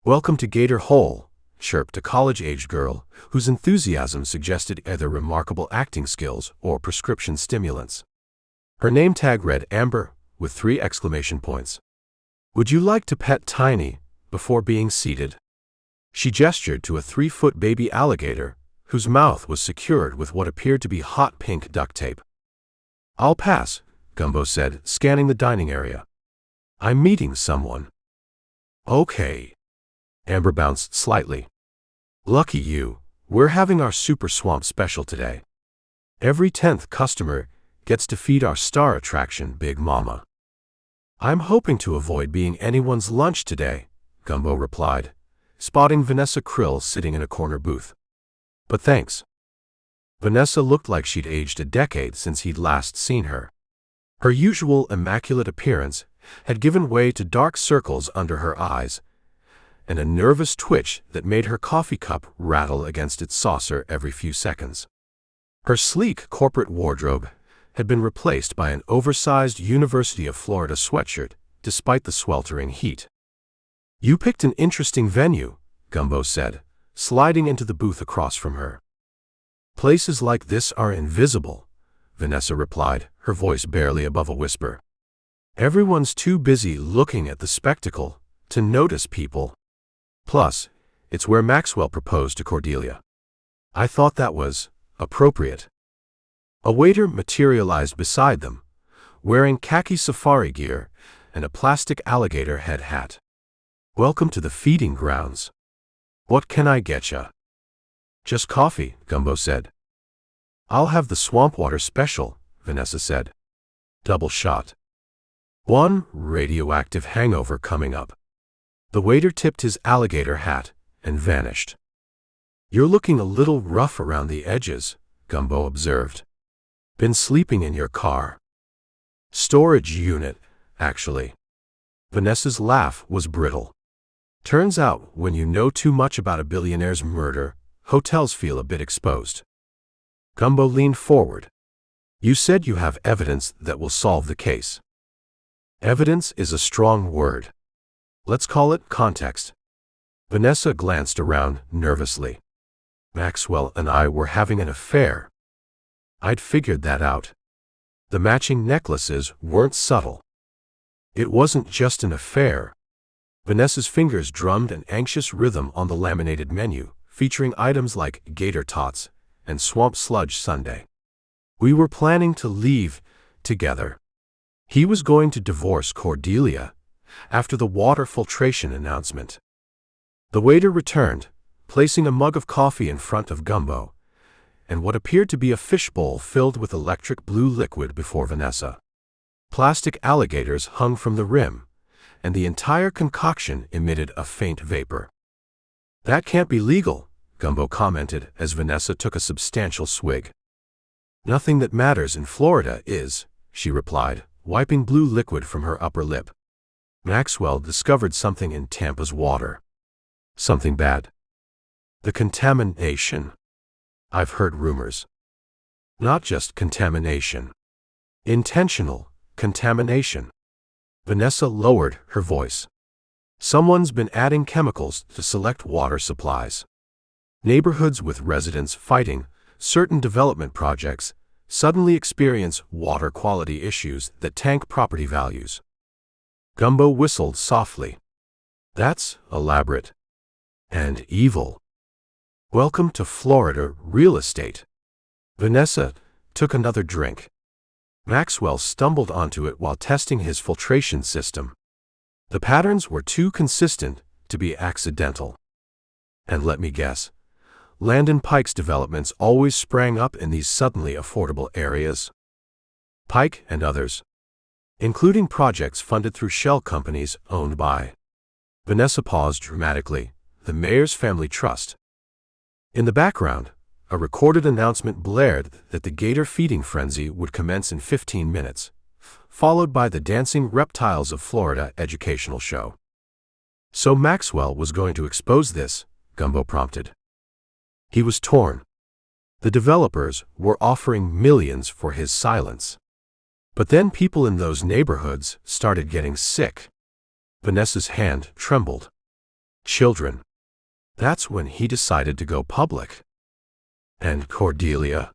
"Welcome to Gator Hole," chirped a college-aged girl whose enthusiasm suggested either remarkable acting skills or prescription stimulants. Her name tag read Amber with 3 exclamation points. "Would you like to pet Tiny before being seated?" She gestured to a 3-foot baby alligator whose mouth was secured with what appeared to be hot pink duct tape. "I'll pass," Gumbo said, scanning the dining area. "I'm meeting someone." "Okay." Amber bounced slightly. "Lucky you, we're having our Super Swamp special today. Every 10th customer gets to feed our star attraction, Big Mama." "I'm hoping to avoid being anyone's lunch today," Gumbo replied, spotting Vanessa Krill sitting in a corner booth. "But thanks." Vanessa looked like she'd aged a decade since he'd last seen her. Her usual immaculate appearance had given way to dark circles under her eyes and a nervous twitch that made her coffee cup rattle against its saucer every few seconds. Her sleek corporate wardrobe had been replaced by an oversized University of Florida sweatshirt, despite the sweltering heat. "You picked an interesting venue," Gumbo said, sliding into the booth across from her. "Places like this are invisible," Vanessa replied, her voice barely above a whisper. "Everyone's too busy looking at the spectacle to notice people. Plus, it's where Maxwell proposed to Cordelia. I thought that was appropriate." A waiter materialized beside them, wearing khaki safari gear and a plastic alligator head hat. "Welcome to the feeding grounds. What can I get ya?" "Just coffee," Gumbo said. "I'll have the swamp water special," Vanessa said. "Double shot. 1 radioactive hangover coming up." The waiter tipped his alligator hat and vanished. "You're looking a little rough around the edges," Gumbo observed. "Been sleeping in your car?" "Storage unit, actually." Vanessa's laugh was brittle. "Turns out, when you know too much about a billionaire's murder, hotels feel a bit exposed." Gumbo leaned forward. "You said you have evidence that will solve the case." "Evidence is a strong word. Let's call it context." Vanessa glanced around nervously. "Maxwell and I were having an affair." "I'd figured that out." The matching necklaces weren't subtle. It wasn't just an affair. Vanessa's fingers drummed an anxious rhythm on the laminated menu, featuring items like gator tots and swamp sludge sundae. We were planning to leave together. He was going to divorce Cordelia after the water filtration announcement. The waiter returned, placing a mug of coffee in front of Gumbo, and what appeared to be a fishbowl filled with electric blue liquid before Vanessa. Plastic alligators hung from the rim, and the entire concoction emitted a faint vapor. "That can't be legal," Gumbo commented as Vanessa took a substantial swig. "Nothing that matters in Florida is," she replied, wiping blue liquid from her upper lip. "Maxwell discovered something in Tampa's water. Something bad. The contamination. I've heard rumors. Not just contamination. Intentional contamination." Vanessa lowered her voice. "Someone's been adding chemicals to select water supplies. Neighborhoods with residents fighting certain development projects suddenly experience water quality issues that tank property values." Gumbo whistled softly. "That's elaborate. And evil. Welcome to Florida real estate." Vanessa took another drink. Maxwell stumbled onto it while testing his filtration system. The patterns were too consistent to be accidental. And let me guess, Landon Pike's developments always sprang up in these suddenly affordable areas. Pike and others, including projects funded through shell companies owned by. Vanessa paused dramatically. The mayor's family trust. In the background, a recorded announcement blared that the gator feeding frenzy would commence in 15 minutes, followed by the Dancing Reptiles of Florida educational show. "So Maxwell was going to expose this," Gumbo prompted. He was torn. The developers were offering millions for his silence. But then people in those neighborhoods started getting sick. Vanessa's hand trembled. Children. That's when he decided to go public. And Cordelia.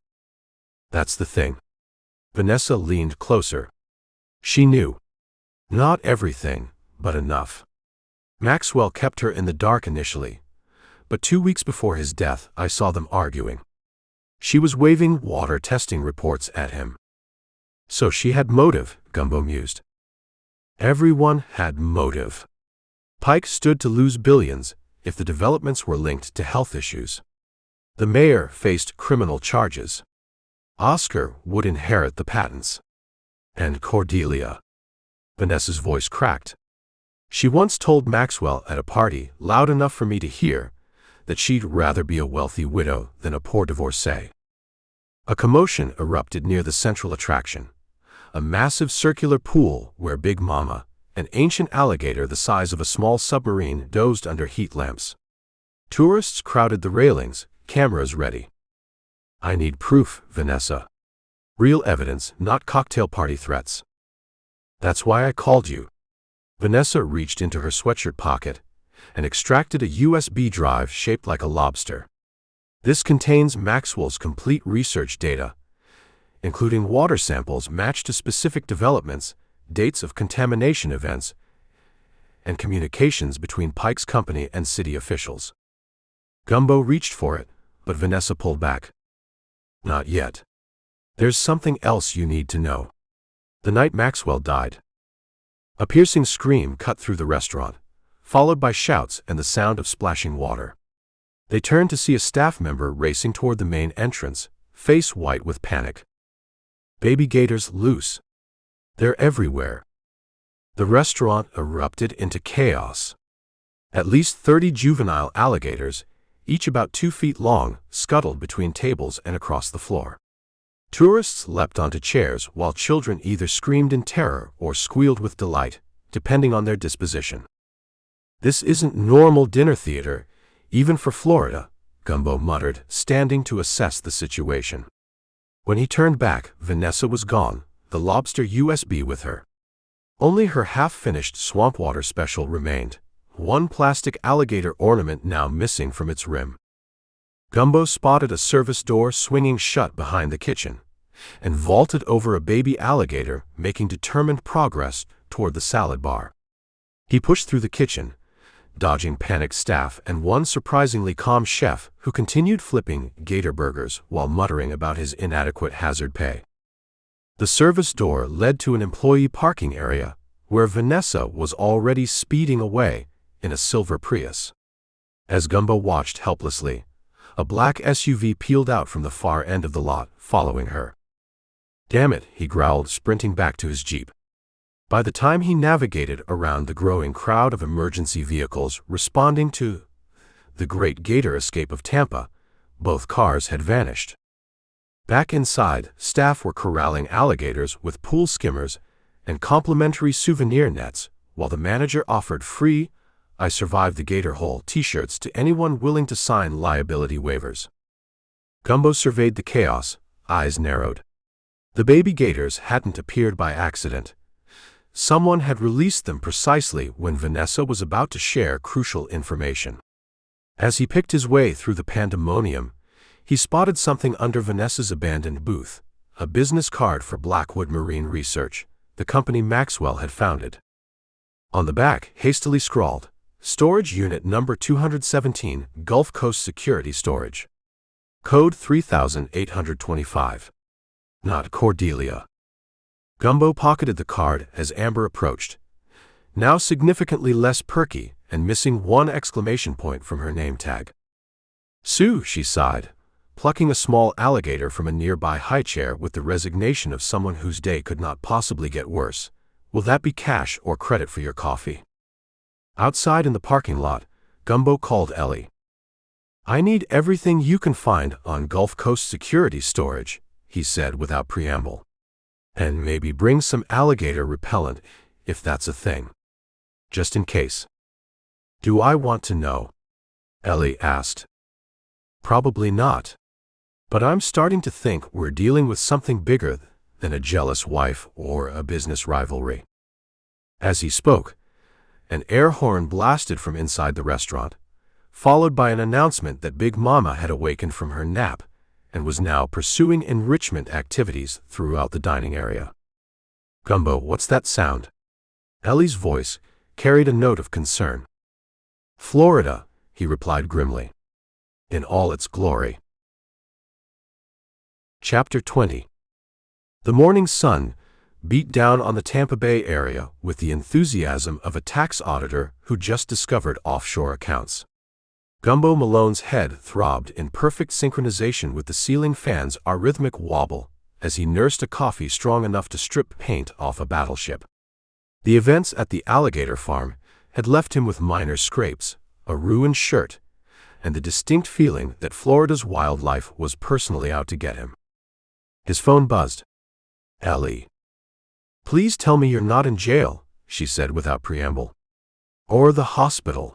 That's the thing. Vanessa leaned closer. She knew. Not everything, but enough. Maxwell kept her in the dark initially, but 2 weeks before his death I saw them arguing. She was waving water testing reports at him. So she had motive, Gumbo mused. Everyone had motive. Pike stood to lose billions if the developments were linked to health issues. The mayor faced criminal charges. Oscar would inherit the patents. And Cordelia. Vanessa's voice cracked. She once told Maxwell at a party, loud enough for me to hear, that she'd rather be a wealthy widow than a poor divorcee. A commotion erupted near the central attraction, a massive circular pool where Big Mama, an ancient alligator the size of a small submarine, dozed under heat lamps. Tourists crowded the railings, cameras ready. I need proof, Vanessa. Real evidence, not cocktail party threats. That's why I called you. Vanessa reached into her sweatshirt pocket and extracted a USB drive shaped like a lobster. This contains Maxwell's complete research data, including water samples matched to specific developments, dates of contamination events, and communications between Pike's company and city officials. Gumbo reached for it, but Vanessa pulled back. Not yet. There's something else you need to know. The night Maxwell died. A piercing scream cut through the restaurant, followed by shouts and the sound of splashing water. They turned to see a staff member racing toward the main entrance, face white with panic. Baby gators loose. They're everywhere. The restaurant erupted into chaos. At least 30 juvenile alligators, each about 2 feet long, scuttled between tables and across the floor. Tourists leapt onto chairs while children either screamed in terror or squealed with delight, depending on their disposition. This isn't normal dinner theater, even for Florida, Gumbo muttered, standing to assess the situation. When he turned back, Vanessa was gone, the lobster USB with her. Only her half-finished swamp water special remained, one plastic alligator ornament now missing from its rim. Gumbo spotted a service door swinging shut behind the kitchen, and vaulted over a baby alligator, making determined progress toward the salad bar. He pushed through the kitchen, dodging panicked staff and one surprisingly calm chef who continued flipping gator burgers while muttering about his inadequate hazard pay. The service door led to an employee parking area where Vanessa was already speeding away in a silver Prius. As Gumbo watched helplessly, a black SUV peeled out from the far end of the lot, following her. "Damn it," he growled, sprinting back to his Jeep. By the time he navigated around the growing crowd of emergency vehicles responding to the Great Gator Escape of Tampa, both cars had vanished. Back inside, staff were corralling alligators with pool skimmers and complimentary souvenir nets, while the manager offered free "I Survived the Gator Hole" t-shirts to anyone willing to sign liability waivers. Gumbo surveyed the chaos, eyes narrowed. The baby gators hadn't appeared by accident. Someone had released them precisely when Vanessa was about to share crucial information. As he picked his way through the pandemonium, he spotted something under Vanessa's abandoned booth, a business card for Blackwood Marine Research, the company Maxwell had founded. On the back, hastily scrawled, "Storage Unit Number 217, Gulf Coast Security Storage. Code 3825. Not Cordelia." Gumbo pocketed the card as Amber approached, now significantly less perky and missing one exclamation point from her name tag. "Sue," she sighed, plucking a small alligator from a nearby high chair with the resignation of someone whose day could not possibly get worse. "Will that be cash or credit for your coffee?" Outside in the parking lot, Gumbo called Ellie. "I need everything you can find on Gulf Coast Security Storage," he said without preamble. "And maybe bring some alligator repellent, if that's a thing. Just in case." "Do I want to know?" Ellie asked. "Probably not. But I'm starting to think we're dealing with something bigger than a jealous wife or a business rivalry." As he spoke, an air horn blasted from inside the restaurant, followed by an announcement that Big Mama had awakened from her nap and was now pursuing enrichment activities throughout the dining area. "Gumbo, what's that sound?" Ellie's voice carried a note of concern. "Florida," he replied grimly, "in all its glory." Chapter 20. The morning sun beat down on the Tampa Bay area with the enthusiasm of a tax auditor who just discovered offshore accounts. Gumbo Malone's head throbbed in perfect synchronization with the ceiling fan's arrhythmic wobble as he nursed a coffee strong enough to strip paint off a battleship. The events at the alligator farm had left him with minor scrapes, a ruined shirt, and the distinct feeling that Florida's wildlife was personally out to get him. His phone buzzed. "Ellie. Please tell me you're not in jail," she said without preamble. "Or the hospital.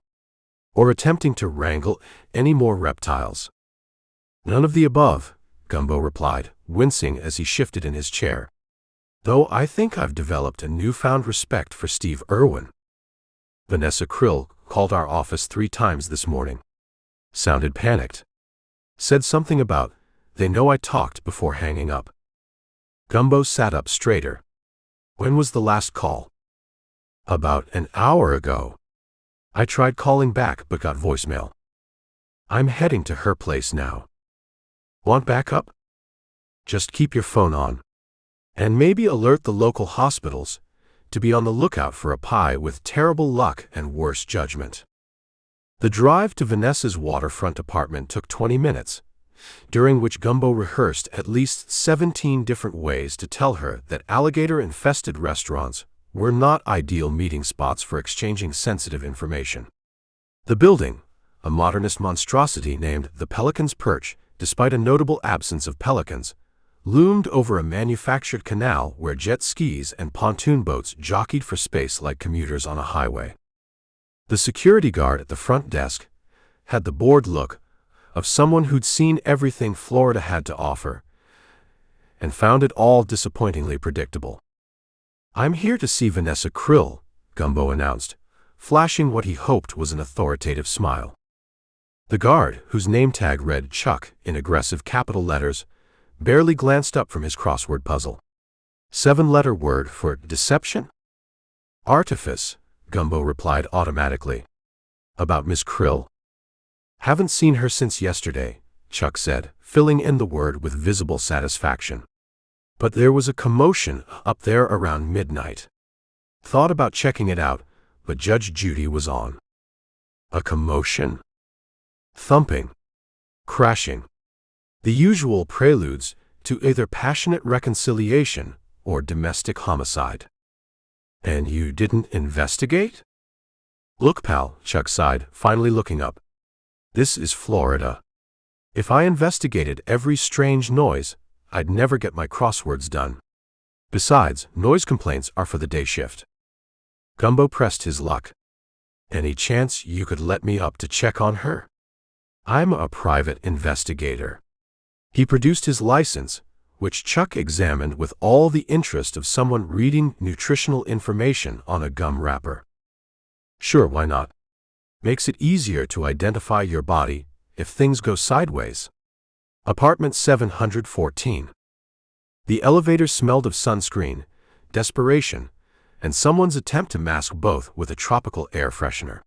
Or attempting to wrangle any more reptiles." "None of the above," Gumbo replied, wincing as he shifted in his chair. "Though I think I've developed a newfound respect for Steve Irwin. Vanessa Krill called our office 3 times this morning. Sounded panicked. Said something about, 'They know I talked,' before hanging up." Gumbo sat up straighter. "When was the last call?" "About an hour ago. I tried calling back but got voicemail. I'm heading to her place now. Want backup? Just keep your phone on. And maybe alert the local hospitals to be on the lookout for a pie with terrible luck and worse judgment." The drive to Vanessa's waterfront apartment took 20 minutes, during which Gumbo rehearsed at least 17 different ways to tell her that alligator-infested restaurants were not ideal meeting spots for exchanging sensitive information. The building, a modernist monstrosity named the Pelican's Perch, despite a notable absence of pelicans, loomed over a manufactured canal where jet skis and pontoon boats jockeyed for space like commuters on a highway. The security guard at the front desk had the bored look of someone who'd seen everything Florida had to offer and found it all disappointingly predictable. "I'm here to see Vanessa Krill," Gumbo announced, flashing what he hoped was an authoritative smile. The guard, whose name tag read Chuck in aggressive capital letters, barely glanced up from his crossword puzzle. 7-letter word for deception? Artifice, Gumbo replied automatically. About Miss Krill? Haven't seen her since yesterday, Chuck said, filling in the word with visible satisfaction. But there was a commotion up there around midnight. Thought about checking it out, but Judge Judy was on. A commotion? Thumping. Crashing. The usual preludes to either passionate reconciliation or domestic homicide. And you didn't investigate? Look, pal, Chuck sighed, finally looking up. This is Florida. If I investigated every strange noise, I'd never get my crosswords done. Besides, noise complaints are for the day shift. Gumbo pressed his luck. Any chance you could let me up to check on her? I'm a private investigator. He produced his license, which Chuck examined with all the interest of someone reading nutritional information on a gum wrapper. Sure, why not? Makes it easier to identify your body if things go sideways. Apartment 714. The elevator smelled of sunscreen, desperation, and someone's attempt to mask both with a tropical air freshener.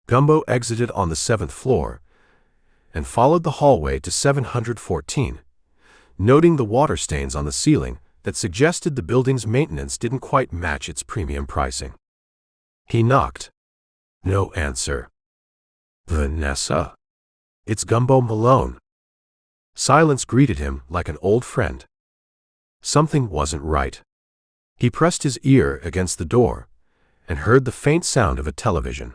Gumbo exited on the 7th floor and followed the hallway to 714, noting the water stains on the ceiling that suggested the building's maintenance didn't quite match its premium pricing. He knocked. No answer. Vanessa? It's Gumbo Malone. Silence greeted him like an old friend. Something wasn't right. He pressed his ear against the door and heard the faint sound of a television.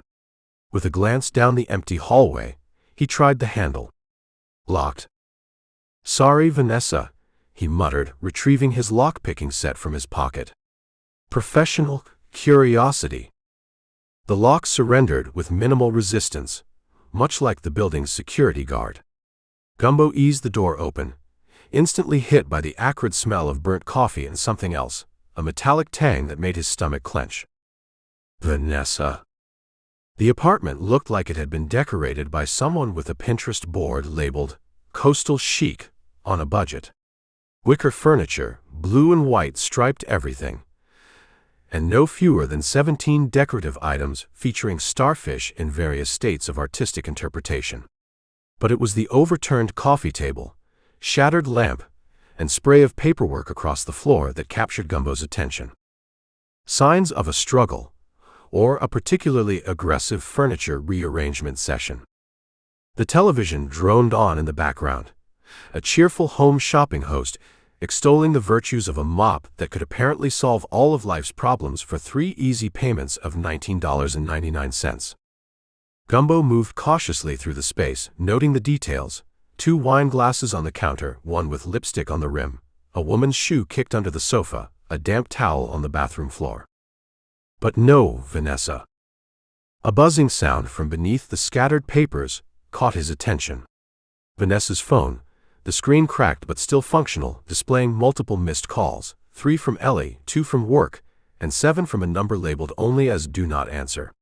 With a glance down the empty hallway, he tried the handle. Locked. Sorry, Vanessa, he muttered, retrieving his lock-picking set from his pocket. Professional curiosity. The lock surrendered with minimal resistance, much like the building's security guard. Gumbo eased the door open, instantly hit by the acrid smell of burnt coffee and something else, a metallic tang that made his stomach clench. Vanessa. The apartment looked like it had been decorated by someone with a Pinterest board labeled Coastal Chic on a budget. Wicker furniture, blue and white striped everything, and no fewer than 17 decorative items featuring starfish in various states of artistic interpretation. But it was the overturned coffee table, shattered lamp, and spray of paperwork across the floor that captured Gumbo's attention. Signs of a struggle, or a particularly aggressive furniture rearrangement session. The television droned on in the background, a cheerful home shopping host extolling the virtues of a mop that could apparently solve all of life's problems for 3 easy payments of $19.99. Gumbo moved cautiously through the space, noting the details: 2 wine glasses on the counter, one with lipstick on the rim, a woman's shoe kicked under the sofa, a damp towel on the bathroom floor. But no Vanessa. A buzzing sound from beneath the scattered papers caught his attention. Vanessa's phone, the screen cracked but still functional, displaying multiple missed calls, 3 from Ellie, 2 from work, and 7 from a number labeled only as Do Not Answer.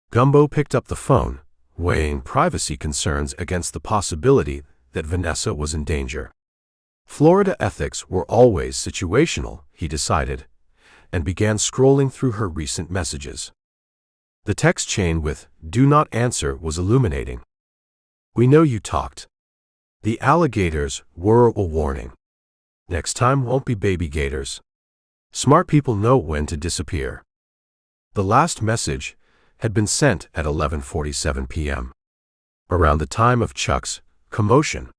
Gumbo picked up the phone, weighing privacy concerns against the possibility that Vanessa was in danger. Florida ethics were always situational, he decided, and began scrolling through her recent messages. The text chain with Do Not Answer was illuminating. We know you talked. The alligators were a warning. Next time won't be baby gators. Smart people know when to disappear. The last message had been sent at 11:47 p.m. around the time of Chuck's commotion.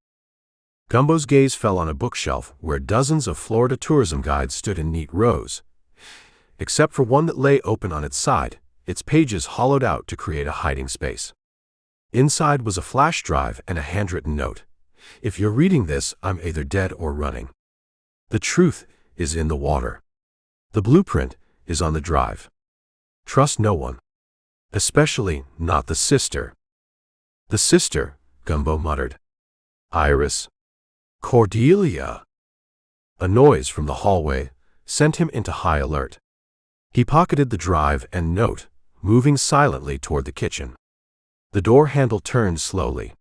Gumbo's gaze fell on a bookshelf where dozens of Florida tourism guides stood in neat rows, except for one that lay open on its side, its pages hollowed out to create a hiding space. Inside was a flash drive and a handwritten note. If you're reading this, I'm either dead or running. The truth is in the water. The blueprint is on the drive. Trust no one. Especially not the sister. The sister, Gumbo muttered. Iris. Cordelia. A noise from the hallway sent him into high alert. He pocketed the drive and note, moving silently toward the kitchen. The door handle turned slowly.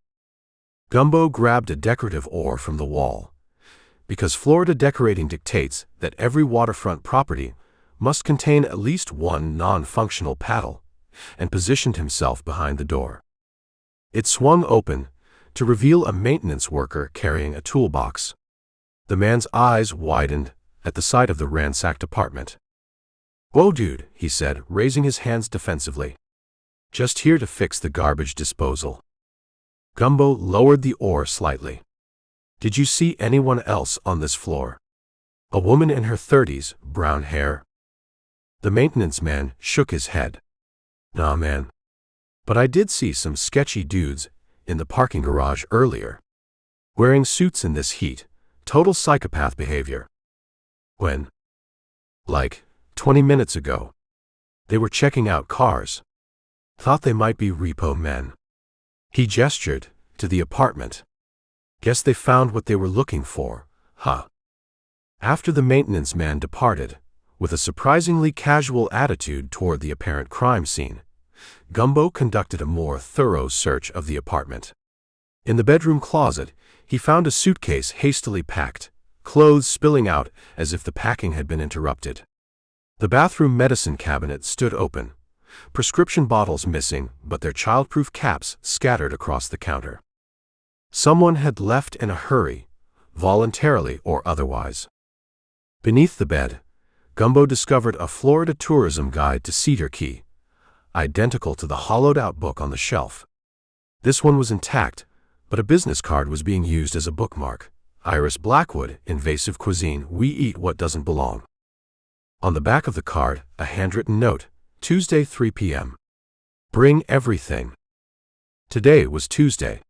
Gumbo grabbed a decorative oar from the wall, Because Florida decorating dictates that every waterfront property must contain at least one non-functional paddle, and positioned himself behind the door. It swung open to reveal a maintenance worker carrying a toolbox. The man's eyes widened at the sight of the ransacked apartment. "Whoa, dude," he said, raising his hands defensively. "Just here to fix the garbage disposal." Gumbo lowered the oar slightly. "Did you see anyone else on this floor?" "A woman in her 30s, brown hair." The maintenance man shook his head. "Nah, man. But I did see some sketchy dudes in the parking garage earlier. Wearing suits in this heat. Total psychopath behavior." "When?" "Like 20 minutes ago. They were checking out cars. Thought they might be repo men." He gestured to the apartment. "Guess they found what they were looking for, huh?" After the maintenance man departed, with a surprisingly casual attitude toward the apparent crime scene, Gumbo conducted a more thorough search of the apartment. In the bedroom closet, he found a suitcase hastily packed, clothes spilling out as if the packing had been interrupted. The bathroom medicine cabinet stood open, prescription bottles missing but their childproof caps scattered across the counter. Someone had left in a hurry, voluntarily or otherwise. Beneath the bed, Gumbo discovered a Florida tourism guide to Cedar Key, identical to the hollowed-out book on the shelf. This one was intact, but a business card was being used as a bookmark. "Iris Blackwood, invasive cuisine, we eat what doesn't belong." On the back of the card, a handwritten note, "Tuesday 3 p.m. Bring everything." Today was Tuesday.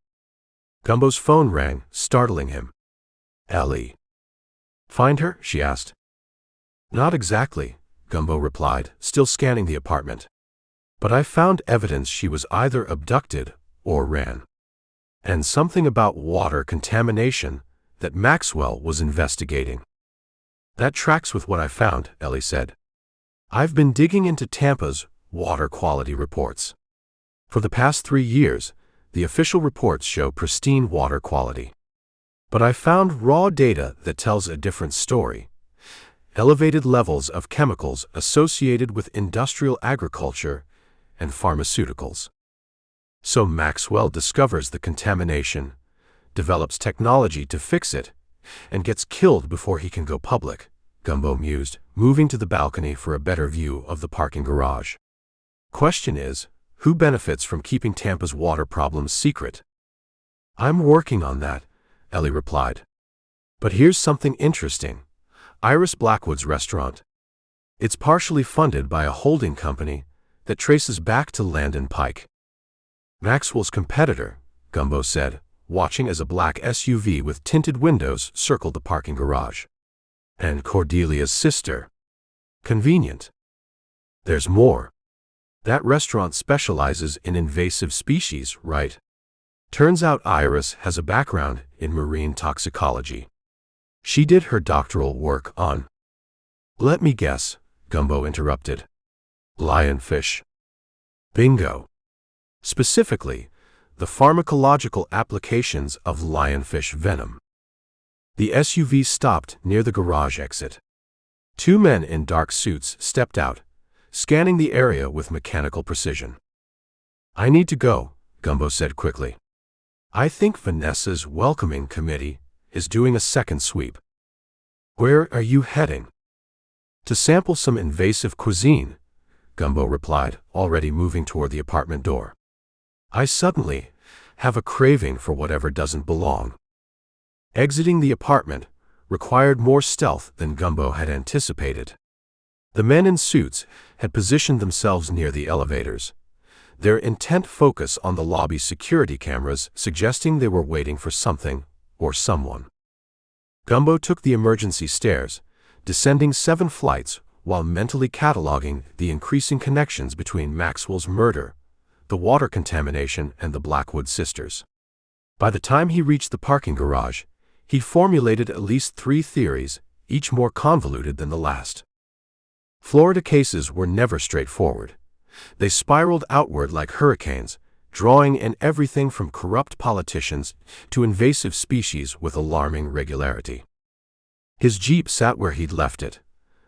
Gumbo's phone rang, startling him. "Ellie." "Find her?" she asked. "Not exactly," Gumbo replied, still scanning the apartment. "But I found evidence she was either abducted or ran. And something about water contamination that Maxwell was investigating." "That tracks with what I found," Ellie said. "I've been digging into Tampa's water quality reports. For the past 3 years, the official reports show pristine water quality. But I found raw data that tells a different story. Elevated levels of chemicals associated with industrial agriculture and pharmaceuticals." So Maxwell discovers the contamination, develops technology to fix it, and gets killed before he can go public, Gumbo mused, moving to the balcony for a better view of the parking garage. "Question is, who benefits from keeping Tampa's water problems secret?" "I'm working on that," Ellie replied. "But here's something interesting. Iris Blackwood's restaurant. It's partially funded by a holding company that traces back to Landon Pike." "Maxwell's competitor," Gumbo said, watching as a black SUV with tinted windows circled the parking garage. "And Cordelia's sister. Convenient. There's more. That restaurant specializes in invasive species, right? Turns out Iris has a background in marine toxicology. She did her doctoral work on—" "Let me guess," Gumbo interrupted. "Lionfish." "Bingo. Specifically, the pharmacological applications of lionfish venom." The SUV stopped near the garage exit. 2 men in dark suits stepped out, scanning the area with mechanical precision. "I need to go," Gumbo said quickly. "I think Vanessa's welcoming committee is doing a second sweep." "Where are you heading?" "To sample some invasive cuisine," Gumbo replied, already moving toward the apartment door. "I suddenly have a craving for whatever doesn't belong." Exiting the apartment required more stealth than Gumbo had anticipated. The men in suits had positioned themselves near the elevators, their intent focus on the lobby security cameras suggesting they were waiting for something or someone. Gumbo took the emergency stairs, descending 7 flights while mentally cataloging the increasing connections between Maxwell's murder, the water contamination, and the Blackwood sisters. By the time he reached the parking garage, he formulated at least 3 theories, each more convoluted than the last. Florida cases were never straightforward. They spiraled outward like hurricanes, drawing in everything from corrupt politicians to invasive species with alarming regularity. His jeep sat where he'd left it,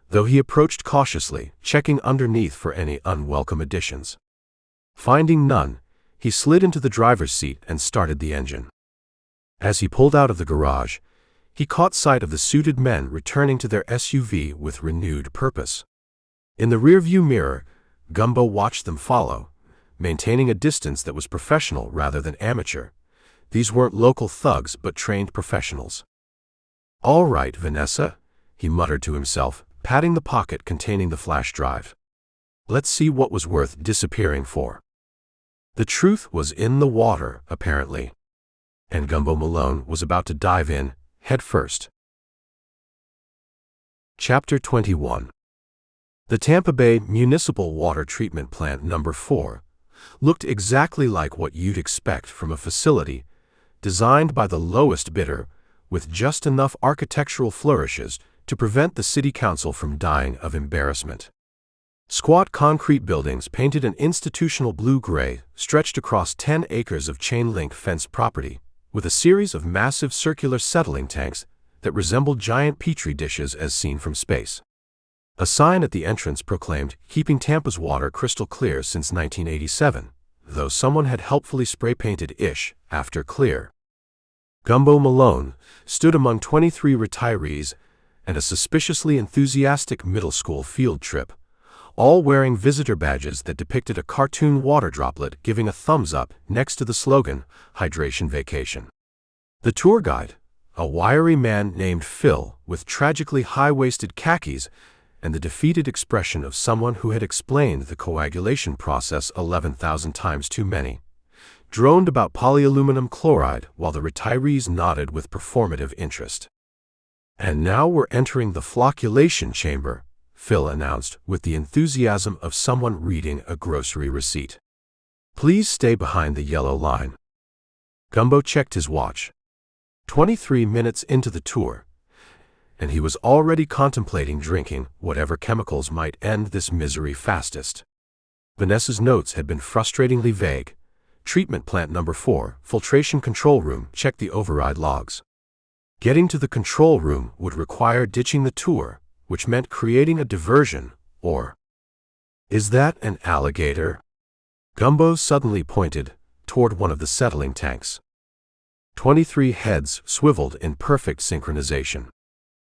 though he approached cautiously, checking underneath for any unwelcome additions. Finding none, he slid into the driver's seat and started the engine. As he pulled out of the garage, he caught sight of the suited men returning to their SUV with renewed purpose. In the rearview mirror, Gumbo watched them follow, maintaining a distance that was professional rather than amateur. These weren't local thugs but trained professionals. "All right, Vanessa," he muttered to himself, patting the pocket containing the flash drive. "Let's see what was worth disappearing for." The truth was in the water, apparently, and Gumbo Malone was about to dive in, head first. Chapter 21. The Tampa Bay Municipal Water Treatment Plant No. 4 looked exactly like what you'd expect from a facility designed by the lowest bidder, with just enough architectural flourishes to prevent the city council from dying of embarrassment. Squat concrete buildings painted an institutional blue-gray stretched across 10 acres of chain-link fenced property, with a series of massive circular settling tanks that resembled giant petri dishes as seen from space. A sign at the entrance proclaimed, "Keeping Tampa's water crystal clear since 1987, though someone had helpfully spray-painted ish after clear." Gumbo Malone stood among 23 retirees and a suspiciously enthusiastic middle school field trip, all wearing visitor badges that depicted a cartoon water droplet giving a thumbs up next to the slogan, "Hydration Vacation." The tour guide, a wiry man named Phil with tragically high-waisted khakis and the defeated expression of someone who had explained the coagulation process 11,000 times too many, droned about polyaluminum chloride while the retirees nodded with performative interest. "And now we're entering the flocculation chamber," Phil announced with the enthusiasm of someone reading a grocery receipt. "Please stay behind the yellow line." Gumbo checked his watch. 23 minutes into the tour, and he was already contemplating drinking whatever chemicals might end this misery fastest. Vanessa's notes had been frustratingly vague. Treatment plant No. 4, filtration control room, check the override logs. Getting to the control room would require ditching the tour, which meant creating a diversion, or... "Is that an alligator?" Gumbo suddenly pointed toward one of the settling tanks. 23 heads swiveled in perfect synchronization.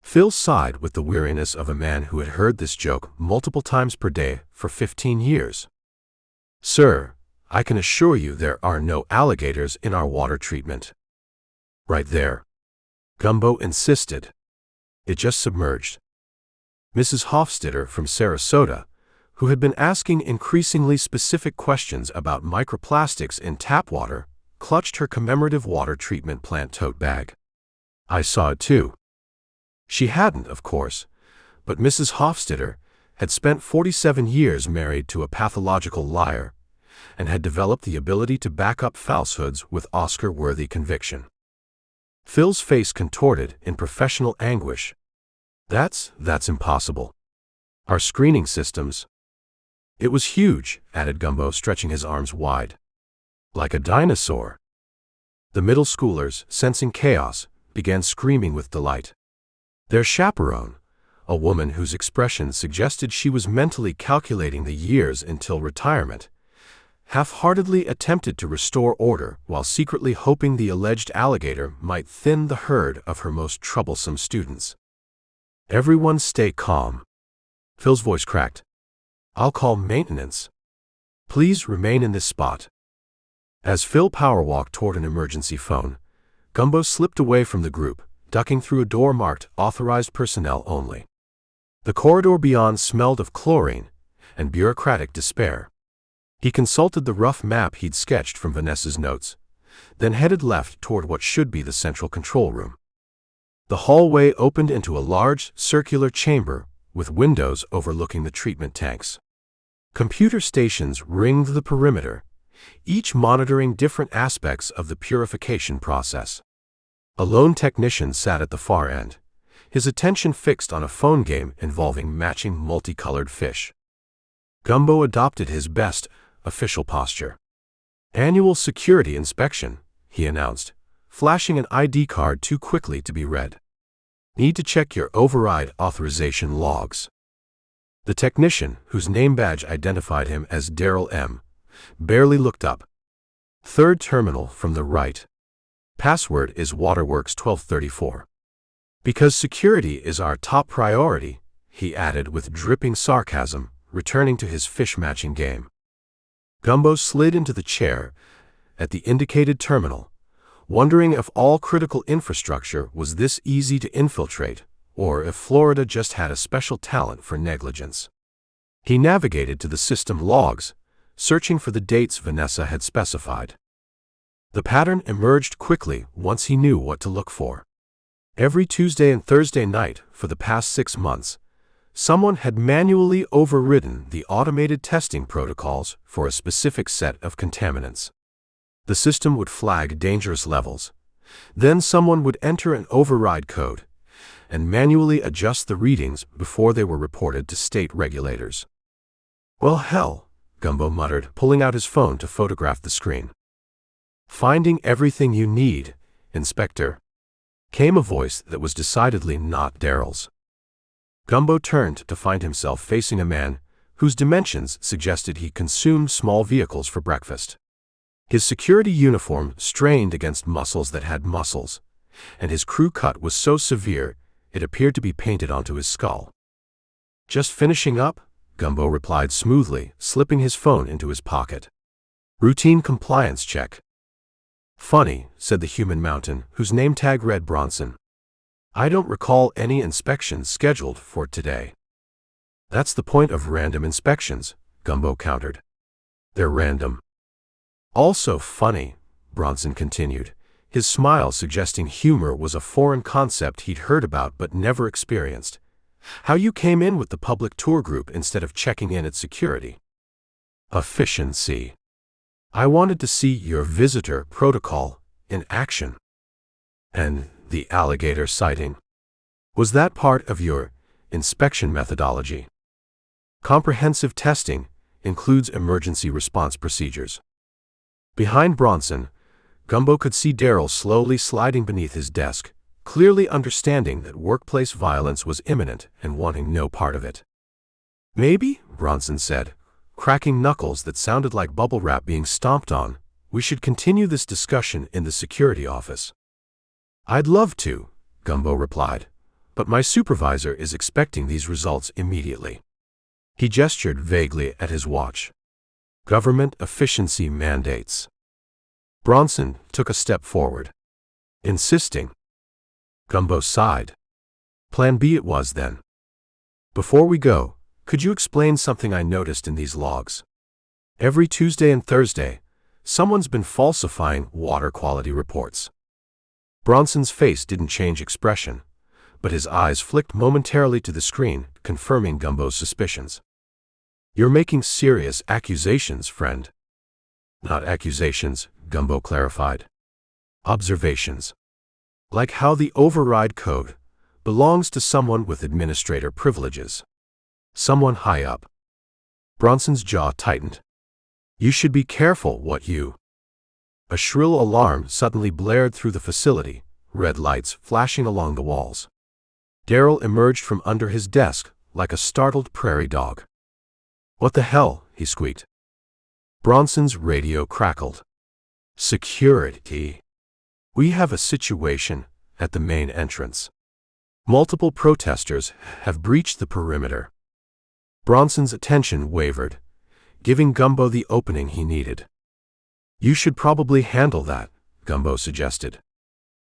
Phil sighed with the weariness of a man who had heard this joke multiple times per day for 15 years. "Sir, I can assure you there are no alligators in our water treatment." "Right there," Gumbo insisted. "It just submerged." Mrs. Hofstadter from Sarasota, who had been asking increasingly specific questions about microplastics in tap water, clutched her commemorative water treatment plant tote bag. "I saw it too." She hadn't, of course, but Mrs. Hofstadter had spent 47 years married to a pathological liar and had developed the ability to back up falsehoods with Oscar-worthy conviction. Phil's face contorted in professional anguish. That's impossible. Our screening systems..." "It was huge," added Gumbo, stretching his arms wide. "Like a dinosaur." The middle schoolers, sensing chaos, began screaming with delight. Their chaperone, a woman whose expression suggested she was mentally calculating the years until retirement, half-heartedly attempted to restore order while secretly hoping the alleged alligator might thin the herd of her most troublesome students. "Everyone stay calm." Phil's voice cracked. "I'll call maintenance. Please remain in this spot." As Phil powerwalked toward an emergency phone, Gumbo slipped away from the group, ducking through a door marked "Authorized Personnel Only." The corridor beyond smelled of chlorine and bureaucratic despair. He consulted the rough map he'd sketched from Vanessa's notes, then headed left toward what should be the central control room. The hallway opened into a large, circular chamber with windows overlooking the treatment tanks. Computer stations ringed the perimeter, each monitoring different aspects of the purification process. A lone technician sat at the far end, his attention fixed on a phone game involving matching multicolored fish. Gumbo adopted his best official posture. "Annual security inspection," he announced, flashing an ID card too quickly to be read. Need to check your override authorization logs. The technician, whose name badge identified him as Daryl M., barely looked up. Third terminal from the right. Password is Waterworks 1234. Because security is our top priority, he added with dripping sarcasm, returning to his fish-matching game. Gumbo slid into the chair at the indicated terminal, wondering if all critical infrastructure was this easy to infiltrate, or if Florida just had a special talent for negligence. He navigated to the system logs, searching for the dates Vanessa had specified. The pattern emerged quickly once he knew what to look for. Every Tuesday and Thursday night for the past 6 months, someone had manually overridden the automated testing protocols for a specific set of contaminants. The system would flag dangerous levels. Then someone would enter an override code and manually adjust the readings before they were reported to state regulators. Well, hell, Gumbo muttered, pulling out his phone to photograph the screen. Finding everything you need, Inspector, came a voice that was decidedly not Daryl's. Gumbo turned to find himself facing a man whose dimensions suggested he consumed small vehicles for breakfast. His security uniform strained against muscles that had muscles, and his crew cut was so severe it appeared to be painted onto his skull. Just finishing up, Gumbo replied smoothly, slipping his phone into his pocket. Routine compliance check. Funny, said the human mountain, whose name tag read Bronson. I don't recall any inspections scheduled for today. That's the point of random inspections, Gumbo countered. They're random. Also funny, Bronson continued, his smile suggesting humor was a foreign concept he'd heard about but never experienced. How you came in with the public tour group instead of checking in at security. Efficiency. I wanted to see your visitor protocol in action. And the alligator sighting. Was that part of your inspection methodology? Comprehensive testing includes emergency response procedures. Behind Bronson, Gumbo could see Daryl slowly sliding beneath his desk, clearly understanding that workplace violence was imminent and wanting no part of it. Maybe, Bronson said, cracking knuckles that sounded like bubble wrap being stomped on, we should continue this discussion in the security office. I'd love to, Gumbo replied, but my supervisor is expecting these results immediately. He gestured vaguely at his watch. Government efficiency mandates. Bronson took a step forward, insisting. Gumbo sighed. Plan B it was then. Before we go, could you explain something I noticed in these logs? Every Tuesday and Thursday, someone's been falsifying water quality reports. Bronson's face didn't change expression, but his eyes flicked momentarily to the screen, confirming Gumbo's suspicions. You're making serious accusations, friend. Not accusations, Gumbo clarified. Observations. Like how the override code belongs to someone with administrator privileges. Someone high up. Bronson's jaw tightened. You should be careful what you... A shrill alarm suddenly blared through the facility, red lights flashing along the walls. Daryl emerged from under his desk like a startled prairie dog. What the hell? He squeaked. Bronson's radio crackled. Security. We have a situation at the main entrance. Multiple protesters have breached the perimeter. Bronson's attention wavered, giving Gumbo the opening he needed. You should probably handle that, Gumbo suggested.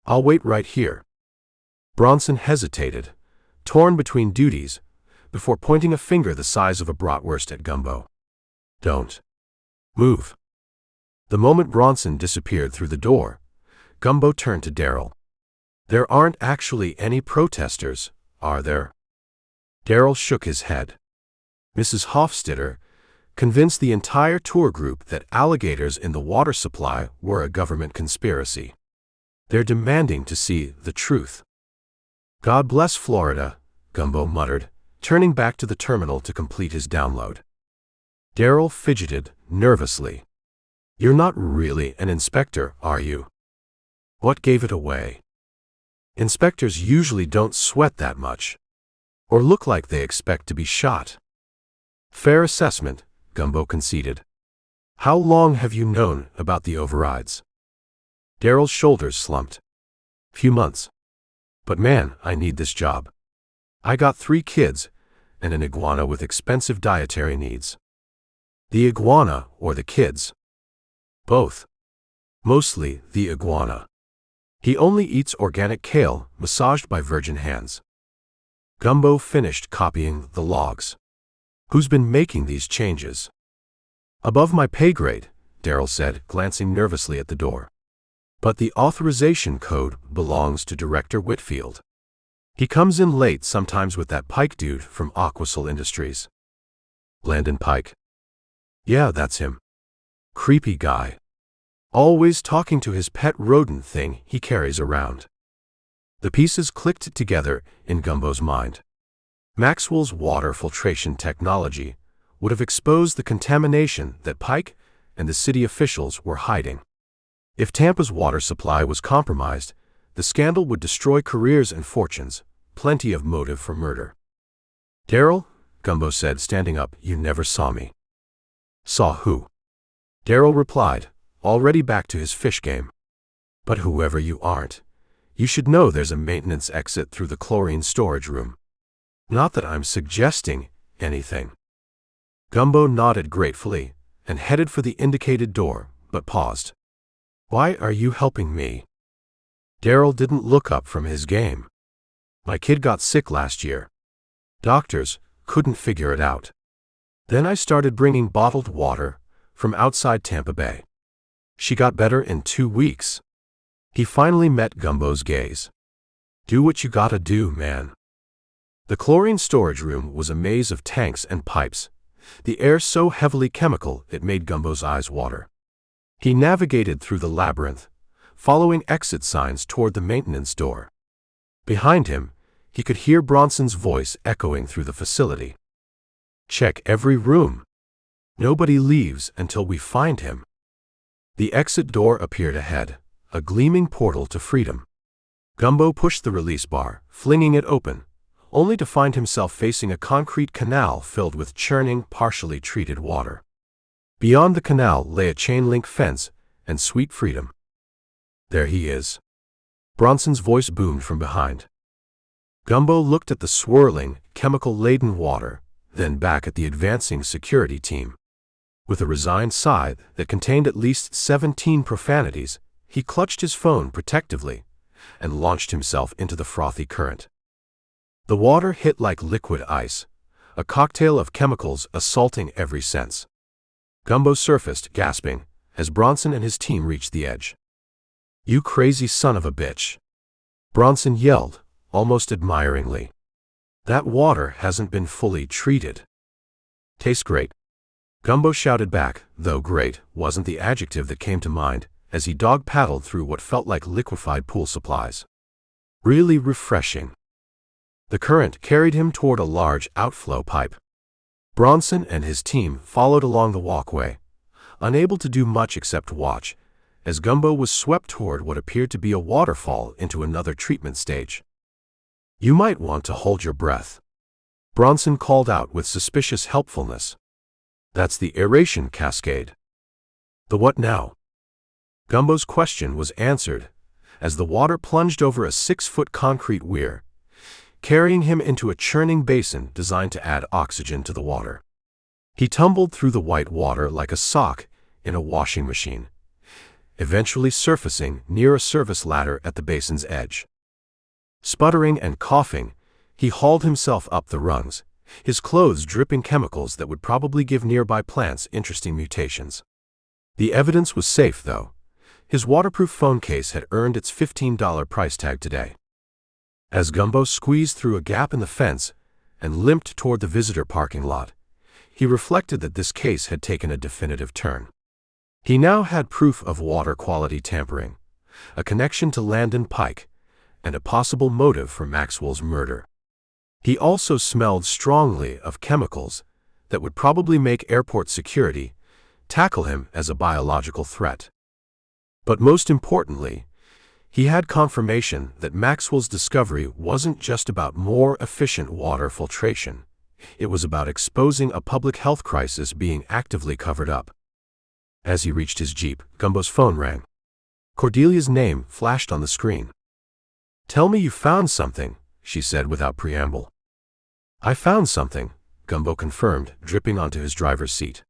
I'll wait right here. Bronson hesitated, torn between duties, before pointing a finger the size of a bratwurst at Gumbo. Don't move. The moment Bronson disappeared through the door, Gumbo turned to Daryl. There aren't actually any protesters, are there? Daryl shook his head. Mrs. Hofstadter convinced the entire tour group that alligators in the water supply were a government conspiracy. They're demanding to see the truth. God bless Florida, Gumbo muttered, turning back to the terminal to complete his download. Daryl fidgeted nervously. You're not really an inspector, are you? What gave it away? Inspectors usually don't sweat that much, or look like they expect to be shot. Fair assessment, Gumbo conceded. How long have you known about the overrides? Daryl's shoulders slumped. Few months. But man, I need this job. I got 3 kids, and an iguana with expensive dietary needs. The iguana or the kids? Both. Mostly the iguana. He only eats organic kale, massaged by virgin hands. Gumbo finished copying the logs. Who's been making these changes? Above my pay grade, Daryl said, glancing nervously at the door. But the authorization code belongs to Director Whitfield. He comes in late sometimes with that Pike dude from Aquasil Industries. Landon Pike. Yeah, that's him. Creepy guy. Always talking to his pet rodent thing he carries around. The pieces clicked together in Gumbo's mind. Maxwell's water filtration technology would have exposed the contamination that Pike and the city officials were hiding. If Tampa's water supply was compromised, the scandal would destroy careers and fortunes, plenty of motive for murder. Daryl, Gumbo said, standing up, you never saw me. Saw who? Daryl replied, already back to his fish game. But whoever you aren't, you should know there's a maintenance exit through the chlorine storage room. Not that I'm suggesting anything. Gumbo nodded gratefully and headed for the indicated door, but paused. Why are you helping me? Daryl didn't look up from his game. My kid got sick last year. Doctors couldn't figure it out. Then I started bringing bottled water from outside Tampa Bay. She got better in 2 weeks. He finally met Gumbo's gaze. Do what you gotta do, man. The chlorine storage room was a maze of tanks and pipes, the air so heavily chemical it made Gumbo's eyes water. He navigated through the labyrinth, following exit signs toward the maintenance door. Behind him, he could hear Bronson's voice echoing through the facility. Check every room. Nobody leaves until we find him. The exit door appeared ahead, a gleaming portal to freedom. Gumbo pushed the release bar, flinging it open, only to find himself facing a concrete canal filled with churning, partially treated water. Beyond the canal lay a chain-link fence and sweet freedom. There he is. Bronson's voice boomed from behind. Gumbo looked at the swirling, chemical-laden water, then back at the advancing security team. With a resigned sigh that contained at least 17 profanities, he clutched his phone protectively and launched himself into the frothy current. The water hit like liquid ice, a cocktail of chemicals assaulting every sense. Gumbo surfaced, gasping, as Bronson and his team reached the edge. You crazy son of a bitch! Bronson yelled, almost admiringly. That water hasn't been fully treated. Tastes great. Gumbo shouted back, though great wasn't the adjective that came to mind, as he dog-paddled through what felt like liquefied pool supplies. Really refreshing. The current carried him toward a large outflow pipe. Bronson and his team followed along the walkway, unable to do much except watch, as Gumbo was swept toward what appeared to be a waterfall into another treatment stage. You might want to hold your breath. Bronson called out with suspicious helpfulness. That's the aeration cascade. The what now? Gumbo's question was answered as the water plunged over a 6-foot concrete weir, carrying him into a churning basin designed to add oxygen to the water. He tumbled through the white water like a sock in a washing machine, eventually surfacing near a service ladder at the basin's edge. Sputtering and coughing, he hauled himself up the rungs, his clothes dripping chemicals that would probably give nearby plants interesting mutations. The evidence was safe, though. His waterproof phone case had earned its $15 price tag today. As Gumbo squeezed through a gap in the fence and limped toward the visitor parking lot, he reflected that this case had taken a definitive turn. He now had proof of water quality tampering, a connection to Landon Pike, and a possible motive for Maxwell's murder. He also smelled strongly of chemicals that would probably make airport security tackle him as a biological threat. But most importantly, He had confirmation that Maxwell's discovery wasn't just about more efficient water filtration. It was about exposing a public health crisis being actively covered up. As he reached his jeep, Gumbo's phone rang. Cordelia's name flashed on the screen. "Tell me you found something," she said without preamble. "I found something," Gumbo confirmed, dripping onto his driver's seat.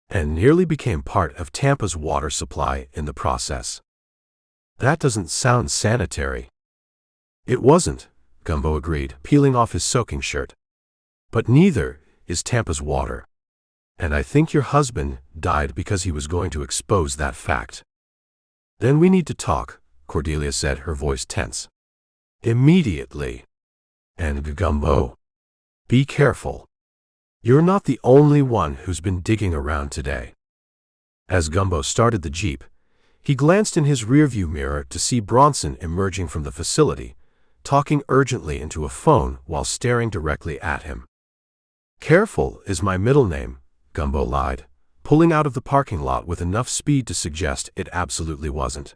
"And nearly became part of Tampa's water supply in the process." "That doesn't sound sanitary." "It wasn't," Gumbo agreed, peeling off his soaking shirt. "But neither is Tampa's water. And I think your husband died because he was going to expose that fact." "Then we need to talk," Cordelia said, her voice tense. "Immediately. And Gumbo, be careful. You're not the only one who's been digging around today." As Gumbo started the jeep, he glanced in his rearview mirror to see Bronson emerging from the facility, talking urgently into a phone while staring directly at him. "Careful is my middle name," Gumbo lied, pulling out of the parking lot with enough speed to suggest it absolutely wasn't.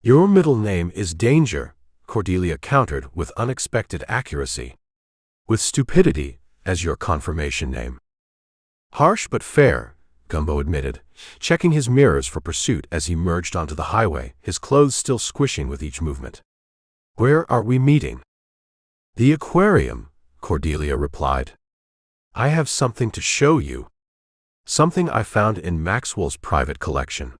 "Your middle name is Danger," Cordelia countered with unexpected accuracy. "With Stupidity as your confirmation name." "Harsh but fair," Gumbo admitted, checking his mirrors for pursuit as he merged onto the highway, his clothes still squishing with each movement. "Where are we meeting?" "The aquarium," Cordelia replied. "I have something to show you. Something I found in Maxwell's private collection."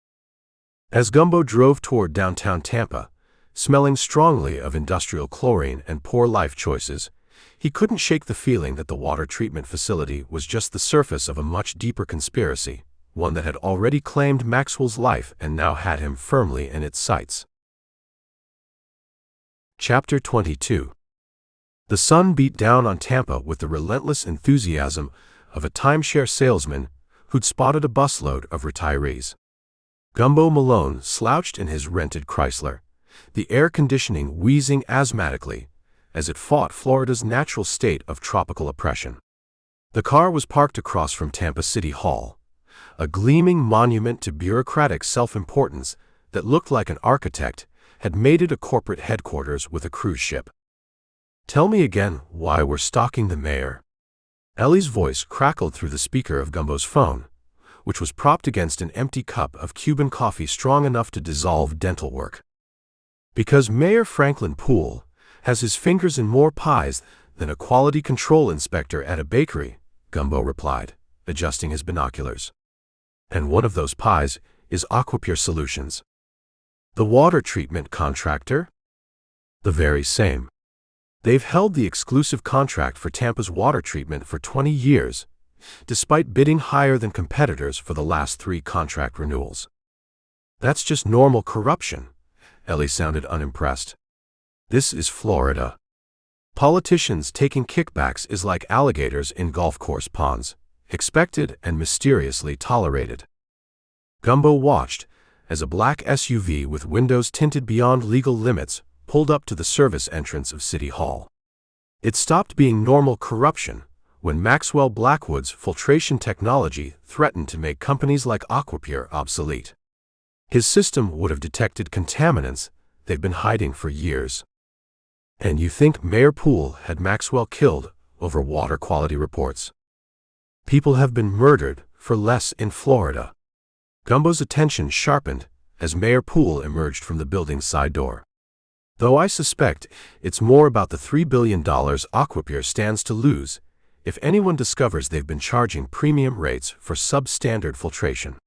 As Gumbo drove toward downtown Tampa, smelling strongly of industrial chlorine and poor life choices, he couldn't shake the feeling that the water treatment facility was just the surface of a much deeper conspiracy, one that had already claimed Maxwell's life and now had him firmly in its sights. Chapter 22. The sun beat down on Tampa with the relentless enthusiasm of a timeshare salesman who'd spotted a busload of retirees. Gumbo Malone slouched in his rented Chrysler, the air conditioning wheezing asthmatically as it fought Florida's natural state of tropical oppression. The car was parked across from Tampa City Hall, a gleaming monument to bureaucratic self-importance that looked like an architect had made it a corporate headquarters with a cruise ship. "Tell me again why we're stalking the mayor." Ellie's voice crackled through the speaker of Gumbo's phone, which was propped against an empty cup of Cuban coffee strong enough to dissolve dental work. "Because Mayor Franklin Poole has his fingers in more pies than a quality control inspector at a bakery," Gumbo replied, adjusting his binoculars. "And one of those pies is Aquapure Solutions." "The water treatment contractor?" "The very same. They've held the exclusive contract for Tampa's water treatment for 20 years, despite bidding higher than competitors for the last 3 contract renewals." "That's just normal corruption," Ellie sounded unimpressed. "This is Florida. Politicians taking kickbacks is like alligators in golf course ponds, expected and mysteriously tolerated." Gumbo watched as a black SUV with windows tinted beyond legal limits pulled up to the service entrance of City Hall. It stopped being normal corruption when Maxwell Blackwood's filtration technology threatened to make companies like Aquapure obsolete. His system would have detected contaminants they've been hiding for years. "And you think Mayor Poole had Maxwell killed over water quality reports?" "People have been murdered for less in Florida." Gumbo's attention sharpened as Mayor Poole emerged from the building's side door. "Though I suspect it's more about the $3 billion Aquapure stands to lose if anyone discovers they've been charging premium rates for substandard filtration."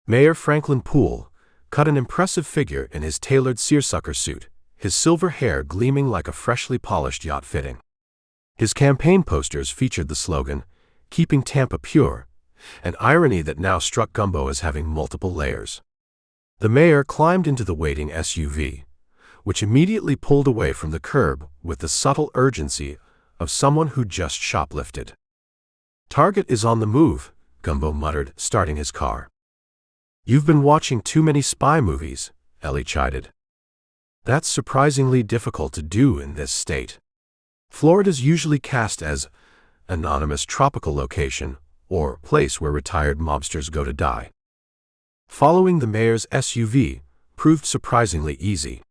Mayor Franklin Poole cut an impressive figure in his tailored seersucker suit, his silver hair gleaming like a freshly polished yacht fitting. His campaign posters featured the slogan, "Keeping Tampa Pure," an irony that now struck Gumbo as having multiple layers. The mayor climbed into the waiting SUV, which immediately pulled away from the curb with the subtle urgency of someone who just shoplifted. "Target is on the move," Gumbo muttered, starting his car. "You've been watching too many spy movies," Ellie chided. "That's surprisingly difficult to do in this state. Florida's usually cast as anonymous tropical location or place where retired mobsters go to die." Following the mayor's SUV proved surprisingly easy.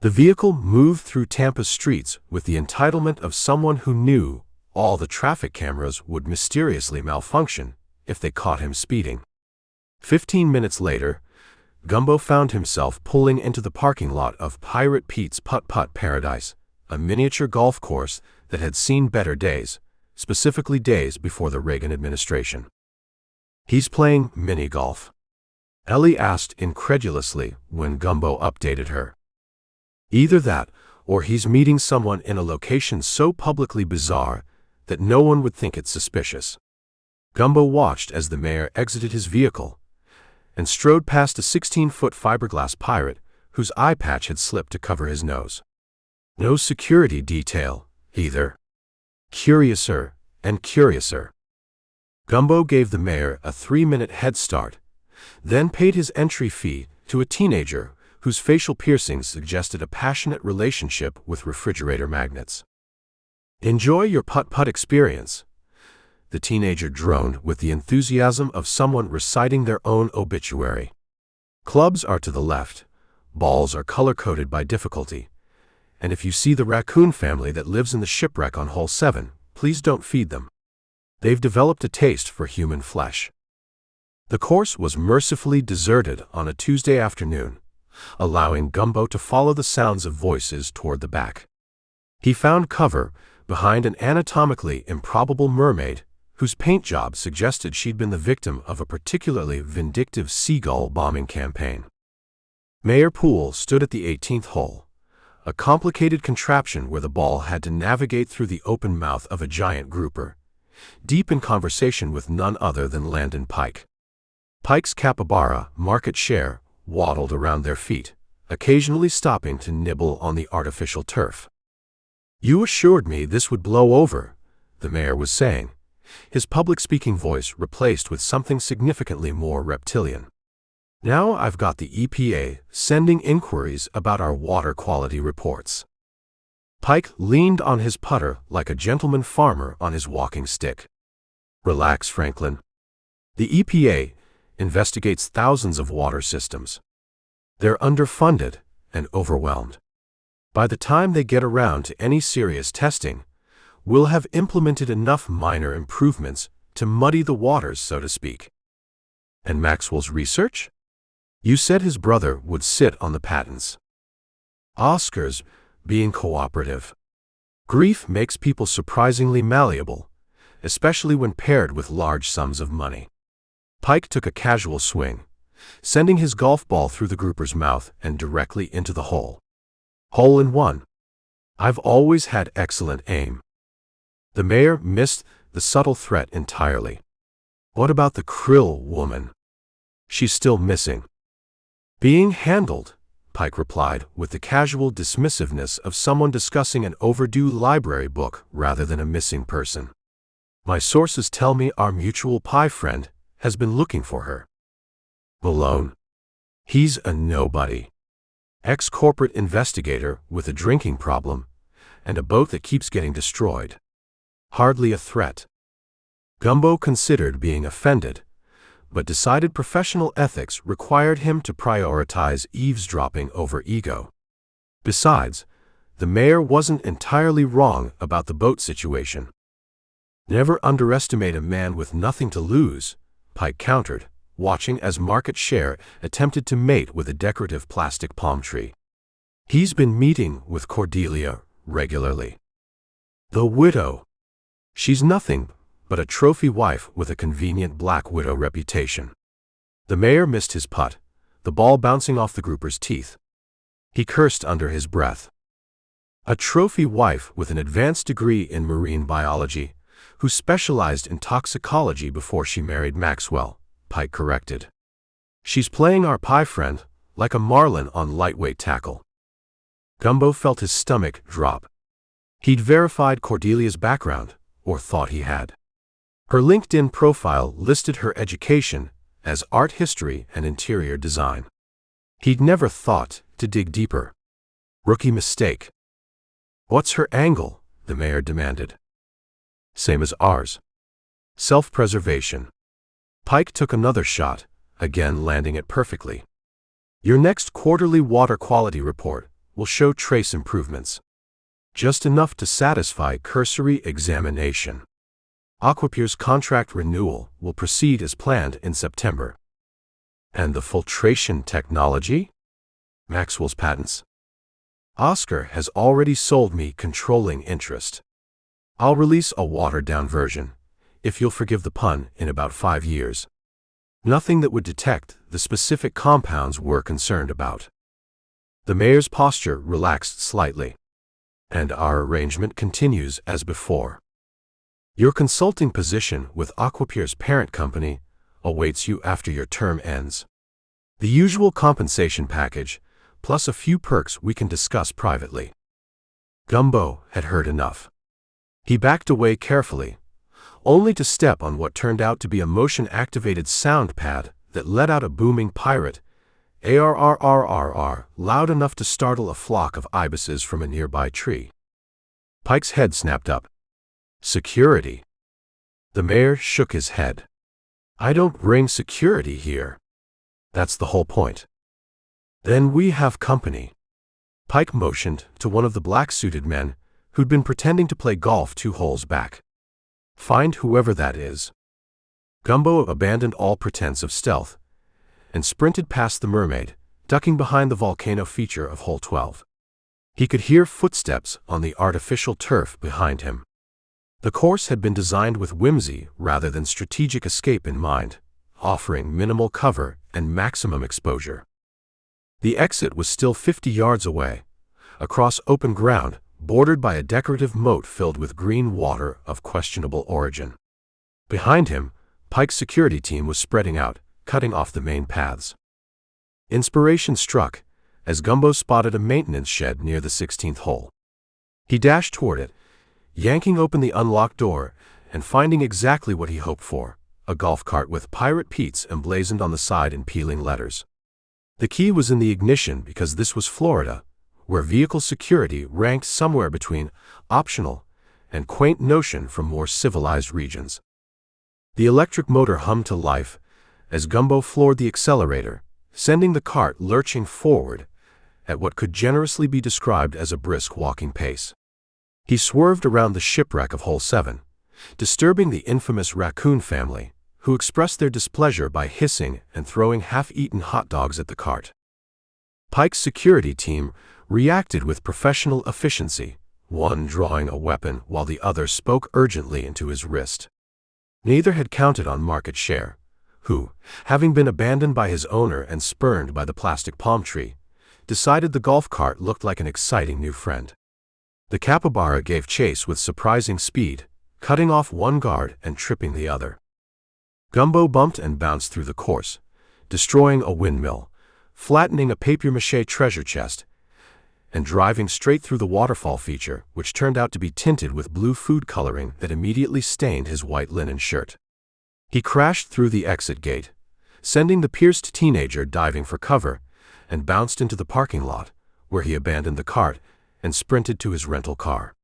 The vehicle moved through Tampa's streets with the entitlement of someone who knew all the traffic cameras would mysteriously malfunction if they caught him speeding. 15 minutes later, Gumbo found himself pulling into the parking lot of Pirate Pete's Putt-Putt Paradise, a miniature golf course that had seen better days, specifically days before the Reagan administration. "He's playing mini-golf?" Ellie asked incredulously when Gumbo updated her. "Either that, or he's meeting someone in a location so publicly bizarre that no one would think it suspicious." Gumbo watched as the mayor exited his vehicle and strode past a 16-foot fiberglass pirate whose eye patch had slipped to cover his nose. No security detail, either. Curiouser and curiouser. Gumbo gave the mayor a 3-minute head start, then paid his entry fee to a teenager whose facial piercings suggested a passionate relationship with refrigerator magnets. "Enjoy your putt-putt experience," the teenager droned with the enthusiasm of someone reciting their own obituary. "Clubs are to the left, balls are color-coded by difficulty, and if you see the raccoon family that lives in the shipwreck on hole 7, please don't feed them. They've developed a taste for human flesh." The course was mercifully deserted on a Tuesday afternoon, allowing Gumbo to follow the sounds of voices toward the back. He found cover behind an anatomically improbable mermaid whose paint job suggested she'd been the victim of a particularly vindictive seagull bombing campaign. Mayor Poole stood at the 18th hole, a complicated contraption where the ball had to navigate through the open mouth of a giant grouper, deep in conversation with none other than Landon Pike. Pike's capybara, Market Share, waddled around their feet, occasionally stopping to nibble on the artificial turf. "You assured me this would blow over," the mayor was saying, his public-speaking voice replaced with something significantly more reptilian. "Now I've got the EPA sending inquiries about our water quality reports." Pike leaned on his putter like a gentleman farmer on his walking stick. "Relax, Franklin. The EPA investigates thousands of water systems. They're underfunded and overwhelmed. By the time they get around to any serious testing, we'll have implemented enough minor improvements to muddy the waters, so to speak." "And Maxwell's research? You said his brother would sit on the patents." "Oscar's being cooperative. Grief makes people surprisingly malleable, especially when paired with large sums of money." Pike took a casual swing, sending his golf ball through the grouper's mouth and directly into the hole. "Hole in one. I've always had excellent aim." The mayor missed the subtle threat entirely. "What about the Krill woman? She's still missing." "Being handled," Pike replied with the casual dismissiveness of someone discussing an overdue library book rather than a missing person. "My sources tell me our mutual pie friend has been looking for her." "Malone? He's a nobody. Ex-corporate investigator with a drinking problem and a boat that keeps getting destroyed. Hardly a threat." Gumbo considered being offended, but decided professional ethics required him to prioritize eavesdropping over ego. Besides, the mayor wasn't entirely wrong about the boat situation. "Never underestimate a man with nothing to lose," Pike countered, watching as Market Share attempted to mate with a decorative plastic palm tree. "He's been meeting with Cordelia regularly." "The widow. She's nothing but a trophy wife with a convenient black widow reputation." The mayor missed his putt, the ball bouncing off the grouper's teeth. He cursed under his breath. "A trophy wife with an advanced degree in marine biology, who specialized in toxicology before she married Maxwell," Pike corrected. "She's playing our pie friend like a marlin on lightweight tackle." Gumbo felt his stomach drop. He'd verified Cordelia's background, or thought he had. Her LinkedIn profile listed her education as art history and interior design. He'd never thought to dig deeper. Rookie mistake. "What's her angle?" the mayor demanded. "Same as ours. Self-preservation." Pike took another shot, again landing it perfectly. Your next quarterly water quality report will show trace improvements. Just enough to satisfy cursory examination. Aquapure's contract renewal will proceed as planned in September. And the filtration technology? Maxwell's patents. Oscar has already sold me controlling interest. I'll release a watered-down version, if you'll forgive the pun, in about 5 years. Nothing that would detect the specific compounds we're concerned about. The mayor's posture relaxed slightly, and our arrangement continues as before. Your consulting position with Aquapure's parent company awaits you after your term ends. The usual compensation package, plus a few perks we can discuss privately. Gumbo had heard enough. He backed away carefully, only to step on what turned out to be a motion-activated sound pad that let out a booming pirate "arrrrrrr" loud enough to startle a flock of ibises from a nearby tree. Pike's head snapped up. Security. The mayor shook his head. I don't bring security here. That's the whole point. Then we have company. Pike motioned to one of the black-suited men who'd been pretending to play golf 2 holes back. Find whoever that is. Gumbo abandoned all pretense of stealth and sprinted past the mermaid, ducking behind the volcano feature of hole 12. He could hear footsteps on the artificial turf behind him. The course had been designed with whimsy rather than strategic escape in mind, offering minimal cover and maximum exposure. The exit was still 50 yards away, across open ground, bordered by a decorative moat filled with green water of questionable origin. Behind him, Pike's security team was spreading out, cutting off the main paths. Inspiration struck as Gumbo spotted a maintenance shed near the 16th hole. He dashed toward it, yanking open the unlocked door and finding exactly what he hoped for, a golf cart with Pirate Pete's emblazoned on the side in peeling letters. The key was in the ignition because this was Florida, where vehicle security ranked somewhere between optional and quaint notion from more civilized regions. The electric motor hummed to life as Gumbo floored the accelerator, sending the cart lurching forward at what could generously be described as a brisk walking pace. He swerved around the shipwreck of hole 7, disturbing the infamous raccoon family, who expressed their displeasure by hissing and throwing half-eaten hot dogs at the cart. Pike's security team reacted with professional efficiency, one drawing a weapon while the other spoke urgently into his wrist. Neither had counted on market share, who, having been abandoned by his owner and spurned by the plastic palm tree, decided the golf cart looked like an exciting new friend. The capybara gave chase with surprising speed, cutting off one guard and tripping the other. Gumbo bumped and bounced through the course, destroying a windmill, flattening a papier-mâché treasure chest, and driving straight through the waterfall feature, which turned out to be tinted with blue food coloring that immediately stained his white linen shirt. He crashed through the exit gate, sending the pierced teenager diving for cover, and bounced into the parking lot, where he abandoned the cart and sprinted to his rental car.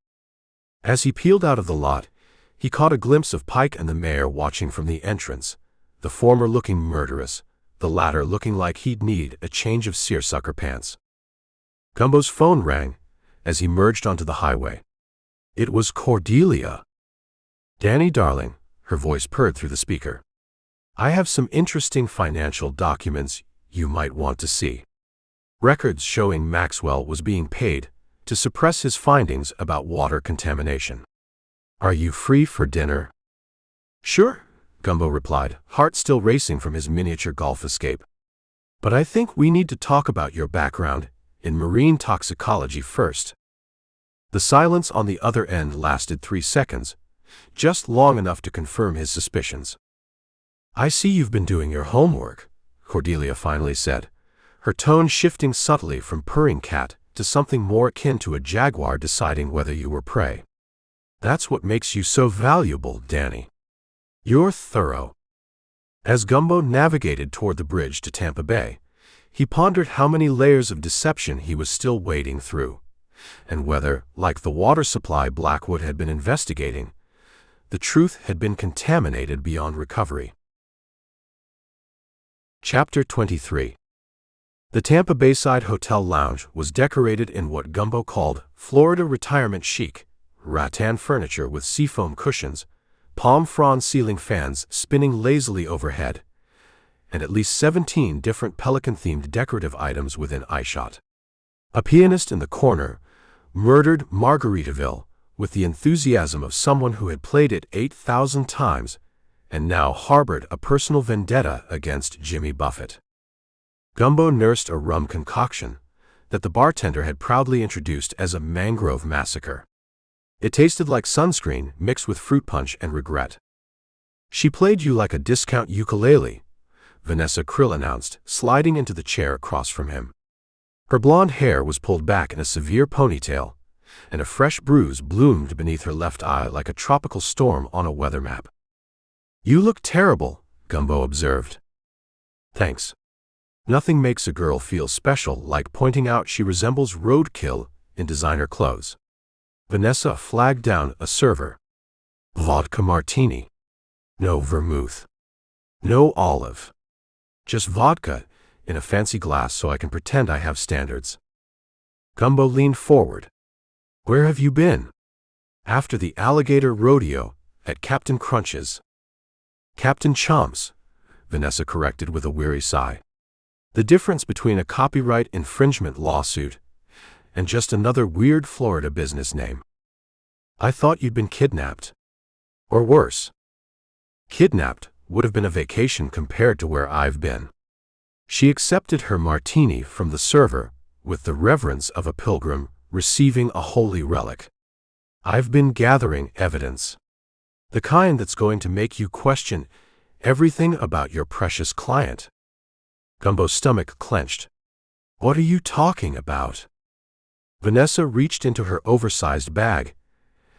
As he peeled out of the lot, he caught a glimpse of Pike and the mayor watching from the entrance, the former looking murderous, the latter looking like he'd need a change of seersucker pants. Gumbo's phone rang as he merged onto the highway. It was Cordelia. "Danny, darling," her voice purred through the speaker. "I have some interesting financial documents you might want to see. Records showing Maxwell was being paid to suppress his findings about water contamination. Are you free for dinner?" "Sure," Gumbo replied, heart still racing from his miniature golf escape. "But I think we need to talk about your background in marine toxicology first." The silence on the other end lasted 3 seconds, just long enough to confirm his suspicions. "I see you've been doing your homework," Cordelia finally said, her tone shifting subtly from purring cat to something more akin to a jaguar deciding whether you were prey. "That's what makes you so valuable, Danny. You're thorough." As Gumbo navigated toward the bridge to Tampa Bay, he pondered how many layers of deception he was still wading through, and whether, like the water supply Blackwood had been investigating, the truth had been contaminated beyond recovery. Chapter 23. The Tampa Bayside Hotel lounge was decorated in what Gumbo called Florida retirement chic, rattan furniture with seafoam cushions, palm frond ceiling fans spinning lazily overhead, and at least 17 different Pelican-themed decorative items within eyeshot. A pianist in the corner murdered Margaritaville with the enthusiasm of someone who had played it 8,000 times and now harbored a personal vendetta against Jimmy Buffett. Gumbo nursed a rum concoction that the bartender had proudly introduced as a mangrove massacre. It tasted like sunscreen mixed with fruit punch and regret. "She played you like a discount ukulele," Vanessa Krill announced, sliding into the chair across from him. Her blonde hair was pulled back in a severe ponytail, and a fresh bruise bloomed beneath her left eye like a tropical storm on a weather map. "You look terrible," Gumbo observed. "Thanks. Nothing makes a girl feel special like pointing out she resembles roadkill in designer clothes." Vanessa flagged down a server. "Vodka martini. No vermouth. No olive. Just vodka in a fancy glass so I can pretend I have standards." Gumbo leaned forward. "Where have you been?" "After the alligator rodeo at Captain Crunch's." "Captain Chomps," Vanessa corrected with a weary sigh. The difference between a copyright infringement lawsuit and just another weird Florida business name. "I thought you'd been kidnapped." "Or worse." "Kidnapped would have been a vacation compared to where I've been." She accepted her martini from the server with the reverence of a pilgrim receiving a holy relic. "I've been gathering evidence. The kind that's going to make you question everything about your precious client." Gumbo's stomach clenched. "What are you talking about?" Vanessa reached into her oversized bag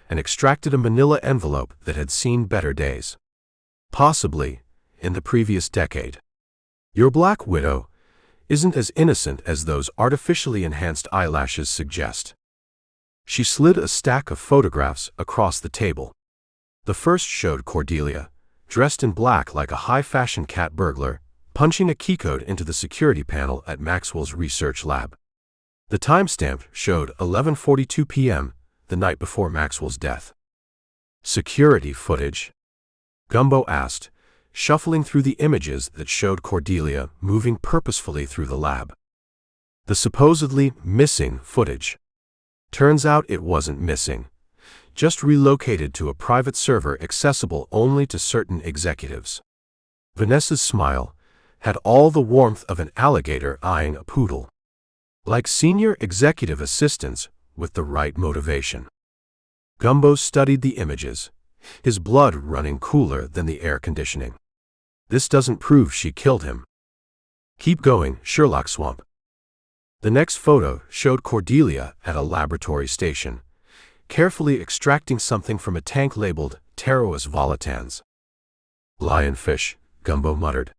and extracted a manila envelope that had seen better days. "Possibly in the previous decade. Your Black Widow isn't as innocent as those artificially enhanced eyelashes suggest." She slid a stack of photographs across the table. The first showed Cordelia, dressed in black like a high-fashion cat burglar, punching a keycode into the security panel at Maxwell's research lab. The timestamp showed 11:42 p.m., the night before Maxwell's death. "Security footage?" Gumbo asked, shuffling through the images that showed Cordelia moving purposefully through the lab. "The supposedly missing footage. Turns out it wasn't missing, just relocated to a private server accessible only to certain executives." Vanessa's smile had all the warmth of an alligator eyeing a poodle. Like senior executive assistants with the right motivation. Gumbo studied the images, his blood running cooler than the air conditioning. "This doesn't prove she killed him." "Keep going, Sherlock Swamp." The next photo showed Cordelia at a laboratory station, carefully extracting something from a tank labeled Pterois volitans. "Lionfish," Gumbo muttered.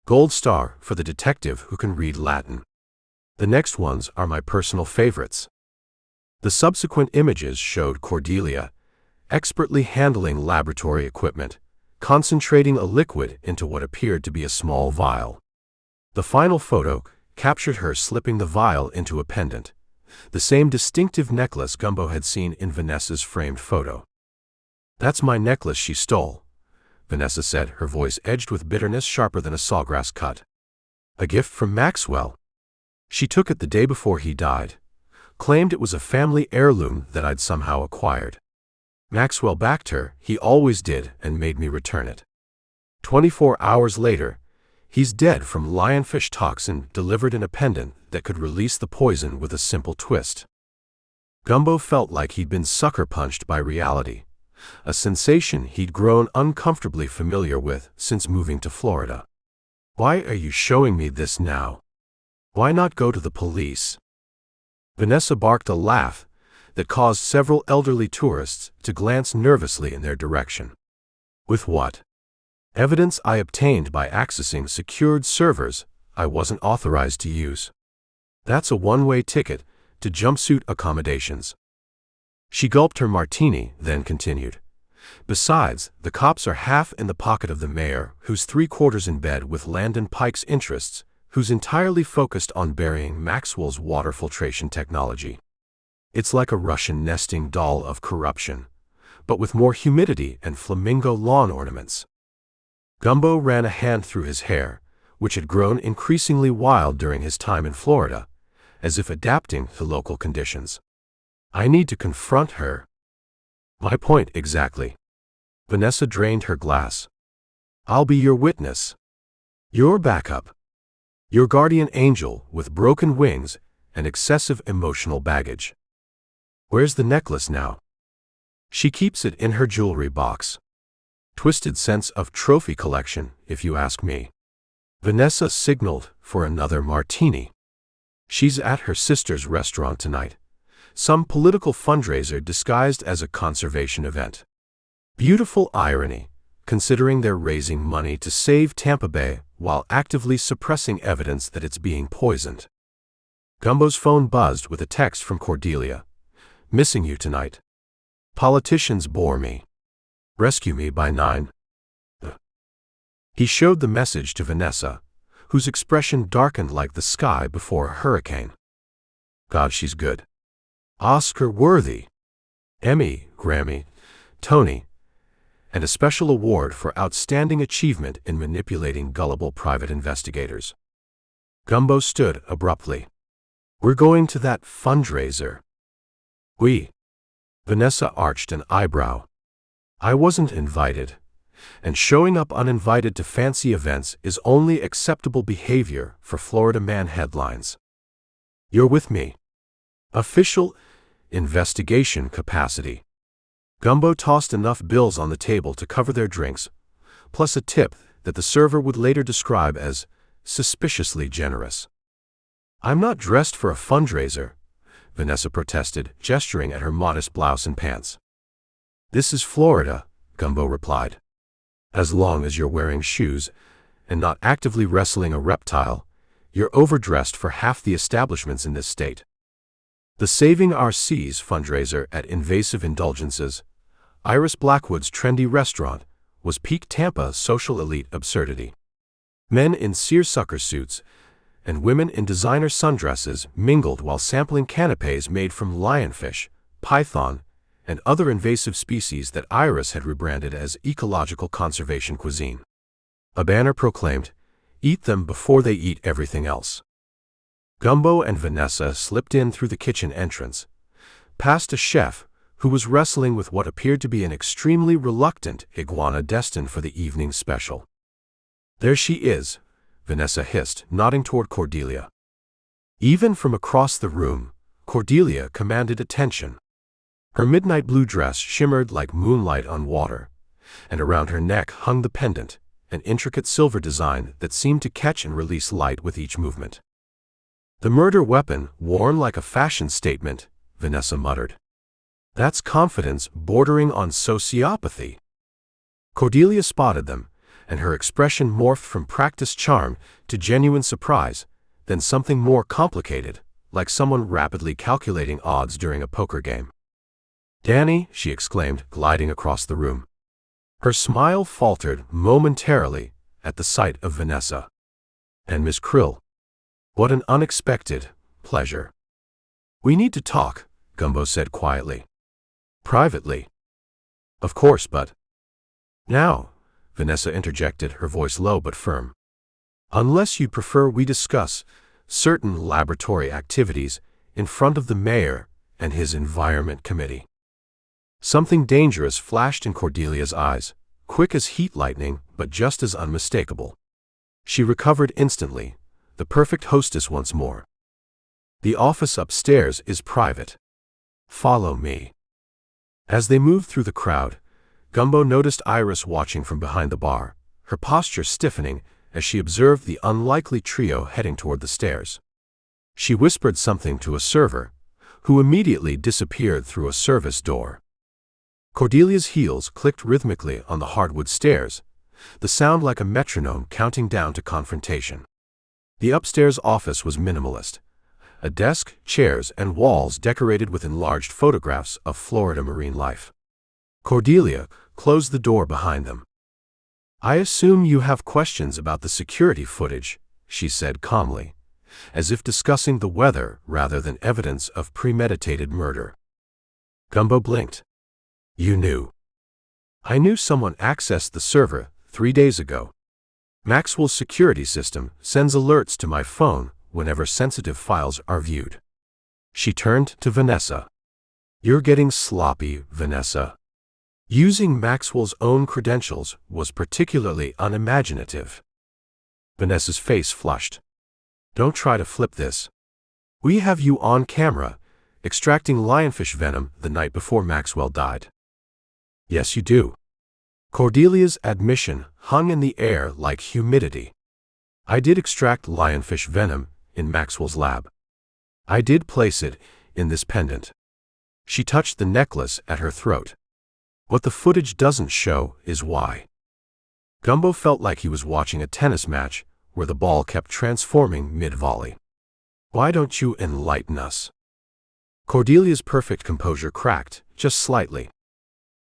"Gold star for the detective who can read Latin." "The next ones are my personal favorites." The subsequent images showed Cordelia expertly handling laboratory equipment, concentrating a liquid into what appeared to be a small vial. The final photo captured her slipping the vial into a pendant, the same distinctive necklace Gumbo had seen in Vanessa's framed photo. "That's my necklace she stole," Vanessa said, her voice edged with bitterness sharper than a sawgrass cut. "A gift from Maxwell. She took it the day before he died, claimed it was a family heirloom that I'd somehow acquired. Maxwell backed her, he always did, and made me return it. 24 hours later, he's dead from lionfish toxin delivered in a pendant that could release the poison with a simple twist." Gumbo felt like he'd been sucker punched by reality, a sensation he'd grown uncomfortably familiar with since moving to Florida. "Why are you showing me this now? Why not go to the police?" Vanessa barked a laugh that caused several elderly tourists to glance nervously in their direction. "With what?" "Evidence I obtained by accessing secured servers I wasn't authorized to use. That's a one-way ticket to jumpsuit accommodations." She gulped her martini, then continued. "Besides, the cops are half in the pocket of the mayor, who's 3/4 in bed with Landon Pike's interests, who's entirely focused on burying Maxwell's water filtration technology. It's like a Russian nesting doll of corruption, but with more humidity and flamingo lawn ornaments. Gumbo ran a hand through his hair, which had grown increasingly wild during his time in Florida, as if adapting to local conditions. I need to confront her. My point exactly. Vanessa drained her glass. I'll be your witness. Your backup. Your guardian angel with broken wings and excessive emotional baggage. Where's the necklace now? She keeps it in her jewelry box. Twisted sense of trophy collection, if you ask me. Vanessa signaled for another martini. She's at her sister's restaurant tonight. Some political fundraiser disguised as a conservation event. Beautiful irony, considering they're raising money to save Tampa Bay while actively suppressing evidence that it's being poisoned. Gumbo's phone buzzed with a text from Cordelia. Missing you tonight. Politicians bore me. Rescue me by 9. He showed the message to Vanessa, whose expression darkened like the sky before a hurricane. God, she's good. Oscar-worthy. Emmy, Grammy, Tony, and a special award for outstanding achievement in manipulating gullible private investigators. Gumbo stood abruptly. We're going to that fundraiser. We. Vanessa arched an eyebrow. I wasn't invited, and showing up uninvited to fancy events is only acceptable behavior for Florida man headlines. You're with me. Official investigation capacity. Gumbo tossed enough bills on the table to cover their drinks, plus a tip that the server would later describe as suspiciously generous. I'm not dressed for a fundraiser, Vanessa protested, gesturing at her modest blouse and pants. This is Florida, Gumbo replied. As long as you're wearing shoes and not actively wrestling a reptile, you're overdressed for half the establishments in this state. The Saving Our Seas fundraiser at Invasive Indulgences, Iris Blackwood's trendy restaurant, was peak Tampa social elite absurdity. Men in seersucker suits and women in designer sundresses mingled while sampling canapés made from lionfish, python, and other invasive species that Iris had rebranded as ecological conservation cuisine. A banner proclaimed, "Eat them before they eat everything else." Gumbo and Vanessa slipped in through the kitchen entrance, past a chef who was wrestling with what appeared to be an extremely reluctant iguana destined for the evening special. There she is, Vanessa hissed, nodding toward Cordelia. Even from across the room, Cordelia commanded attention. Her midnight blue dress shimmered like moonlight on water, and around her neck hung the pendant, an intricate silver design that seemed to catch and release light with each movement. The murder weapon, worn like a fashion statement, Vanessa muttered. That's confidence bordering on sociopathy. Cordelia spotted them, and her expression morphed from practiced charm to genuine surprise, then something more complicated, like someone rapidly calculating odds during a poker game. Danny, she exclaimed, gliding across the room. Her smile faltered momentarily at the sight of Vanessa. And Miss Krill. What an unexpected pleasure. We need to talk, Gumbo said quietly. Privately. Of course, but... Now, Vanessa interjected, her voice low but firm. Unless you prefer we discuss certain laboratory activities in front of the mayor and his environment committee. Something dangerous flashed in Cordelia's eyes, quick as heat lightning but just as unmistakable. She recovered instantly, the perfect hostess once more. The office upstairs is private. Follow me. As they moved through the crowd, Gumbo noticed Iris watching from behind the bar, her posture stiffening as she observed the unlikely trio heading toward the stairs. She whispered something to a server, who immediately disappeared through a service door. Cordelia's heels clicked rhythmically on the hardwood stairs, the sound like a metronome counting down to confrontation. The upstairs office was minimalist. A desk, chairs, and walls decorated with enlarged photographs of Florida marine life. Cordelia closed the door behind them. I assume you have questions about the security footage, she said calmly, as if discussing the weather rather than evidence of premeditated murder. Gumbo blinked. You knew. I knew someone accessed the server 3 days ago. Maxwell's security system sends alerts to my phone whenever sensitive files are viewed. She turned to Vanessa. You're getting sloppy, Vanessa. Using Maxwell's own credentials was particularly unimaginative. Vanessa's face flushed. Don't try to flip this. We have you on camera, extracting lionfish venom the night before Maxwell died. Yes, you do. Cordelia's admission hung in the air like humidity. I did extract lionfish venom in Maxwell's lab. I did place it in this pendant. She touched the necklace at her throat. What the footage doesn't show is why. Gumbo felt like he was watching a tennis match where the ball kept transforming mid-volley. Why don't you enlighten us? Cordelia's perfect composure cracked, just slightly.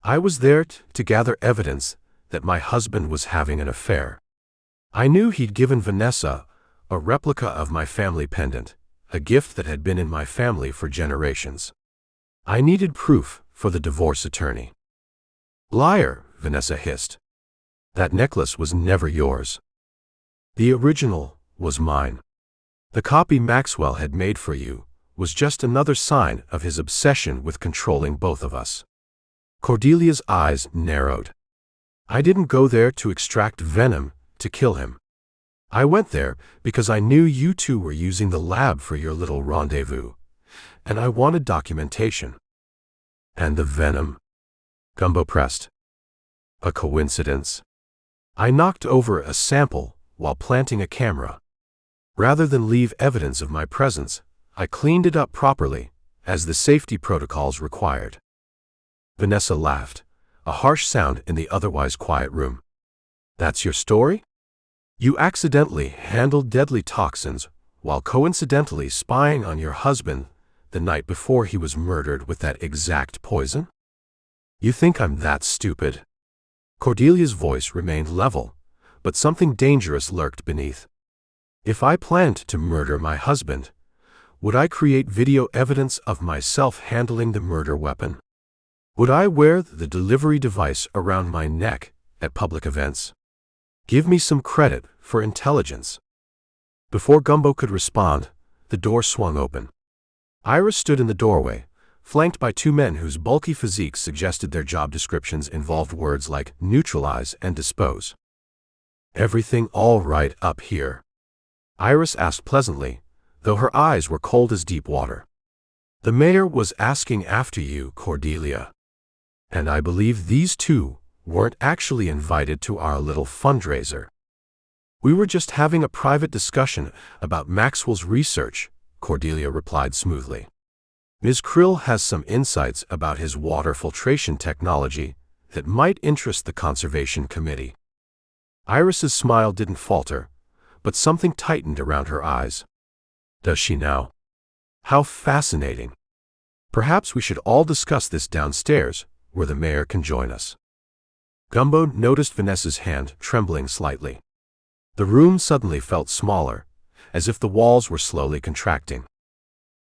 I was there to gather evidence that my husband was having an affair. I knew he'd given Vanessa a replica of my family pendant, a gift that had been in my family for generations. I needed proof for the divorce attorney. Liar, Vanessa hissed. That necklace was never yours. The original was mine. The copy Maxwell had made for you was just another sign of his obsession with controlling both of us. Cordelia's eyes narrowed. I didn't go there to extract venom to kill him. I went there because I knew you two were using the lab for your little rendezvous, and I wanted documentation. And the venom? Gumbo pressed. A coincidence. I knocked over a sample while planting a camera. Rather than leave evidence of my presence, I cleaned it up properly, as the safety protocols required. Vanessa laughed, a harsh sound in the otherwise quiet room. That's your story? You accidentally handled deadly toxins while coincidentally spying on your husband the night before he was murdered with that exact poison? You think I'm that stupid? Cordelia's voice remained level, but something dangerous lurked beneath. If I planned to murder my husband, would I create video evidence of myself handling the murder weapon? Would I wear the delivery device around my neck at public events? Give me some credit for intelligence. Before Gumbo could respond, the door swung open. Iris stood in the doorway, flanked by 2 men whose bulky physiques suggested their job descriptions involved words like neutralize and dispose. Everything all right up here? Iris asked pleasantly, though her eyes were cold as deep water. The mayor was asking after you, Cordelia. And I believe these 2 weren't actually invited to our little fundraiser. We were just having a private discussion about Maxwell's research, Cordelia replied smoothly. Ms. Krill has some insights about his water filtration technology that might interest the Conservation Committee. Iris's smile didn't falter, but something tightened around her eyes. Does she now? How fascinating. Perhaps we should all discuss this downstairs, where the mayor can join us. Gumbo noticed Vanessa's hand trembling slightly. The room suddenly felt smaller, as if the walls were slowly contracting.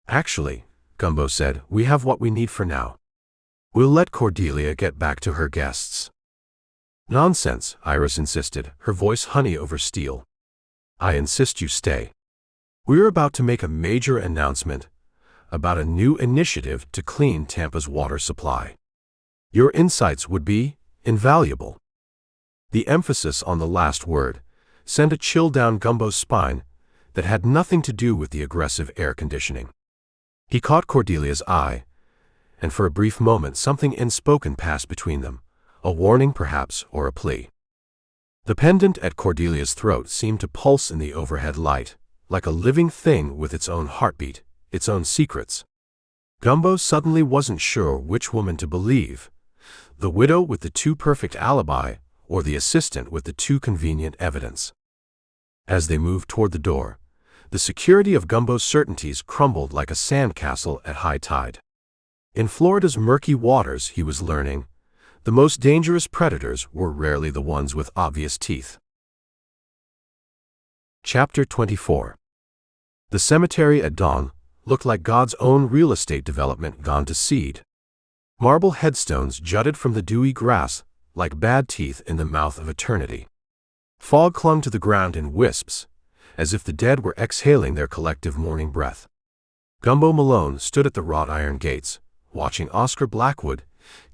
Actually, Gumbo said, we have what we need for now. We'll let Cordelia get back to her guests. Nonsense, Iris insisted, her voice honey over steel. I insist you stay. We're about to make a major announcement about a new initiative to clean Tampa's water supply. Your insights would be invaluable. The emphasis on the last word sent a chill down Gumbo's spine that had nothing to do with the aggressive air conditioning. He caught Cordelia's eye, and for a brief moment something unspoken passed between them, a warning perhaps or a plea. The pendant at Cordelia's throat seemed to pulse in the overhead light, like a living thing with its own heartbeat, its own secrets. Gumbo suddenly wasn't sure which woman to believe, the widow with the too perfect alibi or the assistant with the too convenient evidence. As they moved toward the door, the security of Gumbo's certainties crumbled like a sandcastle at high tide. In Florida's murky waters, he was learning, the most dangerous predators were rarely the ones with obvious teeth. Chapter 24. The cemetery at dawn looked like God's own real estate development gone to seed. Marble headstones jutted from the dewy grass like bad teeth in the mouth of eternity. Fog clung to the ground in wisps, as if the dead were exhaling their collective morning breath. Gumbo Malone stood at the wrought iron gates, watching Oscar Blackwood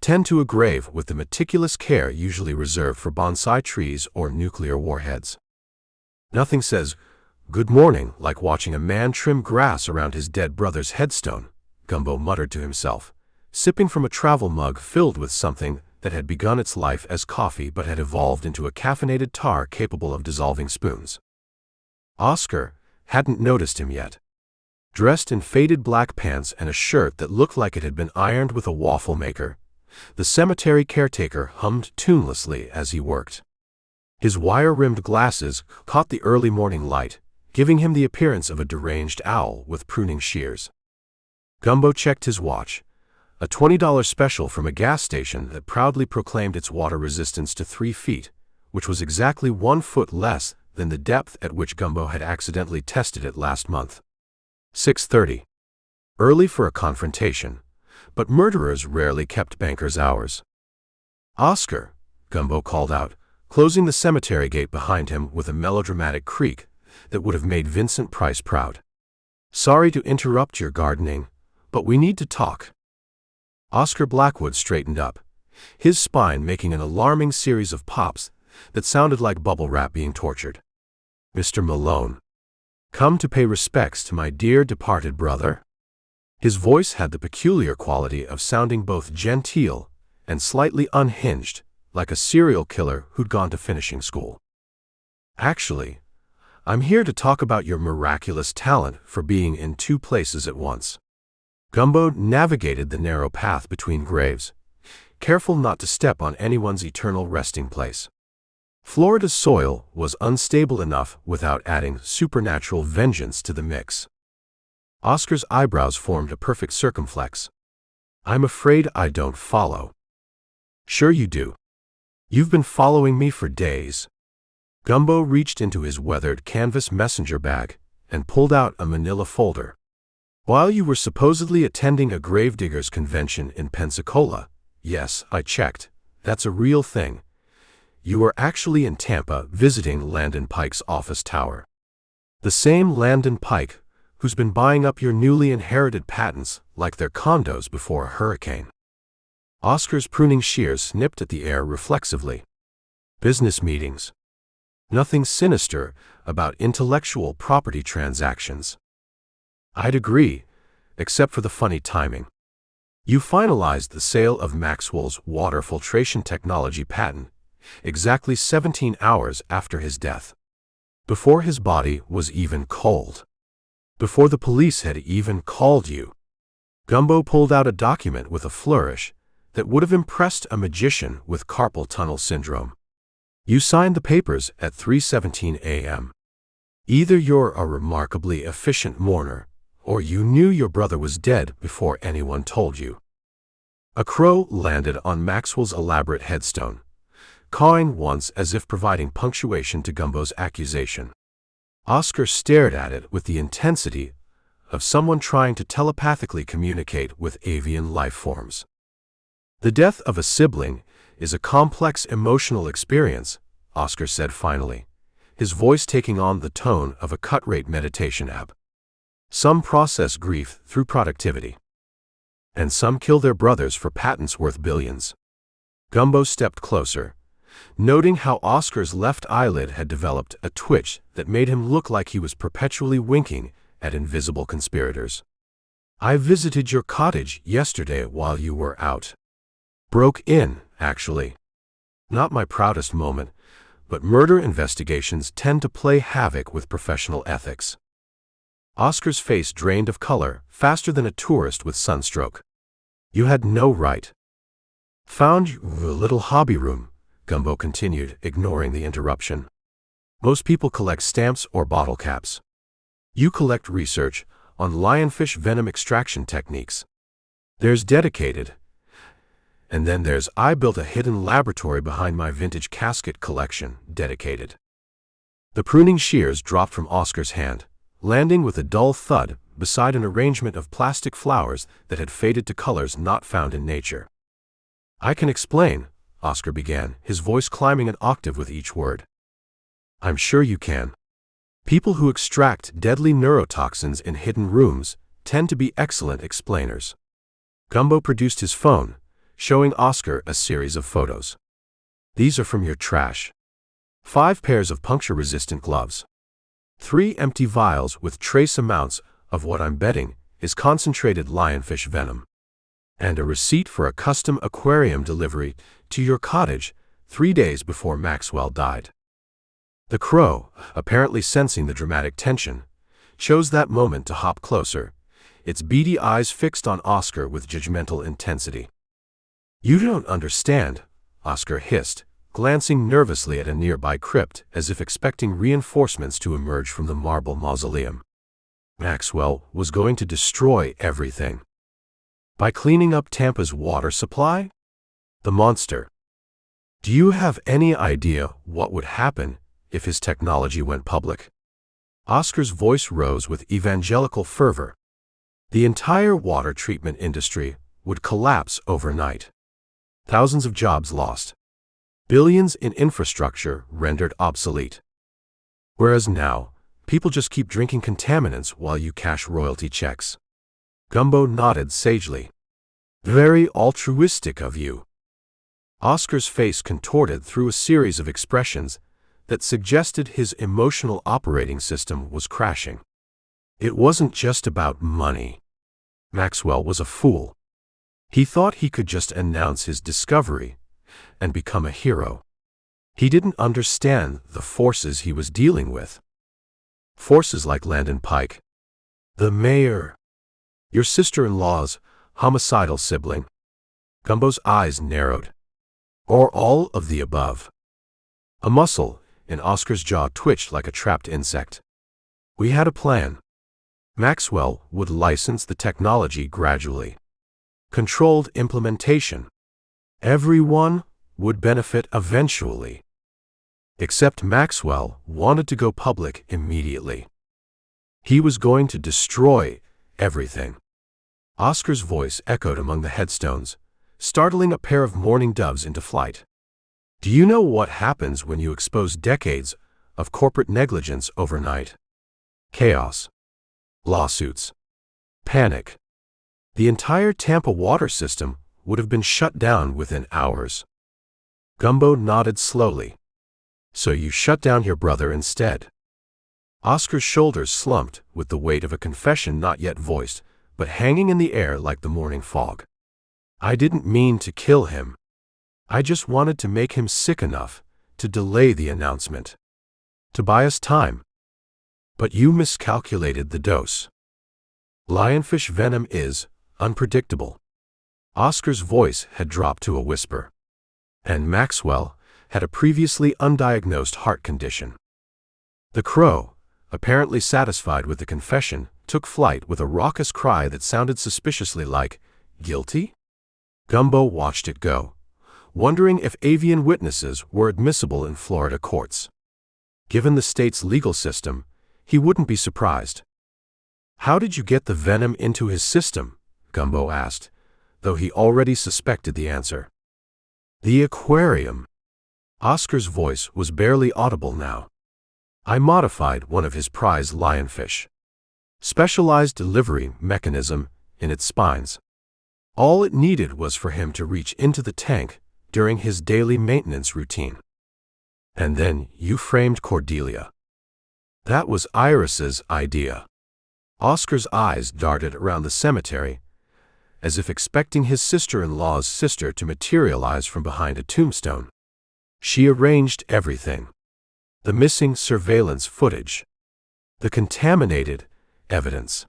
tend to a grave with the meticulous care usually reserved for bonsai trees or nuclear warheads. Nothing says, "Good morning," like watching a man trim grass around his dead brother's headstone, Gumbo muttered to himself, sipping from a travel mug filled with something that had begun its life as coffee but had evolved into a caffeinated tar capable of dissolving spoons. Oscar hadn't noticed him yet. Dressed in faded black pants and a shirt that looked like it had been ironed with a waffle maker, the cemetery caretaker hummed tunelessly as he worked. His wire-rimmed glasses caught the early morning light, giving him the appearance of a deranged owl with pruning shears. Gumbo checked his watch, a $20 special from a gas station that proudly proclaimed its water resistance to 3 feet, which was exactly 1 foot less than the depth at which Gumbo had accidentally tested it last month. 6:30. Early for a confrontation, but murderers rarely kept bankers' hours. "Oscar," Gumbo called out, closing the cemetery gate behind him with a melodramatic creak that would have made Vincent Price proud. "Sorry to interrupt your gardening, but we need to talk." Oscar Blackwood straightened up, his spine making an alarming series of pops that sounded like bubble wrap being tortured. "Mr. Malone, come to pay respects to my dear departed brother?" His voice had the peculiar quality of sounding both genteel and slightly unhinged, like a serial killer who'd gone to finishing school. "Actually, I'm here to talk about your miraculous talent for being in 2 places at once." Gumbo navigated the narrow path between graves, careful not to step on anyone's eternal resting place. Florida's soil was unstable enough without adding supernatural vengeance to the mix. Oscar's eyebrows formed a perfect circumflex. "I'm afraid I don't follow." "Sure you do. You've been following me for days." Gumbo reached into his weathered canvas messenger bag and pulled out a manila folder. "While you were supposedly attending a gravediggers convention in Pensacola, yes, I checked, that's a real thing, you were actually in Tampa visiting Landon Pike's office tower. The same Landon Pike who's been buying up your newly inherited patents like they're condos before a hurricane." Oscar's pruning shears snipped at the air reflexively. "Business meetings. Nothing sinister about intellectual property transactions." "I'd agree, except for the funny timing. You finalized the sale of Maxwell's water filtration technology patent exactly 17 hours after his death. Before his body was even cold. Before the police had even called you." Gumbo pulled out a document with a flourish that would have impressed a magician with carpal tunnel syndrome. "You signed the papers at 3:17 a.m. Either you're a remarkably efficient mourner, or you knew your brother was dead before anyone told you." A crow landed on Maxwell's elaborate headstone, cawing once as if providing punctuation to Gumbo's accusation. Oscar stared at it with the intensity of someone trying to telepathically communicate with avian life forms. "The death of a sibling is a complex emotional experience," Oscar said finally, his voice taking on the tone of a cut-rate meditation app. "Some process grief through productivity. And some kill their brothers for patents worth billions." Gumbo stepped closer, noting how Oscar's left eyelid had developed a twitch that made him look like he was perpetually winking at invisible conspirators. "I visited your cottage yesterday while you were out. Broke in, actually. Not my proudest moment, but murder investigations tend to play havoc with professional ethics." Oscar's face drained of color faster than a tourist with sunstroke. "You had no right." "Found you a little hobby room," Gumbo continued, ignoring the interruption. "Most people collect stamps or bottle caps. You collect research on lionfish venom extraction techniques. There's dedicated, and then there's I built a hidden laboratory behind my vintage casket collection, dedicated." The pruning shears dropped from Oscar's hand, landing with a dull thud beside an arrangement of plastic flowers that had faded to colors not found in nature. "I can explain," Oscar began, his voice climbing an octave with each word. "I'm sure you can. People who extract deadly neurotoxins in hidden rooms tend to be excellent explainers." Gumbo produced his phone, showing Oscar a series of photos. "These are from your trash. 5 pairs of puncture-resistant gloves. 3 empty vials with trace amounts of what I'm betting is concentrated lionfish venom. And a receipt for a custom aquarium delivery to your cottage 3 days before Maxwell died." The crow, apparently sensing the dramatic tension, chose that moment to hop closer, its beady eyes fixed on Oscar with judgmental intensity. "You don't understand," Oscar hissed, glancing nervously at a nearby crypt as if expecting reinforcements to emerge from the marble mausoleum. "Maxwell was going to destroy everything. By cleaning up Tampa's water supply? The monster. Do you have any idea what would happen if his technology went public?" Oscar's voice rose with evangelical fervor. "The entire water treatment industry would collapse overnight. Thousands of jobs lost. Billions in infrastructure rendered obsolete. Whereas now, people just keep drinking contaminants while you cash royalty checks." Gumbo nodded sagely. "Very altruistic of you." Oscar's face contorted through a series of expressions that suggested his emotional operating system was crashing. It wasn't just about money. Maxwell was a fool. He thought he could just announce his discovery and become a hero. He didn't understand the forces he was dealing with. Forces like Landon Pike, the mayor, your sister-in-law's homicidal sibling. Gumbo's eyes narrowed. Or all of the above. A muscle in Oscar's jaw twitched like a trapped insect. "We had a plan. Maxwell would license the technology gradually. Controlled implementation. Everyone would benefit eventually. Except Maxwell wanted to go public immediately. He was going to destroy everything." Oscar's voice echoed among the headstones, startling a pair of mourning doves into flight. "Do you know what happens when you expose decades of corporate negligence overnight? Chaos. Lawsuits. Panic. The entire Tampa water system would have been shut down within hours." Gumbo nodded slowly. "So you shut down your brother instead." Oscar's shoulders slumped with the weight of a confession not yet voiced, but hanging in the air like the morning fog. "I didn't mean to kill him. I just wanted to make him sick enough to delay the announcement. To buy us time. But you miscalculated the dose. Lionfish venom is unpredictable." Oscar's voice had dropped to a whisper. "And Maxwell had a previously undiagnosed heart condition." The crow, apparently satisfied with the confession, took flight with a raucous cry that sounded suspiciously like, "Guilty?" Gumbo watched it go, wondering if avian witnesses were admissible in Florida courts. Given the state's legal system, he wouldn't be surprised. "How did you get the venom into his system?" Gumbo asked, though he already suspected the answer. "The aquarium." Oscar's voice was barely audible now. "I modified one of his prize lionfish. Specialized delivery mechanism in its spines. All it needed was for him to reach into the tank during his daily maintenance routine. And then you framed Cordelia. That was Iris's idea." Oscar's eyes darted around the cemetery, as if expecting his sister-in-law's sister to materialize from behind a tombstone. "She arranged everything. The missing surveillance footage. The contaminated evidence.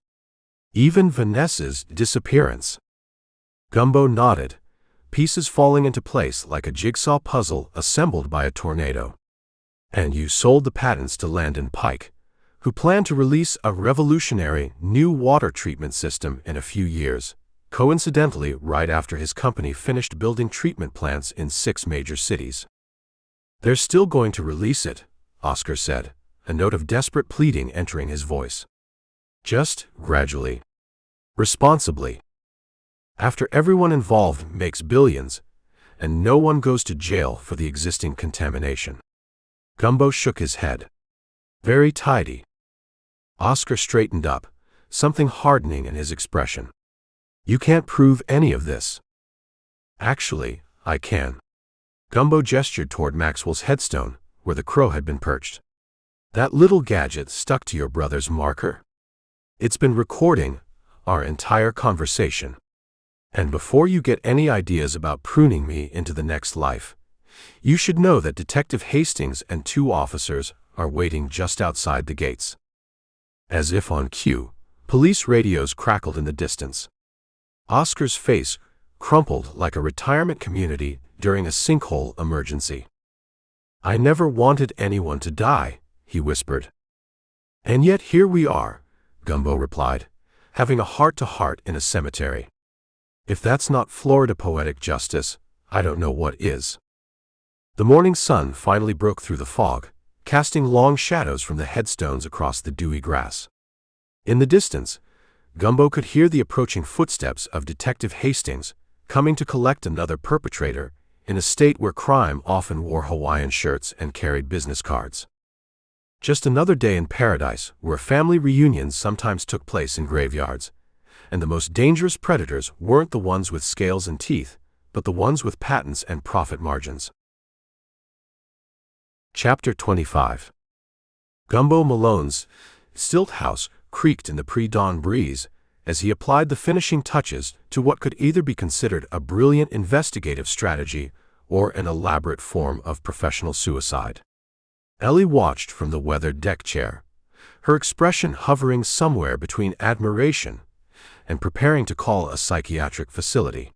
Even Vanessa's disappearance." Gumbo nodded, pieces falling into place like a jigsaw puzzle assembled by a tornado. "And you sold the patents to Landon Pike, who planned to release a revolutionary new water treatment system in a few years, coincidentally right after his company finished building treatment plants in 6 major cities." "They're still going to release it," Oscar said, a note of desperate pleading entering his voice. Just gradually. Responsibly. After everyone involved makes billions, and no one goes to jail for the existing contamination. Gumbo shook his head. Very tidy. Oscar straightened up, something hardening in his expression. You can't prove any of this. Actually, I can. Gumbo gestured toward Maxwell's headstone, where the crow had been perched. That little gadget stuck to your brother's marker? It's been recording our entire conversation. And before you get any ideas about pruning me into the next life, you should know that Detective Hastings and 2 officers are waiting just outside the gates. As if on cue, police radios crackled in the distance. Oscar's face crumpled like a retirement community during a sinkhole emergency. I never wanted anyone to die, he whispered. And yet here we are, Gumbo replied, having a heart-to-heart in a cemetery. If that's not Florida poetic justice, I don't know what is. The morning sun finally broke through the fog, casting long shadows from the headstones across the dewy grass. In the distance, Gumbo could hear the approaching footsteps of Detective Hastings, coming to collect another perpetrator in a state where crime often wore Hawaiian shirts and carried business cards. Just another day in paradise, where family reunions sometimes took place in graveyards, and the most dangerous predators weren't the ones with scales and teeth, but the ones with patents and profit margins. Chapter 25. Gumbo Malone's stilt house creaked in the pre-dawn breeze as he applied the finishing touches to what could either be considered a brilliant investigative strategy or an elaborate form of professional suicide. Ellie watched from the weathered deck chair, her expression hovering somewhere between admiration and preparing to call a psychiatric facility.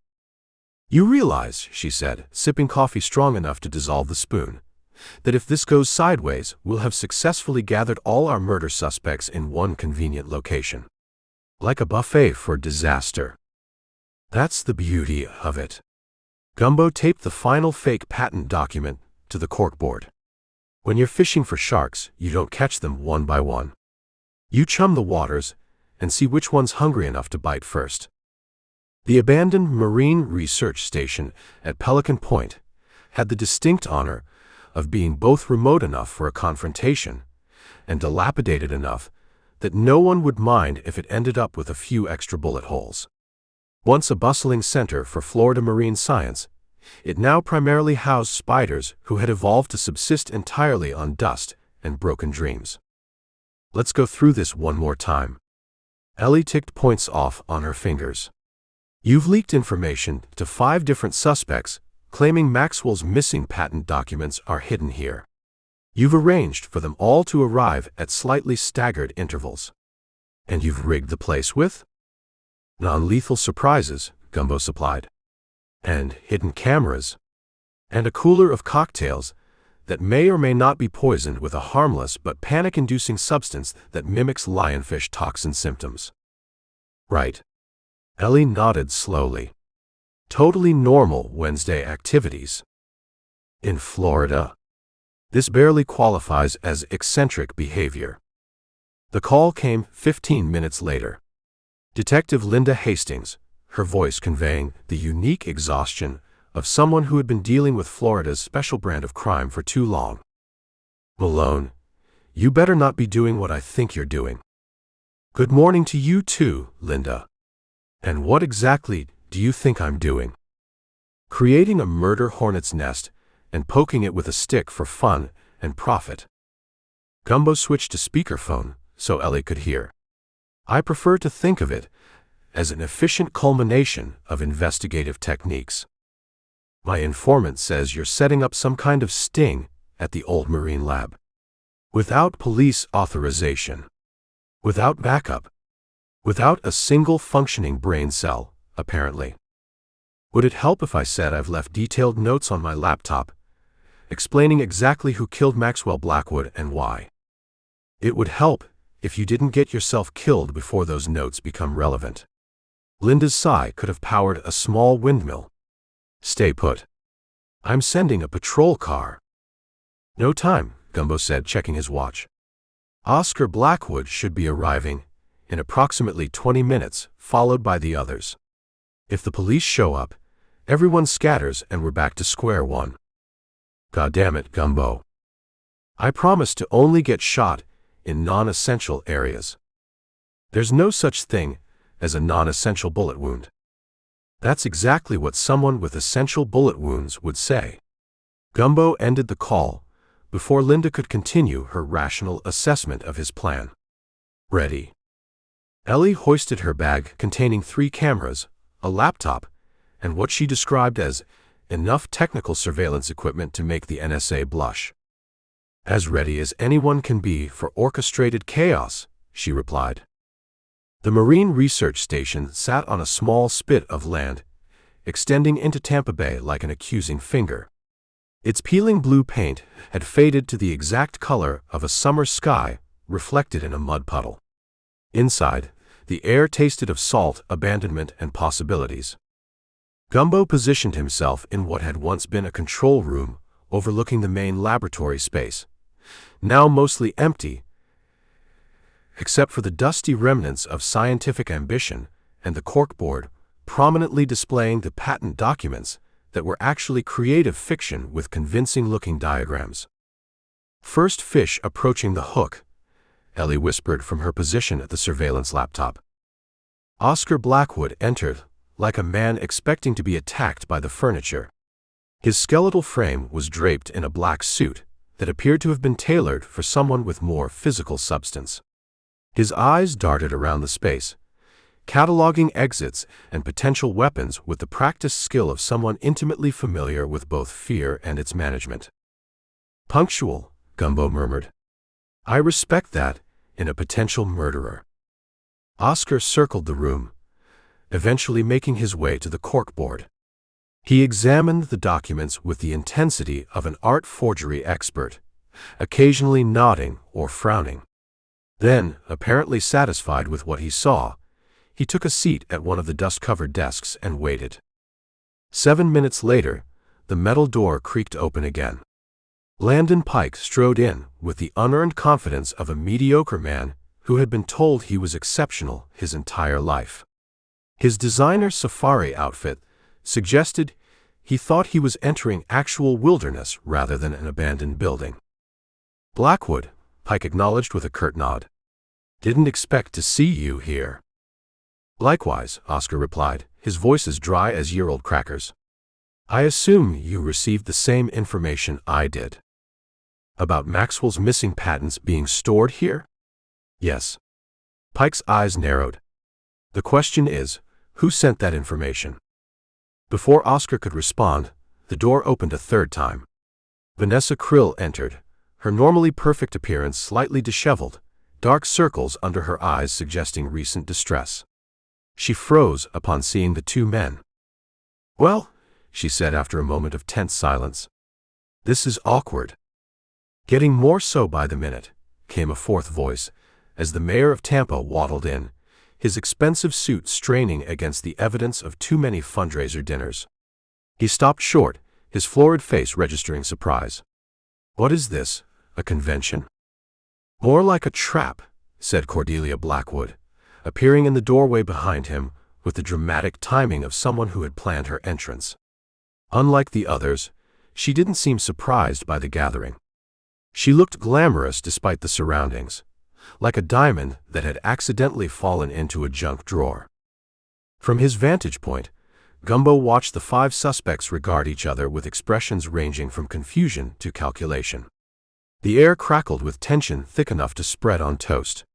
You realize, she said, sipping coffee strong enough to dissolve the spoon, that if this goes sideways, we'll have successfully gathered all our murder suspects in one convenient location. Like a buffet for disaster. That's the beauty of it. Gumbo taped the final fake patent document to the corkboard. When you're fishing for sharks, you don't catch them one by one. You chum the waters and see which one's hungry enough to bite first. The abandoned Marine Research Station at Pelican Point had the distinct honor of being both remote enough for a confrontation and dilapidated enough that no one would mind if it ended up with a few extra bullet holes. Once a bustling center for Florida marine science, it now primarily housed spiders who had evolved to subsist entirely on dust and broken dreams. Let's go through this one more time. Ellie ticked points off on her fingers. You've leaked information to 5 different suspects, claiming Maxwell's missing patent documents are hidden here. You've arranged for them all to arrive at slightly staggered intervals. And you've rigged the place with non-lethal surprises, Gumbo supplied. And hidden cameras. And a cooler of cocktails that may or may not be poisoned with a harmless but panic-inducing substance that mimics lionfish toxin symptoms. Right. Ellie nodded slowly. Totally normal Wednesday activities. In Florida. This barely qualifies as eccentric behavior. The call came 15 minutes later. Detective Linda Hastings, her voice conveying the unique exhaustion of someone who had been dealing with Florida's special brand of crime for too long. Malone, you better not be doing what I think you're doing. Good morning to you too, Linda. And what exactly do you think I'm doing? Creating a murder hornet's nest and poking it with a stick for fun and profit. Gumbo switched to speakerphone so Ellie could hear. I prefer to think of it as an efficient culmination of investigative techniques. My informant says you're setting up some kind of sting at the old Marine lab. Without police authorization. Without backup. Without a single functioning brain cell, apparently. Would it help if I said I've left detailed notes on my laptop, explaining exactly who killed Maxwell Blackwood and why? It would help if you didn't get yourself killed before those notes become relevant. Linda's sigh could have powered a small windmill. Stay put. I'm sending a patrol car. No time, Gumbo said, checking his watch. Oscar Blackwood should be arriving in approximately 20 minutes, followed by the others. If the police show up, everyone scatters and we're back to square one. God damn it, Gumbo. I promise to only get shot in non-essential areas. There's no such thing as a non-essential bullet wound. That's exactly what someone with essential bullet wounds would say. Gumbo ended the call before Linda could continue her rational assessment of his plan. Ready. Ellie hoisted her bag containing 3 cameras, a laptop, and what she described as enough technical surveillance equipment to make the NSA blush. As ready as anyone can be for orchestrated chaos, she replied. The Marine Research Station sat on a small spit of land, extending into Tampa Bay like an accusing finger. Its peeling blue paint had faded to the exact color of a summer sky reflected in a mud puddle. Inside, the air tasted of salt, abandonment, and possibilities. Gumbo positioned himself in what had once been a control room overlooking the main laboratory space, now mostly empty, except for the dusty remnants of scientific ambition and the corkboard prominently displaying the patent documents that were actually creative fiction with convincing-looking diagrams. First fish approaching the hook, Ellie whispered from her position at the surveillance laptop. Oscar Blackwood entered like a man expecting to be attacked by the furniture. His skeletal frame was draped in a black suit that appeared to have been tailored for someone with more physical substance. His eyes darted around the space, cataloging exits and potential weapons with the practiced skill of someone intimately familiar with both fear and its management. Punctual, Gumbo murmured. I respect that in a potential murderer. Oscar circled the room, eventually making his way to the corkboard. He examined the documents with the intensity of an art forgery expert, occasionally nodding or frowning. Then, apparently satisfied with what he saw, he took a seat at one of the dust-covered desks and waited. 7 minutes later, the metal door creaked open again. Landon Pike strode in with the unearned confidence of a mediocre man who had been told he was exceptional his entire life. His designer safari outfit suggested he thought he was entering actual wilderness rather than an abandoned building. Blackwood, Pike acknowledged with a curt nod. Didn't expect to see you here. Likewise, Oscar replied, his voice as dry as year-old crackers. I assume you received the same information I did. About Maxwell's missing patents being stored here? Yes. Pike's eyes narrowed. The question is, who sent that information? Before Oscar could respond, the door opened a third time. Vanessa Krill entered, her normally perfect appearance slightly disheveled, dark circles under her eyes suggesting recent distress. She froze upon seeing the 2 men. Well, she said after a moment of tense silence. This is awkward. Getting more so by the minute, came a fourth voice, as the mayor of Tampa waddled in, his expensive suit straining against the evidence of too many fundraiser dinners. He stopped short, his florid face registering surprise. What is this, a convention? More like a trap, said Cordelia Blackwood, appearing in the doorway behind him with the dramatic timing of someone who had planned her entrance. Unlike the others, she didn't seem surprised by the gathering. She looked glamorous despite the surroundings, like a diamond that had accidentally fallen into a junk drawer. From his vantage point, Gumbo watched the 5 suspects regard each other with expressions ranging from confusion to calculation. The air crackled with tension thick enough to spread on toast.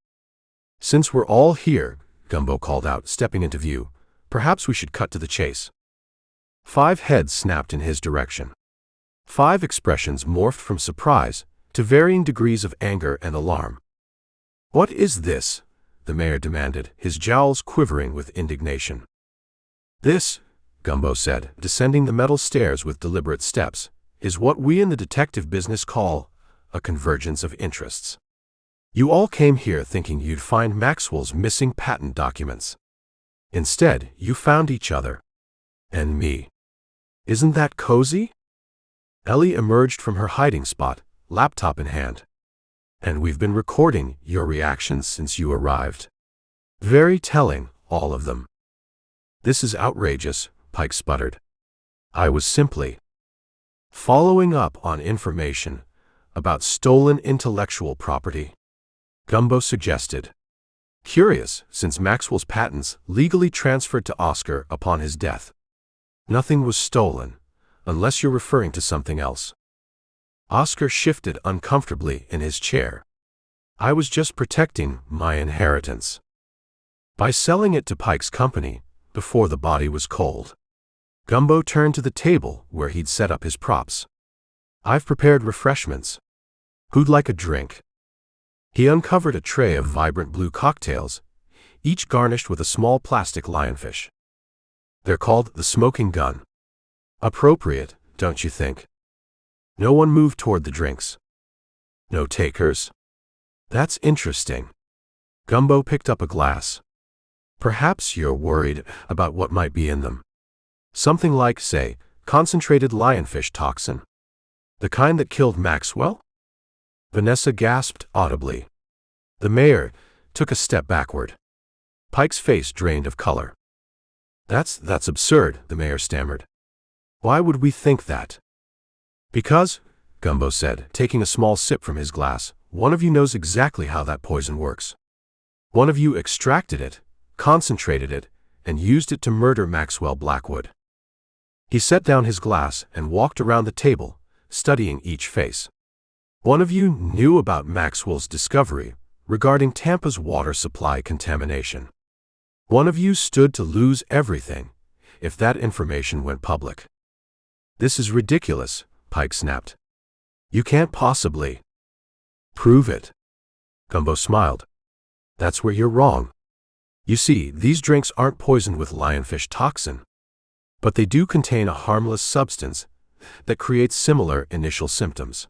Since we're all here, Gumbo called out, stepping into view, perhaps we should cut to the chase. 5 heads snapped in his direction. 5 expressions morphed from surprise to varying degrees of anger and alarm. What is this? The mayor demanded, his jowls quivering with indignation. This, Gumbo said, descending the metal stairs with deliberate steps, is what we in the detective business call a convergence of interests. You all came here thinking you'd find Maxwell's missing patent documents. Instead, you found each other. And me. Isn't that cozy? Ellie emerged from her hiding spot, laptop in hand. And we've been recording your reactions since you arrived. Very telling, all of them. This is outrageous, Pike sputtered. I was simply following up on information about stolen intellectual property, Gumbo suggested. Curious, since Maxwell's patents legally transferred to Oscar upon his death. Nothing was stolen, unless you're referring to something else. Oscar shifted uncomfortably in his chair. I was just protecting my inheritance by selling it to Pike's company before the body was cold. Gumbo turned to the table where he'd set up his props. I've prepared refreshments. Who'd like a drink? He uncovered a tray of vibrant blue cocktails, each garnished with a small plastic lionfish. They're called the Smoking Gun. Appropriate, don't you think? No one moved toward the drinks. No takers? That's interesting. Gumbo picked up a glass. Perhaps you're worried about what might be in them. Something like, say, concentrated lionfish toxin. The kind that killed Maxwell? Vanessa gasped audibly. The mayor took a step backward. Pike's face drained of color. That's absurd, the mayor stammered. Why would we think that? Because, Gumbo said, taking a small sip from his glass, one of you knows exactly how that poison works. One of you extracted it, concentrated it, and used it to murder Maxwell Blackwood. He set down his glass and walked around the table, studying each face. One of you knew about Maxwell's discovery regarding Tampa's water supply contamination. One of you stood to lose everything if that information went public. This is ridiculous, Pike snapped. You can't possibly prove it. Gumbo smiled. That's where you're wrong. You see, these drinks aren't poisoned with lionfish toxin, but they do contain a harmless substance that creates similar initial symptoms.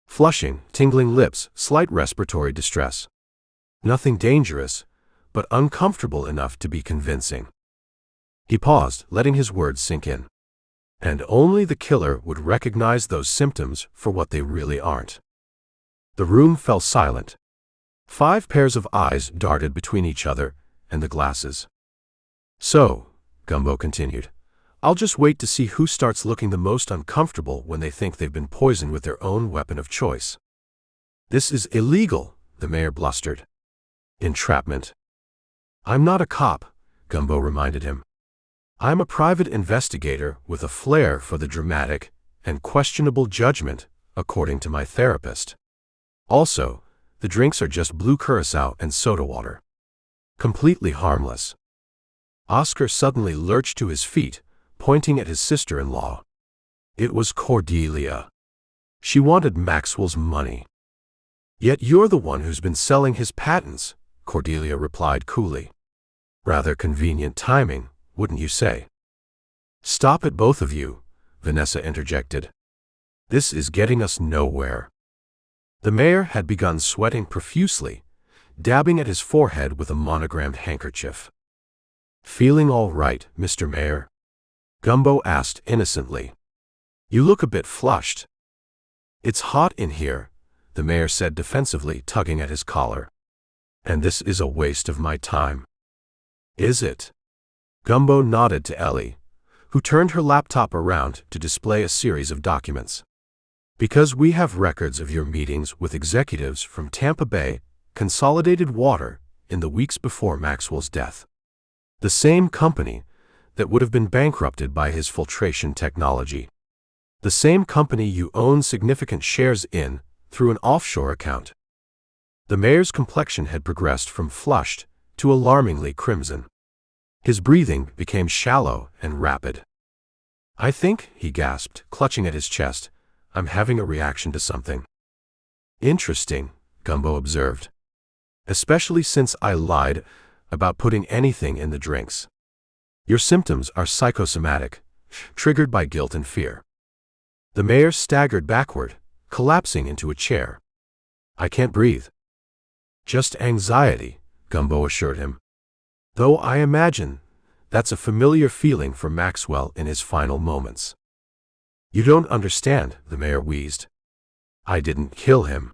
Flushing, tingling lips, slight respiratory distress. Nothing dangerous, but uncomfortable enough to be convincing. He paused, letting his words sink in. And only the killer would recognize those symptoms for what they really aren't. The room fell silent. 5 pairs of eyes darted between each other and the glasses. So, Gumbo continued, I'll just wait to see who starts looking the most uncomfortable when they think they've been poisoned with their own weapon of choice. This is illegal, the mayor blustered. Entrapment. I'm not a cop, Gumbo reminded him. I'm a private investigator with a flair for the dramatic and questionable judgment, according to my therapist. Also, the drinks are just blue curacao and soda water. Completely harmless. Oscar suddenly lurched to his feet, pointing at his sister-in-law. It was Cordelia. She wanted Maxwell's money. Yet you're the one who's been selling his patents, Cordelia replied coolly. Rather convenient timing, wouldn't you say? Stop it, both of you, Vanessa interjected. This is getting us nowhere. The mayor had begun sweating profusely, dabbing at his forehead with a monogrammed handkerchief. Feeling all right, Mr. Mayor? Gumbo asked innocently. You look a bit flushed. It's hot in here, the mayor said defensively, tugging at his collar. And this is a waste of my time. Is it? Gumbo nodded to Ellie, who turned her laptop around to display a series of documents. Because we have records of your meetings with executives from Tampa Bay Consolidated Water in the weeks before Maxwell's death. The same company that would have been bankrupted by his filtration technology. The same company you own significant shares in through an offshore account. The mayor's complexion had progressed from flushed to alarmingly crimson. His breathing became shallow and rapid. I think, he gasped, clutching at his chest, I'm having a reaction to something. Interesting, Gumbo observed. Especially since I lied about putting anything in the drinks. Your symptoms are psychosomatic, triggered by guilt and fear. The mayor staggered backward, collapsing into a chair. I can't breathe. Just anxiety, Gumbo assured him. Though I imagine that's a familiar feeling for Maxwell in his final moments. You don't understand, the mayor wheezed. I didn't kill him.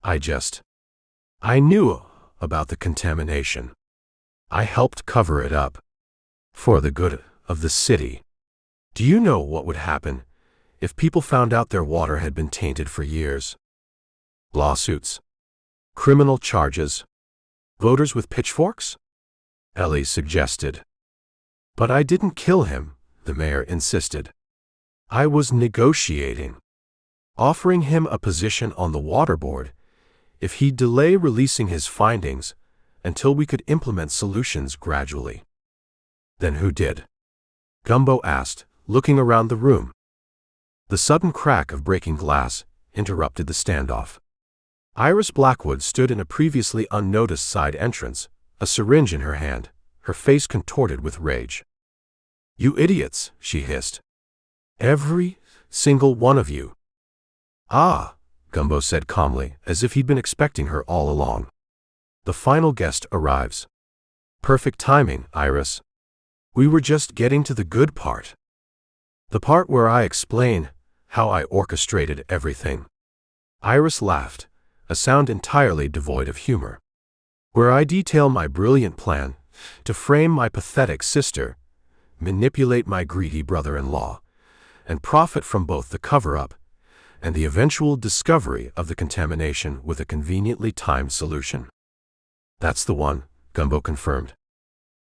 I knew about the contamination. I helped cover it up. For the good of the city. Do you know what would happen if people found out their water had been tainted for years? Lawsuits. Criminal charges. Voters with pitchforks? Ellie suggested. But I didn't kill him, the mayor insisted. I was negotiating. Offering him a position on the water board if he'd delay releasing his findings until we could implement solutions gradually. Then who did? Gumbo asked, looking around the room. The sudden crack of breaking glass interrupted the standoff. Iris Blackwood stood in a previously unnoticed side entrance, a syringe in her hand, her face contorted with rage. You idiots, she hissed. Every single one of you. Ah, Gumbo said calmly, as if he'd been expecting her all along. The final guest arrives. Perfect timing, Iris. We were just getting to the good part. The part where I explain how I orchestrated everything. Iris laughed, a sound entirely devoid of humor. Where I detail my brilliant plan to frame my pathetic sister, manipulate my greedy brother-in-law, and profit from both the cover-up and the eventual discovery of the contamination with a conveniently timed solution. That's the one, Gumbo confirmed.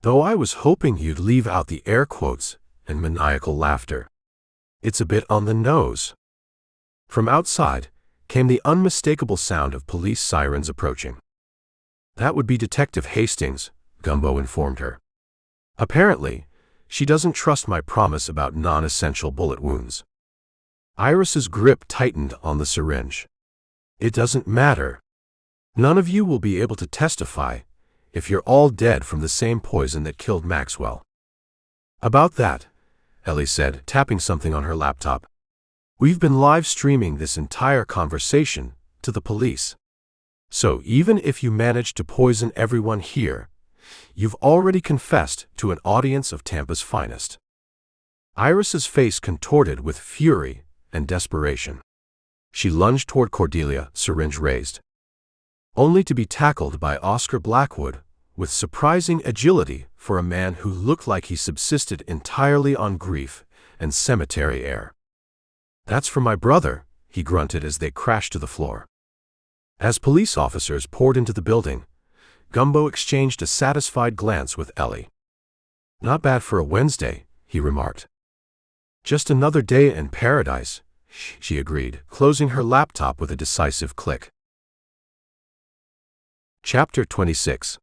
Though I was hoping you'd leave out the air quotes and maniacal laughter. It's a bit on the nose. From outside came the unmistakable sound of police sirens approaching. That would be Detective Hastings, Gumbo informed her. Apparently, she doesn't trust my promise about non-essential bullet wounds. Iris's grip tightened on the syringe. It doesn't matter. None of you will be able to testify if you're all dead from the same poison that killed Maxwell. About that, Ellie said, tapping something on her laptop. We've been live streaming this entire conversation to the police. So even if you manage to poison everyone here, you've already confessed to an audience of Tampa's finest. Iris's face contorted with fury and desperation. She lunged toward Cordelia, syringe raised. Only to be tackled by Oscar Blackwood with surprising agility for a man who looked like he subsisted entirely on grief and cemetery air. That's for my brother, he grunted as they crashed to the floor. As police officers poured into the building, Gumbo exchanged a satisfied glance with Ellie. Not bad for a Wednesday, he remarked. Just another day in paradise, she agreed, closing her laptop with a decisive click. Chapter 26.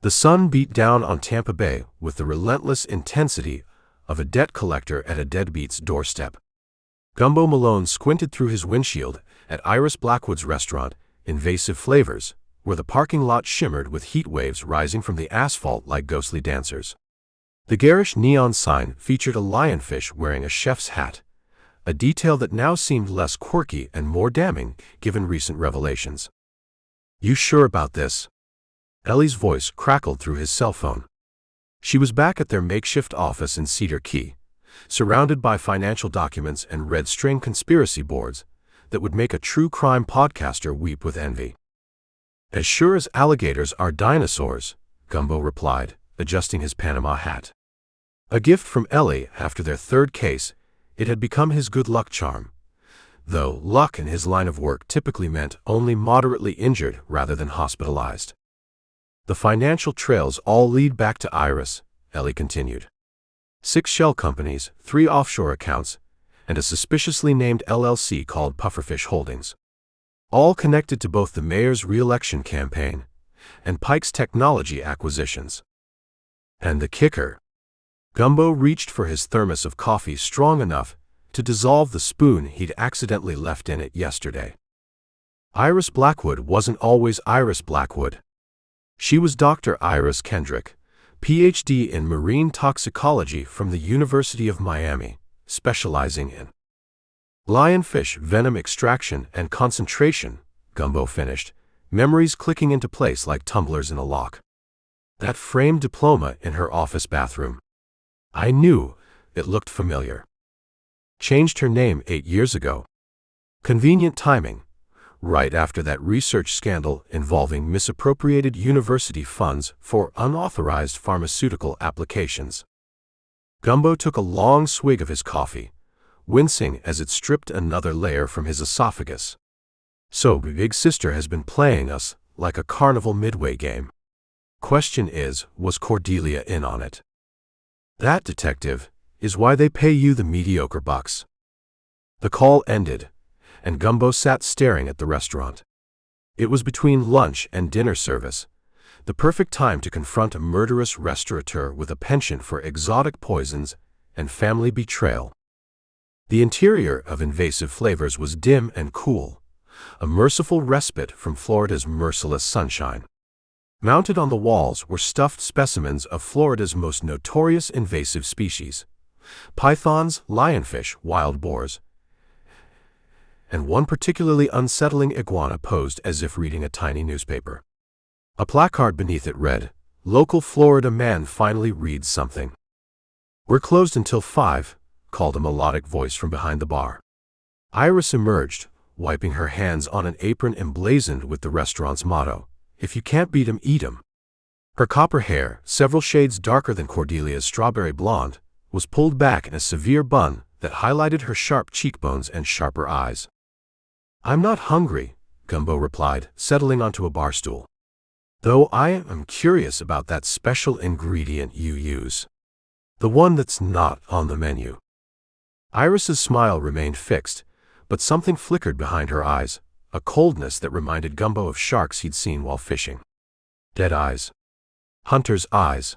The sun beat down on Tampa Bay with the relentless intensity of a debt collector at a deadbeat's doorstep. Gumbo Malone squinted through his windshield at Iris Blackwood's restaurant, Invasive Flavors, where the parking lot shimmered with heat waves rising from the asphalt like ghostly dancers. The garish neon sign featured a lionfish wearing a chef's hat, a detail that now seemed less quirky and more damning given recent revelations. You sure about this? Ellie's voice crackled through his cell phone. She was back at their makeshift office in Cedar Key, surrounded by financial documents and red-string conspiracy boards that would make a true crime podcaster weep with envy. As sure as alligators are dinosaurs, Gumbo replied, adjusting his Panama hat. A gift from Ellie after their third case, it had become his good luck charm. Though luck in his line of work typically meant only moderately injured rather than hospitalized. The financial trails all lead back to Iris, Ellie continued. 6 shell companies, 3 offshore accounts, and a suspiciously named LLC called Pufferfish Holdings. All connected to both the mayor's re-election campaign and Pike's technology acquisitions. And the kicker. Gumbo reached for his thermos of coffee strong enough to dissolve the spoon he'd accidentally left in it yesterday. Iris Blackwood wasn't always Iris Blackwood. She was Dr. Iris Kendrick, Ph.D. in marine toxicology from the University of Miami, specializing in lionfish venom extraction and concentration, Gumbo finished, memories clicking into place like tumblers in a lock. That framed diploma in her office bathroom. I knew it looked familiar. Changed her name 8 years ago. Convenient timing, right after that research scandal involving misappropriated university funds for unauthorized pharmaceutical applications. Gumbo took a long swig of his coffee, wincing as it stripped another layer from his esophagus. So Big Sister has been playing us like a carnival midway game. Question is, was Cordelia in on it? That, detective, is why they pay you the mediocre bucks. The call ended, and Gumbo sat staring at the restaurant. It was between lunch and dinner service, the perfect time to confront a murderous restaurateur with a penchant for exotic poisons and family betrayal. The interior of Invasive Flavors was dim and cool, a merciful respite from Florida's merciless sunshine. Mounted on the walls were stuffed specimens of Florida's most notorious invasive species: pythons, lionfish, wild boars, and one particularly unsettling iguana posed as if reading a tiny newspaper. A placard beneath it read, "Local Florida man finally reads something." "We're closed until 5, called a melodic voice from behind the bar. Iris emerged, wiping her hands on an apron emblazoned with the restaurant's motto, "If you can't beat 'em, eat 'em." Her copper hair, several shades darker than Cordelia's strawberry blonde, was pulled back in a severe bun that highlighted her sharp cheekbones and sharper eyes. "I'm not hungry," Gumbo replied, settling onto a bar stool. "Though I am curious about that special ingredient you use. The one that's not on the menu." Iris's smile remained fixed, but something flickered behind her eyes, a coldness that reminded Gumbo of sharks he'd seen while fishing. Dead eyes. Hunter's eyes.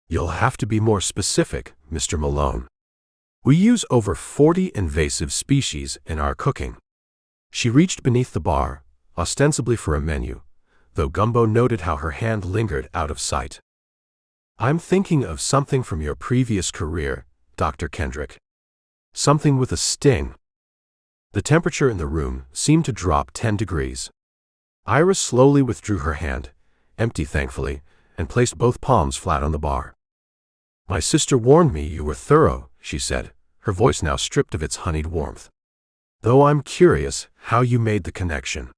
"You'll have to be more specific, Mr. Malone. We use over 40 invasive species in our cooking." She reached beneath the bar, ostensibly for a menu, though Gumbo noted how her hand lingered out of sight. "I'm thinking of something from your previous career, Dr. Kendrick. Something with a sting." The temperature in the room seemed to drop 10 degrees. Iris slowly withdrew her hand, empty thankfully, and placed both palms flat on the bar. "My sister warned me you were thorough," she said, her voice now stripped of its honeyed warmth. "Though I'm curious how you made the connection."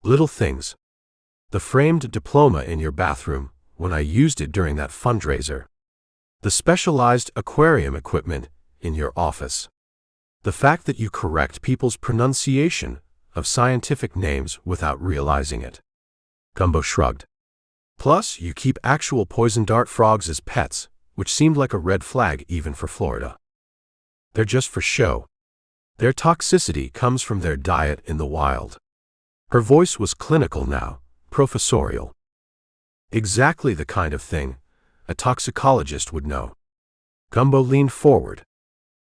"Little things. The framed diploma in your bathroom when I used it during that fundraiser. The specialized aquarium equipment in your office. The fact that you correct people's pronunciation of scientific names without realizing it." Gumbo shrugged. "Plus, you keep actual poison dart frogs as pets, which seemed like a red flag even for Florida." "They're just for show. Their toxicity comes from their diet in the wild." Her voice was clinical now, professorial. "Exactly the kind of thing a toxicologist would know." Gumbo leaned forward.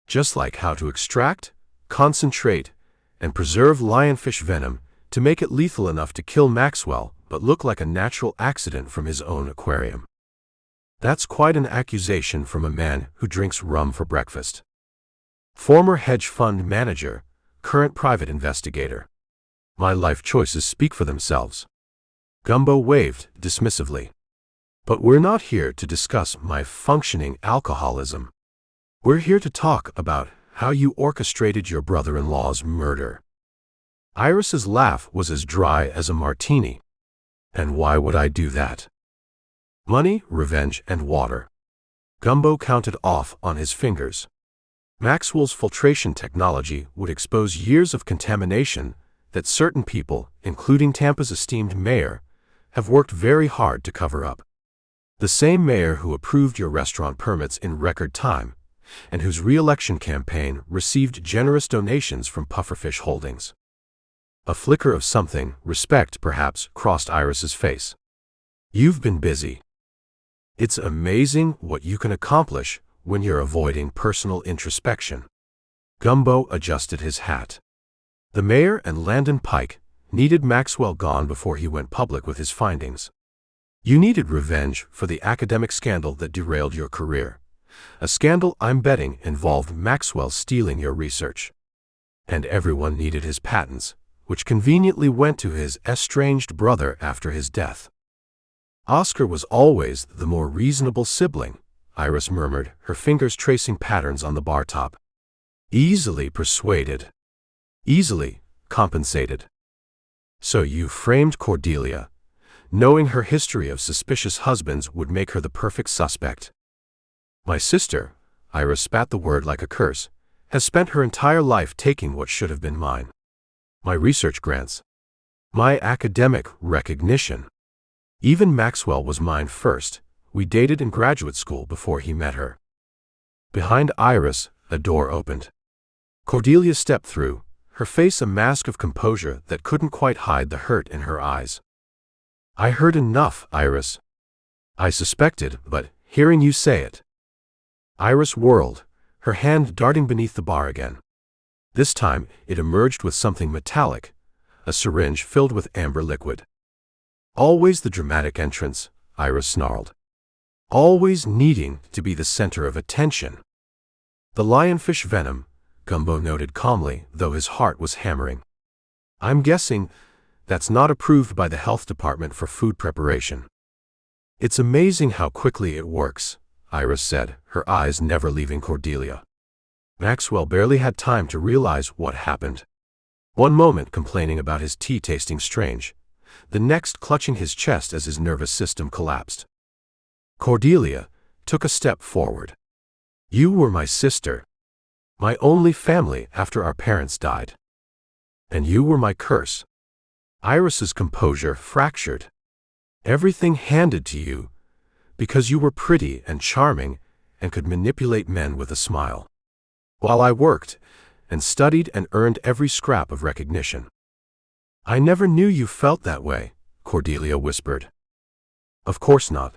"Just like how to extract, concentrate, and preserve lionfish venom to make it lethal enough to kill Maxwell but look like a natural accident from his own aquarium." That's quite an accusation from a man who drinks rum for breakfast. Former hedge fund manager, current private investigator. My life choices speak for themselves. Gumbo waved dismissively. "But we're not here to discuss my functioning alcoholism. We're here to talk about how you orchestrated your brother-in-law's murder." Iris's laugh was as dry as a martini. "And why would I do that?" "Money, revenge, and water." Gumbo counted off on his fingers. Maxwell's filtration technology would expose years of contamination that certain people, including Tampa's esteemed mayor, have worked very hard to cover up. The same mayor who approved your restaurant permits in record time, and whose re-election campaign received generous donations from Pufferfish Holdings. A flicker of something, respect perhaps, crossed Iris's face. "You've been busy. It's amazing what you can accomplish when you're avoiding personal introspection." Gumbo adjusted his hat. The mayor and Landon Pike needed Maxwell gone before he went public with his findings. You needed revenge for the academic scandal that derailed your career. A scandal I'm betting involved Maxwell stealing your research. And everyone needed his patents, which conveniently went to his estranged brother after his death. Oscar was always the more reasonable sibling, Iris murmured, her fingers tracing patterns on the bar top. Easily persuaded. Easily compensated. So you framed Cordelia, knowing her history of suspicious husbands would make her the perfect suspect. My sister, Iris spat the word like a curse, has spent her entire life taking what should have been mine. My research grants. My academic recognition. Even Maxwell was mine first. We dated in graduate school before he met her. Behind Iris, a door opened. Cordelia stepped through, her face a mask of composure that couldn't quite hide the hurt in her eyes. I heard enough, Iris. I suspected, but hearing you say it. Iris whirled, her hand darting beneath the bar again. This time, it emerged with something metallic, a syringe filled with amber liquid. Always the dramatic entrance, Iris snarled. Always needing to be the center of attention. The lionfish venom, Gumbo noted calmly, though his heart was hammering. I'm guessing that's not approved by the health department for food preparation. It's amazing how quickly it works, Iris said, her eyes never leaving Cordelia. Maxwell barely had time to realize what happened. One moment complaining about his tea tasting strange, the next clutching his chest as his nervous system collapsed. Cordelia took a step forward. You were my sister. My only family after our parents died. And you were my curse. Iris's composure fractured. Everything handed to you, because you were pretty and charming and could manipulate men with a smile. While I worked and studied and earned every scrap of recognition. I never knew you felt that way, Cordelia whispered. Of course not.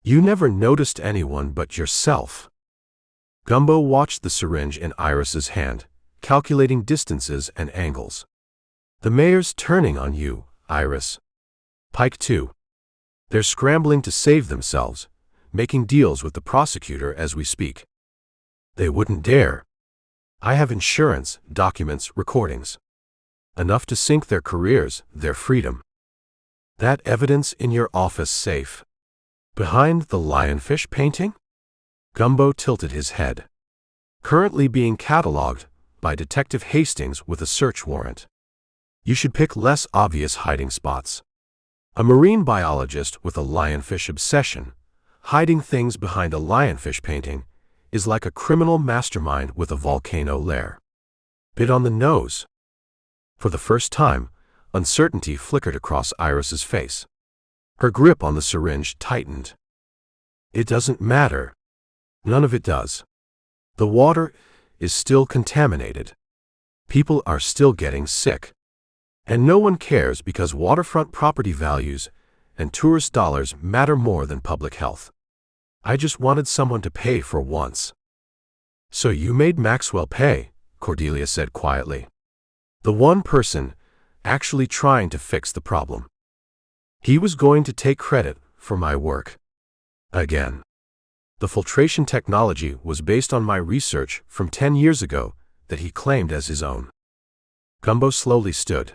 You never noticed anyone but yourself. Gumbo watched the syringe in Iris's hand, calculating distances and angles. The mayor's turning on you, Iris. Pike too. They're scrambling to save themselves, making deals with the prosecutor as we speak. They wouldn't dare. I have insurance, documents, recordings. Enough to sink their careers, their freedom. That evidence in your office safe. Behind the lionfish painting? Gumbo tilted his head. Currently being catalogued by Detective Hastings with a search warrant. You should pick less obvious hiding spots. A marine biologist with a lionfish obsession, hiding things behind a lionfish painting, is like a criminal mastermind with a volcano lair. Bit on the nose. For the first time, uncertainty flickered across Iris's face. Her grip on the syringe tightened. It doesn't matter. None of it does. The water is still contaminated. People are still getting sick. And no one cares because waterfront property values and tourist dollars matter more than public health. I just wanted someone to pay for once. So you made Maxwell pay, Cordelia said quietly. The one person actually trying to fix the problem. He was going to take credit for my work. Again. The filtration technology was based on my research from 10 years ago that he claimed as his own. Gumbo slowly stood.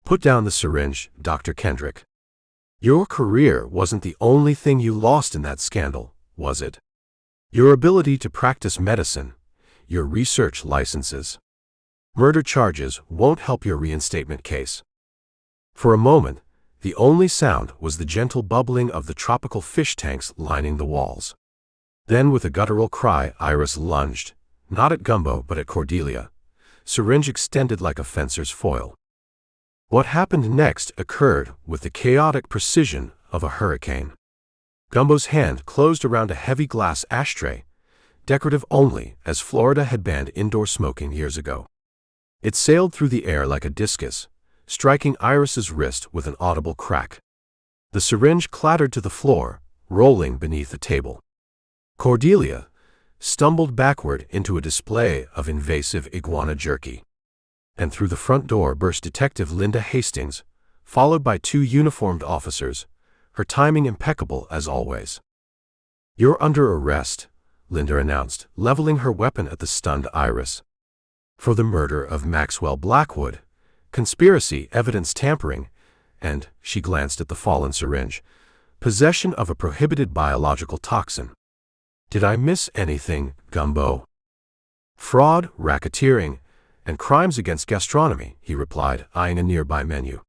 Put down the syringe, Dr. Kendrick. Your career wasn't the only thing you lost in that scandal, was it? Your ability to practice medicine, your research licenses. Murder charges won't help your reinstatement case. For a moment, the only sound was the gentle bubbling of the tropical fish tanks lining the walls. Then with a guttural cry, Iris lunged, not at Gumbo but at Cordelia, syringe extended like a fencer's foil. What happened next occurred with the chaotic precision of a hurricane. Gumbo's hand closed around a heavy glass ashtray, decorative only, as Florida had banned indoor smoking years ago. It sailed through the air like a discus, striking Iris's wrist with an audible crack. The syringe clattered to the floor, rolling beneath the table. Cordelia stumbled backward into a display of invasive iguana jerky. And through the front door burst Detective Linda Hastings, followed by 2 uniformed officers, her timing impeccable as always. You're under arrest, Linda announced, leveling her weapon at the stunned Iris. For the murder of Maxwell Blackwood, conspiracy, evidence tampering, and, she glanced at the fallen syringe, possession of a prohibited biological toxin. Did I miss anything, Gumbo? Fraud, racketeering, and crimes against gastronomy, he replied, eyeing a nearby menu.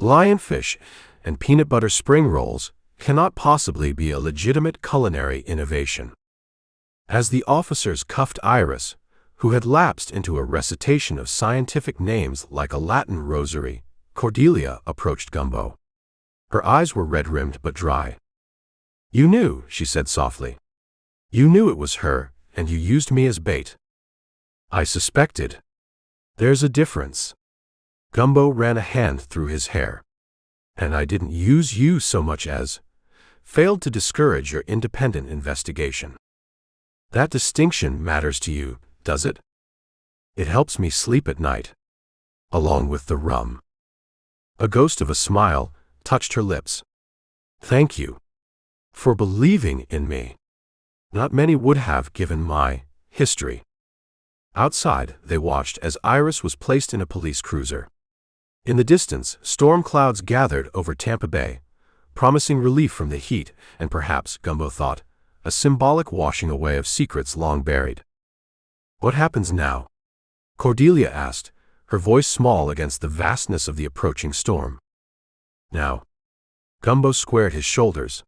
Lionfish and peanut butter spring rolls cannot possibly be a legitimate culinary innovation. As the officers cuffed Iris, who had lapsed into a recitation of scientific names like a Latin rosary, Cordelia approached Gumbo. Her eyes were red-rimmed but dry. "You knew," she said softly. "You knew it was her, and you used me as bait." "I suspected." "There's a difference." Gumbo ran a hand through his hair. "And I didn't use you so much as failed to discourage your independent investigation. That distinction matters to you, does it? It helps me sleep at night. Along with the rum." A ghost of a smile touched her lips. "Thank you for believing in me. Not many would have given my history." Outside, they watched as Iris was placed in a police cruiser. In the distance, storm clouds gathered over Tampa Bay, promising relief from the heat and perhaps, Gumbo thought, a symbolic washing away of secrets long buried. "What happens now?" Cordelia asked, her voice small against the vastness of the approaching storm. "Now," Gumbo squared his shoulders,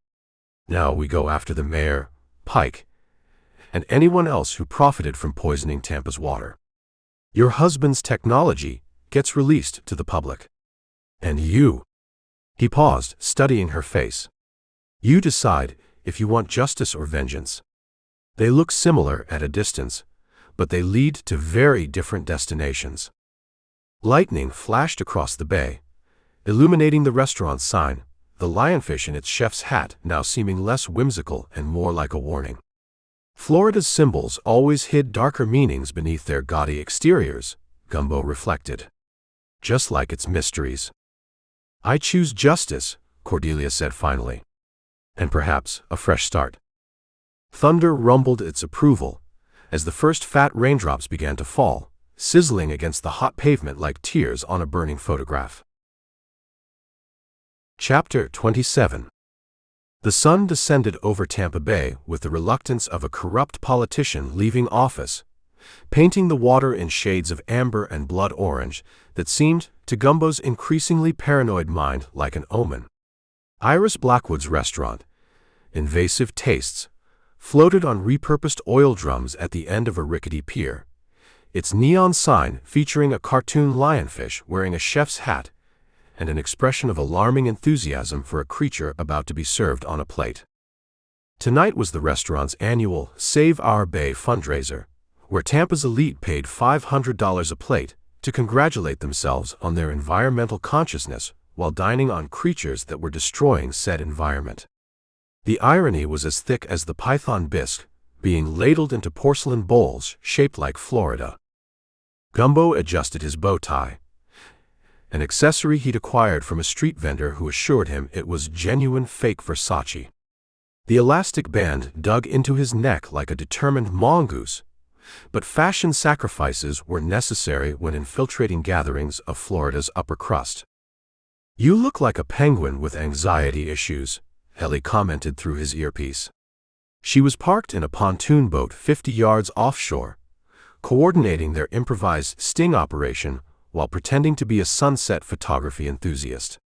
"now we go after the mayor, Pike, and anyone else who profited from poisoning Tampa's water. Your husband's technology gets released to the public. And you—" He paused, studying her face. "You decide if you want justice or vengeance. They look similar at a distance, but they lead to very different destinations." Lightning flashed across the bay, illuminating the restaurant's sign, the lionfish in its chef's hat now seeming less whimsical and more like a warning. Florida's symbols always hid darker meanings beneath their gaudy exteriors, Gumbo reflected. Just like its mysteries. "I choose justice," Cordelia said finally. "And perhaps a fresh start." Thunder rumbled its approval as the first fat raindrops began to fall, sizzling against the hot pavement like tears on a burning photograph. Chapter 27. The sun descended over Tampa Bay with the reluctance of a corrupt politician leaving office, painting the water in shades of amber and blood orange that seemed, to Gumbo's increasingly paranoid mind, like an omen. Iris Blackwood's restaurant, Invasive Tastes, floated on repurposed oil drums at the end of a rickety pier, its neon sign featuring a cartoon lionfish wearing a chef's hat and an expression of alarming enthusiasm for a creature about to be served on a plate. Tonight was the restaurant's annual Save Our Bay fundraiser, where Tampa's elite paid $500 a plate to congratulate themselves on their environmental consciousness while dining on creatures that were destroying said environment. The irony was as thick as the python bisque being ladled into porcelain bowls shaped like Florida. Gumbo adjusted his bow tie, an accessory he'd acquired from a street vendor who assured him it was genuine fake Versace. The elastic band dug into his neck like a determined mongoose, but fashion sacrifices were necessary when infiltrating gatherings of Florida's upper crust. "You look like a penguin with anxiety issues," Ellie commented through his earpiece. She was parked in a pontoon boat 50 yards offshore, coordinating their improvised sting operation while pretending to be a sunset photography enthusiast.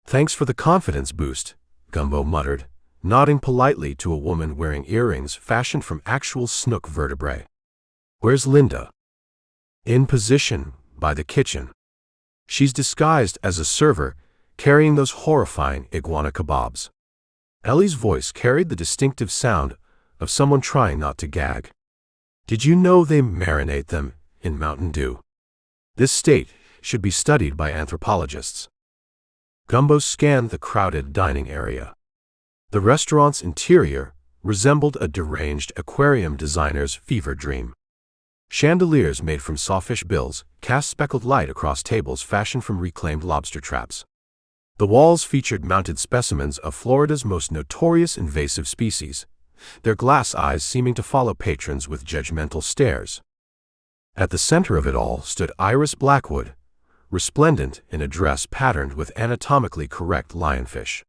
"Thanks for the confidence boost," Gumbo muttered, nodding politely to a woman wearing earrings fashioned from actual snook vertebrae. "Where's Linda?" "In position, by the kitchen. She's disguised as a server, carrying those horrifying iguana kebabs." Ellie's voice carried the distinctive sound of someone trying not to gag. "Did you know they marinate them in Mountain Dew? This state should be studied by anthropologists." Gumbo scanned the crowded dining area. The restaurant's interior resembled a deranged aquarium designer's fever dream. Chandeliers made from sawfish bills cast speckled light across tables fashioned from reclaimed lobster traps. The walls featured mounted specimens of Florida's most notorious invasive species, their glass eyes seeming to follow patrons with judgmental stares. At the center of it all stood Iris Blackwood, resplendent in a dress patterned with anatomically correct lionfish.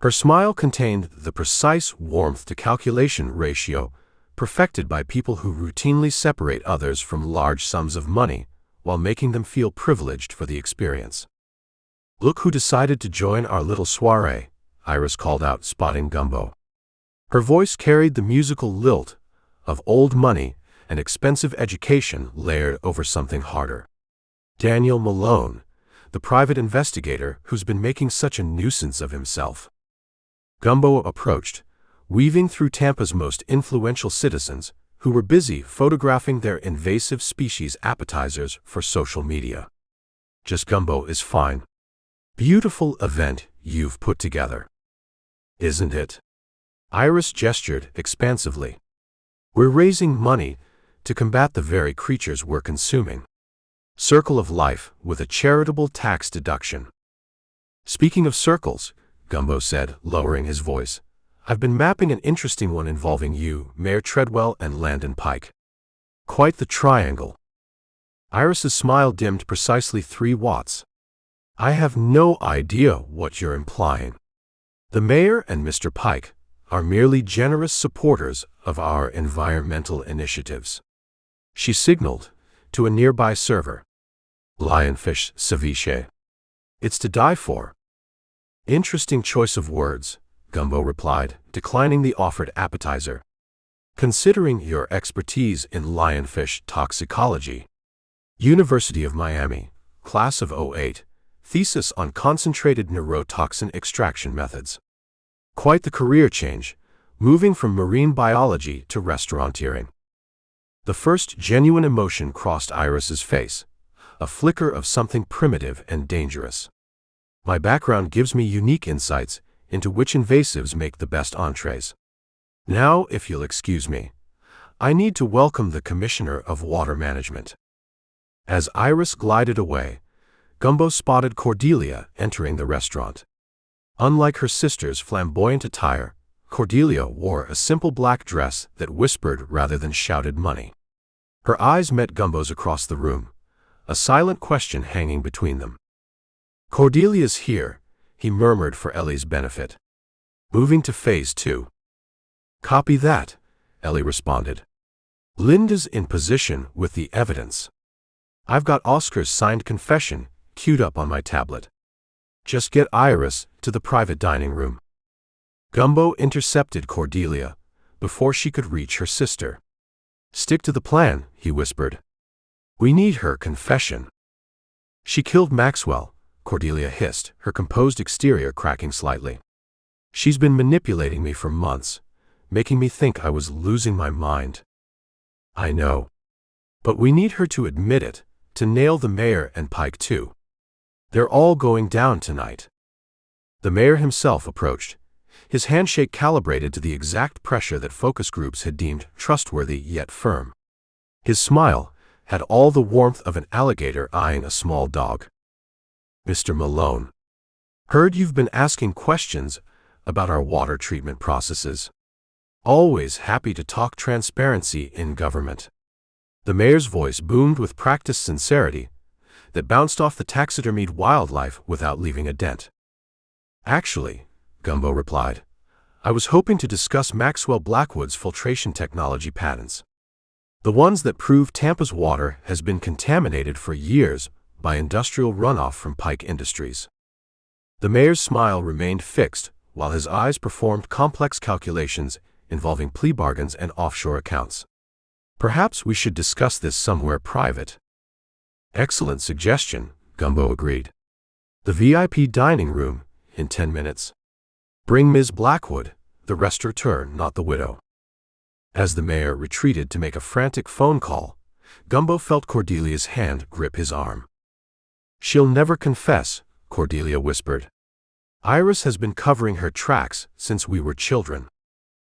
Her smile contained the precise warmth-to-calculation ratio perfected by people who routinely separate others from large sums of money while making them feel privileged for the experience. Look who decided to join our little soiree, Iris called out, spotting Gumbo. Her voice carried the musical lilt of old money and expensive education layered over something harder. Daniel Malone, the private investigator who's been making such a nuisance of himself. Gumbo approached, weaving through Tampa's most influential citizens who were busy photographing their invasive species appetizers for social media. Just Gumbo is fine. Beautiful event you've put together. Isn't it? Iris gestured expansively. We're raising money to combat the very creatures we're consuming. Circle of life with a charitable tax deduction. Speaking of circles, Gumbo said, lowering his voice, I've been mapping an interesting one involving you, Mayor Treadwell, and Landon Pike. Quite the triangle. Iris's smile dimmed precisely 3 watts. I have no idea what you're implying. The mayor and Mr. Pike are merely generous supporters of our environmental initiatives. She signaled to a nearby server. Lionfish ceviche. It's to die for. Interesting choice of words, Gumbo replied, declining the offered appetizer. Considering your expertise in lionfish toxicology. University of Miami, class of '08, thesis on concentrated neurotoxin extraction methods. Quite the career change, moving from marine biology to restauranteering. The first genuine emotion crossed Iris's face, a flicker of something primitive and dangerous. My background gives me unique insights into which invasives make the best entrees. Now, if you'll excuse me, I need to welcome the Commissioner of Water Management. As Iris glided away, Gumbo spotted Cordelia entering the restaurant. Unlike her sister's flamboyant attire, Cordelia wore a simple black dress that whispered rather than shouted money. Her eyes met Gumbo's across the room, a silent question hanging between them. Cordelia's here, he murmured for Ellie's benefit. Moving to phase 2. Copy that, Ellie responded. Linda's in position with the evidence. I've got Oscar's signed confession queued up on my tablet. Just get Iris to the private dining room. Gumbo intercepted Cordelia before she could reach her sister. Stick to the plan, he whispered. We need her confession. She killed Maxwell, Cordelia hissed, her composed exterior cracking slightly. She's been manipulating me for months, making me think I was losing my mind. I know. But we need her to admit it, to nail the mayor and Pike too. They're all going down tonight. The mayor himself approached, his handshake calibrated to the exact pressure that focus groups had deemed trustworthy yet firm. His smile had all the warmth of an alligator eyeing a small dog. Mr. Malone, heard you've been asking questions about our water treatment processes. Always happy to talk transparency in government. The mayor's voice boomed with practiced sincerity that bounced off the taxidermied wildlife without leaving a dent. Actually, Gumbo replied, I was hoping to discuss Maxwell Blackwood's filtration technology patents. The ones that prove Tampa's water has been contaminated for years by industrial runoff from Pike Industries. The mayor's smile remained fixed while his eyes performed complex calculations involving plea bargains and offshore accounts. Perhaps we should discuss this somewhere private. Excellent suggestion, Gumbo agreed. The VIP dining room, in 10 minutes. Bring Ms. Blackwood, the restaurateur, not the widow. As the mayor retreated to make a frantic phone call, Gumbo felt Cordelia's hand grip his arm. She'll never confess, Cordelia whispered. Iris has been covering her tracks since we were children.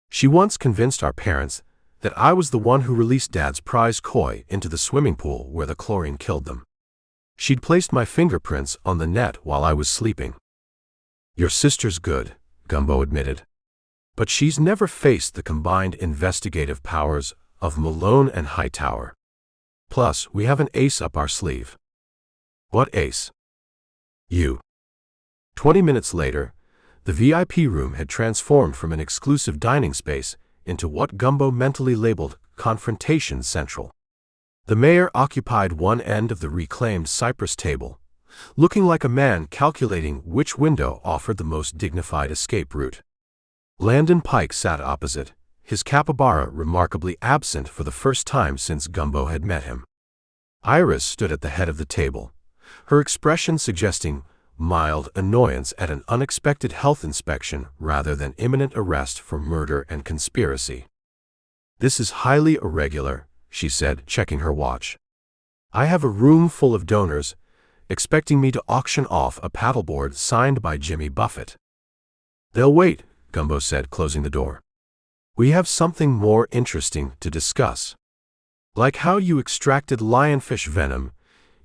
She once convinced our parents that I was the one who released Dad's prize koi into the swimming pool where the chlorine killed them. She'd placed my fingerprints on the net while I was sleeping. Your sister's good, Gumbo admitted. But she's never faced the combined investigative powers of Malone and Hightower. Plus, we have an ace up our sleeve. What ace? You. 20 minutes later, the VIP room had transformed from an exclusive dining space into what Gumbo mentally labeled Confrontation Central. The mayor occupied one end of the reclaimed cypress table, looking like a man calculating which window offered the most dignified escape route. Landon Pike sat opposite, his capybara remarkably absent for the first time since Gumbo had met him. Iris stood at the head of the table, her expression suggesting mild annoyance at an unexpected health inspection rather than imminent arrest for murder and conspiracy. "This is highly irregular," she said, checking her watch. "I have a room full of donors, expecting me to auction off a paddleboard signed by Jimmy Buffett." "They'll wait," Gumbo said, closing the door. "We have something more interesting to discuss. Like how you extracted lionfish venom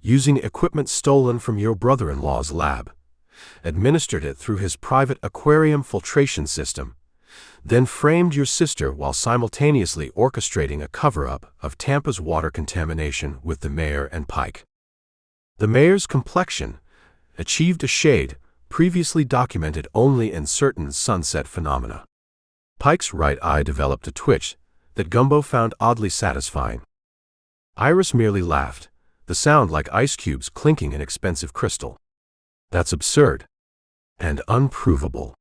using equipment stolen from your brother-in-law's lab, administered it through his private aquarium filtration system, then framed your sister while simultaneously orchestrating a cover-up of Tampa's water contamination with the mayor and Pike. The mayor's complexion achieved a shade previously documented only in certain sunset phenomena. Pike's right eye developed a twitch that Gumbo found oddly satisfying. Iris merely laughed, the sound like ice cubes clinking in expensive crystal. "That's absurd. And unprovable."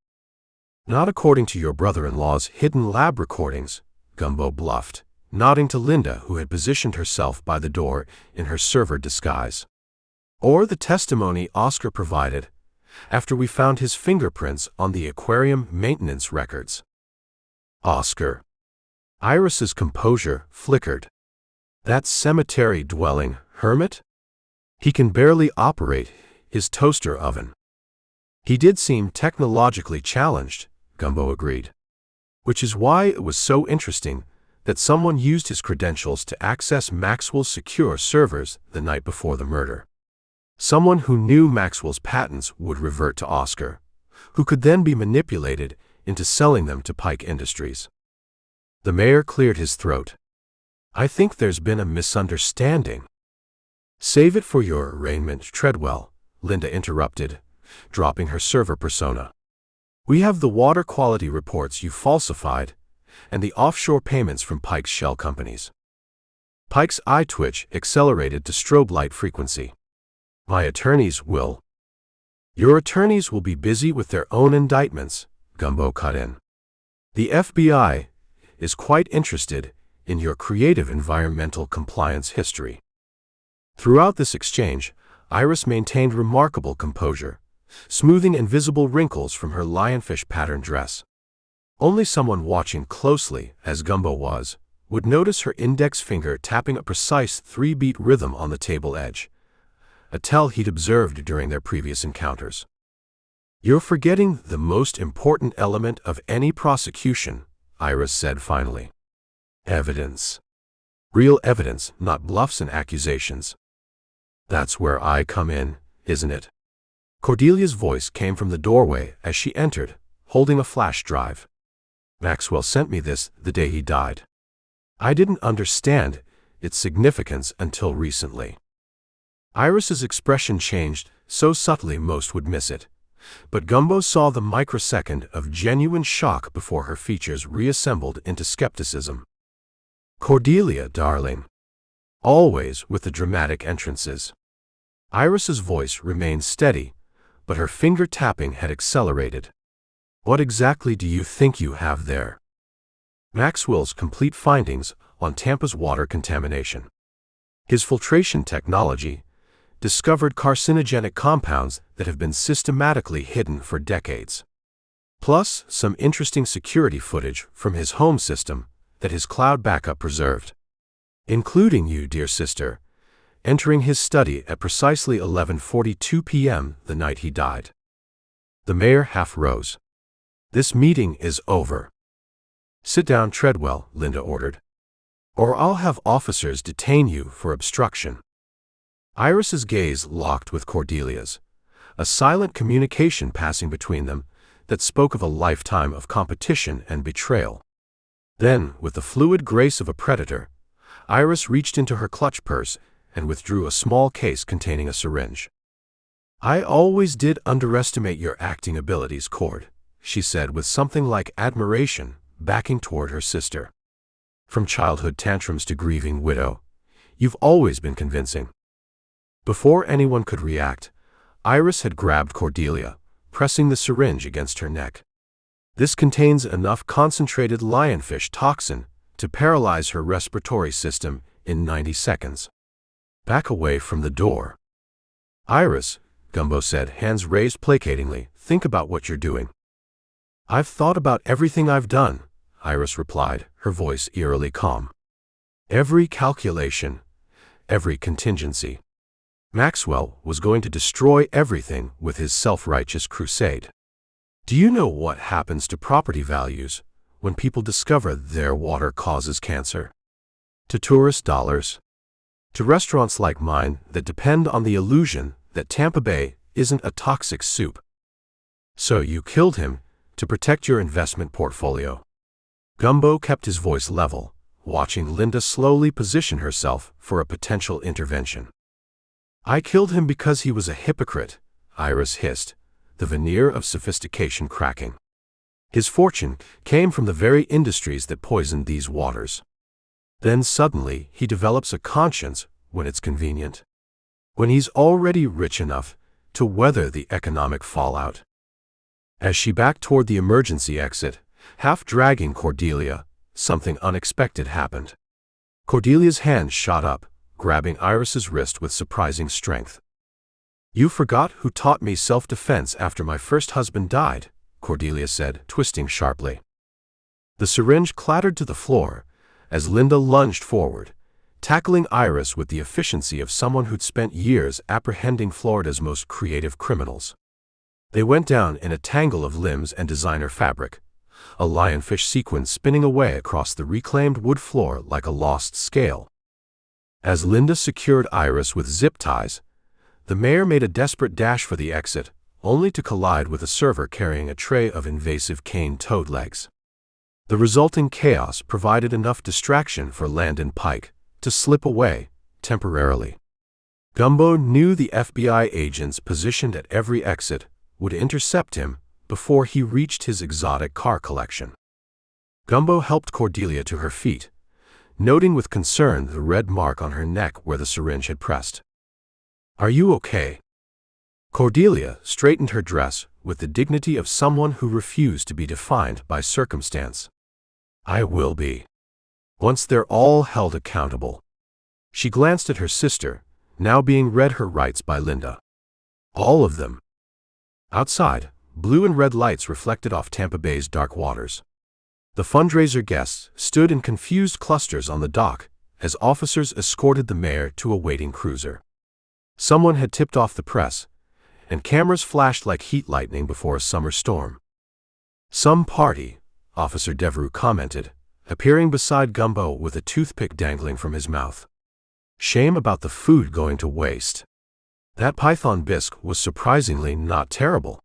"Not according to your brother-in-law's hidden lab recordings," Gumbo bluffed, nodding to Linda, who had positioned herself by the door in her server disguise. "Or the testimony Oscar provided after we found his fingerprints on the aquarium maintenance records." "Oscar." Iris's composure flickered. "That cemetery-dwelling hermit? He can barely operate his toaster oven." "He did seem technologically challenged," Gumbo agreed. "Which is why it was so interesting that someone used his credentials to access Maxwell's secure servers the night before the murder. Someone who knew Maxwell's patents would revert to Oscar, who could then be manipulated into selling them to Pike Industries." The mayor cleared his throat. "I think there's been a misunderstanding." "Save it for your arraignment, Treadwell," Linda interrupted, dropping her server persona. "We have the water quality reports you falsified and the offshore payments from Pike's shell companies." Pike's eye twitch accelerated to strobe light frequency. "My attorneys will—" "Your attorneys will be busy with their own indictments," Gumbo cut in. "The FBI is quite interested in your creative environmental compliance history." Throughout this exchange, Iris maintained remarkable composure, smoothing invisible wrinkles from her lionfish pattern dress. Only someone watching closely, as Gumbo was, would notice her index finger tapping a precise 3-beat rhythm on the table edge, a tell he'd observed during their previous encounters. "You're forgetting the most important element of any prosecution," Iris said finally. "Evidence. Real evidence, not bluffs and accusations." "That's where I come in, isn't it?" Cordelia's voice came from the doorway as she entered, holding a flash drive. "Maxwell sent me this the day he died. I didn't understand its significance until recently." Iris's expression changed so subtly most would miss it, but Gumbo saw the microsecond of genuine shock before her features reassembled into skepticism. "Cordelia, darling." Always with the dramatic entrances. Iris's voice remained steady, but her finger tapping had accelerated. "What exactly do you think you have there?" "Maxwell's complete findings on Tampa's water contamination. His filtration technology discovered carcinogenic compounds that have been systematically hidden for decades. Plus, some interesting security footage from his home system that his cloud backup preserved. Including you, dear sister, entering his study at precisely 11:42 p.m. the night he died." The mayor half rose. "This meeting is over." "Sit down, Treadwell," Linda ordered. "Or I'll have officers detain you for obstruction." Iris's gaze locked with Cordelia's, a silent communication passing between them that spoke of a lifetime of competition and betrayal. Then, with the fluid grace of a predator, Iris reached into her clutch purse and withdrew a small case containing a syringe. "I always did underestimate your acting abilities, Cord," she said with something like admiration, backing toward her sister. "From childhood tantrums to grieving widow, you've always been convincing." Before anyone could react, Iris had grabbed Cordelia, pressing the syringe against her neck. This contains enough concentrated lionfish toxin to paralyze her respiratory system in 90 seconds. Back away from the door. Iris, Gumbo said, hands raised placatingly, think about what you're doing. I've thought about everything I've done, Iris replied, her voice eerily calm. Every calculation, every contingency. Maxwell was going to destroy everything with his self-righteous crusade. Do you know what happens to property values when people discover their water causes cancer? To tourist dollars? To restaurants like mine that depend on the illusion that Tampa Bay isn't a toxic soup. So you killed him to protect your investment portfolio. Gumbo kept his voice level, watching Linda slowly position herself for a potential intervention. I killed him because he was a hypocrite, Iris hissed, the veneer of sophistication cracking. His fortune came from the very industries that poisoned these waters. Then suddenly he develops a conscience when it's convenient. When he's already rich enough to weather the economic fallout. As she backed toward the emergency exit, half dragging Cordelia, something unexpected happened. Cordelia's hand shot up, grabbing Iris's wrist with surprising strength. You forgot who taught me self-defense after my first husband died, Cordelia said, twisting sharply. The syringe clattered to the floor as Linda lunged forward, tackling Iris with the efficiency of someone who'd spent years apprehending Florida's most creative criminals. They went down in a tangle of limbs and designer fabric, a lionfish sequin spinning away across the reclaimed wood floor like a lost scale. As Linda secured Iris with zip ties, the mayor made a desperate dash for the exit, only to collide with a server carrying a tray of invasive cane-toed legs. The resulting chaos provided enough distraction for Landon Pike to slip away, temporarily. Gumbo knew the FBI agents positioned at every exit would intercept him before he reached his exotic car collection. Gumbo helped Cordelia to her feet, noting with concern the red mark on her neck where the syringe had pressed. Are you okay? Cordelia straightened her dress with the dignity of someone who refused to be defined by circumstance. I will be. Once they're all held accountable. She glanced at her sister, now being read her rights by Linda. All of them. Outside, blue and red lights reflected off Tampa Bay's dark waters. The fundraiser guests stood in confused clusters on the dock as officers escorted the mayor to a waiting cruiser. Someone had tipped off the press, and cameras flashed like heat lightning before a summer storm. Some party, Officer Devereux commented, appearing beside Gumbo with a toothpick dangling from his mouth. Shame about the food going to waste. That python bisque was surprisingly not terrible.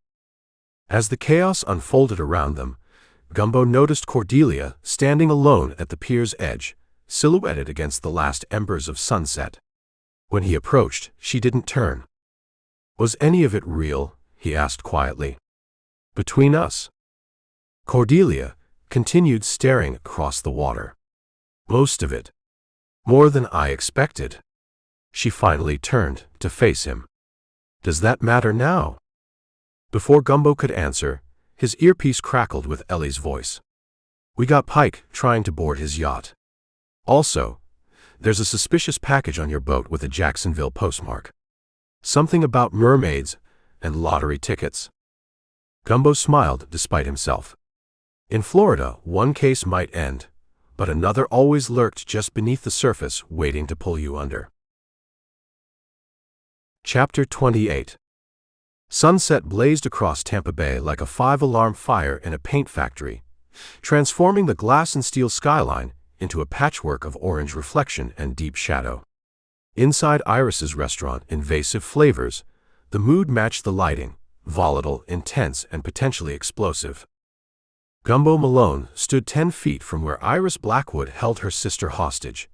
As the chaos unfolded around them, Gumbo noticed Cordelia standing alone at the pier's edge, silhouetted against the last embers of sunset. When he approached, she didn't turn. Was any of it real? He asked quietly. Between us? Cordelia continued staring across the water. Most of it. More than I expected. She finally turned to face him. Does that matter now? Before Gumbo could answer, his earpiece crackled with Ellie's voice. We got Pike trying to board his yacht. Also, there's a suspicious package on your boat with a Jacksonville postmark. Something about mermaids and lottery tickets. Gumbo smiled despite himself. In Florida, one case might end, but another always lurked just beneath the surface waiting to pull you under. Chapter 28. Sunset blazed across Tampa Bay like a 5-alarm fire in a paint factory, transforming the glass and steel skyline into a patchwork of orange reflection and deep shadow. Inside Iris's restaurant, Invasive Flavors, the mood matched the lighting, volatile, intense, and potentially explosive. Gumbo Malone stood 10 feet from where Iris Blackwood held her sister hostage,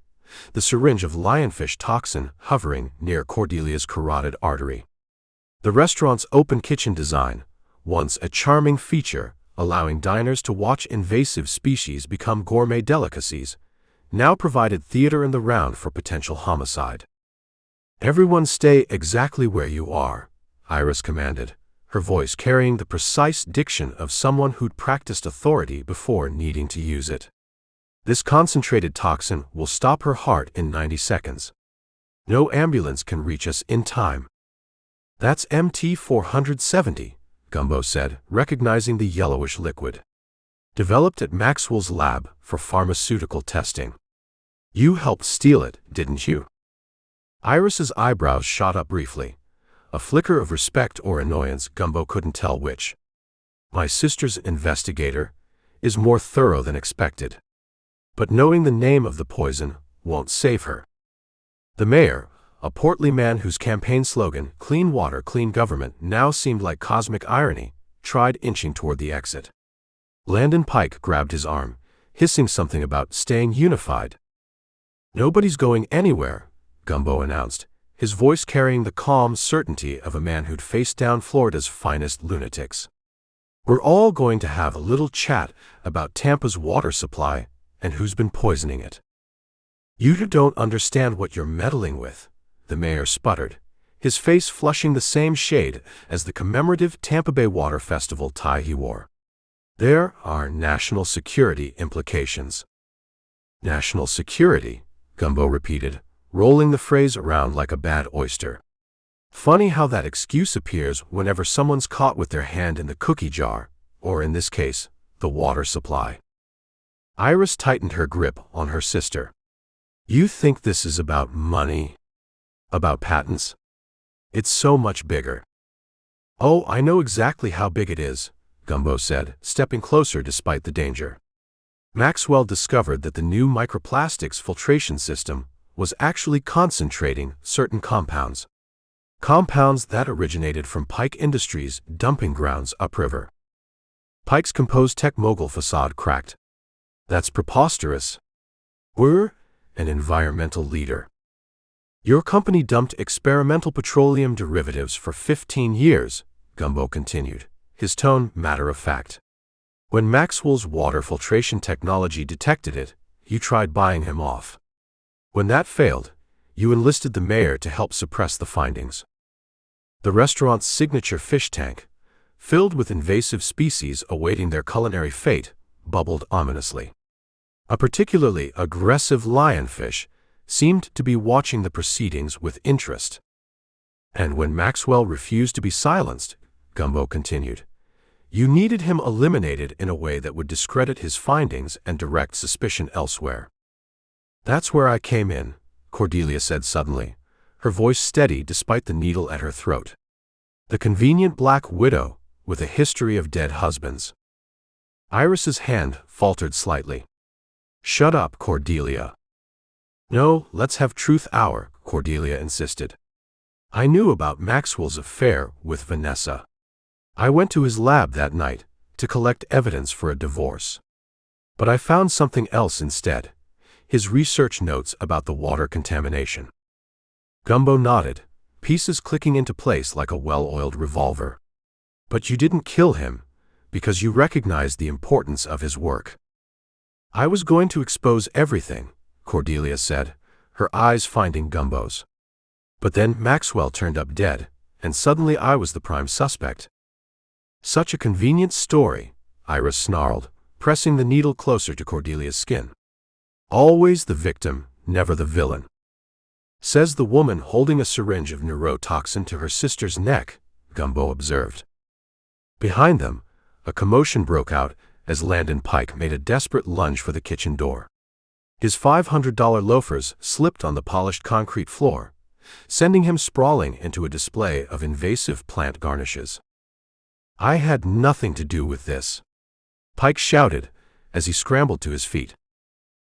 the syringe of lionfish toxin hovering near Cordelia's carotid artery. The restaurant's open kitchen design, once a charming feature allowing diners to watch invasive species become gourmet delicacies, now provided theater in the round for potential homicide. Everyone stay exactly where you are, Iris commanded, her voice carrying the precise diction of someone who'd practiced authority before needing to use it. This concentrated toxin will stop her heart in 90 seconds. No ambulance can reach us in time. That's MT-470, Gumbo said, recognizing the yellowish liquid. Developed at Maxwell's lab for pharmaceutical testing. You helped steal it, didn't you? Iris's eyebrows shot up briefly. A flicker of respect or annoyance, Gumbo couldn't tell which. My sister's investigator is more thorough than expected. But knowing the name of the poison won't save her. The mayor, a portly man whose campaign slogan, "Clean Water, Clean Government," now seemed like cosmic irony, tried inching toward the exit. Landon Pike grabbed his arm, hissing something about staying unified. Nobody's going anywhere, Gumbo announced, his voice carrying the calm certainty of a man who'd faced down Florida's finest lunatics. We're all going to have a little chat about Tampa's water supply and who's been poisoning it. You don't understand what you're meddling with, the mayor sputtered, his face flushing the same shade as the commemorative Tampa Bay Water Festival tie he wore. There are national security implications. National security, Gumbo repeated, rolling the phrase around like a bad oyster. Funny how that excuse appears whenever someone's caught with their hand in the cookie jar, or in this case, the water supply. Iris tightened her grip on her sister. You think this is about money? About patents? It's so much bigger. Oh, I know exactly how big it is, Gumbo said, stepping closer despite the danger. Maxwell discovered that the new microplastics filtration system was actually concentrating certain compounds. Compounds that originated from Pike Industries' dumping grounds upriver. Pike's composed tech mogul facade cracked. That's preposterous. We're an environmental leader. Your company dumped experimental petroleum derivatives for 15 years, Gumbo continued, his tone matter-of-fact. When Maxwell's water filtration technology detected it, you tried buying him off. When that failed, you enlisted the mayor to help suppress the findings. The restaurant's signature fish tank, filled with invasive species awaiting their culinary fate, bubbled ominously. A particularly aggressive lionfish seemed to be watching the proceedings with interest. And when Maxwell refused to be silenced, Gumbo continued, you needed him eliminated in a way that would discredit his findings and direct suspicion elsewhere. That's where I came in, Cordelia said suddenly, her voice steady despite the needle at her throat. The convenient black widow with a history of dead husbands. Iris's hand faltered slightly. Shut up, Cordelia. No, let's have truth hour, Cordelia insisted. I knew about Maxwell's affair with Vanessa. I went to his lab that night to collect evidence for a divorce. But I found something else instead, his research notes about the water contamination. Gumbo nodded, pieces clicking into place like a well-oiled revolver. But you didn't kill him, because you recognized the importance of his work. I was going to expose everything, Cordelia said, her eyes finding Gumbo's. But then Maxwell turned up dead, and suddenly I was the prime suspect. Such a convenient story, Iris snarled, pressing the needle closer to Cordelia's skin. Always the victim, never the villain. Says the woman holding a syringe of neurotoxin to her sister's neck, Gumbo observed. Behind them, a commotion broke out as Landon Pike made a desperate lunge for the kitchen door. His $500 loafers slipped on the polished concrete floor, sending him sprawling into a display of invasive plant garnishes. I had nothing to do with this, Pike shouted as he scrambled to his feet.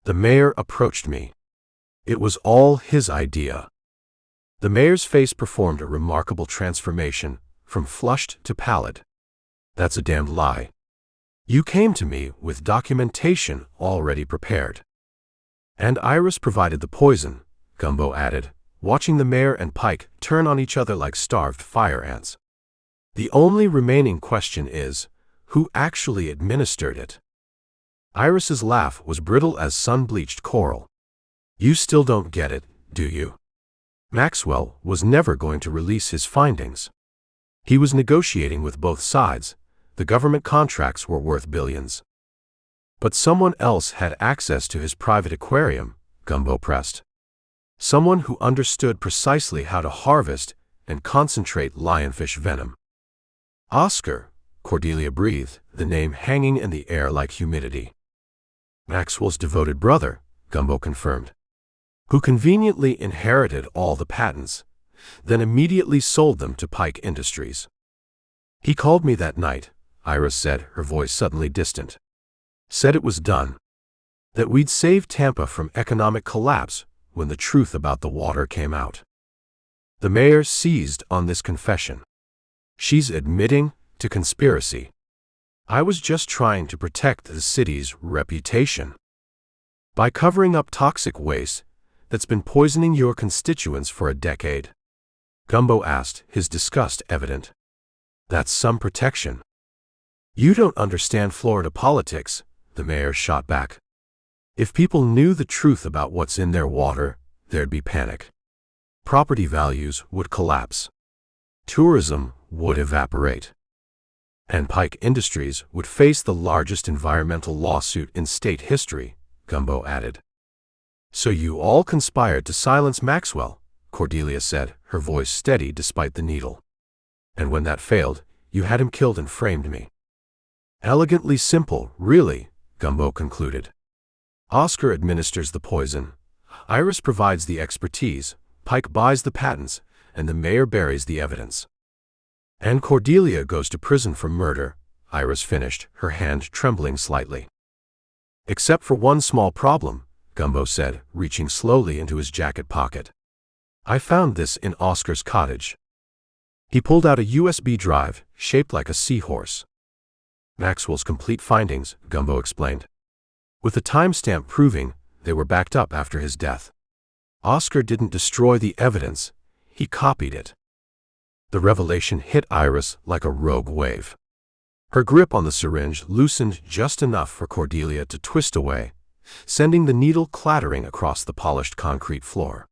The mayor approached me. It was all his idea. The mayor's face performed a remarkable transformation, from flushed to pallid. That's a damned lie. You came to me with documentation already prepared. And Iris provided the poison, Gumbo added, watching the mayor and Pike turn on each other like starved fire ants. The only remaining question is, who actually administered it? Iris's laugh was brittle as sun-bleached coral. You still don't get it, do you? Maxwell was never going to release his findings. He was negotiating with both sides. The government contracts were worth billions. But someone else had access to his private aquarium, Gumbo pressed. Someone who understood precisely how to harvest and concentrate lionfish venom. Oscar, Cordelia breathed, the name hanging in the air like humidity. Maxwell's devoted brother, Gumbo confirmed, who conveniently inherited all the patents, then immediately sold them to Pike Industries. He called me that night, Iris said, her voice suddenly distant. Said it was done. That we'd saved Tampa from economic collapse when the truth about the water came out. The mayor seized on this confession. She's admitting to conspiracy. I was just trying to protect the city's reputation. By covering up toxic waste that's been poisoning your constituents for a decade. Gumbo asked, his disgust evident. That's some protection. You don't understand Florida politics, the mayor shot back. If people knew the truth about what's in their water, there'd be panic. Property values would collapse. Tourism would evaporate. And Pike Industries would face the largest environmental lawsuit in state history, Gumbo added. So you all conspired to silence Maxwell, Cordelia said, her voice steady despite the needle. And when that failed, you had him killed and framed me. Elegantly simple, really, Gumbo concluded. Oscar administers the poison. Iris provides the expertise, Pike buys the patents, and the mayor buries the evidence. And Cordelia goes to prison for murder, Iris finished, her hand trembling slightly. Except for one small problem, Gumbo said, reaching slowly into his jacket pocket. I found this in Oscar's cottage. He pulled out a USB drive, shaped like a seahorse. Maxwell's complete findings, Gumbo explained. With a timestamp proving they were backed up after his death. Oscar didn't destroy the evidence, he copied it. The revelation hit Iris like a rogue wave. Her grip on the syringe loosened just enough for Cordelia to twist away, sending the needle clattering across the polished concrete floor.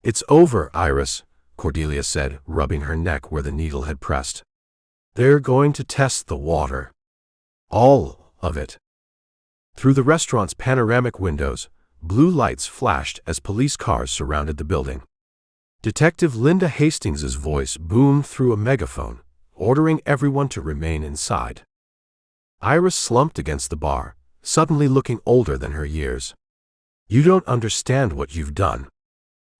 It's over, Iris, Cordelia said, rubbing her neck where the needle had pressed. They're going to test the water. All of it. Through the restaurant's panoramic windows, blue lights flashed as police cars surrounded the building. Detective Linda Hastings's voice boomed through a megaphone, ordering everyone to remain inside. Iris slumped against the bar, suddenly looking older than her years. You don't understand what you've done.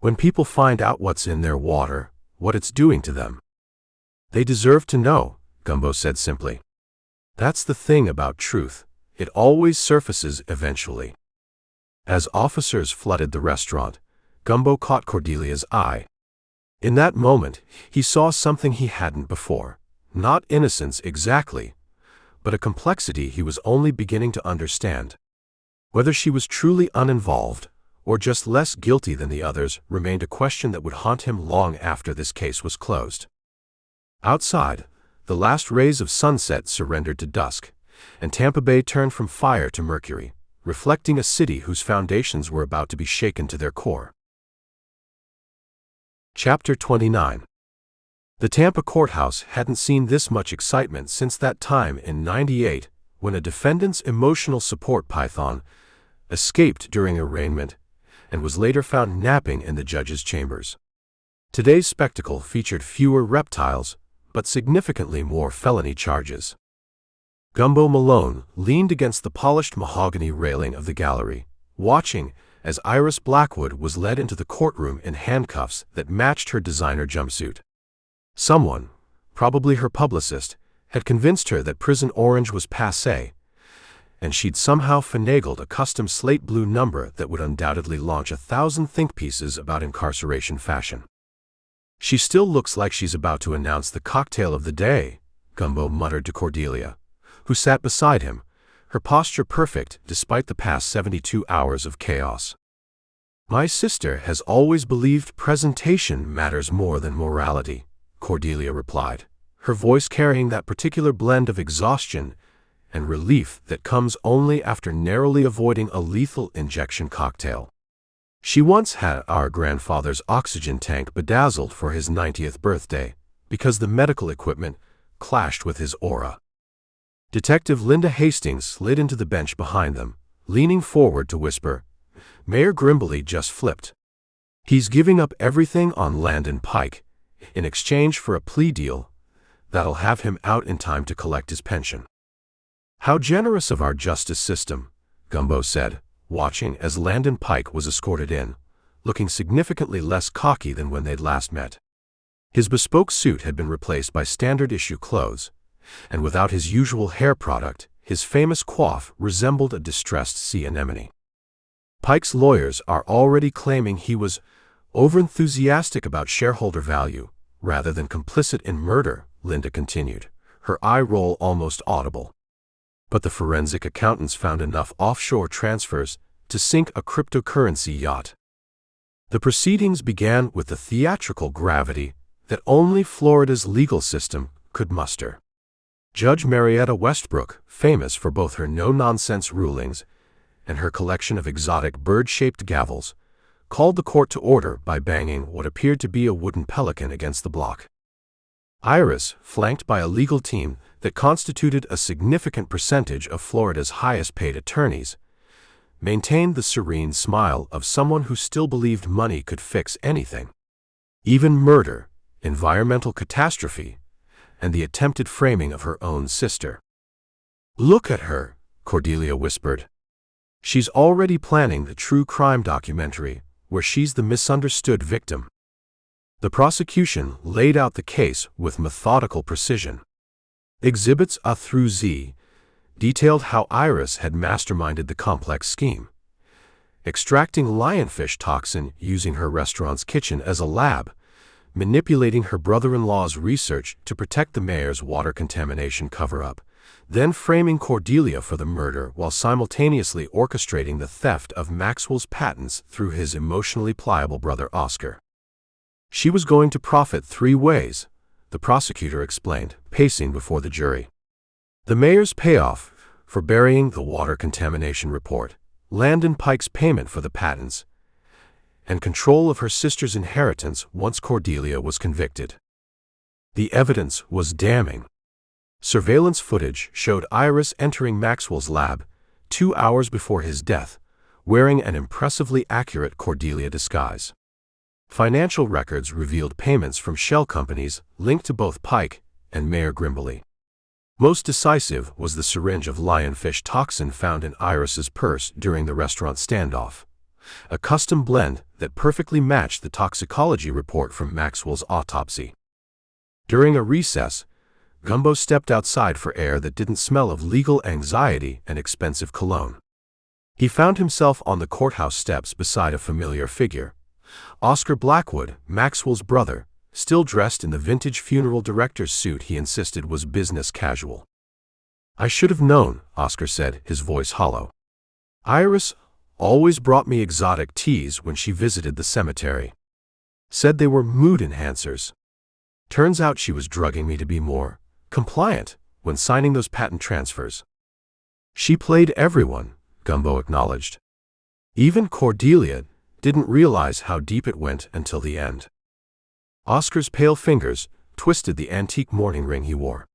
When people find out what's in their water, what it's doing to them. They deserve to know, Gumbo said simply. That's the thing about truth. It always surfaces eventually. As officers flooded the restaurant, Gumbo caught Cordelia's eye. In that moment, he saw something he hadn't before. Not innocence exactly, but a complexity he was only beginning to understand. Whether she was truly uninvolved, or just less guilty than the others, remained a question that would haunt him long after this case was closed. Outside, the last rays of sunset surrendered to dusk, and Tampa Bay turned from fire to mercury, reflecting a city whose foundations were about to be shaken to their core. Chapter 29. The Tampa courthouse hadn't seen this much excitement since that time in '98, when a defendant's emotional support python escaped during arraignment and was later found napping in the judge's chambers. Today's spectacle featured fewer reptiles, but significantly more felony charges. Gumbo Malone leaned against the polished mahogany railing of the gallery, watching as Iris Blackwood was led into the courtroom in handcuffs that matched her designer jumpsuit. Someone, probably her publicist, had convinced her that prison orange was passé, and she'd somehow finagled a custom slate blue number that would undoubtedly launch 1,000 think pieces about incarceration fashion. She still looks like she's about to announce the cocktail of the day, Gumbo muttered to Cordelia, who sat beside him, her posture perfect despite the past 72 hours of chaos. My sister has always believed presentation matters more than morality, Cordelia replied, her voice carrying that particular blend of exhaustion and relief that comes only after narrowly avoiding a lethal injection cocktail. She once had our grandfather's oxygen tank bedazzled for his 90th birthday, because the medical equipment clashed with his aura. Detective Linda Hastings slid into the bench behind them, leaning forward to whisper, "Mayor Grimbley just flipped. He's giving up everything on Landon Pike in exchange for a plea deal that'll have him out in time to collect his pension." "How generous of our justice system," Gumbo said, watching as Landon Pike was escorted in, looking significantly less cocky than when they'd last met. His bespoke suit had been replaced by standard-issue clothes, and without his usual hair product, his famous coif resembled a distressed sea anemone. "Pike's lawyers are already claiming he was overenthusiastic about shareholder value, rather than complicit in murder," Linda continued, her eye roll almost audible. "But the forensic accountants found enough offshore transfers to sink a cryptocurrency yacht." The proceedings began with the theatrical gravity that only Florida's legal system could muster. Judge Marietta Westbrook, famous for both her no-nonsense rulings and her collection of exotic bird-shaped gavels, called the court to order by banging what appeared to be a wooden pelican against the block. Iris, flanked by a legal team that constituted a significant percentage of Florida's highest-paid attorneys, maintained the serene smile of someone who still believed money could fix anything, even murder, environmental catastrophe, and the attempted framing of her own sister. "Look at her," Cordelia whispered. "She's already planning the true crime documentary where she's the misunderstood victim." The prosecution laid out the case with methodical precision. Exhibits A through Z detailed how Iris had masterminded the complex scheme, extracting lionfish toxin using her restaurant's kitchen as a lab, manipulating her brother-in-law's research to protect the mayor's water contamination cover-up, then framing Cordelia for the murder while simultaneously orchestrating the theft of Maxwell's patents through his emotionally pliable brother Oscar. "She was going to profit three ways," the prosecutor explained, pacing before the jury. "The mayor's payoff for burying the water contamination report, Landon Pike's payment for the patents, and control of her sister's inheritance once Cordelia was convicted." The evidence was damning. Surveillance footage showed Iris entering Maxwell's lab 2 hours before his death, wearing an impressively accurate Cordelia disguise. Financial records revealed payments from shell companies linked to both Pike and Mayor Grimbley. Most decisive was the syringe of lionfish toxin found in Iris's purse during the restaurant standoff, a custom blend that perfectly matched the toxicology report from Maxwell's autopsy. During a recess, Gumbo stepped outside for air that didn't smell of legal anxiety and expensive cologne. He found himself on the courthouse steps beside a familiar figure, Oscar Blackwood, Maxwell's brother, still dressed in the vintage funeral director's suit he insisted was business casual. "I should have known," Oscar said, his voice hollow. "Iris always brought me exotic teas when she visited the cemetery. Said they were mood enhancers. Turns out she was drugging me to be more compliant when signing those patent transfers." "She played everyone," Gumbo acknowledged. "Even Cordelia didn't realize how deep it went until the end." Oscar's pale fingers twisted the antique mourning ring he wore.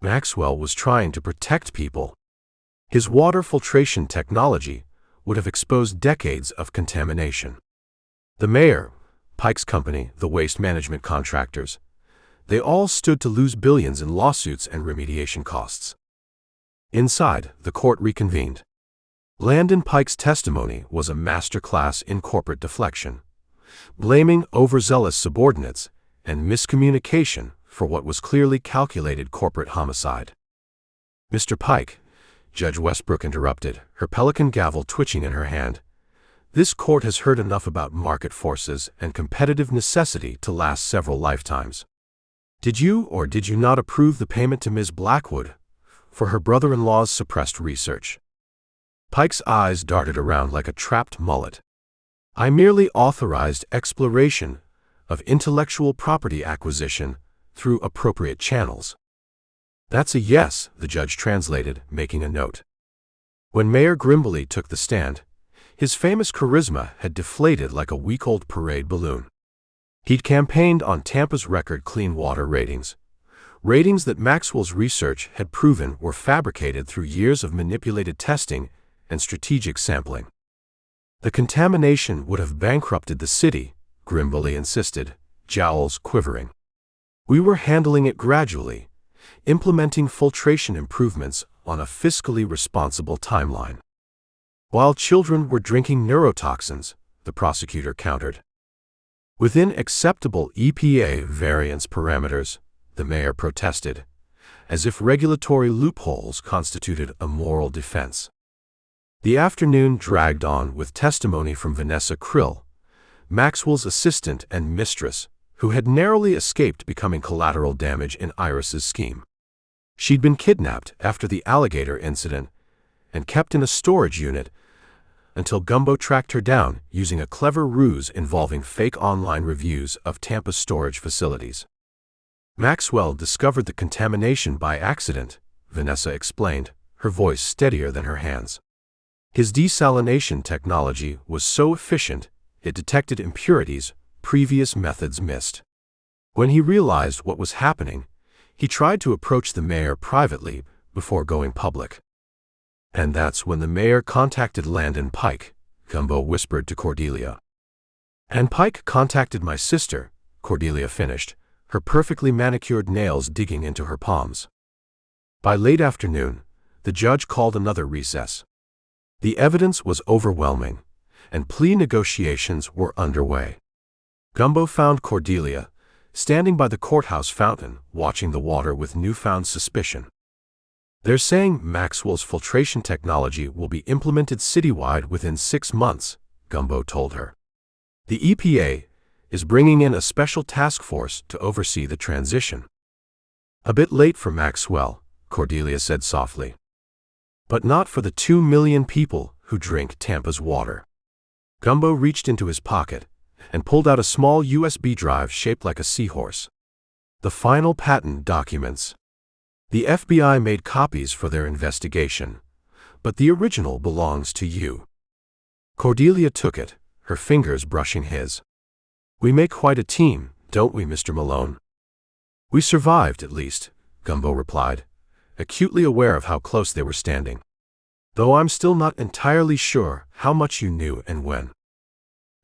Maxwell was trying to protect people. His water filtration technology would have exposed decades of contamination. The mayor, Pike's company, the waste management contractors, they all stood to lose billions in lawsuits and remediation costs. Inside, the court reconvened. Landon Pike's testimony was a masterclass in corporate deflection, blaming overzealous subordinates and miscommunication for what was clearly calculated corporate homicide. "Mr. Pike," Judge Westbrook interrupted, her Pelican gavel twitching in her hand, "this court has heard enough about market forces and competitive necessity to last several lifetimes. Did you or did you not approve the payment to Ms. Blackwood for her brother-in-law's suppressed research?" Pike's eyes darted around like a trapped mullet. "I merely authorized exploration of intellectual property acquisition through appropriate channels." "That's a yes," the judge translated, making a note. When Mayor Grimbley took the stand, his famous charisma had deflated like a week-old parade balloon. He'd campaigned on Tampa's record clean water ratings, ratings that Maxwell's research had proven were fabricated through years of manipulated testing and strategic sampling. The contamination would have bankrupted the city, Grimbley insisted, jowls quivering. We were handling it gradually, implementing filtration improvements on a fiscally responsible timeline. While children were drinking neurotoxins, the prosecutor countered. Within acceptable EPA variance parameters, the mayor protested, as if regulatory loopholes constituted a moral defense. The afternoon dragged on with testimony from Vanessa Krill, Maxwell's assistant and mistress, who had narrowly escaped becoming collateral damage in Iris's scheme. She'd been kidnapped after the alligator incident and kept in a storage unit until Gumbo tracked her down using a clever ruse involving fake online reviews of Tampa's storage facilities. Maxwell discovered the contamination by accident, Vanessa explained, her voice steadier than her hands. His desalination technology was so efficient, it detected impurities previous methods missed. When he realized what was happening, he tried to approach the mayor privately before going public. And that's when the mayor contacted Landon Pike, Gumbo whispered to Cordelia. And Pike contacted my sister, Cordelia finished, her perfectly manicured nails digging into her palms. By late afternoon, the judge called another recess. The evidence was overwhelming, and plea negotiations were underway. Gumbo found Cordelia, standing by the courthouse fountain, watching the water with newfound suspicion. They're saying Maxwell's filtration technology will be implemented citywide within 6 months, Gumbo told her. The EPA is bringing in a special task force to oversee the transition. A bit late for Maxwell, Cordelia said softly. But not for the 2 million people who drink Tampa's water. Gumbo reached into his pocket and pulled out a small USB drive shaped like a seahorse. The final patent documents. The FBI made copies for their investigation, but the original belongs to you. Cordelia took it, her fingers brushing his. We make quite a team, don't we, Mr. Malone? We survived, at least, Gumbo replied, acutely aware of how close they were standing. Though I'm still not entirely sure how much you knew and when.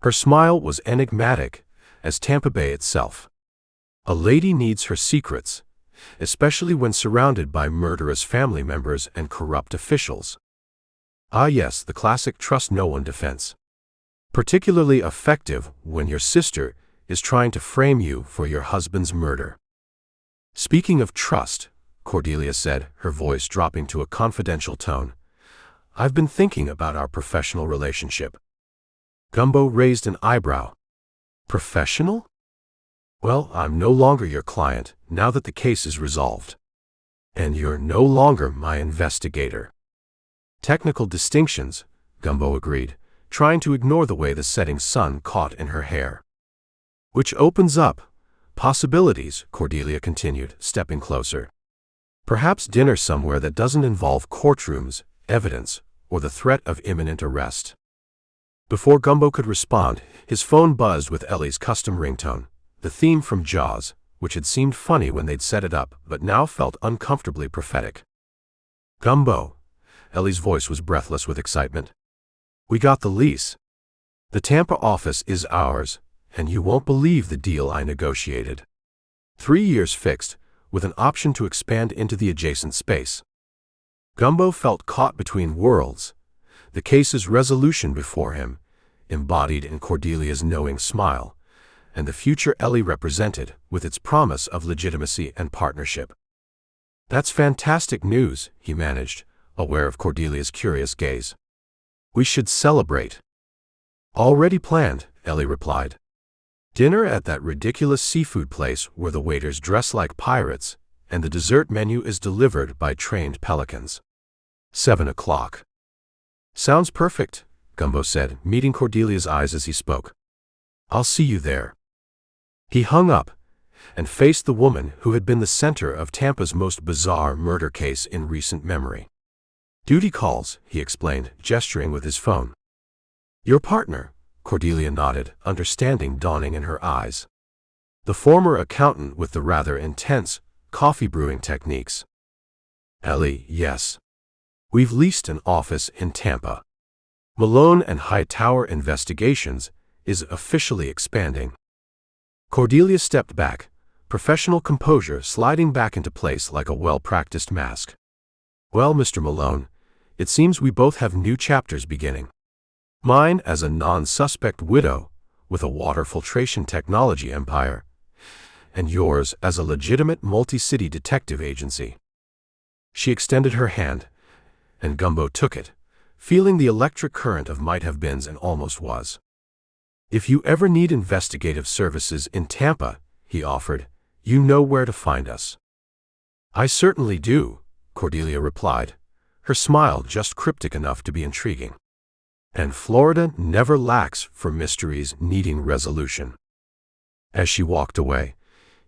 Her smile was enigmatic as Tampa Bay itself. A lady needs her secrets, especially when surrounded by murderous family members and corrupt officials. Ah yes, the classic trust no one defense. Particularly effective when your sister is trying to frame you for your husband's murder. Speaking of trust, Cordelia said, her voice dropping to a confidential tone, I've been thinking about our professional relationship. Gumbo raised an eyebrow. Professional? Well, I'm no longer your client, now that the case is resolved. And you're no longer my investigator. Technical distinctions, Gumbo agreed, trying to ignore the way the setting sun caught in her hair. Which opens up possibilities, Cordelia continued, stepping closer. Perhaps dinner somewhere that doesn't involve courtrooms, evidence, or the threat of imminent arrest. Before Gumbo could respond, his phone buzzed with Ellie's custom ringtone. The theme from Jaws, which had seemed funny when they'd set it up, but now felt uncomfortably prophetic. Gumbo, Ellie's voice was breathless with excitement. We got the lease. The Tampa office is ours, and you won't believe the deal I negotiated. 3 years fixed, with an option to expand into the adjacent space. Gumbo felt caught between worlds, the case's resolution before him, embodied in Cordelia's knowing smile, and the future Ellie represented with its promise of legitimacy and partnership. That's fantastic news, he managed, aware of Cordelia's curious gaze. We should celebrate. Already planned, Ellie replied. Dinner at that ridiculous seafood place where the waiters dress like pirates, and the dessert menu is delivered by trained pelicans. 7 o'clock. Sounds perfect, Gumbo said, meeting Cordelia's eyes as he spoke. I'll see you there. He hung up and faced the woman who had been the center of Tampa's most bizarre murder case in recent memory. Duty calls, he explained, gesturing with his phone. Your partner, Cordelia nodded, understanding dawning in her eyes. the former accountant with the rather intense coffee brewing techniques. Ellie, yes. We've leased an office in Tampa. Malone and Hightower Investigations is officially expanding. Cordelia stepped back, professional composure sliding back into place like a well-practiced mask. Well, Mr. Malone, it seems we both have new chapters beginning. Mine as a non-suspect widow with a water filtration technology empire, and yours as a legitimate multi-city detective agency. She extended her hand, and Gumbo took it, feeling the electric current of might-have-beens and almost was. If you ever need investigative services in Tampa, he offered, you know where to find us. I certainly do, Cordelia replied, her smile just cryptic enough to be intriguing. And Florida never lacks for mysteries needing resolution. As she walked away,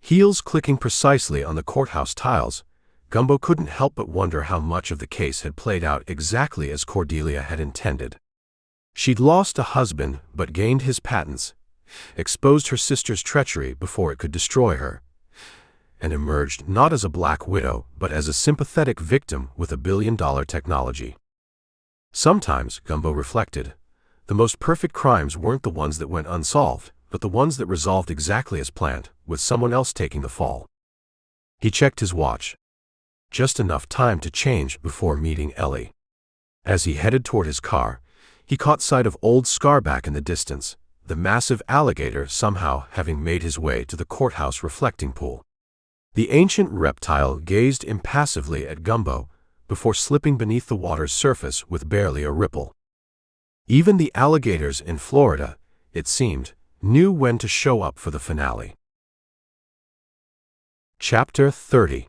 heels clicking precisely on the courthouse tiles, Gumbo couldn't help but wonder how much of the case had played out exactly as Cordelia had intended. She'd lost a husband but gained his patents, exposed her sister's treachery before it could destroy her, and emerged not as a black widow but as a sympathetic victim with $1 billion technology. Sometimes, Gumbo reflected, the most perfect crimes weren't the ones that went unsolved, but the ones that resolved exactly as planned, with someone else taking the fall. He checked his watch. Just enough time to change before meeting Ellie. As he headed toward his car, he caught sight of old Scarback in the distance, the massive alligator somehow having made his way to the courthouse reflecting pool. The ancient reptile gazed impassively at Gumbo before slipping beneath the water's surface with barely a ripple. Even the alligators in Florida, it seemed, knew when to show up for the finale. Chapter 30.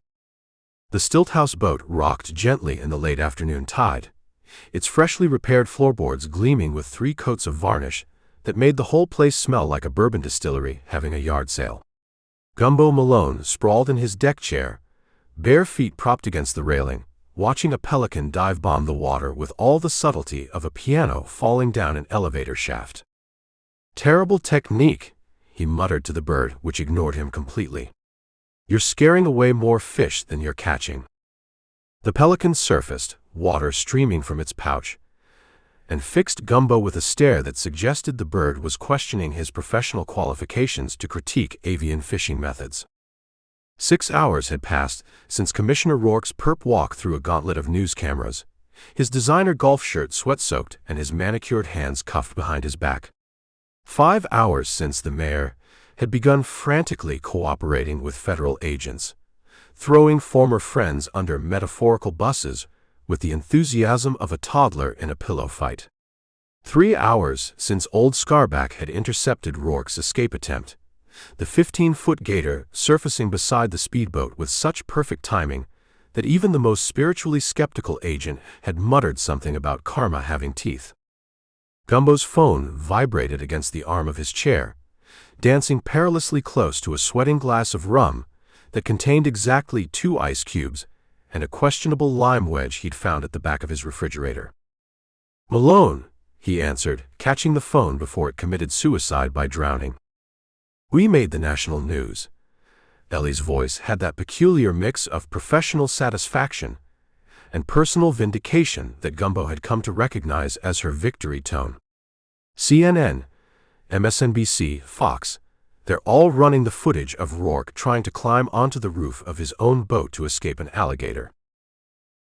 The Stilthouse boat rocked gently in the late afternoon tide, its freshly repaired floorboards gleaming with 3 coats of varnish that made the whole place smell like a bourbon distillery having a yard sale. Gumbo Malone sprawled in his deck chair, bare feet propped against the railing, watching a pelican dive-bomb the water with all the subtlety of a piano falling down an elevator shaft. Terrible technique, he muttered to the bird, which ignored him completely. You're scaring away more fish than you're catching. The pelican surfaced, water streaming from its pouch, and fixed Gumbo with a stare that suggested the bird was questioning his professional qualifications to critique avian fishing methods. 6 hours had passed since Commissioner Rourke's perp walk through a gauntlet of news cameras, his designer golf shirt sweat-soaked and his manicured hands cuffed behind his back. 5 hours since the mayor had begun frantically cooperating with federal agents, throwing former friends under metaphorical buses with the enthusiasm of a toddler in a pillow fight. 3 hours since old Scarback had intercepted Rourke's escape attempt, the 15-foot gator surfacing beside the speedboat with such perfect timing that even the most spiritually skeptical agent had muttered something about karma having teeth. Gumbo's phone vibrated against the arm of his chair, dancing perilously close to a sweating glass of rum that contained exactly 2 ice cubes and a questionable lime wedge he'd found at the back of his refrigerator. Malone, he answered, catching the phone before it committed suicide by drowning. We made the national news. Ellie's voice had that peculiar mix of professional satisfaction and personal vindication that Gumbo had come to recognize as her victory tone. CNN, MSNBC, Fox, they're all running the footage of Rourke trying to climb onto the roof of his own boat to escape an alligator.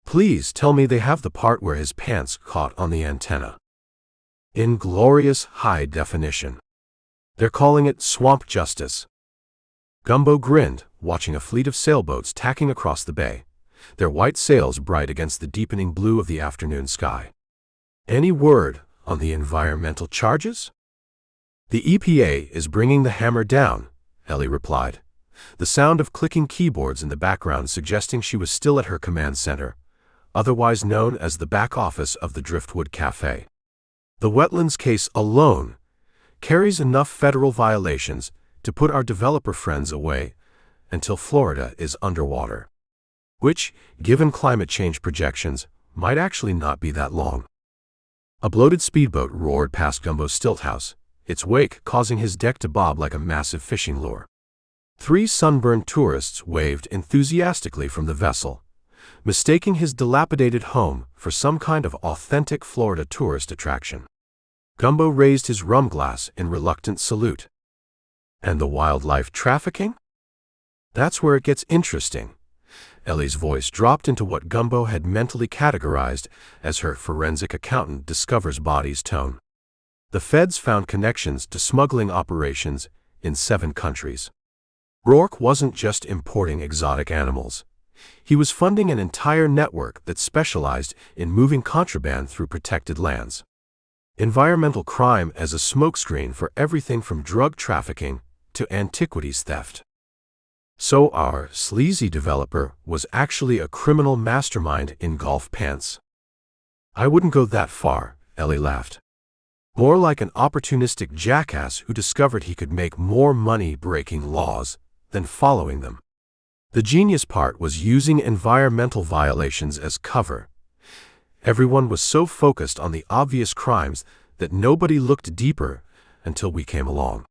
Please tell me they have the part where his pants caught on the antenna. In glorious high definition. They're calling it swamp justice. Gumbo grinned, watching a fleet of sailboats tacking across the bay, their white sails bright against the deepening blue of the afternoon sky. Any word on the environmental charges? The EPA is bringing the hammer down, Ellie replied, the sound of clicking keyboards in the background suggesting she was still at her command center, otherwise known as the back office of the Driftwood Cafe. The wetlands case alone carries enough federal violations to put our developer friends away until Florida is underwater. Which, given climate change projections, might actually not be that long. A bloated speedboat roared past Gumbo's stilt house, its wake causing his deck to bob like a massive fishing lure. 3 sunburned tourists waved enthusiastically from the vessel, mistaking his dilapidated home for some kind of authentic Florida tourist attraction. Gumbo raised his rum glass in reluctant salute. And the wildlife trafficking? That's where it gets interesting. Ellie's voice dropped into what Gumbo had mentally categorized as her forensic accountant discovers bodies tone. The feds found connections to smuggling operations in 7 countries. Rourke wasn't just importing exotic animals. He was funding an entire network that specialized in moving contraband through protected lands. Environmental crime as a smokescreen for everything from drug trafficking to antiquities theft. So our sleazy developer was actually a criminal mastermind in golf pants. I wouldn't go that far, Ellie laughed. More like an opportunistic jackass who discovered he could make more money breaking laws than following them. The genius part was using environmental violations as cover. Everyone was so focused on the obvious crimes that nobody looked deeper until we came along.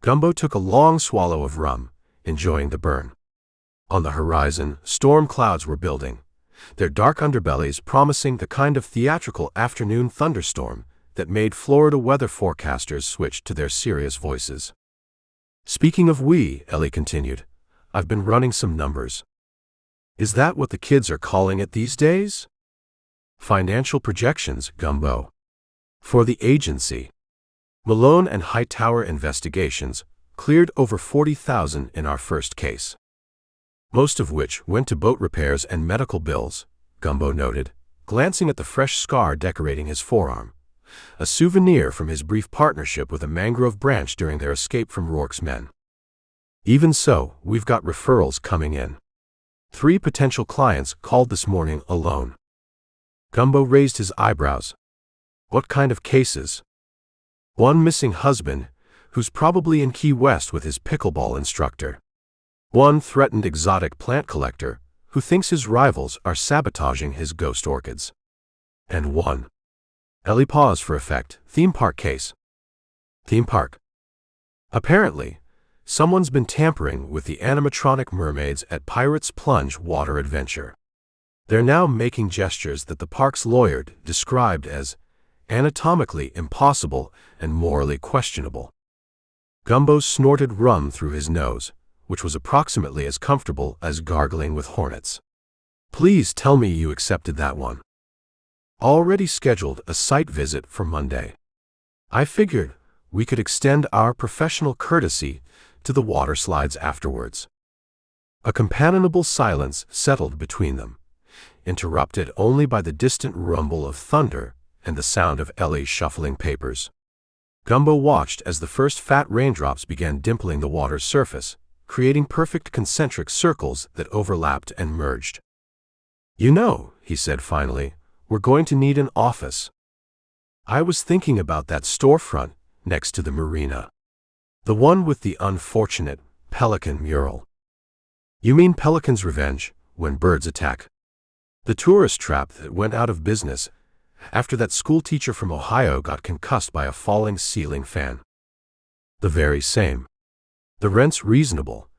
Gumbo took a long swallow of rum, enjoying the burn. On the horizon, storm clouds were building, their dark underbellies promising the kind of theatrical afternoon thunderstorm that made Florida weather forecasters switch to their serious voices. Speaking of we, Ellie continued, I've been running some numbers. Is that what the kids are calling it these days? Financial projections, Gumbo. For the agency. Malone and Hightower investigations cleared over $40,000 in our first case. Most of which went to boat repairs and medical bills, Gumbo noted, glancing at the fresh scar decorating his forearm, a souvenir from his brief partnership with a mangrove branch during their escape from Rourke's men. Even so, we've got referrals coming in. 3 potential clients called this morning alone. Gumbo raised his eyebrows. What kind of cases? 1 missing husband, who's probably in Key West with his pickleball instructor. 1 threatened exotic plant collector, who thinks his rivals are sabotaging his ghost orchids. And 1. Ellie paused for effect. Theme park case. Theme park. Apparently, someone's been tampering with the animatronic mermaids at Pirates Plunge Water Adventure. They're now making gestures that the park's lawyer described as anatomically impossible and morally questionable. Gumbo snorted rum through his nose, which was approximately as comfortable as gargling with hornets. Please tell me you accepted that one. Already scheduled a site visit for Monday. I figured we could extend our professional courtesy to the water slides afterwards. A companionable silence settled between them, interrupted only by the distant rumble of thunder and the sound of Ellie shuffling papers. Gumbo watched as the first fat raindrops began dimpling the water's surface, creating perfect concentric circles that overlapped and merged. You know, he said finally, we're going to need an office. I was thinking about that storefront next to the marina. The one with the unfortunate Pelican mural. You mean Pelican's Revenge, when birds attack? The tourist trap that went out of business after that schoolteacher from Ohio got concussed by a falling ceiling fan. The very same. The rent's reasonable,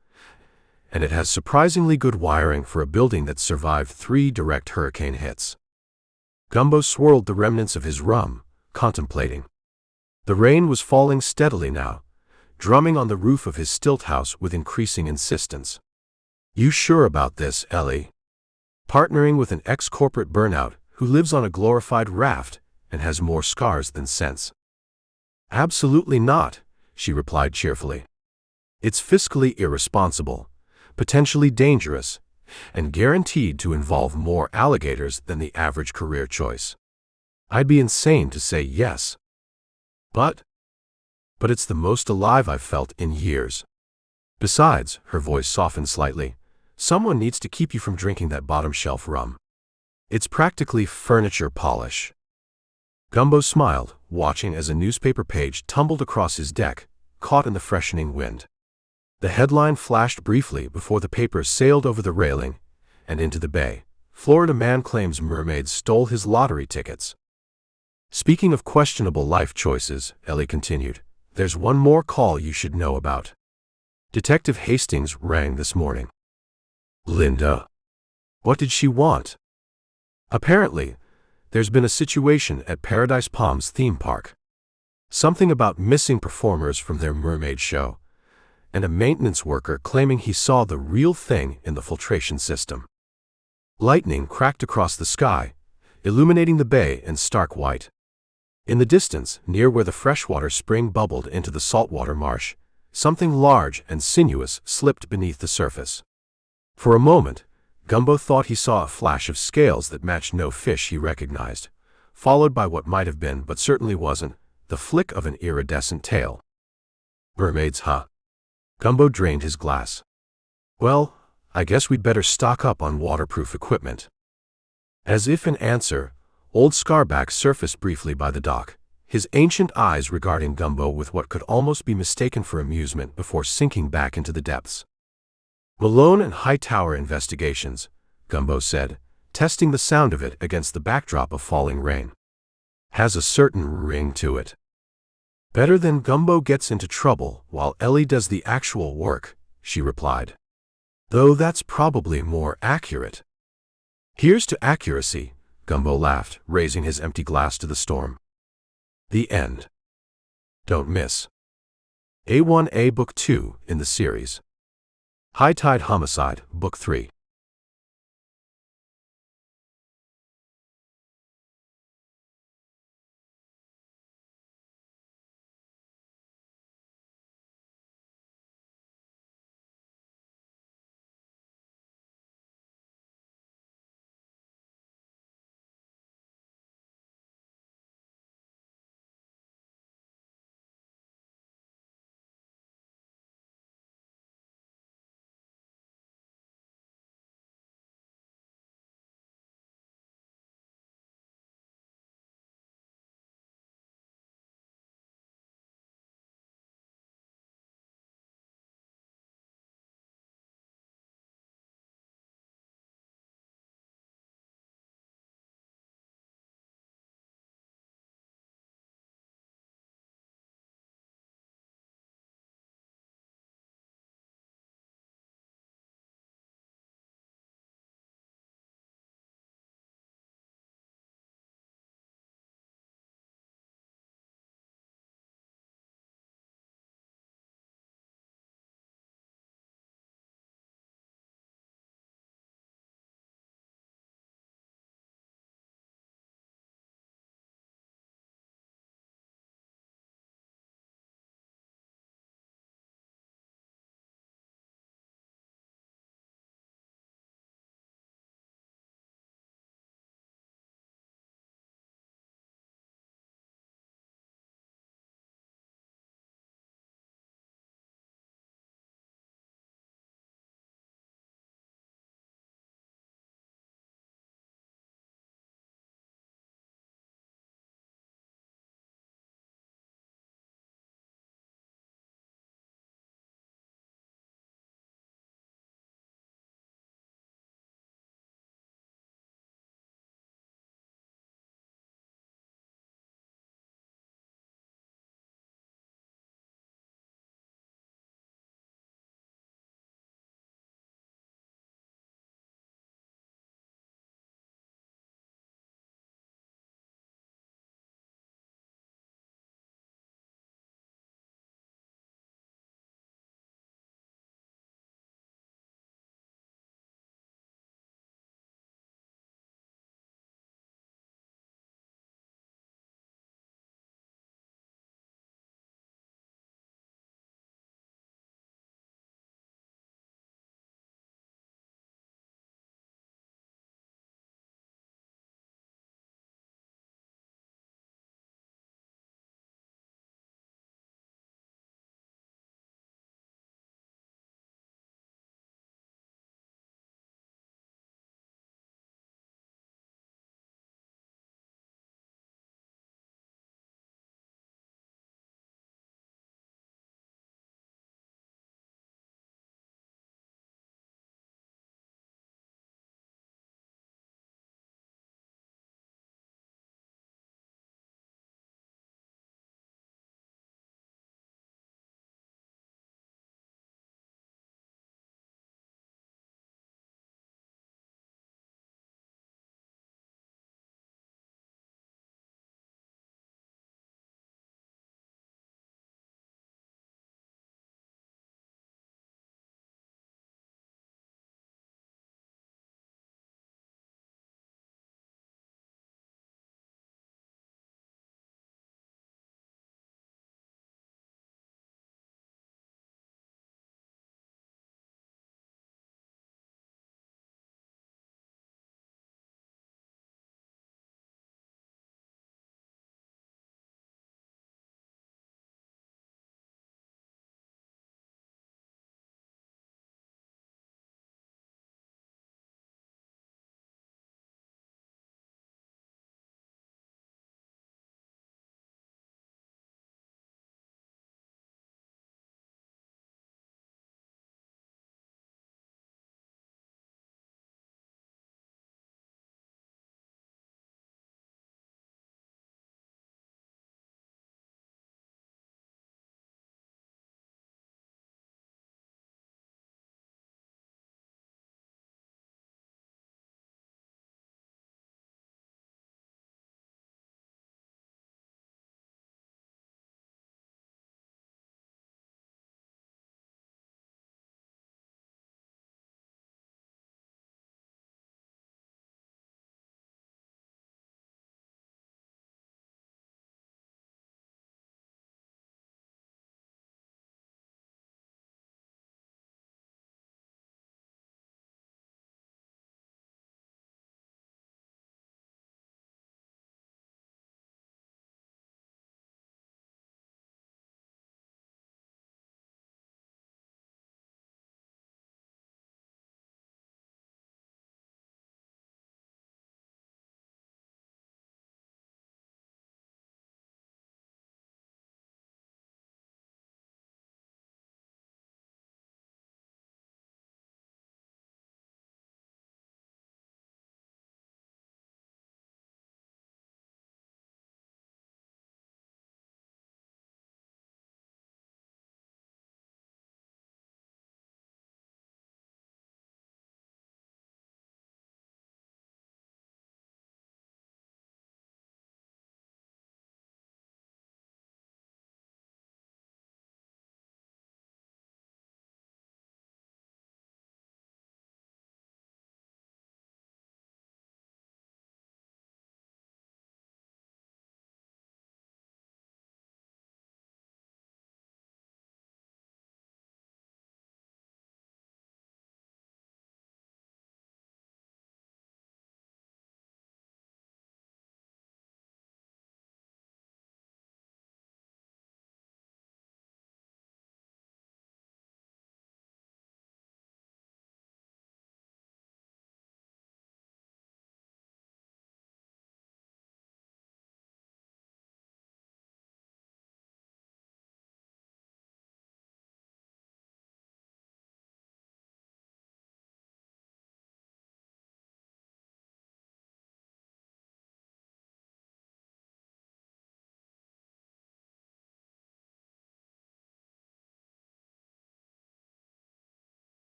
and it has surprisingly good wiring for a building that survived 3 direct hurricane hits. Gumbo swirled the remnants of his rum, contemplating. The rain was falling steadily now, drumming on the roof of his stilt house with increasing insistence. You sure about this, Ellie? Partnering with an ex-corporate burnout who lives on a glorified raft and has more scars than sense. Absolutely not, she replied cheerfully. It's fiscally irresponsible, potentially dangerous, and guaranteed to involve more alligators than the average career choice. I'd be insane to say yes. But it's the most alive I've felt in years. Besides, her voice softened slightly, someone needs to keep you from drinking that bottom-shelf rum. It's practically furniture polish. Gumbo smiled, watching as a newspaper page tumbled across his deck, caught in the freshening wind. The headline flashed briefly before the paper sailed over the railing and into the bay. Florida man claims mermaids stole his lottery tickets. Speaking of questionable life choices, Ellie continued, there's one more call you should know about. Detective Hastings rang this morning. Linda. What did she want? Apparently, there's been a situation at Paradise Palms theme park. Something about missing performers from their mermaid show, and a maintenance worker claiming he saw the real thing in the filtration system. Lightning cracked across the sky, illuminating the bay in stark white. In the distance, near where the freshwater spring bubbled into the saltwater marsh, something large and sinuous slipped beneath the surface. For a moment, Gumbo thought he saw a flash of scales that matched no fish he recognized, followed by what might have been but certainly wasn't, the flick of an iridescent tail. Mermaids, huh? Gumbo drained his glass. Well, I guess we'd better stock up on waterproof equipment. As if in answer, old Scarback surfaced briefly by the dock, his ancient eyes regarding Gumbo with what could almost be mistaken for amusement before sinking back into the depths. Malone and Hightower investigations, Gumbo said, testing the sound of it against the backdrop of falling rain. Has a certain ring to it. Better than Gumbo gets into trouble while Ellie does the actual work, she replied. Though that's probably more accurate. Here's to accuracy, Gumbo laughed, raising his empty glass to the storm. The end. Don't miss A1A Book 2 in the series. Tide Homicide, Book 3.